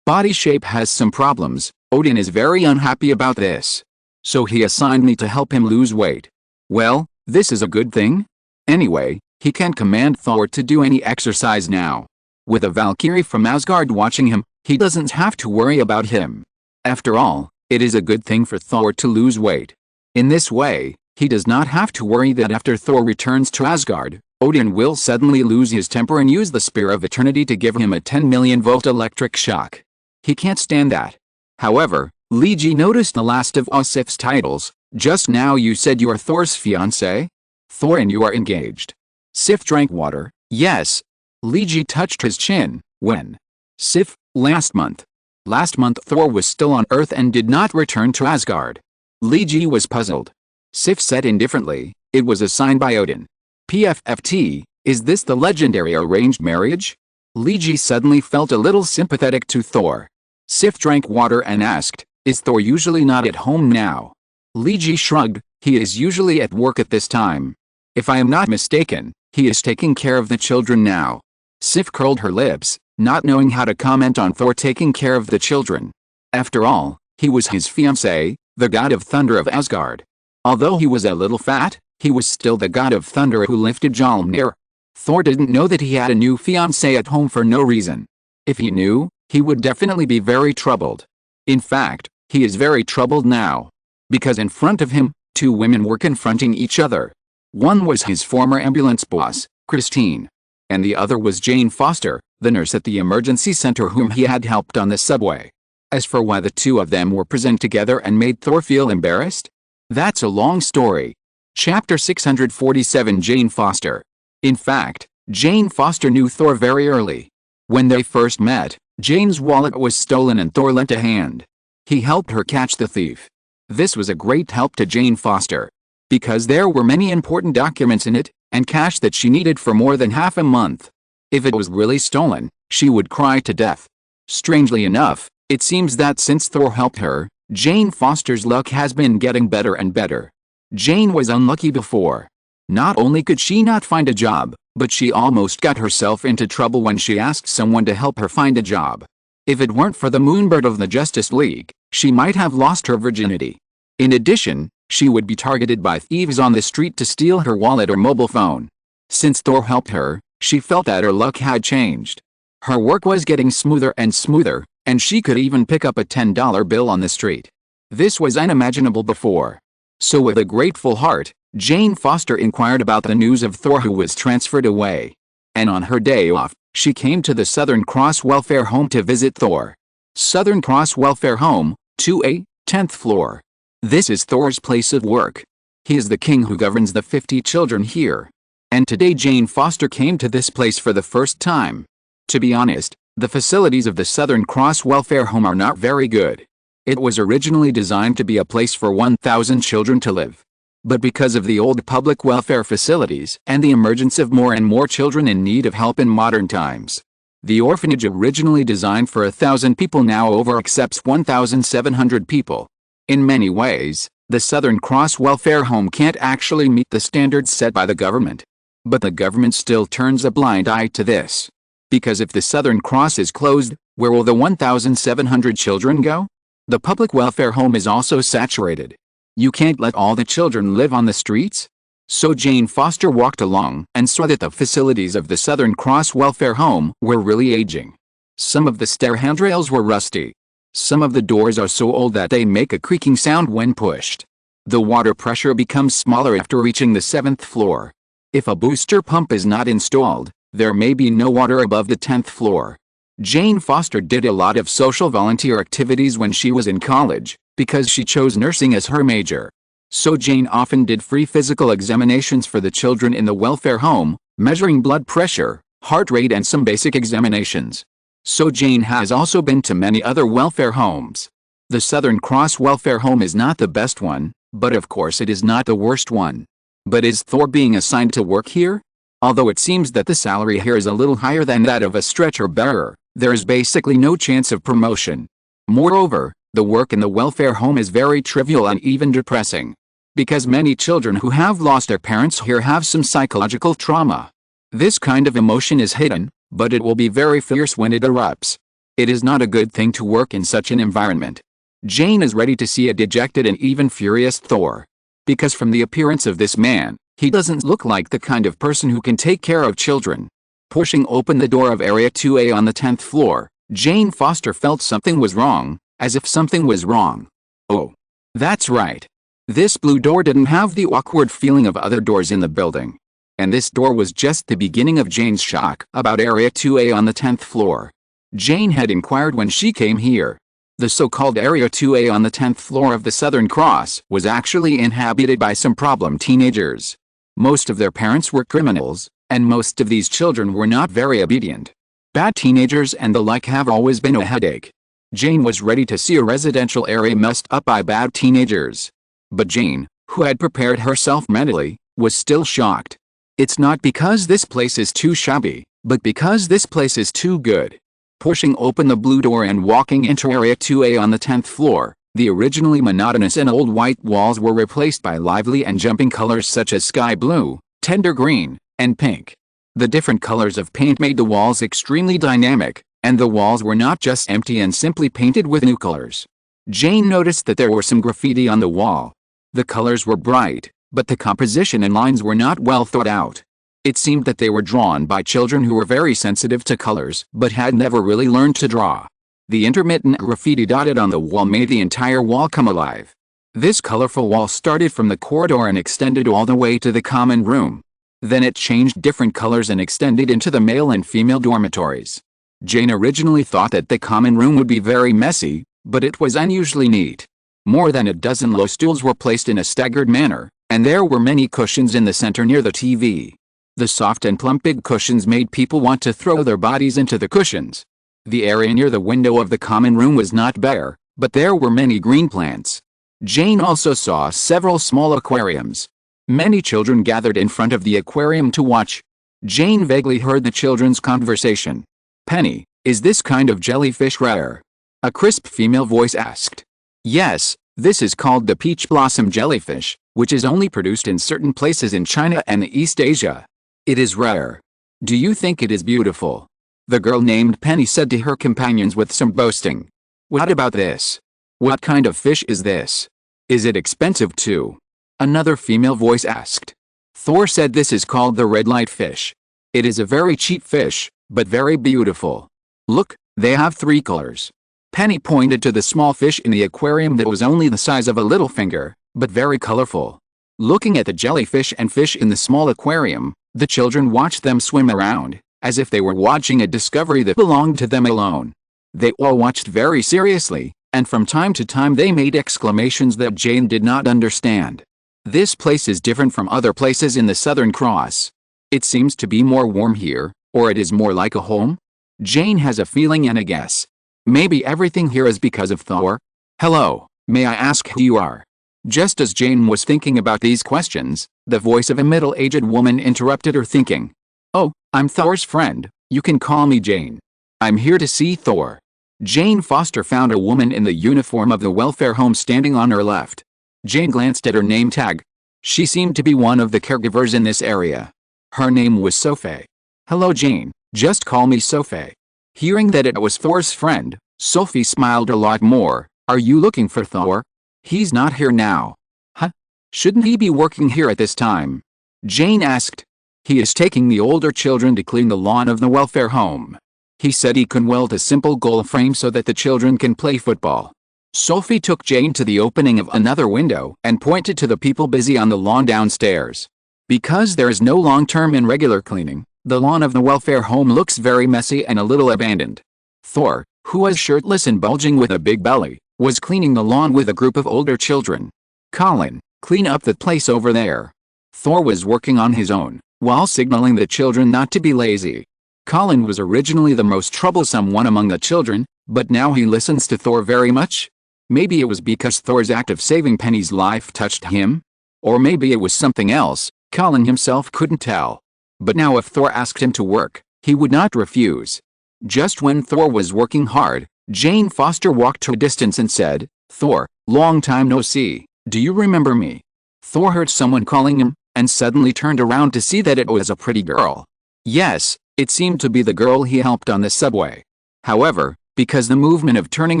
body shape has some problems, Odin is very unhappy about this. So he assigned me to help him lose weight." Well, this is a good thing. Anyway, he can't command Thor to do any exercise now. With a Valkyrie from Asgard watching him, he doesn't have to worry about him. After all, it is a good thing for Thor to lose weight. In this way, he does not have to worry that after Thor returns to Asgard, Odin will suddenly lose his temper and use the Spear of Eternity to give him a 10 million volt electric shock. He can't stand that. However, Leegee noticed the last of Sif's titles. "Just now you said you are Thor's fiancé? Thor and you are engaged." Sif drank water. "Yes." Leegee touched his chin. "When?" Sif, "Last month. Last month Thor was still on Earth and did not return to Asgard." Leegee was puzzled. Sif said indifferently, "It was a sign by Odin." PFFT, is this the legendary arranged marriage? Leegee suddenly felt a little sympathetic to Thor. Sif drank water and asked, "Is Thor usually not at home now?" Leegee shrugged, "He is usually at work at this time. If I am not mistaken, he is taking care of the children now." Sif curled her lips, not knowing how to comment on Thor taking care of the children. After all, he was his fiancé, the god of thunder of Asgard. Although he was a little fat, he was still the god of thunder who lifted Mjolnir. Thor didn't know that he had a new fiancé at home for no reason. If he knew, he would definitely be very troubled. In fact, he is very troubled now. Because in front of him, 2 women were confronting each other. One was his former ambulance boss, Christine. And the other was Jane Foster, the nurse at the emergency center whom he had helped on the subway. As for why the 2 of them were present together and made Thor feel embarrassed, that's a long story. Chapter 647 Jane Foster. In fact, Jane Foster knew Thor very early. When they first met, Jane's wallet was stolen and Thor lent a hand. He helped her catch the thief. This was a great help to Jane Foster, because there were many important documents in it, and cash that she needed for more than half a month. If it was really stolen, she would cry to death. Strangely enough, it seems that since Thor helped her, Jane Foster's luck has been getting better and better. Jane was unlucky before. Not only could she not find a job, but she almost got herself into trouble when she asked someone to help her find a job. If it weren't for the Moonbird of the Justice League, she might have lost her virginity. In addition, she would be targeted by thieves on the street to steal her wallet or mobile phone. Since Thor helped her, she felt that her luck had changed. Her work was getting smoother and smoother, and she could even pick up a $10 bill on the street. This was unimaginable before. So with a grateful heart, Jane Foster inquired about the news of Thor who was transferred away. And on her day off, she came to the Southern Cross Welfare Home to visit Thor. Southern Cross Welfare Home, 2A, 10th floor. This is Thor's place of work. He is the king who governs the 50 children here. And today Jane Foster came to this place for the first time. To be honest, the facilities of the Southern Cross Welfare Home are not very good. It was originally designed to be a place for 1,000 children to live. But because of the old public welfare facilities and the emergence of more and more children in need of help in modern times, the orphanage originally designed for 1,000 people now over accepts 1,700 people. In many ways, the Southern Cross Welfare Home can't actually meet the standards set by the government. But the government still turns a blind eye to this. Because if the Southern Cross is closed, where will the 1,700 children go? The public welfare home is also saturated. You can't let all the children live on the streets? So Jane Foster walked along and saw that the facilities of the Southern Cross Welfare Home were really aging. Some of the stair handrails were rusty. Some of the doors are so old that they make a creaking sound when pushed. The water pressure becomes smaller after reaching the 7th floor. If a booster pump is not installed, there may be no water above the 10th floor. Jane Foster did a lot of social volunteer activities when she was in college, because she chose nursing as her major. So Jane often did free physical examinations for the children in the welfare home, measuring blood pressure, heart rate and some basic examinations. So Jane has also been to many other welfare homes. The Southern Cross Welfare Home is not the best one, but of course it is not the worst one. But is Thor being assigned to work here? Although it seems that the salary here is a little higher than that of a stretcher bearer, there is basically no chance of promotion. Moreover, the work in the welfare home is very trivial and even depressing. Because many children who have lost their parents here have some psychological trauma. This kind of emotion is hidden, but it will be very fierce when it erupts. It is not a good thing to work in such an environment. Jane is ready to see a dejected and even furious Thor. Because from the appearance of this man, he doesn't look like the kind of person who can take care of children. Pushing open the door of Area 2A on the 10th floor, Jane Foster felt something was wrong, as if something was wrong. Oh, that's right. This blue door didn't have the awkward feeling of other doors in the building. And this door was just the beginning of Jane's shock about Area 2A on the 10th floor. Jane had inquired when she came here. The so-called Area 2A on the 10th floor of the Southern Cross was actually inhabited by some problem teenagers. Most of their parents were criminals, and most of these children were not very obedient. Bad teenagers and the like have always been a headache. Jane was ready to see a residential area messed up by bad teenagers. But Jane, who had prepared herself mentally, was still shocked. It's not because this place is too shabby, but because this place is too good. Pushing open the blue door and walking into Area 2A on the 10th floor, the originally monotonous and old white walls were replaced by lively and jumping colors such as sky blue, tender green, and pink. The different colors of paint made the walls extremely dynamic, and the walls were not just empty and simply painted with new colors. Jane noticed that there were some graffiti on the wall. The colors were bright, but the composition and lines were not well thought out. It seemed that they were drawn by children who were very sensitive to colors but had never really learned to draw. The intermittent graffiti dotted on the wall made the entire wall come alive. This colorful wall started from the corridor and extended all the way to the common room. Then it changed different colors and extended into the male and female dormitories. Jane originally thought that the common room would be very messy, but it was unusually neat. More than a dozen low stools were placed in a staggered manner, and there were many cushions in the center near the TV. The soft and plump big cushions made people want to throw their bodies into the cushions. The area near the window of the common room was not bare, but there were many green plants. Jane also saw several small aquariums. Many children gathered in front of the aquarium to watch. Jane vaguely heard the children's conversation. "Penny, is this kind of jellyfish rare?" A crisp female voice asked. "Yes, this is called the peach blossom jellyfish, which is only produced in certain places in China and East Asia. It is rare. Do you think it is beautiful?" The girl named Penny said to her companions with some boasting. "What about this? What kind of fish is this? Is it expensive too?" Another female voice asked. Thor said this is called the red light fish. It is a very cheap fish, but very beautiful. Look, they have 3 colors. Penny pointed to the small fish in the aquarium that was only the size of a little finger, but very colorful. Looking at the jellyfish and fish in the small aquarium, the children watched them swim around, as if they were watching a discovery that belonged to them alone. They all watched very seriously, and from time to time they made exclamations that Jane did not understand. This place is different from other places in the Southern Cross. It seems to be more warm here, or it is more like a home? Jane has a feeling and a guess. Maybe everything here is because of Thor? Hello, may I ask who you are? Just as Jane was thinking about these questions, the voice of a middle-aged woman interrupted her thinking. Oh, I'm Thor's friend, you can call me Jane. I'm here to see Thor. Jane Foster found a woman in the uniform of the welfare home standing on her left. Jane glanced at her name tag. She seemed to be one of the caregivers in this area. Her name was Sophie. Hello Jane, just call me Sophie. Hearing that it was Thor's friend, Sophie smiled a lot more. Are you looking for Thor? He's not here now. Huh? Shouldn't he be working here at this time? Jane asked. He is taking the older children to clean the lawn of the welfare home. He said he can weld a simple goal frame so that the children can play football. Sophie took Jane to the opening of another window and pointed to the people busy on the lawn downstairs. Because there is no long-term and regular cleaning, the lawn of the welfare home looks very messy and a little abandoned. Thor, who was shirtless and bulging with a big belly, was cleaning the lawn with a group of older children. Colin, clean up the place over there. Thor was working on his own, while signaling the children not to be lazy. Colin was originally the most troublesome one among the children, but now he listens to Thor very much. Maybe it was because Thor's act of saving Penny's life touched him? Or maybe it was something else, Colin himself couldn't tell. But now if Thor asked him to work, he would not refuse. Just when Thor was working hard, Jane Foster walked to a distance and said, Thor, long time no see, do you remember me? Thor heard someone calling him, and suddenly turned around to see that it was a pretty girl. Yes, it seemed to be the girl he helped on the subway. However, because the movement of turning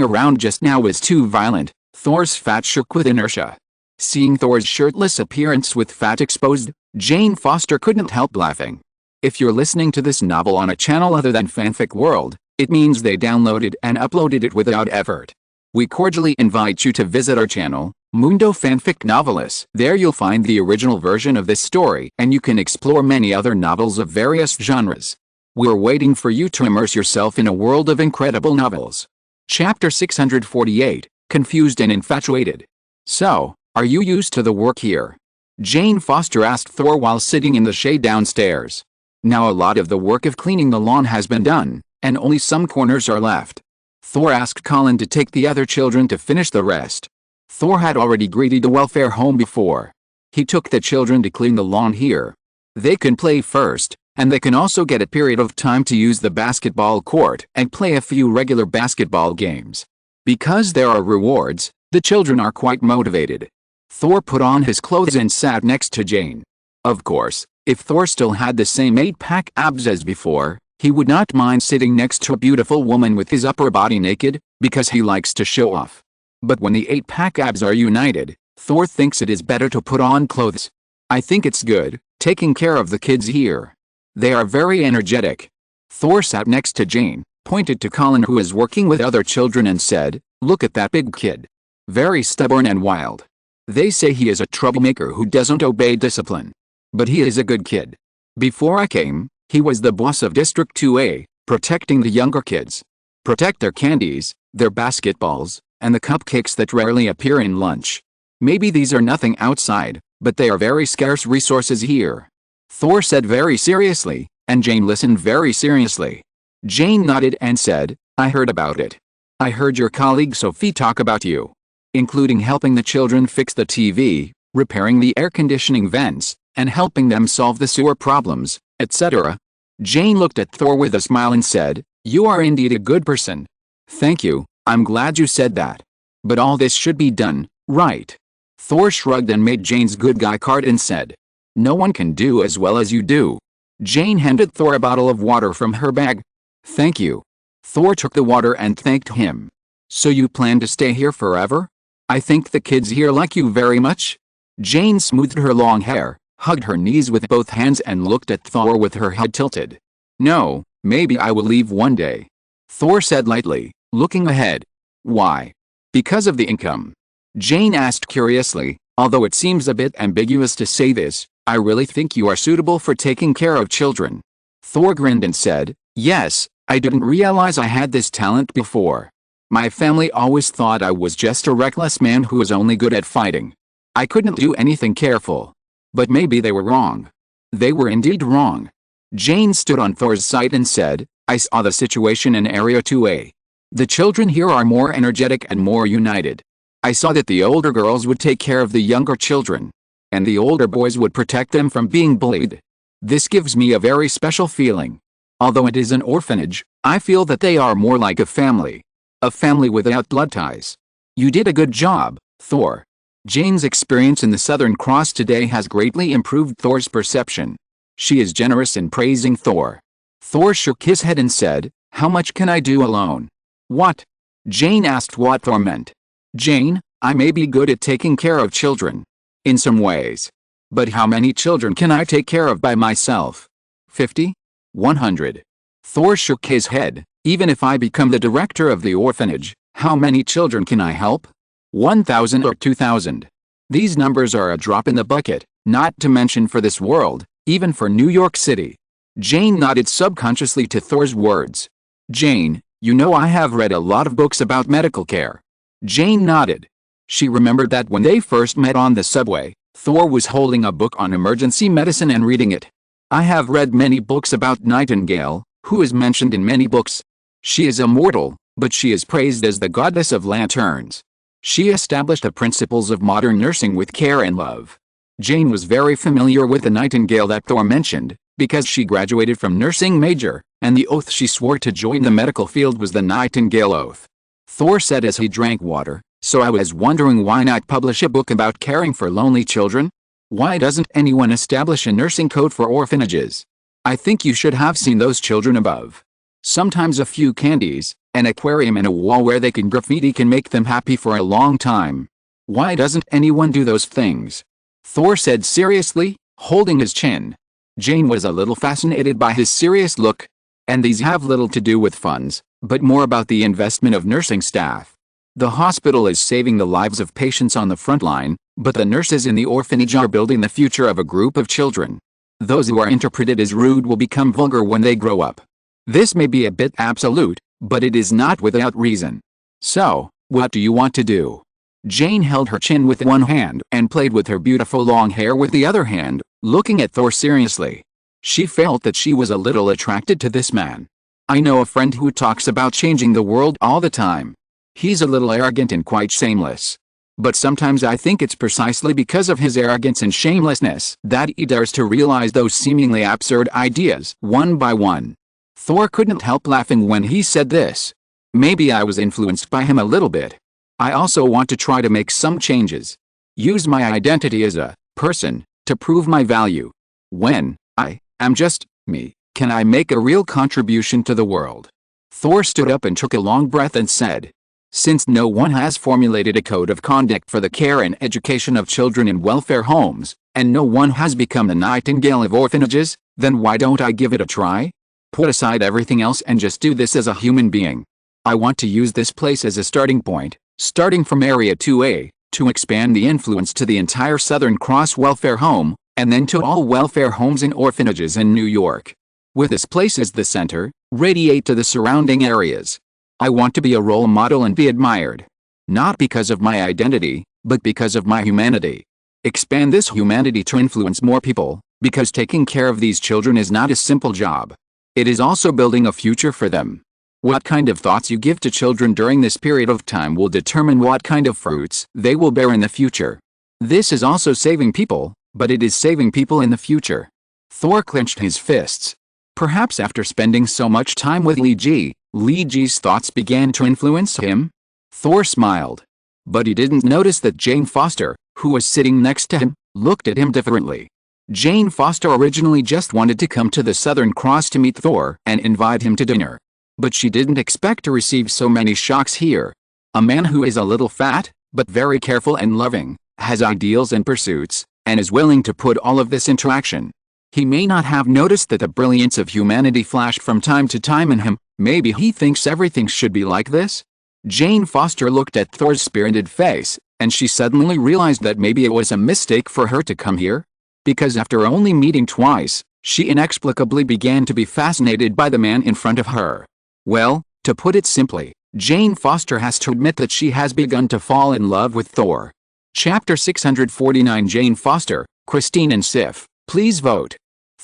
around just now was too violent, Thor's fat shook with inertia. Seeing Thor's shirtless appearance with fat exposed, Jane Foster couldn't help laughing. If you're listening to this novel on a channel other than Fanfic World, it means they downloaded and uploaded it without effort. We cordially invite you to visit our channel, Mundo Fanfic Novelis. There you'll find the original version of this story and you can explore many other novels of various genres. We're waiting for you to immerse yourself in a world of incredible novels. Chapter 648, Confused and Infatuated. So, are you used to the work here? Jane Foster asked Thor while sitting in the shade downstairs. Now a lot of the work of cleaning the lawn has been done, and only some corners are left. Thor asked Colin to take the other children to finish the rest. Thor had already greeted the welfare home before. He took the children to clean the lawn here. They can play first, and they can also get a period of time to use the basketball court and play a few regular basketball games. Because there are rewards, the children are quite motivated. Thor put on his clothes and sat next to Jane. Of course, if Thor still had the same 8-pack abs as before, he would not mind sitting next to a beautiful woman with his upper body naked, because he likes to show off. But when the 8-pack abs are united, Thor thinks it is better to put on clothes. I think it's good, taking care of the kids here. They are very energetic. Thor sat next to Jane, pointed to Colin who was working with other children and said, look at that big kid. Very stubborn and wild. They say he is a troublemaker who doesn't obey discipline. But he is a good kid. Before I came, he was the boss of District 2A, protecting the younger kids. Protect their candies, their basketballs, and the cupcakes that rarely appear in lunch. Maybe these are nothing outside, but they are very scarce resources here. Thor said very seriously, and Jane listened very seriously. Jane nodded and said, I heard about it. I heard your colleague Sophie talk about you. Including helping the children fix the TV, repairing the air conditioning vents, and helping them solve the sewer problems, etc. Jane looked at Thor with a smile and said, you are indeed a good person. Thank you, I'm glad you said that. But all this should be done, right? Thor shrugged and made Jane's good guy card and said, no one can do as well as you do. Jane handed Thor a bottle of water from her bag. Thank you. Thor took the water and thanked him. So you plan to stay here forever? I think the kids here like you very much. Jane smoothed her long hair, hugged her knees with both hands and looked at Thor with her head tilted. No, maybe I will leave one day. Thor said lightly, looking ahead. Why? Because of the income. Jane asked curiously, although it seems a bit ambiguous to say this, I really think you are suitable for taking care of children. Thor grinned and said, yes, I didn't realize I had this talent before. My family always thought I was just a reckless man who was only good at fighting. I couldn't do anything careful. But maybe they were wrong. They were indeed wrong. Jane stood on Thor's side and said, I saw the situation in Area 2A. The children here are more energetic and more united. I saw that the older girls would take care of the younger children, and the older boys would protect them from being bullied. This gives me a very special feeling. Although it is an orphanage, I feel that they are more like a family. A family without blood ties. You did a good job, Thor. Jane's experience in the Southern Cross today has greatly improved Thor's perception. She is generous in praising Thor. Thor shook his head and said, How much can I do alone? What? Jane asked what Thor meant. Jane, I may be good at taking care of children. In some ways. But how many children can I take care of by myself? 50? 100? Thor shook his head. Even if I become the director of the orphanage, how many children can I help? 1,000 or 2,000. These numbers are a drop in the bucket, not to mention for this world, even for New York City. Jane nodded subconsciously to Thor's words. Jane, you know I have read a lot of books about medical care. Jane nodded. She remembered that when they first met on the subway, Thor was holding a book on emergency medicine and reading it. I have read many books about Nightingale, who is mentioned in many books. She is immortal, but she is praised as the goddess of lanterns. She established the principles of modern nursing with care and love. Jane was very familiar with the Nightingale that Thor mentioned, because she graduated from nursing major, and the oath she swore to join the medical field was the Nightingale Oath. Thor said as he drank water, so I was wondering why not publish a book about caring for lonely children? Why doesn't anyone establish a nursing code for orphanages? I think you should have seen those children above. Sometimes a few candies, an aquarium and a wall where they can graffiti can make them happy for a long time. Why doesn't anyone do those things? Thor said seriously, holding his chin. Jane was a little fascinated by his serious look. And these have little to do with funds, but more about the investment of nursing staff. The hospital is saving the lives of patients on the front line, but the nurses in the orphanage are building the future of a group of children. Those who are interpreted as rude will become vulgar when they grow up. This may be a bit absolute, but it is not without reason. So, what do you want to do? Jane held her chin with one hand and played with her beautiful long hair with the other hand, looking at Thor seriously. She felt that she was a little attracted to this man. I know a friend who talks about changing the world all the time. He's a little arrogant and quite shameless. But sometimes I think it's precisely because of his arrogance and shamelessness that he dares to realize those seemingly absurd ideas one by one. Thor couldn't help laughing when he said this. Maybe I was influenced by him a little bit. I also want to try to make some changes. Use my identity as a person to prove my value. When I am just me, can I make a real contribution to the world? Thor stood up and took a long breath and said, Since no one has formulated a code of conduct for the care and education of children in welfare homes, and no one has become the Nightingale of orphanages, then why don't I give it a try? Put aside everything else and just do this as a human being. I want to use this place as a starting point, starting from Area 2A, to expand the influence to the entire Southern Cross welfare home, and then to all welfare homes and orphanages in New York. With this place as the center, radiate to the surrounding areas. I want to be a role model and be admired. Not because of my identity, but because of my humanity. Expand this humanity to influence more people, because taking care of these children is not a simple job. It is also building a future for them. What kind of thoughts you give to children during this period of time will determine what kind of fruits they will bear in the future. This is also saving people, but it is saving people in the future. Thor clenched his fists. Perhaps after spending so much time with Lee Ji's thoughts began to influence him? Thor smiled. But he didn't notice that Jane Foster, who was sitting next to him, looked at him differently. Jane Foster originally just wanted to come to the Southern Cross to meet Thor and invite him to dinner. But she didn't expect to receive so many shocks here. A man who is a little fat, but very careful and loving, has ideals and pursuits, and is willing to put all of this into action. He may not have noticed that the brilliance of humanity flashed from time to time in him. Maybe he thinks everything should be like this? Jane Foster looked at Thor's spirited face, and she suddenly realized that maybe it was a mistake for her to come here. Because after only meeting twice, she inexplicably began to be fascinated by the man in front of her. Well, to put it simply, Jane Foster has to admit that she has begun to fall in love with Thor. Chapter 649 Jane Foster, Christine and Sif, please vote.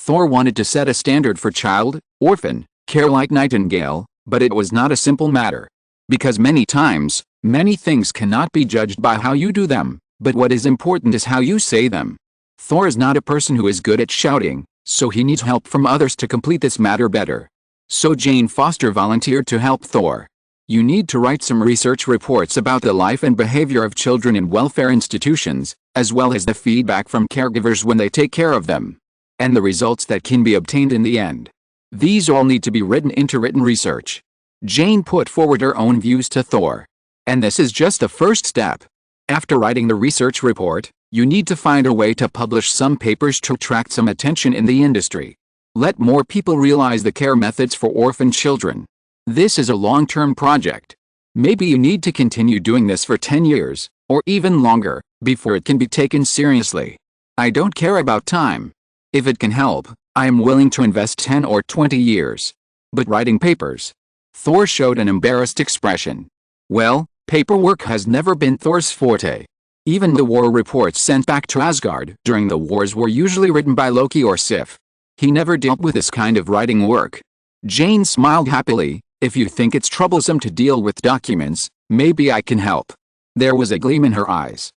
Thor wanted to set a standard for child, orphan, care like Nightingale, but it was not a simple matter. Because many times, many things cannot be judged by how you do them, but what is important is how you say them. Thor is not a person who is good at shouting, so he needs help from others to complete this matter better. So Jane Foster volunteered to help Thor. You need to write some research reports about the life and behavior of children in welfare institutions, as well as the feedback from caregivers when they take care of them, and the results that can be obtained in the end. These all need to be written into written research. Jane put forward her own views to Thor. And this is just the first step. After writing the research report, you need to find a way to publish some papers to attract some attention in the industry. Let more people realize the care methods for orphan children. This is a long-term project. Maybe you need to continue doing this for 10 years, or even longer, before it can be taken seriously. I don't care about time. If it can help, I am willing to invest 10 or 20 years. But writing papers? Thor showed an embarrassed expression. Well, paperwork has never been Thor's forte. Even the war reports sent back to Asgard during the wars were usually written by Loki or Sif. He never dealt with this kind of writing work. Jane smiled happily. If you think it's troublesome to deal with documents, maybe I can help. There was a gleam in her eyes.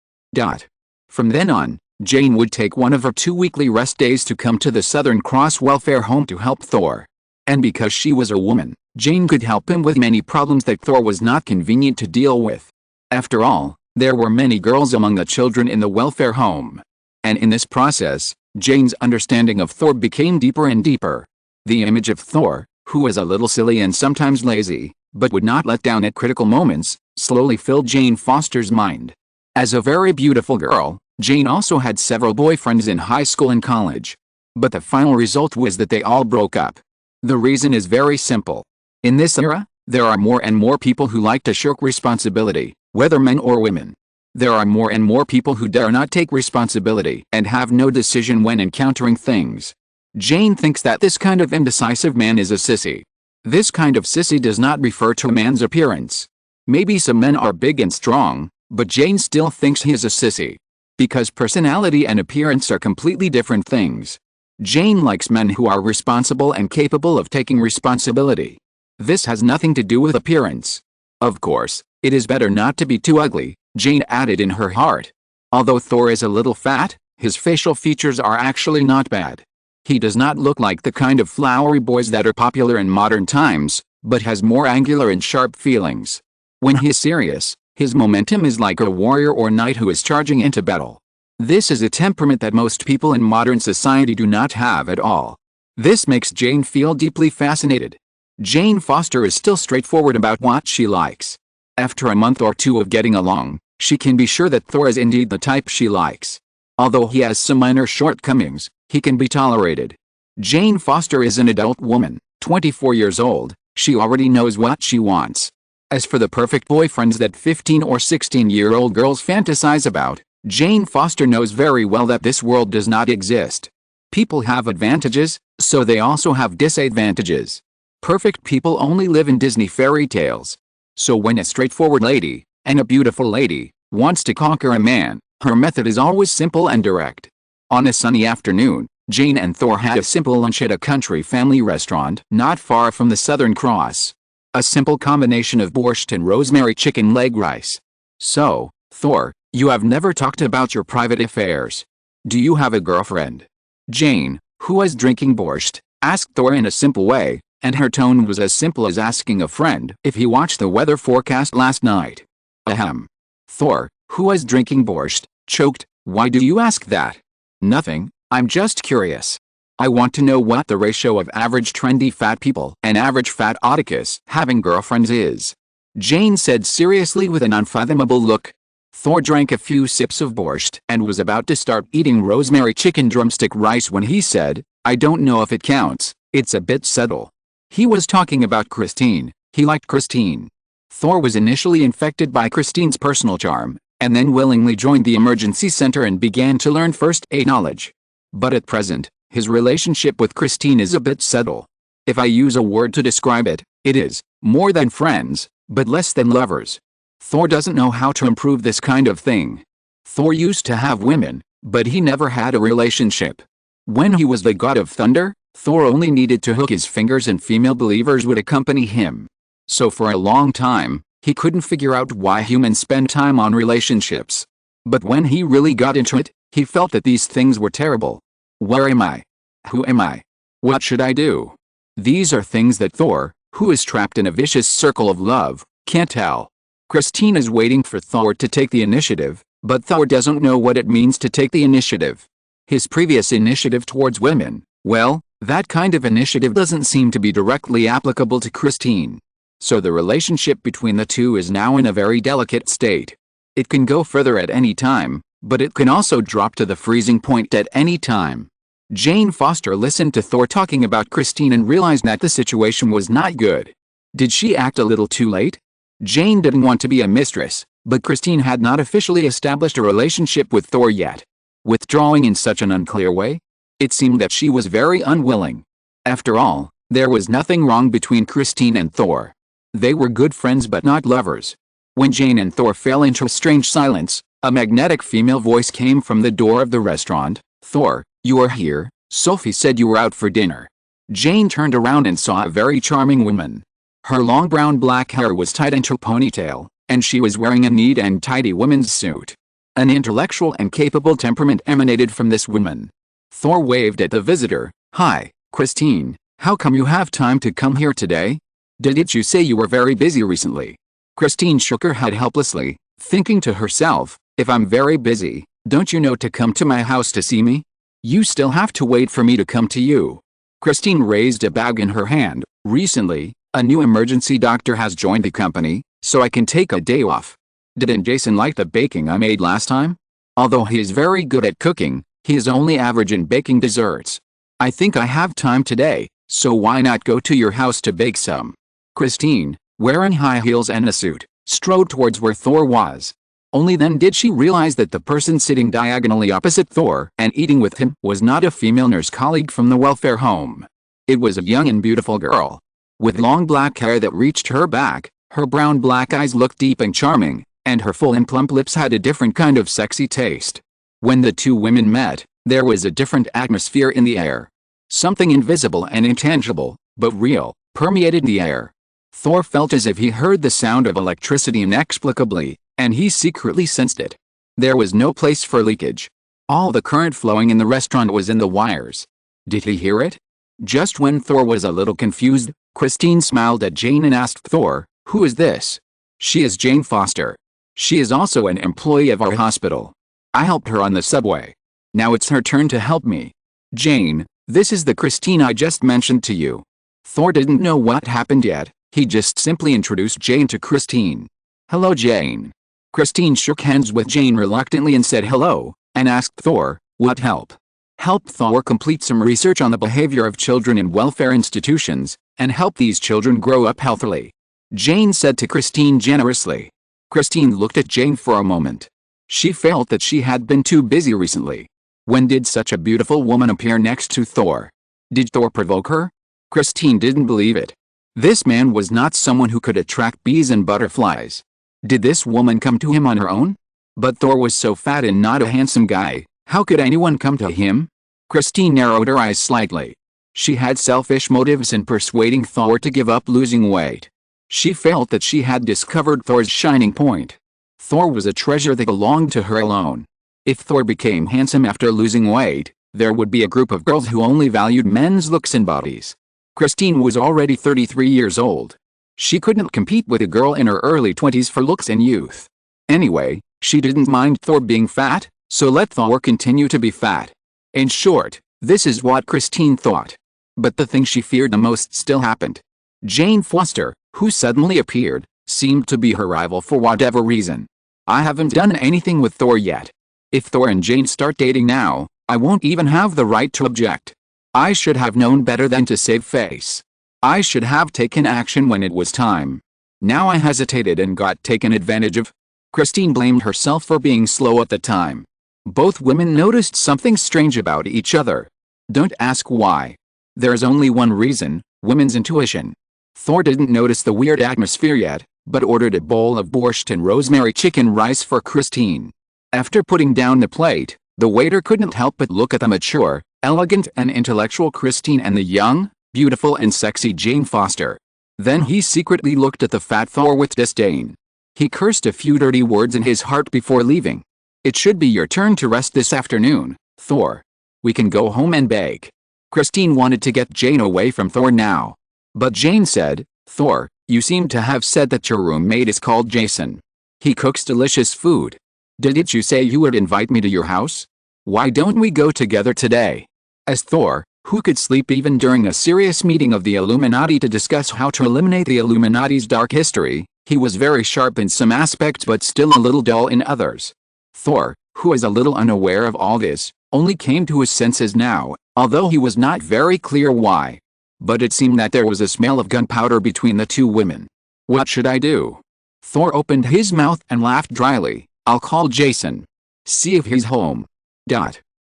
From then on, Jane would take one of her 2 weekly rest days to come to the Southern Cross Welfare Home to help Thor. And because she was a woman, Jane could help him with many problems that Thor was not convenient to deal with. After all, there were many girls among the children in the welfare home. And in this process, Jane's understanding of Thor became deeper and deeper. The image of Thor, who was a little silly and sometimes lazy, but would not let down at critical moments, slowly filled Jane Foster's mind. As a very beautiful girl, Jane also had several boyfriends in high school and college. But the final result was that they all broke up. The reason is very simple. In this era, there are more and more people who like to shirk responsibility, whether men or women. There are more and more people who dare not take responsibility and have no decision when encountering things. Jane thinks that this kind of indecisive man is a sissy. This kind of sissy does not refer to a man's appearance. Maybe some men are big and strong, but Jane still thinks he is a sissy. Because personality and appearance are completely different things. Jane likes men who are responsible and capable of taking responsibility. This has nothing to do with appearance. Of course, it is better not to be too ugly, Jane added in her heart. Although Thor is a little fat, his facial features are actually not bad. He does not look like the kind of flowery boys that are popular in modern times, but has more angular and sharp feelings. When he is serious, his momentum is like a warrior or knight who is charging into battle. This is a temperament that most people in modern society do not have at all. This makes Jane feel deeply fascinated. Jane Foster is still straightforward about what she likes. After a month or two of getting along, she can be sure that Thor is indeed the type she likes. Although he has some minor shortcomings, he can be tolerated. Jane Foster is an adult woman, 24 years old. She already knows what she wants. As for the perfect boyfriends that 15 or 16-year-old girls fantasize about, Jane Foster knows very well that this world does not exist. People have advantages, so they also have disadvantages. Perfect people only live in Disney fairy tales. So when a straightforward lady, and a beautiful lady, wants to conquer a man, her method is always simple and direct. On a sunny afternoon, Jane and Thor had a simple lunch at a country family restaurant not far from the Southern Cross. A simple combination of borscht and rosemary chicken leg rice. So, Thor, you have never talked about your private affairs. Do you have a girlfriend? Jane, who was drinking borscht, asked Thor in a simple way, and her tone was as simple as asking a friend if he watched the weather forecast last night. Ahem. Thor, who was drinking borscht, choked. Why do you ask that? Nothing, I'm just curious. I want to know what the ratio of average trendy fat people and average fat Oedipus having girlfriends is. Jane said seriously with an unfathomable look. Thor drank a few sips of borscht and was about to start eating rosemary chicken drumstick rice when he said, I don't know if it counts, it's a bit subtle. He was talking about Christine. He liked Christine. Thor was initially infected by Christine's personal charm, and then willingly joined the emergency center and began to learn first aid knowledge. But at present, his relationship with Christine is a bit subtle. If I use a word to describe it, it is more than friends, but less than lovers. Thor doesn't know how to improve this kind of thing. Thor used to have women, but he never had a relationship. When he was the god of thunder, Thor only needed to hook his fingers and female believers would accompany him. So for a long time, he couldn't figure out why humans spend time on relationships. But when he really got into it, he felt that these things were terrible. Where am I? Who am I? What should I do? These are things that Thor, who is trapped in a vicious circle of love, can't tell. Christine is waiting for Thor to take the initiative, but Thor doesn't know what it means to take the initiative. His previous initiative towards women, well, that kind of initiative doesn't seem to be directly applicable to Christine. So the relationship between the two is now in a very delicate state. It can go further at any time, but it can also drop to the freezing point at any time. Jane Foster listened to Thor talking about Christine and realized that the situation was not good. Did she act a little too late? Jane didn't want to be a mistress, but Christine had not officially established a relationship with Thor yet. Withdrawing in such an unclear way? It seemed that she was very unwilling. After all, there was nothing wrong between Christine and Thor. They were good friends but not lovers. When Jane and Thor fell into a strange silence, a magnetic female voice came from the door of the restaurant. "Thor, you are here. Sophie said you were out for dinner." Jane turned around and saw a very charming woman. Her long brown black hair was tied into a ponytail, and she was wearing a neat and tidy woman's suit. An intellectual and capable temperament emanated from this woman. Thor waved at the visitor. "Hi, Christine, how come you have time to come here today? Didn't you say you were very busy recently?" Christine shook her head helplessly, thinking to herself, "If I'm very busy, don't you know to come to my house to see me? You still have to wait for me to come to you." Christine raised a bag in her hand. "Recently, a new emergency doctor has joined the company, so I can take a day off. Didn't Jason like the baking I made last time? Although he is very good at cooking, he is only average in baking desserts. I think I have time today, so why not go to your house to bake some?" Christine, wearing high heels and a suit, strode towards where Thor was. Only then did she realize that the person sitting diagonally opposite Thor and eating with him was not a female nurse colleague from the welfare home. It was a young and beautiful girl. With long black hair that reached her back, her brown black eyes looked deep and charming, and her full and plump lips had a different kind of sexy taste. When the two women met, there was a different atmosphere in the air. Something invisible and intangible, but real, permeated the air. Thor felt as if he heard the sound of electricity inexplicably, and he secretly sensed it. There was no place for leakage. All the current flowing in the restaurant was in the wires. Did he hear it? Just when Thor was a little confused, Christine smiled at Jane and asked Thor, "Who is this?" "She is Jane Foster. She is also an employee of our hospital. I helped her on the subway. Now it's her turn to help me. Jane, this is the Christine I just mentioned to you." Thor didn't know what happened yet. He just simply introduced Jane to Christine. "Hello, Jane." Christine shook hands with Jane reluctantly and said hello, and asked Thor, "What help?" Help Thor complete some research on the behavior of children in welfare institutions, and help these children grow up healthily, Jane said to Christine generously. Christine looked at Jane for a moment. She felt that she had been too busy recently. When did such a beautiful woman appear next to Thor? Did Thor provoke her? Christine didn't believe it. This man was not someone who could attract bees and butterflies. Did this woman come to him on her own? But Thor was so fat and not a handsome guy, how could anyone come to him? Christine narrowed her eyes slightly. She had selfish motives in persuading Thor to give up losing weight. She felt that she had discovered Thor's shining point. Thor was a treasure that belonged to her alone. If Thor became handsome after losing weight, there would be a group of girls who only valued men's looks and bodies. Christine was already 33 years old. She couldn't compete with a girl in her early 20s for looks and youth. Anyway, she didn't mind Thor being fat, so let Thor continue to be fat. In short, this is what Christine thought. But the thing she feared the most still happened. Jane Foster, who suddenly appeared, seemed to be her rival for whatever reason. I haven't done anything with Thor yet. If Thor and Jane start dating now, I won't even have the right to object. I should have known better than to save face. I should have taken action when it was time. Now I hesitated and got taken advantage of. Christine blamed herself for being slow at the time. Both women noticed something strange about each other. Don't ask why. There's only one reason: women's intuition. Thor didn't notice the weird atmosphere yet, but ordered a bowl of borscht and rosemary chicken rice for Christine. After putting down the plate, the waiter couldn't help but look at the mature, elegant and intellectual Christine and the young, beautiful and sexy Jane Foster. Then he secretly looked at the fat Thor with disdain. He cursed a few dirty words in his heart before leaving. It should be your turn to rest this afternoon, Thor. We can go home and bake. Christine wanted to get Jane away from Thor now. But Jane said, Thor, you seem to have said that your roommate is called Jason. He cooks delicious food. Didn't you say you would invite me to your house? Why don't we go together today? As Thor, who could sleep even during a serious meeting of the Illuminati to discuss how to eliminate the Illuminati's dark history, he was very sharp in some aspects but still a little dull in others. Thor, who was a little unaware of all this, only came to his senses now, although he was not very clear why. But it seemed that there was a smell of gunpowder between the two women. What should I do? Thor opened his mouth and laughed dryly. I'll call Jason. See if he's home.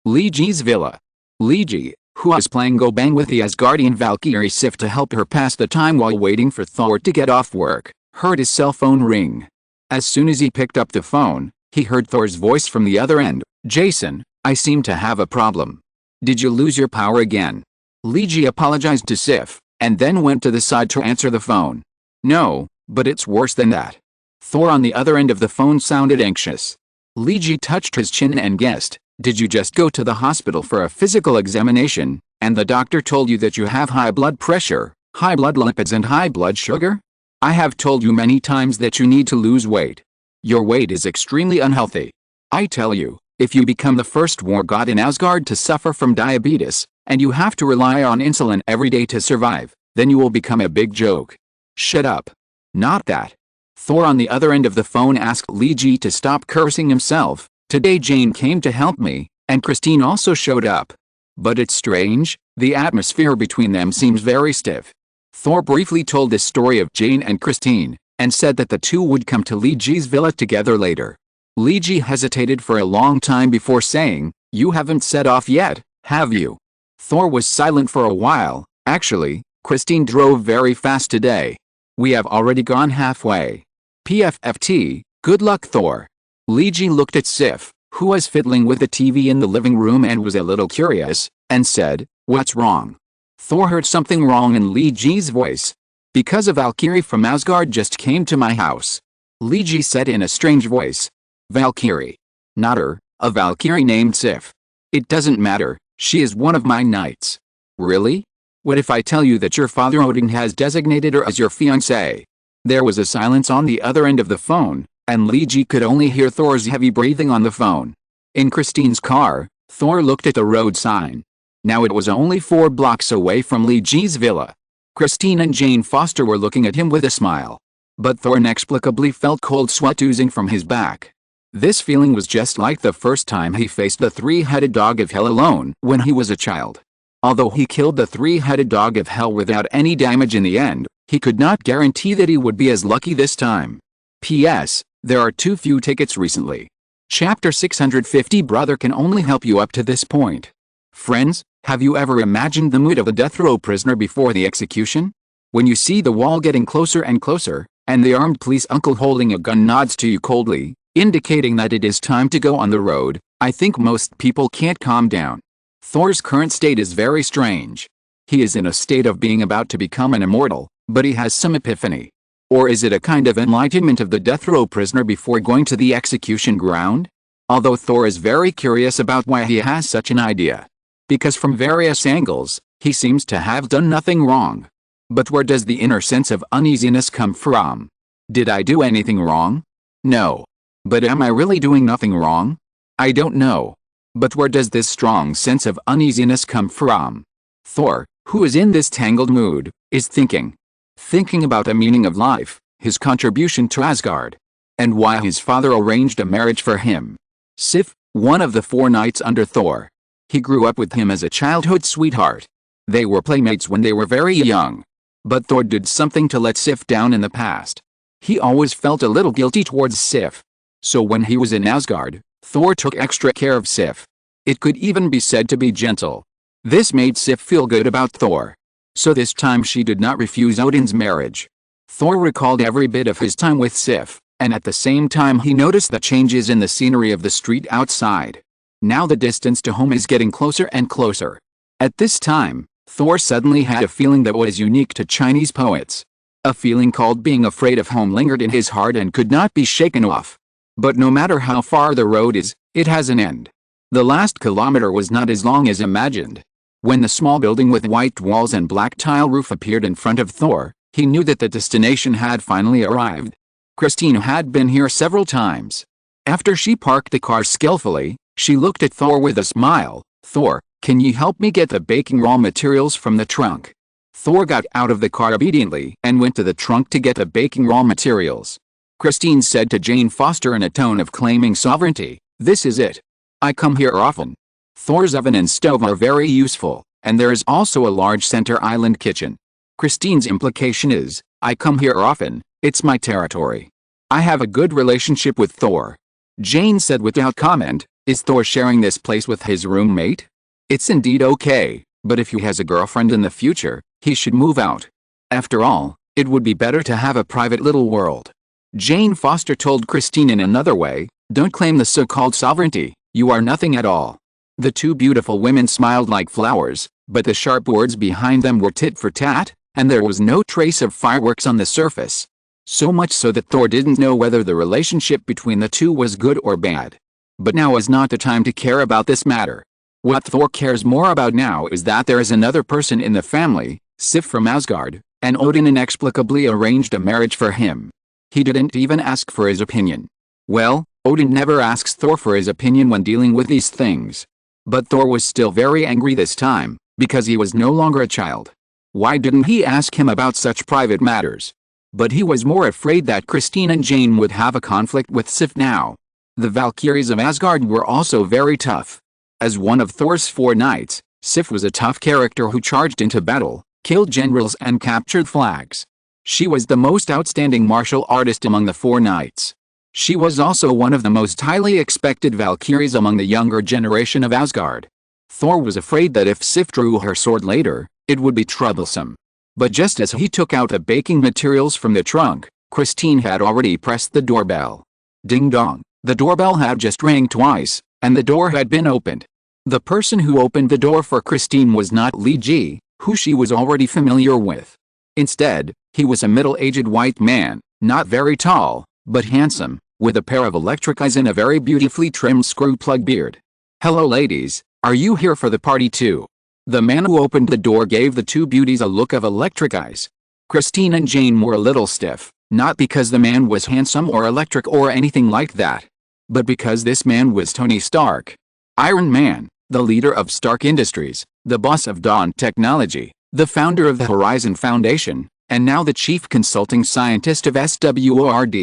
Liji's villa. Liji, who was playing Go Bang with the Asgardian Valkyrie Sif to help her pass the time while waiting for Thor to get off work, heard his cell phone ring. As soon as he picked up the phone, he heard Thor's voice from the other end. Jason, I seem to have a problem. Did you lose your power again? Liji apologized to Sif, and then went to the side to answer the phone. No, but it's worse than that. Thor on the other end of the phone sounded anxious. Liji touched his chin and guessed, did you just go to the hospital for a physical examination, and the doctor told you that you have high blood pressure, high blood lipids and high blood sugar? I have told you many times that you need to lose weight. Your weight is extremely unhealthy. I tell you, if you become the first war god in Asgard to suffer from diabetes, and you have to rely on insulin every day to survive, then you will become a big joke. Shut up. Not that. Thor on the other end of the phone asked Liji to stop cursing himself. Today Jane came to help me, and Christine also showed up. But it's strange, the atmosphere between them seems very stiff. Thor briefly told the story of Jane and Christine, and said that the two would come to Liji's villa together later. Liji hesitated for a long time before saying, you haven't set off yet, have you? Thor was silent for a while. Actually, Christine drove very fast today. We have already gone halfway. PFFT, good luck Thor. Liji looked at Sif, who was fiddling with the TV in the living room and was a little curious, and said, what's wrong? Thor heard something wrong in Liji's voice. Because a Valkyrie from Asgard just came to my house. Liji said in a strange voice. Valkyrie. Not her, a Valkyrie named Sif. It doesn't matter, she is one of my knights. Really? What if I tell you that your father Odin has designated her as your fiancée? There was a silence on the other end of the phone, and Liji could only hear Thor's heavy breathing on the phone. In Christine's car, Thor looked at the road sign. Now it was only 4 blocks away from Liji's villa. Christine and Jane Foster were looking at him with a smile. But Thor inexplicably felt cold sweat oozing from his back. This feeling was just like the first time he faced the 3-headed dog of hell alone when he was a child. Although he killed the 3-headed dog of hell without any damage in the end, he could not guarantee that he would be as lucky this time. P.S. There are too few tickets recently. Chapter 650 Brother can only help you up to this point. Friends, have you ever imagined the mood of a death row prisoner before the execution? When you see the wall getting closer and closer, and the armed police uncle holding a gun nods to you coldly, indicating that it is time to go on the road, I think most people can't calm down. Thor's current state is very strange. He is in a state of being about to become an immortal, but he has some epiphany. Or is it a kind of enlightenment of the death row prisoner before going to the execution ground? Although Thor is very curious about why he has such an idea. Because from various angles, he seems to have done nothing wrong. But where does the inner sense of uneasiness come from? Did I do anything wrong? No. But am I really doing nothing wrong? I don't know. But where does this strong sense of uneasiness come from? Thor, who is in this tangled mood, is thinking. Thinking about the meaning of life, his contribution to Asgard, and why his father arranged a marriage for him. Sif, one of the 4 knights under Thor. He grew up with him as a childhood sweetheart. They were playmates when they were very young. But Thor did something to let Sif down in the past. He always felt a little guilty towards Sif. So when he was in Asgard, Thor took extra care of Sif. It could even be said to be gentle. This made Sif feel good about Thor. So this time she did not refuse Odin's marriage. Thor recalled every bit of his time with Sif, and at the same time he noticed the changes in the scenery of the street outside. Now the distance to home is getting closer and closer. At this time, Thor suddenly had a feeling that was unique to Chinese poets. A feeling called being afraid of home lingered in his heart and could not be shaken off. But no matter how far the road is, it has an end. The last kilometer was not as long as imagined. When the small building with white walls and black tile roof appeared in front of Thor, he knew that the destination had finally arrived. Christine had been here several times. After she parked the car skillfully, she looked at Thor with a smile. "Thor, can you help me get the baking raw materials from the trunk?" Thor got out of the car obediently and went to the trunk to get the baking raw materials. Christine said to Jane Foster in a tone of claiming sovereignty, "This is it. I come here often." Thor's oven and stove are very useful, and there is also a large center island kitchen. Christine's implication is, "I come here often, it's my territory. I have a good relationship with Thor." Jane said without comment, "Is Thor sharing this place with his roommate?" "It's indeed okay, but if he has a girlfriend in the future, he should move out. After all, it would be better to have a private little world." Jane Foster told Christine in another way, "Don't claim the so-called sovereignty, you are nothing at all." The two beautiful women smiled like flowers, but the sharp words behind them were tit for tat, and there was no trace of fireworks on the surface. So much so that Thor didn't know whether the relationship between the two was good or bad. But now is not the time to care about this matter. What Thor cares more about now is that there is another person in the family, Sif from Asgard, and Odin inexplicably arranged a marriage for him. He didn't even ask for his opinion. Well, Odin never asks Thor for his opinion when dealing with these things. But Thor was still very angry this time, because he was no longer a child. Why didn't he ask him about such private matters? But he was more afraid that Christine and Jane would have a conflict with Sif now. The Valkyries of Asgard were also very tough. As one of Thor's 4 knights, Sif was a tough character who charged into battle, killed generals and captured flags. She was the most outstanding martial artist among the 4 knights. She was also one of the most highly expected Valkyries among the younger generation of Asgard. Thor was afraid that if Sif drew her sword later, it would be troublesome. But just as he took out the baking materials from the trunk, Christine had already pressed the doorbell. Ding dong, the doorbell had just rang twice, and the door had been opened. The person who opened the door for Christine was not Li Ji, who she was already familiar with. Instead, he was a middle-aged white man, not very tall, but handsome, with a pair of electric eyes and a very beautifully trimmed screw-plug beard. "Hello ladies, are you here for the party too?" The man who opened the door gave the two beauties a look of electric eyes. Christine and Jane were a little stiff, not because the man was handsome or electric or anything like that, but because this man was Tony Stark. Iron Man, the leader of Stark Industries, the boss of Dawn Technology, the founder of the Horizon Foundation, and now the chief consulting scientist of SWORD.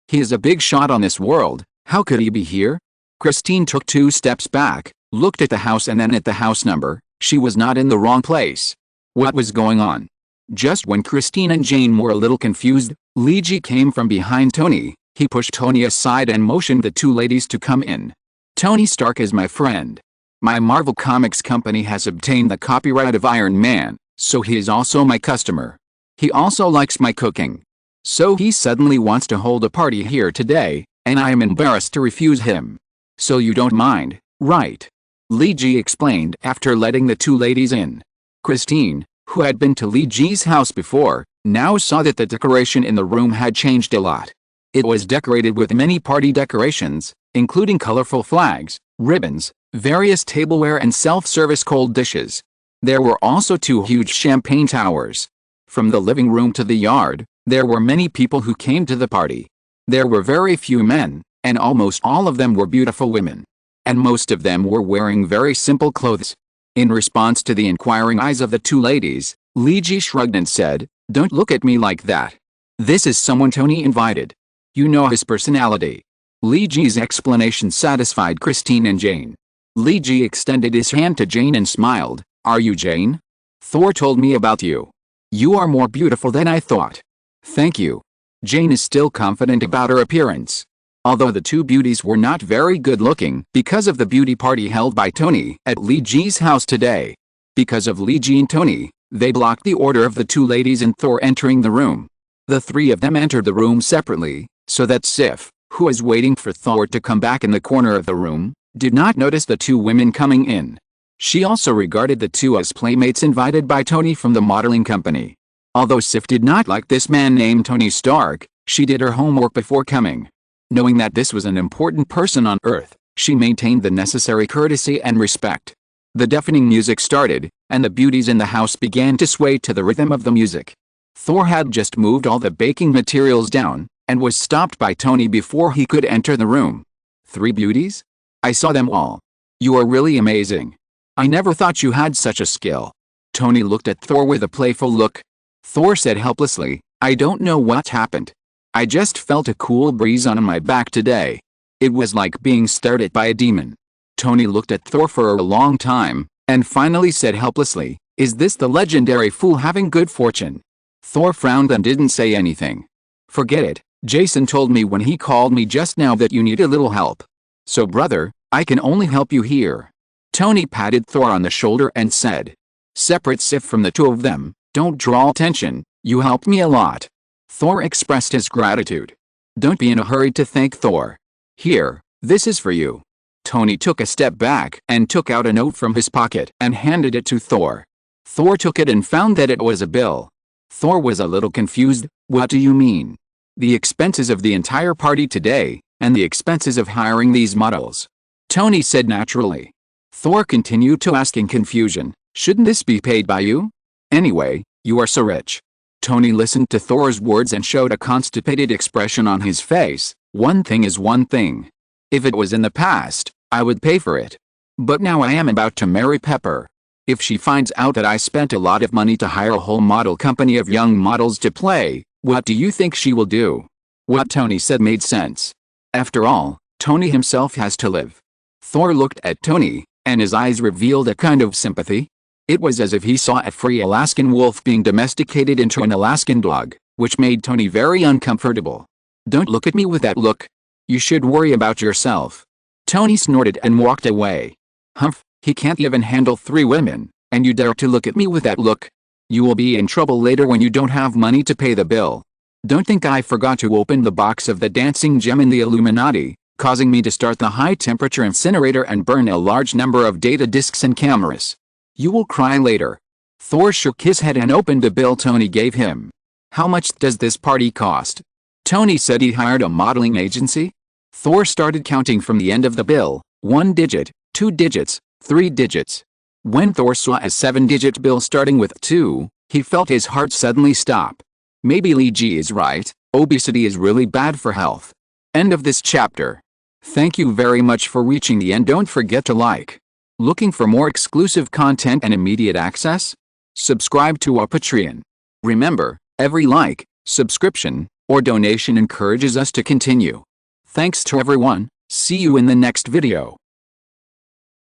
He is a big shot on this world. How could he be here? Christine took 2 steps back, looked at the house and then at the house number. She was not in the wrong place. What was going on? Just when Christine and Jane were a little confused, Li Ji came from behind Tony. He pushed Tony aside and motioned the 2 ladies to come in. "Tony Stark is my friend. My Marvel Comics company has obtained the copyright of Iron Man, so he is also my customer. He also likes my cooking. So he suddenly wants to hold a party here today, and I am embarrassed to refuse him. So you don't mind, right?" Li Ji explained after letting the 2 ladies in. Christine, who had been to Li Ji's house before, now saw that the decoration in the room had changed a lot. It was decorated with many party decorations, including colorful flags, ribbons, various tableware and self-service cold dishes. There were also 2 huge champagne towers. From the living room to the yard, there were many people who came to the party. There were very few men, and almost all of them were beautiful women. And most of them were wearing very simple clothes. In response to the inquiring eyes of the 2 ladies, Li Ji shrugged and said, "Don't look at me like that. This is someone Tony invited. You know his personality." Li Ji's explanation satisfied Christine and Jane. Li Ji extended his hand to Jane and smiled. "Are you Jane? Thor told me about you. You are more beautiful than I thought." "Thank you." Jane is still confident about her appearance. Although the 2 beauties were not very good looking because of the beauty party held by Tony at Li Ji's house today. Because of Li Ji and Tony, they blocked the order of the 2 ladies and Thor entering the room. The 3 of them entered the room separately, so that Sif, who was waiting for Thor to come back in the corner of the room, did not notice the two women coming in. She also regarded the two as playmates invited by Tony from the modeling company. Although Sif did not like this man named Tony Stark, she did her homework before coming. Knowing that this was an important person on Earth, she maintained the necessary courtesy and respect. The deafening music started, and the beauties in the house began to sway to the rhythm of the music. Thor had just moved all the baking materials down, and was stopped by Tony before he could enter the room. 3 beauties? I saw them all. You are really amazing. I never thought you had such a skill. Tony looked at Thor with a playful look. Thor said helplessly, I don't know what happened. I just felt a cool breeze on my back today. It was like being stared at by a demon. Tony looked at Thor for a long time, and finally said helplessly, is this the legendary fool having good fortune? Thor frowned and didn't say anything. Forget it, Jason told me when he called me just now that you need a little help. So brother, I can only help you here. Tony patted Thor on the shoulder and said. Separate Sif from the two of them, don't draw attention, you helped me a lot. Thor expressed his gratitude. Don't be in a hurry to thank Thor. Here, this is for you. Tony took a step back and took out a note from his pocket and handed it to Thor. Thor took it and found that it was a bill. Thor was a little confused. What do you mean? The expenses of the entire party today, and the expenses of hiring these models. Tony said naturally. Thor continued to ask in confusion, shouldn't this be paid by you? Anyway, you are so rich. Tony listened to Thor's words and showed a constipated expression on his face. One thing is one thing. If it was in the past, I would pay for it. But now I am about to marry Pepper. If she finds out that I spent a lot of money to hire a whole model company of young models to play, what do you think she will do? What Tony said made sense. After all, Tony himself has to live. Thor looked at Tony, and his eyes revealed a kind of sympathy. It was as if he saw a free Alaskan wolf being domesticated into an Alaskan dog, which made Tony very uncomfortable. Don't look at me with that look. You should worry about yourself. Tony snorted and walked away. Humph, he can't even handle 3 women, and you dare to look at me with that look. You will be in trouble later when you don't have money to pay the bill. Don't think I forgot to open the box of the dancing gem in the Illuminati, causing me to start the high-temperature incinerator and burn a large number of data disks and cameras. You will cry later. Thor shook his head and opened the bill Tony gave him. How much does this party cost? Tony said he hired a modeling agency. Thor started counting from the end of the bill, 1 digit, 2 digits, 3 digits. When Thor saw a 7-digit bill starting with 2, he felt his heart suddenly stop. Maybe Lee G is right, obesity is really bad for health. End of this chapter. Thank you very much for reaching the end. Don't forget to like. Looking for more exclusive content and immediate access? Subscribe to our Patreon. Remember, every like, subscription, or donation encourages us to continue. Thanks to everyone, see you in the next video.